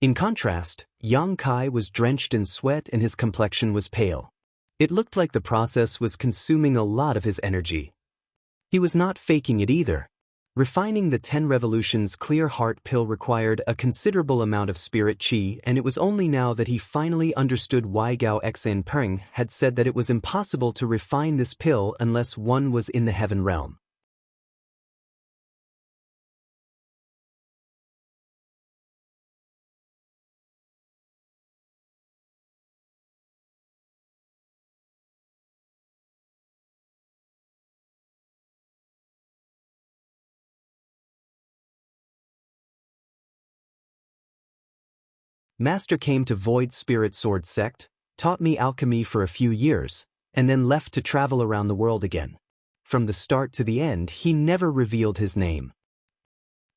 In contrast, Yang Kai was drenched in sweat and his complexion was pale. It looked like the process was consuming a lot of his energy. He was not faking it either. Refining the 10 Revolutions Clear Heart Pill required a considerable amount of spirit chi, and it was only now that he finally understood why Gao Xianpeng had said that it was impossible to refine this pill unless one was in the heaven realm. Master came to Void Spirit Sword sect, taught me alchemy for a few years, and then left to travel around the world again. From the start to the end, he never revealed his name.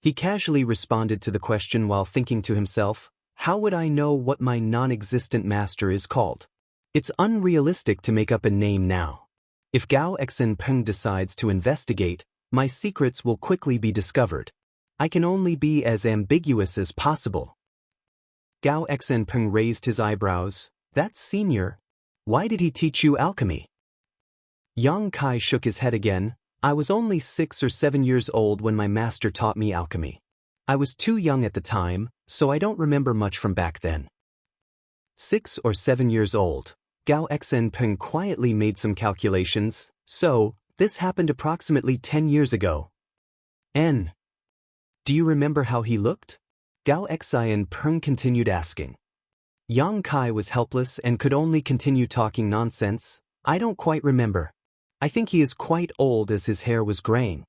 He casually responded to the question while thinking to himself, how would I know what my non-existent master is called? It's unrealistic to make up a name now. If Gao Xianpeng decides to investigate, my secrets will quickly be discovered. I can only be as ambiguous as possible. Gao Xianpeng raised his eyebrows. That's senior. Why did he teach you alchemy? Yang Kai shook his head again. I was only 6 or 7 years old when my master taught me alchemy. I was too young at the time, so I don't remember much from back then. 6 or 7 years old. Gao Xianpeng quietly made some calculations. So, this happened approximately 10 years ago. Do you remember how he looked? Gao Xianpeng continued asking. Yang Kai was helpless and could only continue talking nonsense. I don't quite remember. I think he is quite old as his hair was graying.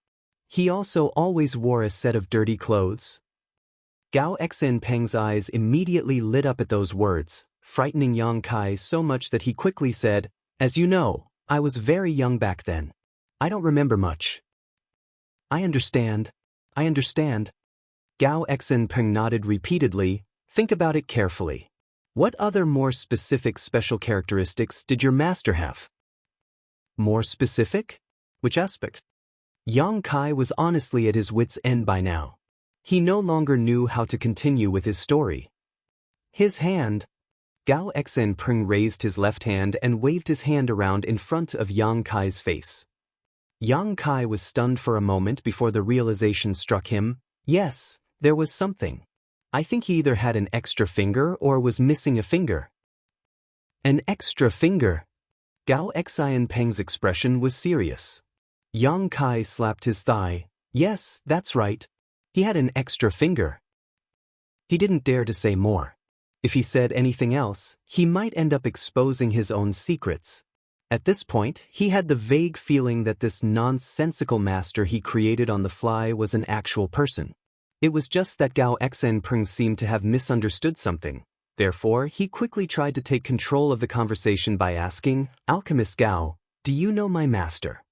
He also always wore a set of dirty clothes. Gao Xianpeng's eyes immediately lit up at those words, frightening Yang Kai so much that he quickly said, as you know, I was very young back then. I don't remember much. I understand. Gao Xianpeng nodded repeatedly. Think about it carefully. What other more specific special characteristics did your master have? More specific? Which aspect? Yang Kai was honestly at his wits' end by now. He no longer knew how to continue with his story. His hand. Gao Xenpeng raised his left hand and waved his hand around in front of Yang Kai's face. Yang Kai was stunned for a moment before the realization struck him. Yes, there was something. I think he either had an extra finger or was missing a finger. An extra finger? Gao Xenpeng's expression was serious. Yang Kai slapped his thigh. Yes, that's right. He had an extra finger. He didn't dare to say more. If he said anything else, he might end up exposing his own secrets. At this point, he had the vague feeling that this nonsensical master he created on the fly was an actual person. It was just that Gao Xenpeng seemed to have misunderstood something. Therefore, he quickly tried to take control of the conversation by asking, Alchemist Gao, do you know my master?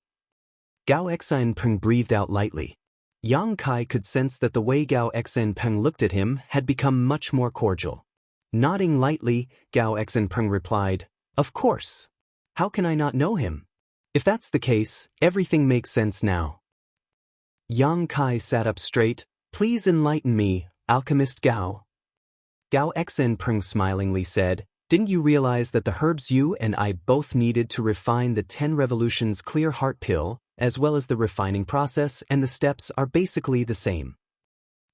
Gao Xenpeng breathed out lightly. Yang Kai could sense that the way Gao Xenpeng looked at him had become much more cordial. Nodding lightly, Gao Xenpeng replied, Of course. How can I not know him? If that's the case, everything makes sense now. Yang Kai sat up straight. Please enlighten me, Alchemist Gao. Gao Xenpeng smilingly said, Didn't you realize that the herbs you and I both needed to refine the 10 Revolutions Clear Heart Pill, as well as the refining process and the steps are basically the same?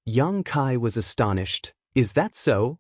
Yang Kai was astonished. Is that so?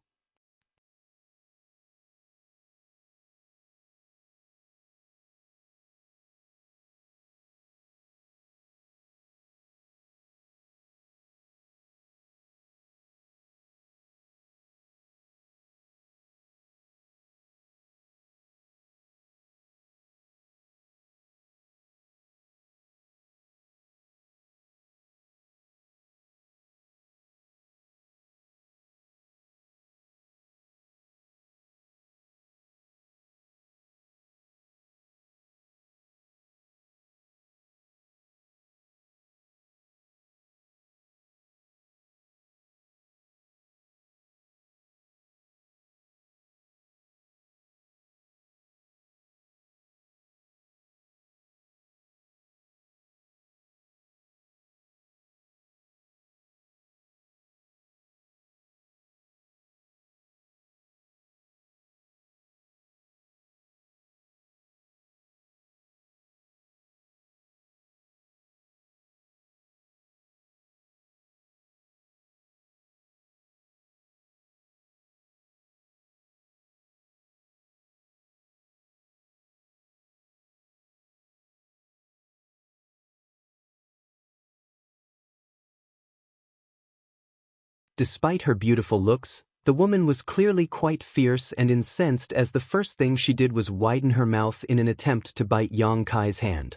Despite her beautiful looks, the woman was clearly quite fierce and incensed as the first thing she did was widen her mouth in an attempt to bite Yang Kai's hand.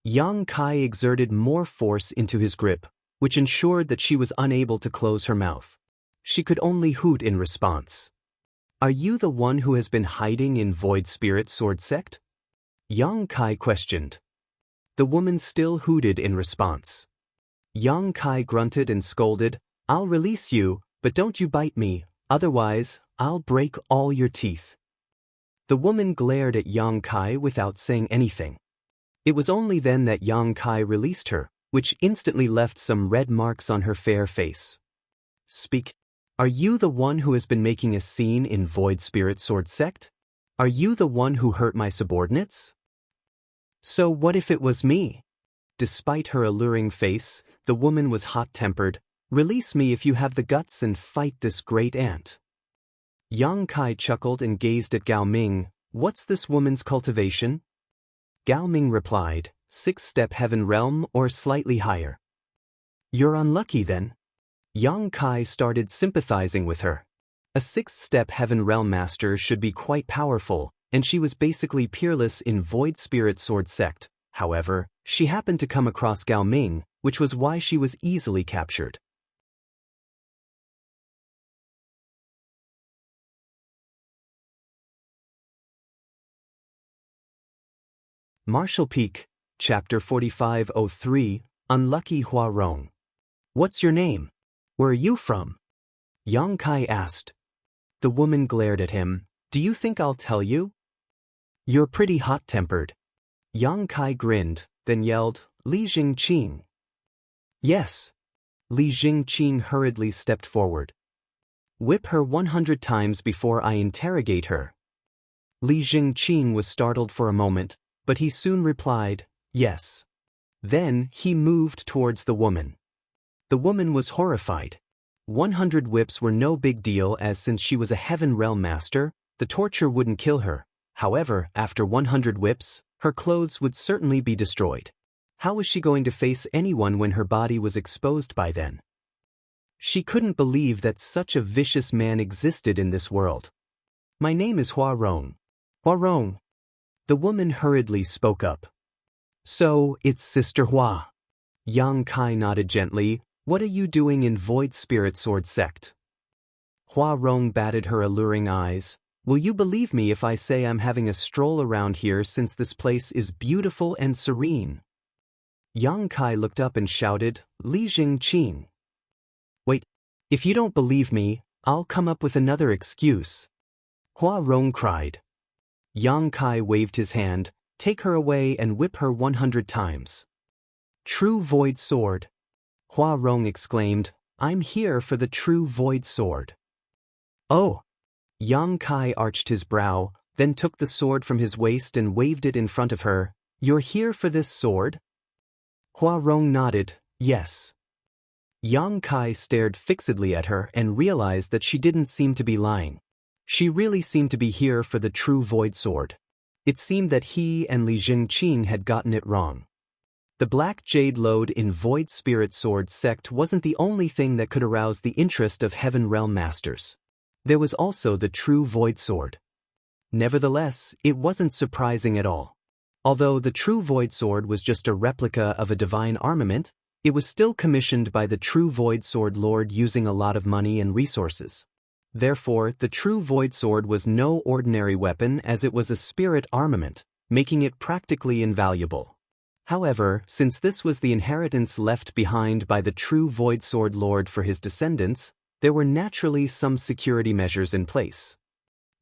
Yang Kai exerted more force into his grip, which ensured that she was unable to close her mouth. She could only hoot in response. Are you the one who has been hiding in Void Spirit Sword Sect? Yang Kai questioned. The woman still hooted in response. Yang Kai grunted and scolded, I'll release you, but don't you bite me, otherwise, I'll break all your teeth. The woman glared at Yang Kai without saying anything. It was only then that Yang Kai released her, which instantly left some red marks on her fair face. Speak. Are you the one who has been making a scene in Void Spirit Sword Sect? Are you the one who hurt my subordinates? So what if it was me? Despite her alluring face, the woman was hot-tempered. Release me if you have the guts and fight this great ant. Yang Kai chuckled and gazed at Gao Ming. What's this woman's cultivation? Gao Ming replied, 6-step heaven realm or slightly higher. You're unlucky then. Yang Kai started sympathizing with her. A 6th-step heaven realm master should be quite powerful, and she was basically peerless in Void Spirit Sword Sect. However, she happened to come across Gao Ming, which was why she was easily captured. Martial Peak, Chapter 4503, Unlucky Hua Rong. What's your name? Where are you from? Yang Kai asked. The woman glared at him. Do you think I'll tell you? You're pretty hot-tempered. Yang Kai grinned, then yelled, Li Jingqing. Yes. Li Jingqing hurriedly stepped forward. Whip her 100 times before I interrogate her. Li Jingqing was startled for a moment, but he soon replied, yes. Then he moved towards the woman. The woman was horrified. 100 whips were no big deal, as since she was a Heaven Realm master, the torture wouldn't kill her. However, after 100 whips, her clothes would certainly be destroyed. How was she going to face anyone when her body was exposed by then? She couldn't believe that such a vicious man existed in this world. My name is Hua Rong. Hua Rong. The woman hurriedly spoke up. So, it's Sister Hua. Yang Kai nodded gently. What are you doing in Void Spirit Sword Sect? Hua Rong batted her alluring eyes. Will you believe me if I say I'm having a stroll around here since this place is beautiful and serene? Yang Kai looked up and shouted, Li Jingqing. Wait, if you don't believe me, I'll come up with another excuse. Hua Rong cried. Yang Kai waved his hand. Take her away and whip her 100 times. True Void Sword. Hua Rong exclaimed, I'm here for the true Void Sword. Oh! Yang Kai arched his brow, then took the sword from his waist and waved it in front of her. You're here for this sword? Hua Rong nodded, yes. Yang Kai stared fixedly at her and realized that she didn't seem to be lying. She really seemed to be here for the true Void Sword. It seemed that he and Li Jingqing had gotten it wrong. The Black Jade Lode in Void Spirit Sword Sect wasn't the only thing that could arouse the interest of Heaven Realm Masters. There was also the true Void Sword. Nevertheless, it wasn't surprising at all. Although the true Void Sword was just a replica of a divine armament, it was still commissioned by the true Void Sword Lord using a lot of money and resources. Therefore, the true Void Sword was no ordinary weapon, as it was a spirit armament, making it practically invaluable. However, since this was the inheritance left behind by the true Void Sword Lord for his descendants, there were naturally some security measures in place.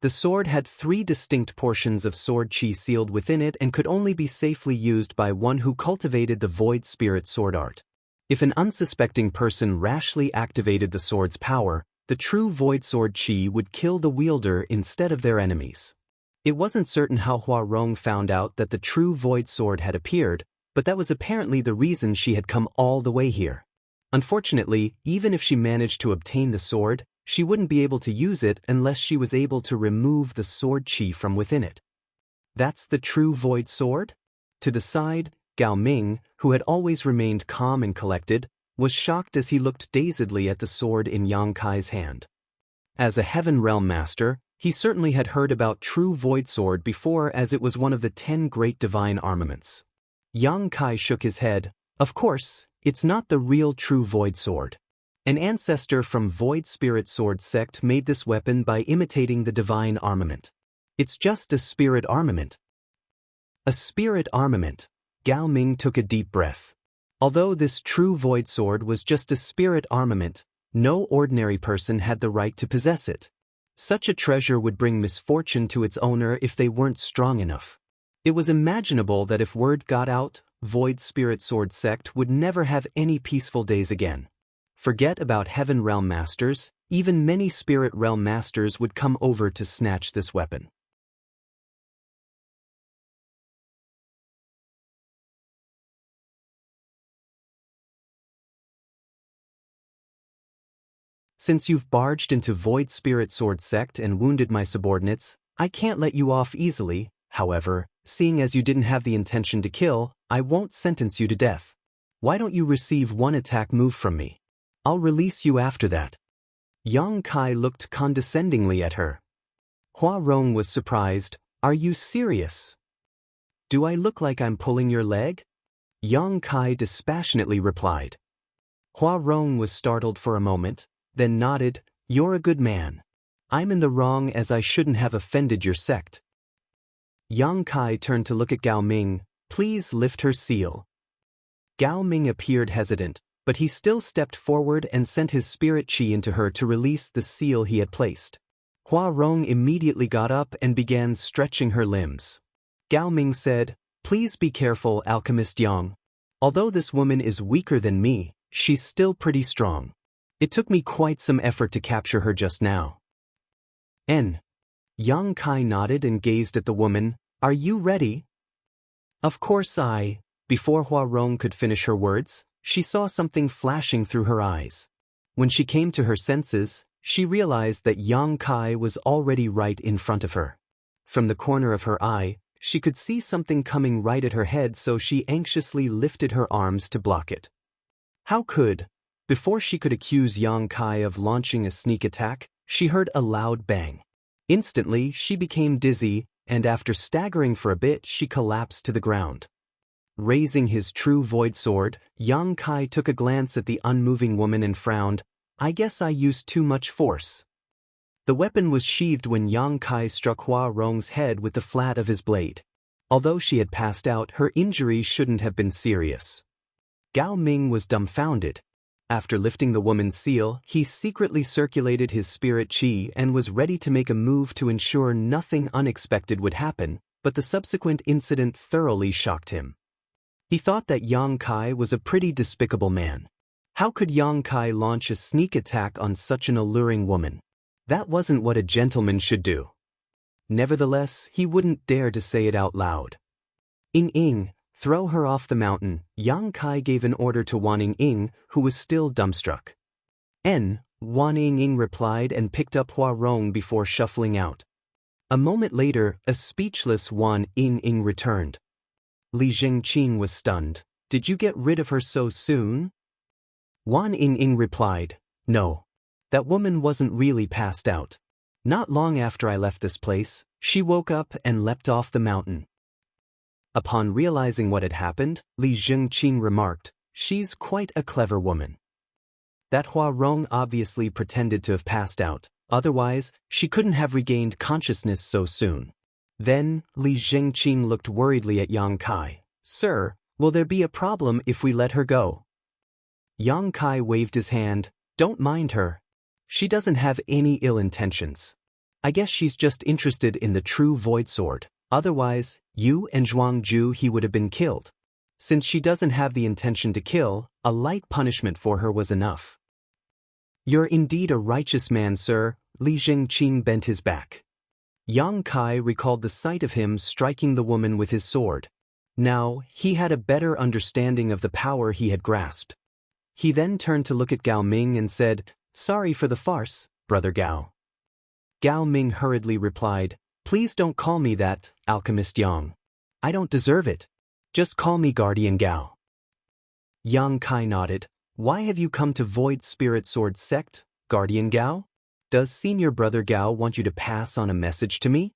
The sword had 3 distinct portions of sword chi sealed within it and could only be safely used by one who cultivated the Void Spirit Sword art. If an unsuspecting person rashly activated the sword's power, the true Void Sword chi would kill the wielder instead of their enemies. It wasn't certain how Hua Rong found out that the true Void Sword had appeared, but that was apparently the reason she had come all the way here. Unfortunately, even if she managed to obtain the sword, she wouldn't be able to use it unless she was able to remove the sword chi from within it. That's the true Void Sword? To the side, Gao Ming, who had always remained calm and collected, was shocked as he looked dazedly at the sword in Yang Kai's hand. As a Heaven Realm Master, he certainly had heard about true Void Sword before, as it was one of the 10 great divine armaments. Yang Kai shook his head. Of course, it's not the real true Void Sword. An ancestor from Void Spirit Sword Sect made this weapon by imitating the divine armament. It's just a spirit armament. A spirit armament. Gao Ming took a deep breath. Although this true Void Sword was just a spirit armament, no ordinary person had the right to possess it. Such a treasure would bring misfortune to its owner if they weren't strong enough. It was imaginable that if word got out, Void Spirit Sword Sect would never have any peaceful days again. Forget about Heaven Realm Masters, even many Spirit Realm Masters would come over to snatch this weapon. Since you've barged into Void Spirit Sword Sect and wounded my subordinates, I can't let you off easily. However, seeing as you didn't have the intention to kill, I won't sentence you to death. Why don't you receive one attack move from me? I'll release you after that. Yang Kai looked condescendingly at her. Hua Rong was surprised. Are you serious? Do I look like I'm pulling your leg? Yang Kai dispassionately replied. Hua Rong was startled for a moment, then nodded. You're a good man. I'm in the wrong, as I shouldn't have offended your sect. Yang Kai turned to look at Gao Ming. Please lift her seal. Gao Ming appeared hesitant, but he still stepped forward and sent his spirit chi into her to release the seal he had placed. Hua Rong immediately got up and began stretching her limbs. Gao Ming said, Please be careful, Alchemist Yang. Although this woman is weaker than me, she's still pretty strong. It took me quite some effort to capture her just now. Yang Kai nodded and gazed at the woman. Are you ready? Of course Before Hua Rong could finish her words, she saw something flashing through her eyes. When she came to her senses, she realized that Yang Kai was already right in front of her. From the corner of her eye, she could see something coming right at her head, so she anxiously lifted her arms to block it. Before she could accuse Yang Kai of launching a sneak attack, she heard a loud bang. Instantly, she became dizzy, and after staggering for a bit, she collapsed to the ground. Raising his true void sword, Yang Kai took a glance at the unmoving woman and frowned. I guess I used too much force. The weapon was sheathed when Yang Kai struck Hua Rong's head with the flat of his blade. Although she had passed out, her injury shouldn't have been serious. Gao Ming was dumbfounded. After lifting the woman's seal, he secretly circulated his spirit qi and was ready to make a move to ensure nothing unexpected would happen, but the subsequent incident thoroughly shocked him. He thought that Yang Kai was a pretty despicable man. How could Yang Kai launch a sneak attack on such an alluring woman? That wasn't what a gentleman should do. Nevertheless, he wouldn't dare to say it out loud. Ing, throw her off the mountain. Yang Kai gave an order to Wan Ing, who was still dumbstruck. Wan Ing replied and picked up Hua Rong before shuffling out. A moment later, a speechless Wan Ing returned. Li Zhengqing was stunned. Did you get rid of her so soon? Wan Ing replied, No. That woman wasn't really passed out. Not long after I left this place, she woke up and leapt off the mountain. Upon realizing what had happened, Li Zhengqing remarked, She's quite a clever woman. That Hua Rong obviously pretended to have passed out, otherwise, she couldn't have regained consciousness so soon. Then, Li Zhengqing looked worriedly at Yang Kai. Sir, will there be a problem if we let her go? Yang Kai waved his hand. Don't mind her. She doesn't have any ill intentions. I guess she's just interested in the true void sword. Otherwise, you and Zhuangju he would have been killed. Since she doesn't have the intention to kill, a light punishment for her was enough. You're indeed a righteous man, sir. Li Zhengqing bent his back. Yang Kai recalled the sight of him striking the woman with his sword. Now, he had a better understanding of the power he had grasped. He then turned to look at Gao Ming and said, Sorry for the farce, Brother Gao. Gao Ming hurriedly replied, Please don't call me that, Alchemist Yang. I don't deserve it. Just call me Guardian Gao. Yang Kai nodded. Why have you come to Void Spirit Sword Sect, Guardian Gao? Does Senior Brother Gao want you to pass on a message to me?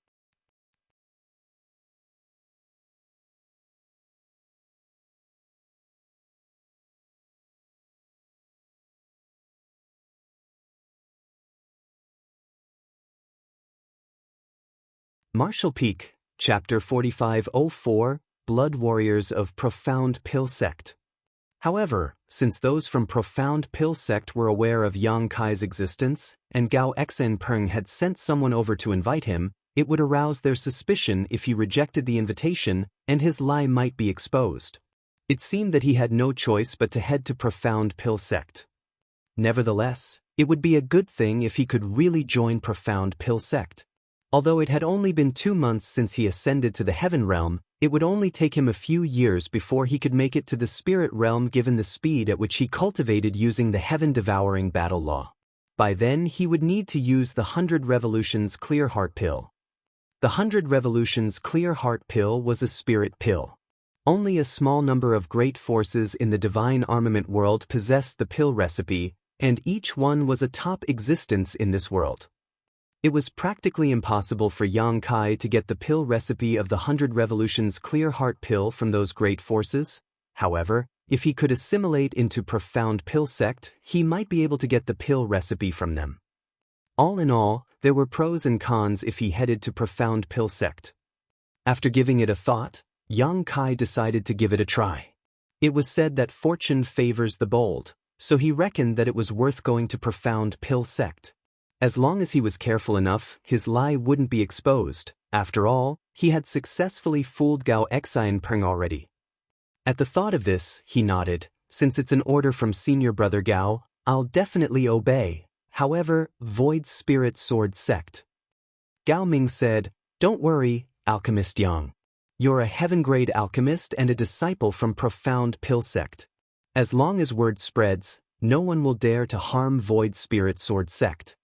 Martial Peak, Chapter 4504, Blood Warriors of Profound Pill Sect. However, since those from Profound Pill Sect were aware of Yang Kai's existence, and Gao Xenpeng had sent someone over to invite him, it would arouse their suspicion if he rejected the invitation, and his lie might be exposed. It seemed that he had no choice but to head to Profound Pill Sect. Nevertheless, it would be a good thing if he could really join Profound Pill Sect. Although it had only been 2 months since he ascended to the Heaven Realm, it would only take him a few years before he could make it to the Spirit Realm given the speed at which he cultivated using the Heaven-devouring battle law. By then he would need to use the 100 Revolutions Clear Heart Pill. The 100 Revolutions Clear Heart Pill was a spirit pill. Only a small number of great forces in the divine armament world possessed the pill recipe, and each one was a top existence in this world. It was practically impossible for Yang Kai to get the pill recipe of the 100 Revolutions Clear Heart Pill from those great forces. However, if he could assimilate into Profound Pill Sect, he might be able to get the pill recipe from them. All in all, there were pros and cons if he headed to Profound Pill Sect. After giving it a thought, Yang Kai decided to give it a try. It was said that fortune favors the bold, so he reckoned that it was worth going to Profound Pill Sect. As long as he was careful enough, his lie wouldn't be exposed. After all, he had successfully fooled Gao Xenpeng already. At the thought of this, he nodded. Since it's an order from Senior Brother Gao, I'll definitely obey. However, Void Spirit Sword Sect. Gao Ming said, "Don't worry, Alchemist Yang. You're a heaven-grade alchemist and a disciple from Profound Pill Sect. As long as word spreads, no one will dare to harm Void Spirit Sword Sect."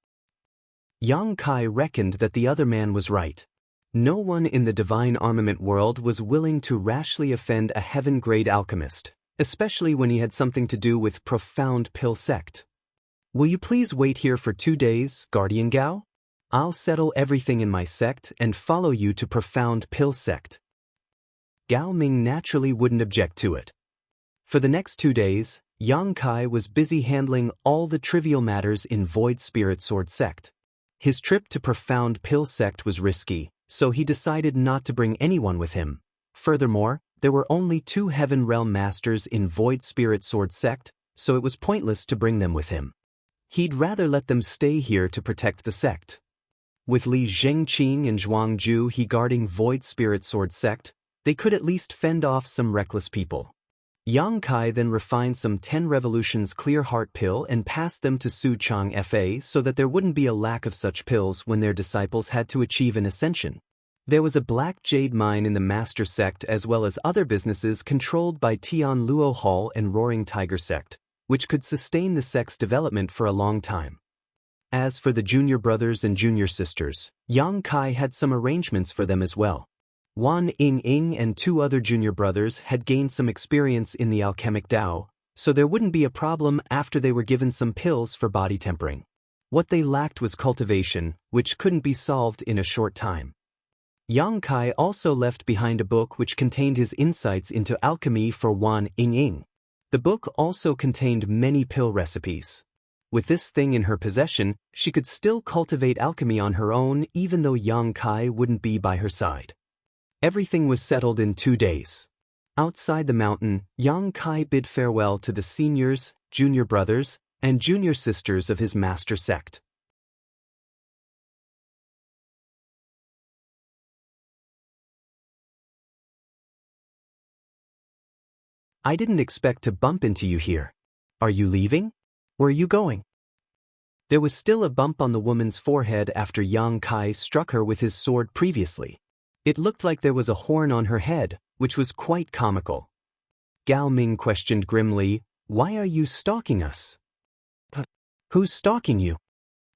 Yang Kai reckoned that the other man was right. No one in the divine armament world was willing to rashly offend a heaven-grade alchemist, especially when he had something to do with Profound Pill Sect. "Will you please wait here for 2 days, Guardian Gao? I'll settle everything in my sect and follow you to Profound Pill Sect." Gao Ming naturally wouldn't object to it. For the next 2 days, Yang Kai was busy handling all the trivial matters in Void Spirit Sword Sect. His trip to Profound Pill Sect was risky, so he decided not to bring anyone with him. Furthermore, there were only 2 Heaven Realm Masters in Void Spirit Sword Sect, so it was pointless to bring them with him. He'd rather let them stay here to protect the sect. With Li Zhengqing and Zhuang Ju guarding Void Spirit Sword Sect, they could at least fend off some reckless people. Yang Kai then refined some 10 Revolutions Clear Heart pill and passed them to Su Chang Fa so that there wouldn't be a lack of such pills when their disciples had to achieve an ascension. There was a black jade mine in the Master Sect as well as other businesses controlled by Tian Luo Hall and Roaring Tiger Sect, which could sustain the sect's development for a long time. As for the junior brothers and junior sisters, Yang Kai had some arrangements for them as well. Wan Ying and 2 other junior brothers had gained some experience in the alchemic Tao, so there wouldn't be a problem after they were given some pills for body tempering. What they lacked was cultivation, which couldn't be solved in a short time. Yang Kai also left behind a book which contained his insights into alchemy for Wan Ying. The book also contained many pill recipes. With this thing in her possession, she could still cultivate alchemy on her own even though Yang Kai wouldn't be by her side. Everything was settled in 2 days. Outside the mountain, Yang Kai bid farewell to the seniors, junior brothers, and junior sisters of his master sect. "I didn't expect to bump into you here. Are you leaving? Where are you going?" There was still a bump on the woman's forehead after Yang Kai struck her with his sword previously. It looked like there was a horn on her head, which was quite comical. Gao Ming questioned grimly, "Why are you stalking us?" "Who's stalking you?"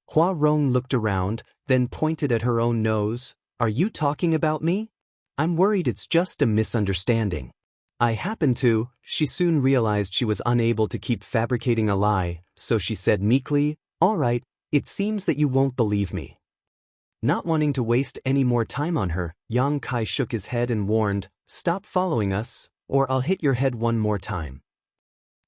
Hua Rong looked around, then pointed at her own nose. "Are you talking about me? I'm worried it's just a misunderstanding." "I happen to." She soon realized she was unable to keep fabricating a lie, so she said meekly, "All right, it seems that you won't believe me." Not wanting to waste any more time on her, Yang Kai shook his head and warned, "Stop following us, or I'll hit your head one more time."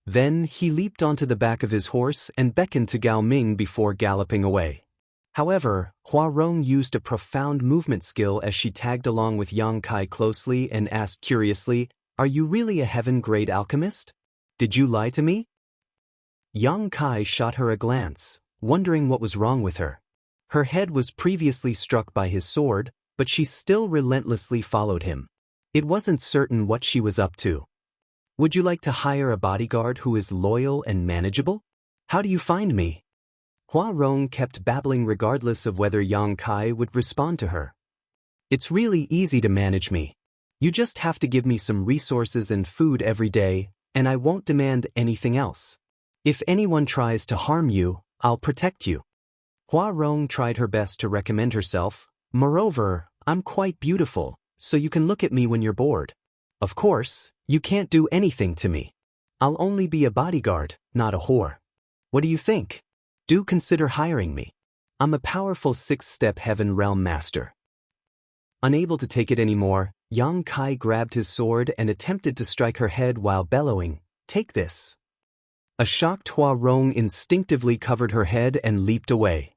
Then he leaped onto the back of his horse and beckoned to Gao Ming before galloping away. However, Hua Rong used a profound movement skill as she tagged along with Yang Kai closely and asked curiously, "Are you really a heaven-grade alchemist? Did you lie to me?" Yang Kai shot her a glance, wondering what was wrong with her. Her head was previously struck by his sword, but she still relentlessly followed him. It wasn't certain what she was up to. "Would you like to hire a bodyguard who is loyal and manageable? How do you find me?" Hua Rong kept babbling regardless of whether Yang Kai would respond to her. "It's really easy to manage me. You just have to give me some resources and food every day, and I won't demand anything else. If anyone tries to harm you, I'll protect you." Hua Rong tried her best to recommend herself. "Moreover, I'm quite beautiful, so you can look at me when you're bored. Of course, you can't do anything to me. I'll only be a bodyguard, not a whore. What do you think? Do consider hiring me. I'm a powerful 6-step Heaven Realm Master." Unable to take it anymore, Yang Kai grabbed his sword and attempted to strike her head while bellowing, "Take this." A shocked Hua Rong instinctively covered her head and leaped away.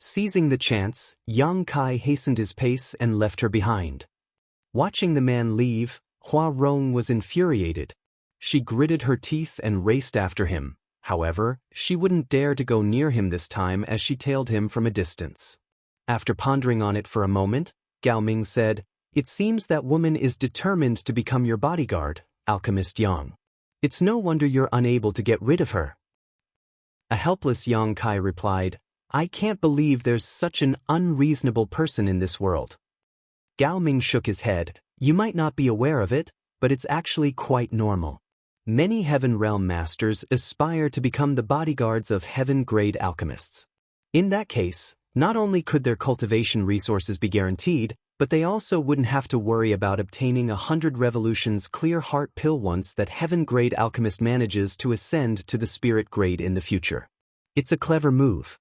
Seizing the chance, Yang Kai hastened his pace and left her behind. Watching the man leave, Hua Rong was infuriated. She gritted her teeth and raced after him. However, she wouldn't dare to go near him this time as she tailed him from a distance. After pondering on it for a moment, Gao Ming said, "It seems that woman is determined to become your bodyguard, Alchemist Yang. It's no wonder you're unable to get rid of her." A helpless Yang Kai replied, I can't believe there's such an unreasonable person in this world. Gao Ming shook his head. You might not be aware of it, but it's actually quite normal. Many Heaven Realm Masters aspire to become the bodyguards of heaven-grade alchemists. In that case, not only could their cultivation resources be guaranteed, but they also wouldn't have to worry about obtaining 100 revolutions clear heart pill once that heaven-grade alchemist manages to ascend to the spirit grade in the future. It's a clever move.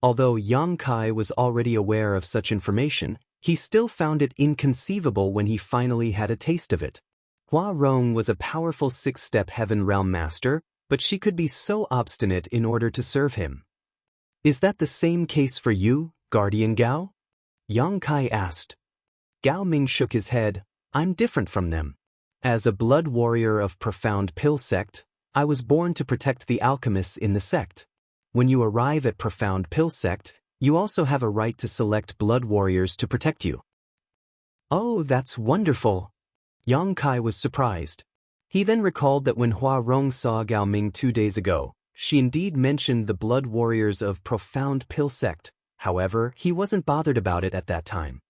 Although Yang Kai was already aware of such information, he still found it inconceivable when he finally had a taste of it. Hua Rong was a powerful six-step Heaven Realm Master, but she could be so obstinate in order to serve him. Is that the same case for you, Guardian Gao? Yang Kai asked. Gao Ming shook his head. I'm different from them. As a blood warrior of Profound Pill Sect, I was born to protect the alchemists in the sect. When you arrive at Profound Pill Sect, you also have a right to select blood warriors to protect you. Oh, that's wonderful. Yang Kai was surprised. He then recalled that when Hua Rong saw Gao Ming 2 days ago, she indeed mentioned the blood warriors of Profound Pill Sect. However, he wasn't bothered about it at that time.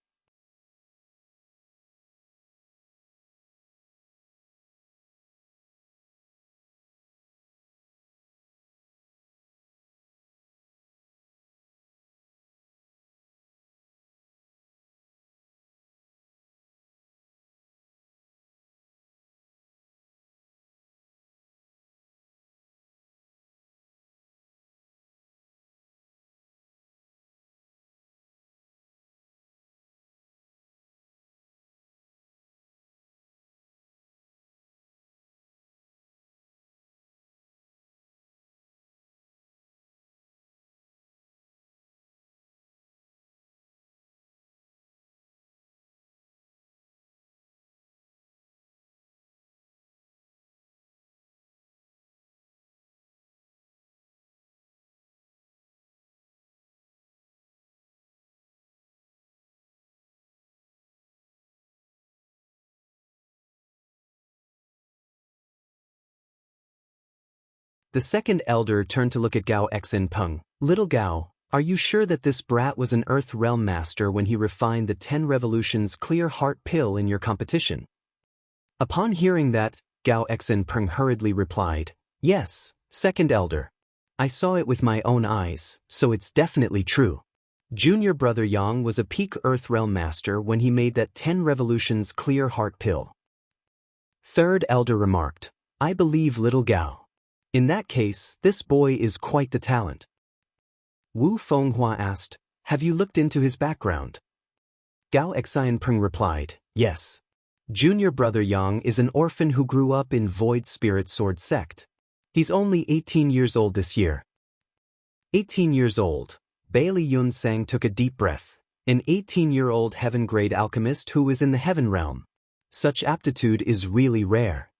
The second elder turned to look at Gao Xinpeng. Little Gao, are you sure that this brat was an Earth Realm Master when he refined the 10 Revolutions Clear Heart Pill in your competition? Upon hearing that, Gao Xinpeng hurriedly replied, Yes, second elder. I saw it with my own eyes, so it's definitely true. Junior brother Yang was a peak Earth Realm Master when he made that 10 Revolutions Clear Heart Pill. Third elder remarked, I believe little Gao. In that case, this boy is quite the talent. Wu Fenghua asked, Have you looked into his background? Gao Xianpeng replied, Yes. Junior brother Yang is an orphan who grew up in Void Spirit Sword sect. He's only 18 years old this year. 18 years old. Bailey Yun Sang took a deep breath. An 18-year-old heaven-grade alchemist who is in the heaven realm. Such aptitude is really rare.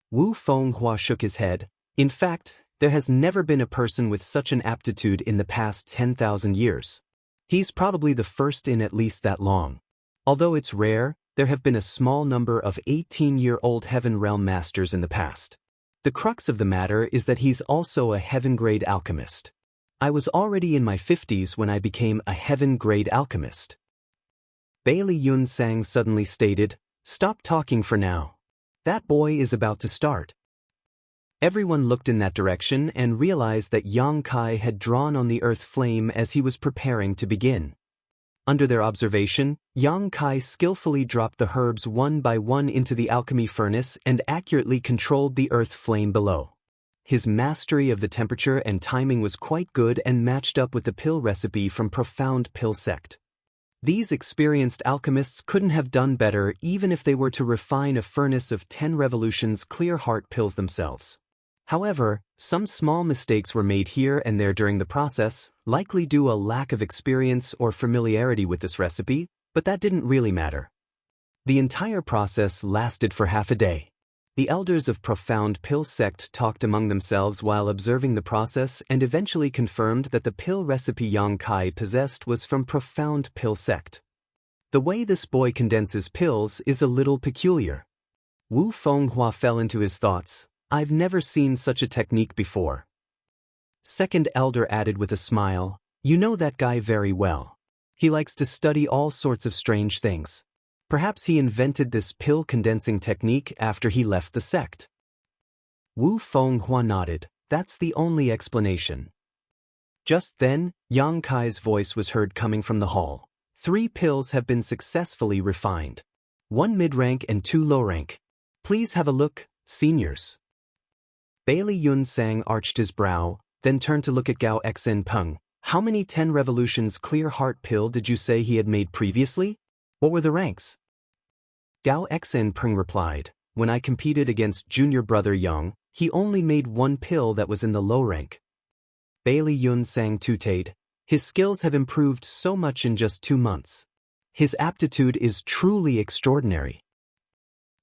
Wu Fenghua shook his head. In fact, there has never been a person with such an aptitude in the past 10,000 years. He's probably the first in at least that long. Although it's rare, there have been a small number of 18-year-old Heaven Realm Masters in the past. The crux of the matter is that he's also a heaven-grade alchemist. I was already in my 50s when I became a heaven-grade alchemist. Bailey Yun Sang suddenly stated, Stop talking for now. That boy is about to start. Everyone looked in that direction and realized that Yang Kai had drawn on the earth flame as he was preparing to begin. Under their observation, Yang Kai skillfully dropped the herbs one by one into the alchemy furnace and accurately controlled the earth flame below. His mastery of the temperature and timing was quite good and matched up with the pill recipe from Profound Pill Sect. These experienced alchemists couldn't have done better even if they were to refine a furnace of 10 revolutions clear heart pills themselves. However, some small mistakes were made here and there during the process, likely due a lack of experience or familiarity with this recipe, but that didn't really matter. The entire process lasted for half a day. The elders of Profound Pill Sect talked among themselves while observing the process and eventually confirmed that the pill recipe Yang Kai possessed was from Profound Pill Sect. The way this boy condenses pills is a little peculiar. Wu Fenghua fell into his thoughts. I've never seen such a technique before. Second elder added with a smile, "You know that guy very well. He likes to study all sorts of strange things. Perhaps he invented this pill-condensing technique after he left the sect." Wu Fenghua nodded. "That's the only explanation." Just then, Yang Kai's voice was heard coming from the hall. "3 pills have been successfully refined. 1 mid-rank and 2 low-rank. Please have a look, seniors." Bailey Yunsang arched his brow, then turned to look at Gao Xen Peng. "How many 10 revolutions clear heart pill did you say he had made previously? What were the ranks?" Gao Xen Peng replied, "When I competed against junior brother Yang, he only made 1 pill that was in the low rank." Bailey Yunsang tooted, "His skills have improved so much in just 2 months. His aptitude is truly extraordinary."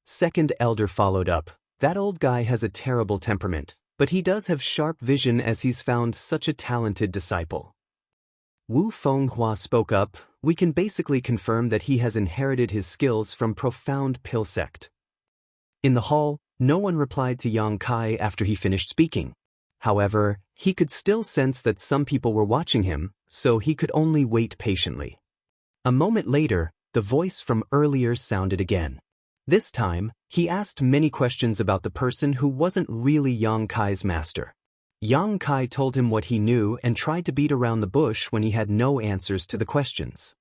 Second elder followed up, "That old guy has a terrible temperament, but he does have sharp vision as he's found such a talented disciple." Wu Fenghua spoke up, "We can basically confirm that he has inherited his skills from Profound Pill Sect." In the hall, no one replied to Yang Kai after he finished speaking. However, he could still sense that some people were watching him, so he could only wait patiently. A moment later, the voice from earlier sounded again. This time, he asked many questions about the person who wasn't really Yang Kai's master. Yang Kai told him what he knew and tried to beat around the bush when he had no answers to the questions.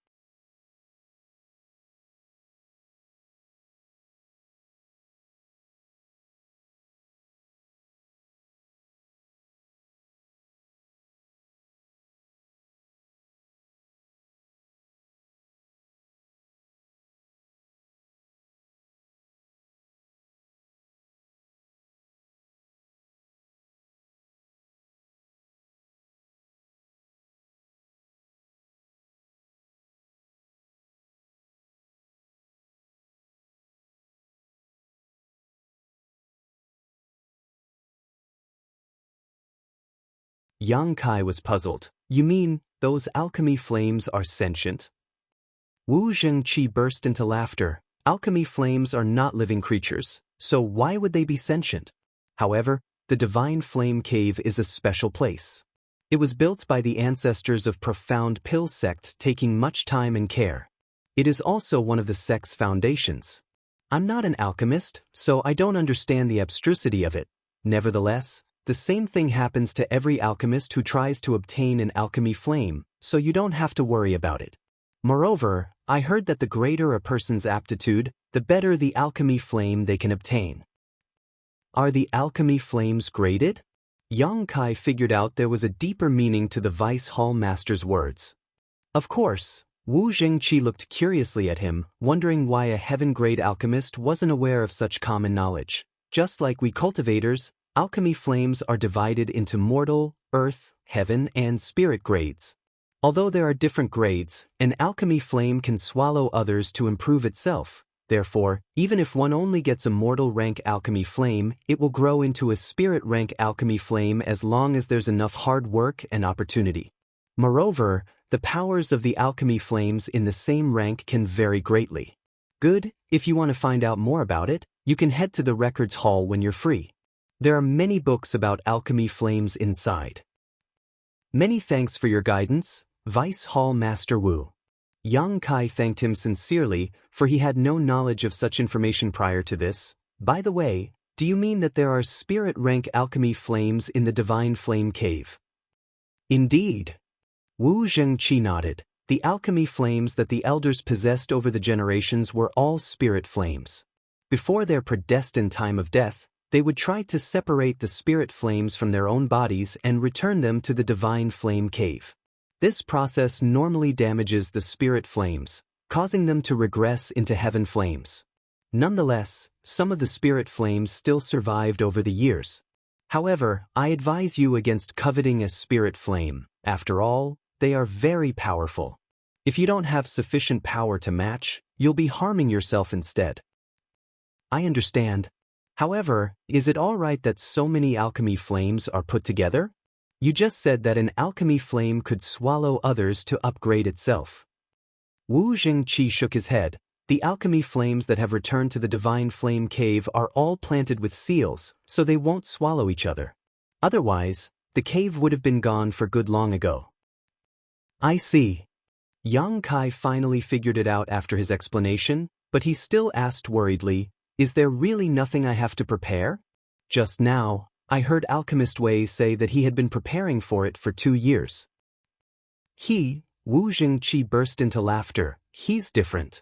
Yang Kai was puzzled. "You mean, those alchemy flames are sentient?" Wu Zhengqi burst into laughter. "Alchemy flames are not living creatures, so why would they be sentient?" However, the Divine Flame Cave is a special place. It was built by the ancestors of Profound Pill Sect, taking much time and care. It is also one of the sect's foundations. I'm not an alchemist, so I don't understand the abstrusity of it. Nevertheless, the same thing happens to every alchemist who tries to obtain an alchemy flame, so you don't have to worry about it. Moreover, I heard that the greater a person's aptitude, the better the alchemy flame they can obtain. Are the alchemy flames graded? Yang Kai figured out there was a deeper meaning to the Vice Hall Master's words. Of course, Wu Zhengqi looked curiously at him, wondering why a heaven-grade alchemist wasn't aware of such common knowledge. Just like we cultivators, alchemy flames are divided into mortal, earth, heaven, and spirit grades. Although there are different grades, an alchemy flame can swallow others to improve itself. Therefore, even if one only gets a mortal rank alchemy flame, it will grow into a spirit rank alchemy flame as long as there's enough hard work and opportunity. Moreover, the powers of the alchemy flames in the same rank can vary greatly. Good, if you want to find out more about it, you can head to the records hall when you're free. There are many books about alchemy flames inside. Many thanks for your guidance, Vice Hall Master Wu. Yang Kai thanked him sincerely, for he had no knowledge of such information prior to this. By the way, do you mean that there are spirit rank alchemy flames in the Divine Flame Cave? Indeed. Wu Zhengqi nodded. The alchemy flames that the elders possessed over the generations were all spirit flames. Before their predestined time of death, they would try to separate the spirit flames from their own bodies and return them to the Divine Flame Cave. This process normally damages the spirit flames, causing them to regress into heaven flames. Nonetheless, some of the spirit flames still survived over the years. However, I advise you against coveting a spirit flame. After all, they are very powerful. If you don't have sufficient power to match, you'll be harming yourself instead. I understand. However, is it all right that so many alchemy flames are put together? You just said that an alchemy flame could swallow others to upgrade itself. Wu Zhengqi shook his head. The alchemy flames that have returned to the Divine Flame Cave are all planted with seals, so they won't swallow each other. Otherwise, the cave would have been gone for good long ago. I see. Yang Kai finally figured it out after his explanation, but he still asked worriedly, is there really nothing I have to prepare? Just now, I heard Alchemist Wei say that he had been preparing for it for 2 years. Wu Jingqi burst into laughter. He's different.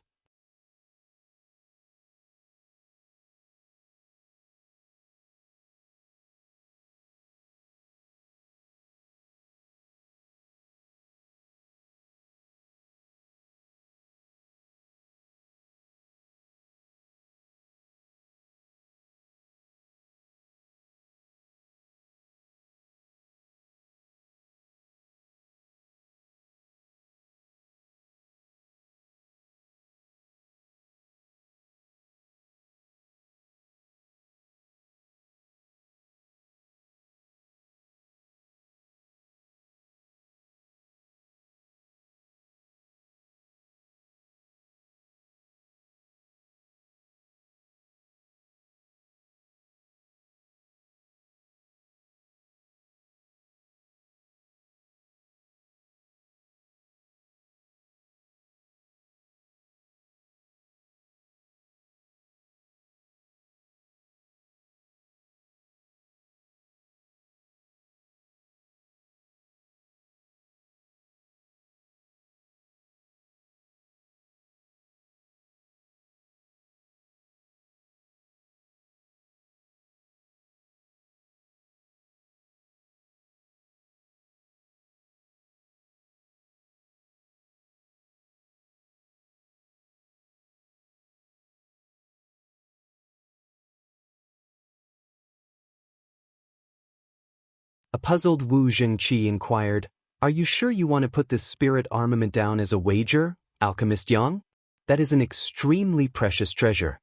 A puzzled Wu Jingqi inquired, are you sure you want to put this spirit armament down as a wager, Alchemist Yang? That is an extremely precious treasure.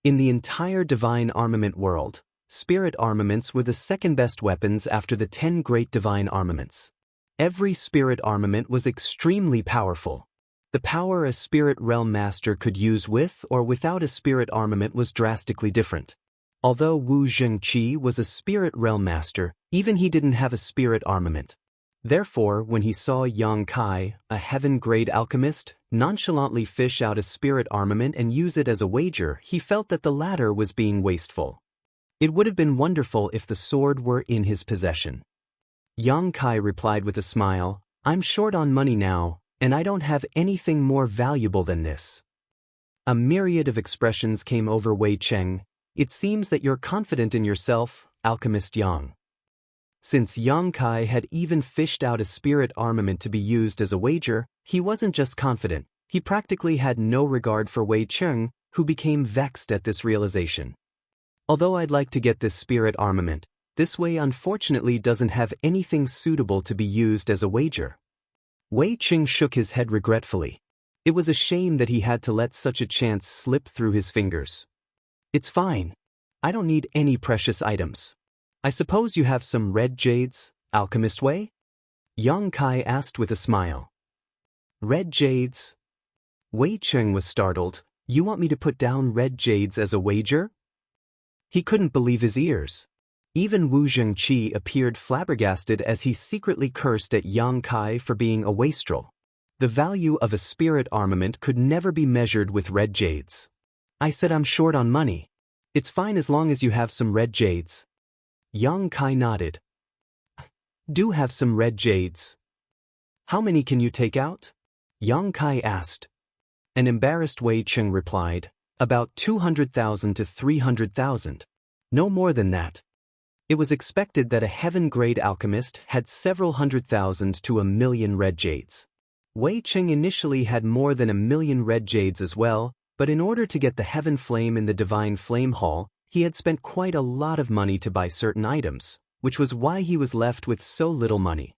In the entire divine armament world, spirit armaments were the second best weapons after the 10 great divine armaments. Every spirit armament was extremely powerful. The power a spirit realm master could use with or without a spirit armament was drastically different. Although Wu Jingqi was a spirit realm master, even he didn't have a spirit armament. Therefore, when he saw Yang Kai, a heaven-grade alchemist, nonchalantly fish out a spirit armament and use it as a wager, he felt that the latter was being wasteful. It would have been wonderful if the sword were in his possession. Yang Kai replied with a smile, I'm short on money now, and I don't have anything more valuable than this. A myriad of expressions came over Wei Cheng. It seems that you're confident in yourself, Alchemist Yang. Since Yang Kai had even fished out a spirit armament to be used as a wager, he wasn't just confident, he practically had no regard for Wei Cheng, who became vexed at this realization. Although I'd like to get this spirit armament, this Wei unfortunately doesn't have anything suitable to be used as a wager. Wei Cheng shook his head regretfully. It was a shame that he had to let such a chance slip through his fingers. It's fine. I don't need any precious items. I suppose you have some red jades, Alchemist Wei? Yang Kai asked with a smile. Red jades? Wei Cheng was startled. You want me to put down red jades as a wager? He couldn't believe his ears. Even Wu Jingqi appeared flabbergasted as he secretly cursed at Yang Kai for being a wastrel. The value of a spirit armament could never be measured with red jades. I said I'm short on money. It's fine as long as you have some red jades. Yang Kai nodded. Do have some red jades. How many can you take out? Yang Kai asked. An embarrassed Wei Cheng replied, about 200,000 to 300,000. No more than that. It was expected that a heaven-grade alchemist had several 100,000 to 1,000,000 red jades. Wei Cheng initially had more than 1,000,000 red jades as well, but in order to get the heaven flame in the divine flame hall, he had spent quite a lot of money to buy certain items, which was why he was left with so little money.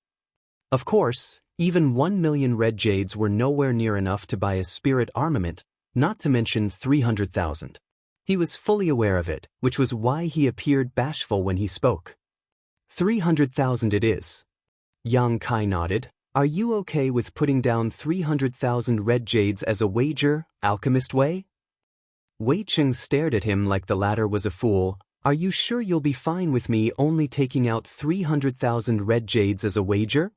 Of course, even 1,000,000 red jades were nowhere near enough to buy a spirit armament, not to mention 300,000. He was fully aware of it, which was why he appeared bashful when he spoke. 300,000 it is. Yang Kai nodded. Are you okay with putting down 300,000 red jades as a wager, Alchemist Wei? Wei Cheng stared at him like the latter was a fool. Are you sure you'll be fine with me only taking out 300,000 red jades as a wager?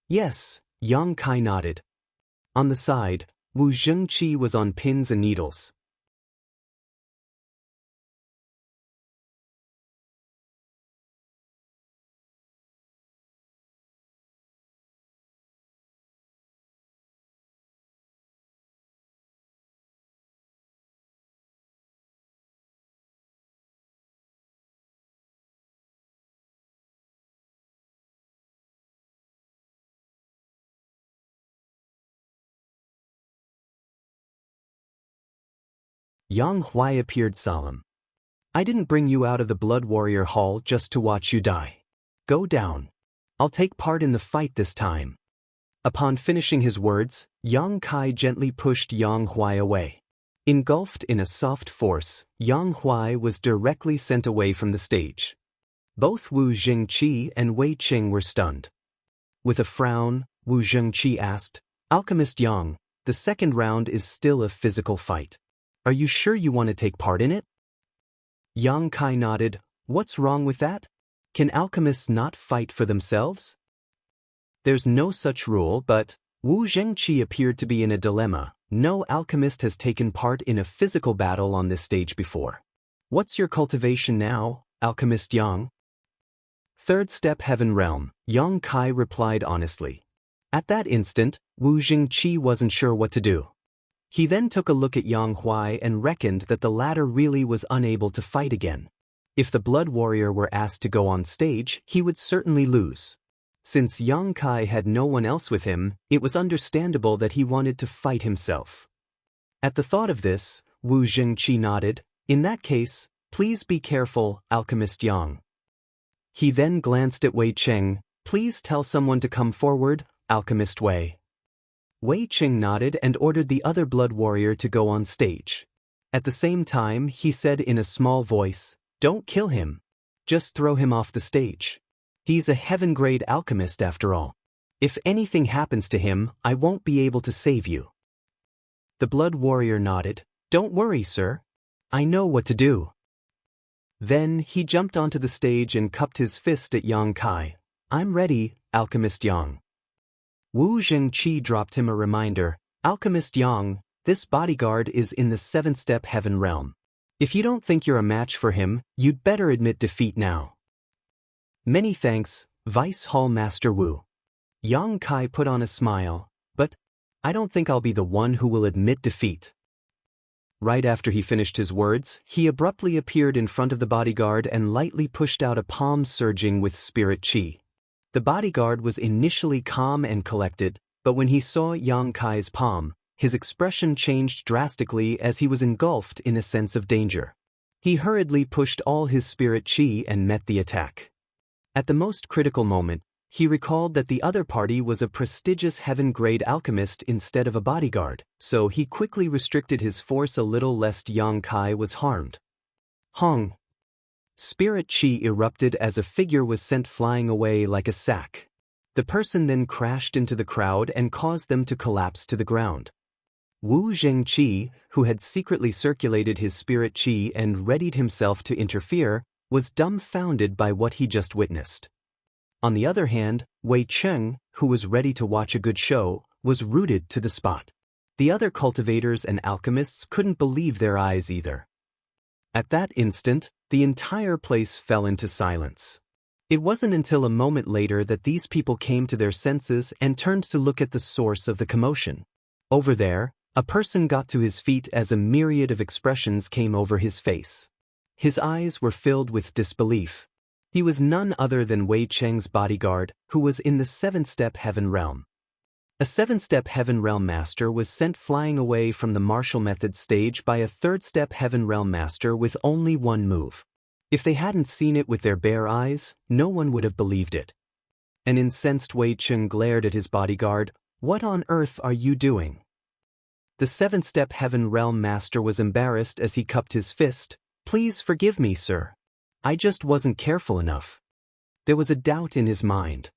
Yes, Yang Kai nodded. On the side, Wu Zhengqi was on pins and needles. Yang Huai appeared solemn. I didn't bring you out of the Blood Warrior Hall just to watch you die. Go down. I'll take part in the fight this time. Upon finishing his words, Yang Kai gently pushed Yang Huai away. Engulfed in a soft force, Yang Huai was directly sent away from the stage. Both Wu Zhengqi and Wei Qing were stunned. With a frown, Wu Zhengqi asked, Alchemist Yang, the second round is still a physical fight. Are you sure you want to take part in it? Yang Kai nodded. What's wrong with that? Can alchemists not fight for themselves? There's no such rule, but Wu Zhengqi appeared to be in a dilemma. No alchemist has taken part in a physical battle on this stage before. What's your cultivation now, Alchemist Yang? Third step Heaven Realm, Yang Kai replied honestly. At that instant, Wu Zhengqi wasn't sure what to do. He then took a look at Yang Huai and reckoned that the latter really was unable to fight again. If the Blood Warrior were asked to go on stage, he would certainly lose. Since Yang Kai had no one else with him, it was understandable that he wanted to fight himself. At the thought of this, Wu Zhengqi nodded. In that case, please be careful, Alchemist Yang. He then glanced at Wei Qing. Please tell someone to come forward, Alchemist Wei. Wei Qing nodded and ordered the other Blood Warrior to go on stage. At the same time, he said in a small voice, Don't kill him. Just throw him off the stage. He's a heaven-grade alchemist after all. If anything happens to him, I won't be able to save you. The Blood Warrior nodded. Don't worry, sir. I know what to do. Then he jumped onto the stage and cupped his fist at Yang Kai. I'm ready, Alchemist Yang. Wu Zhengqi dropped him a reminder. Alchemist Yang, this bodyguard is in the 7th-step Heaven Realm. If you don't think you're a match for him, you'd better admit defeat now. Many thanks, Vice Hall Master Wu. Yang Kai put on a smile, but I don't think I'll be the one who will admit defeat. Right after he finished his words, he abruptly appeared in front of the bodyguard and lightly pushed out a palm surging with spirit chi. The bodyguard was initially calm and collected, but when he saw Yang Kai's palm, his expression changed drastically as he was engulfed in a sense of danger. He hurriedly pushed all his spirit chi and met the attack. At the most critical moment, he recalled that the other party was a prestigious heaven-grade alchemist instead of a bodyguard, so he quickly restricted his force a little lest Yang Kai was harmed. Hong! Spirit chi erupted as a figure was sent flying away like a sack. The person then crashed into the crowd and caused them to collapse to the ground. Wu Zhengqi, who had secretly circulated his spirit chi and readied himself to interfere, was dumbfounded by what he just witnessed. On the other hand, Wei Qing, who was ready to watch a good show, was rooted to the spot. The other cultivators and alchemists couldn't believe their eyes either. At that instant, the entire place fell into silence. It wasn't until a moment later that these people came to their senses and turned to look at the source of the commotion. Over there, a person got to his feet as a myriad of expressions came over his face. His eyes were filled with disbelief. He was none other than Wei Qing's bodyguard, who was in the 7th-step Heaven Realm. A 7th-step Heaven Realm Master was sent flying away from the martial method stage by a 3rd-step Heaven Realm Master with only one move. If they hadn't seen it with their bare eyes, no one would have believed it. An incensed Wei Qing glared at his bodyguard. What on earth are you doing? The 7th-step Heaven Realm Master was embarrassed as he cupped his fist. Please forgive me, sir. I just wasn't careful enough. There was a doubt in his mind.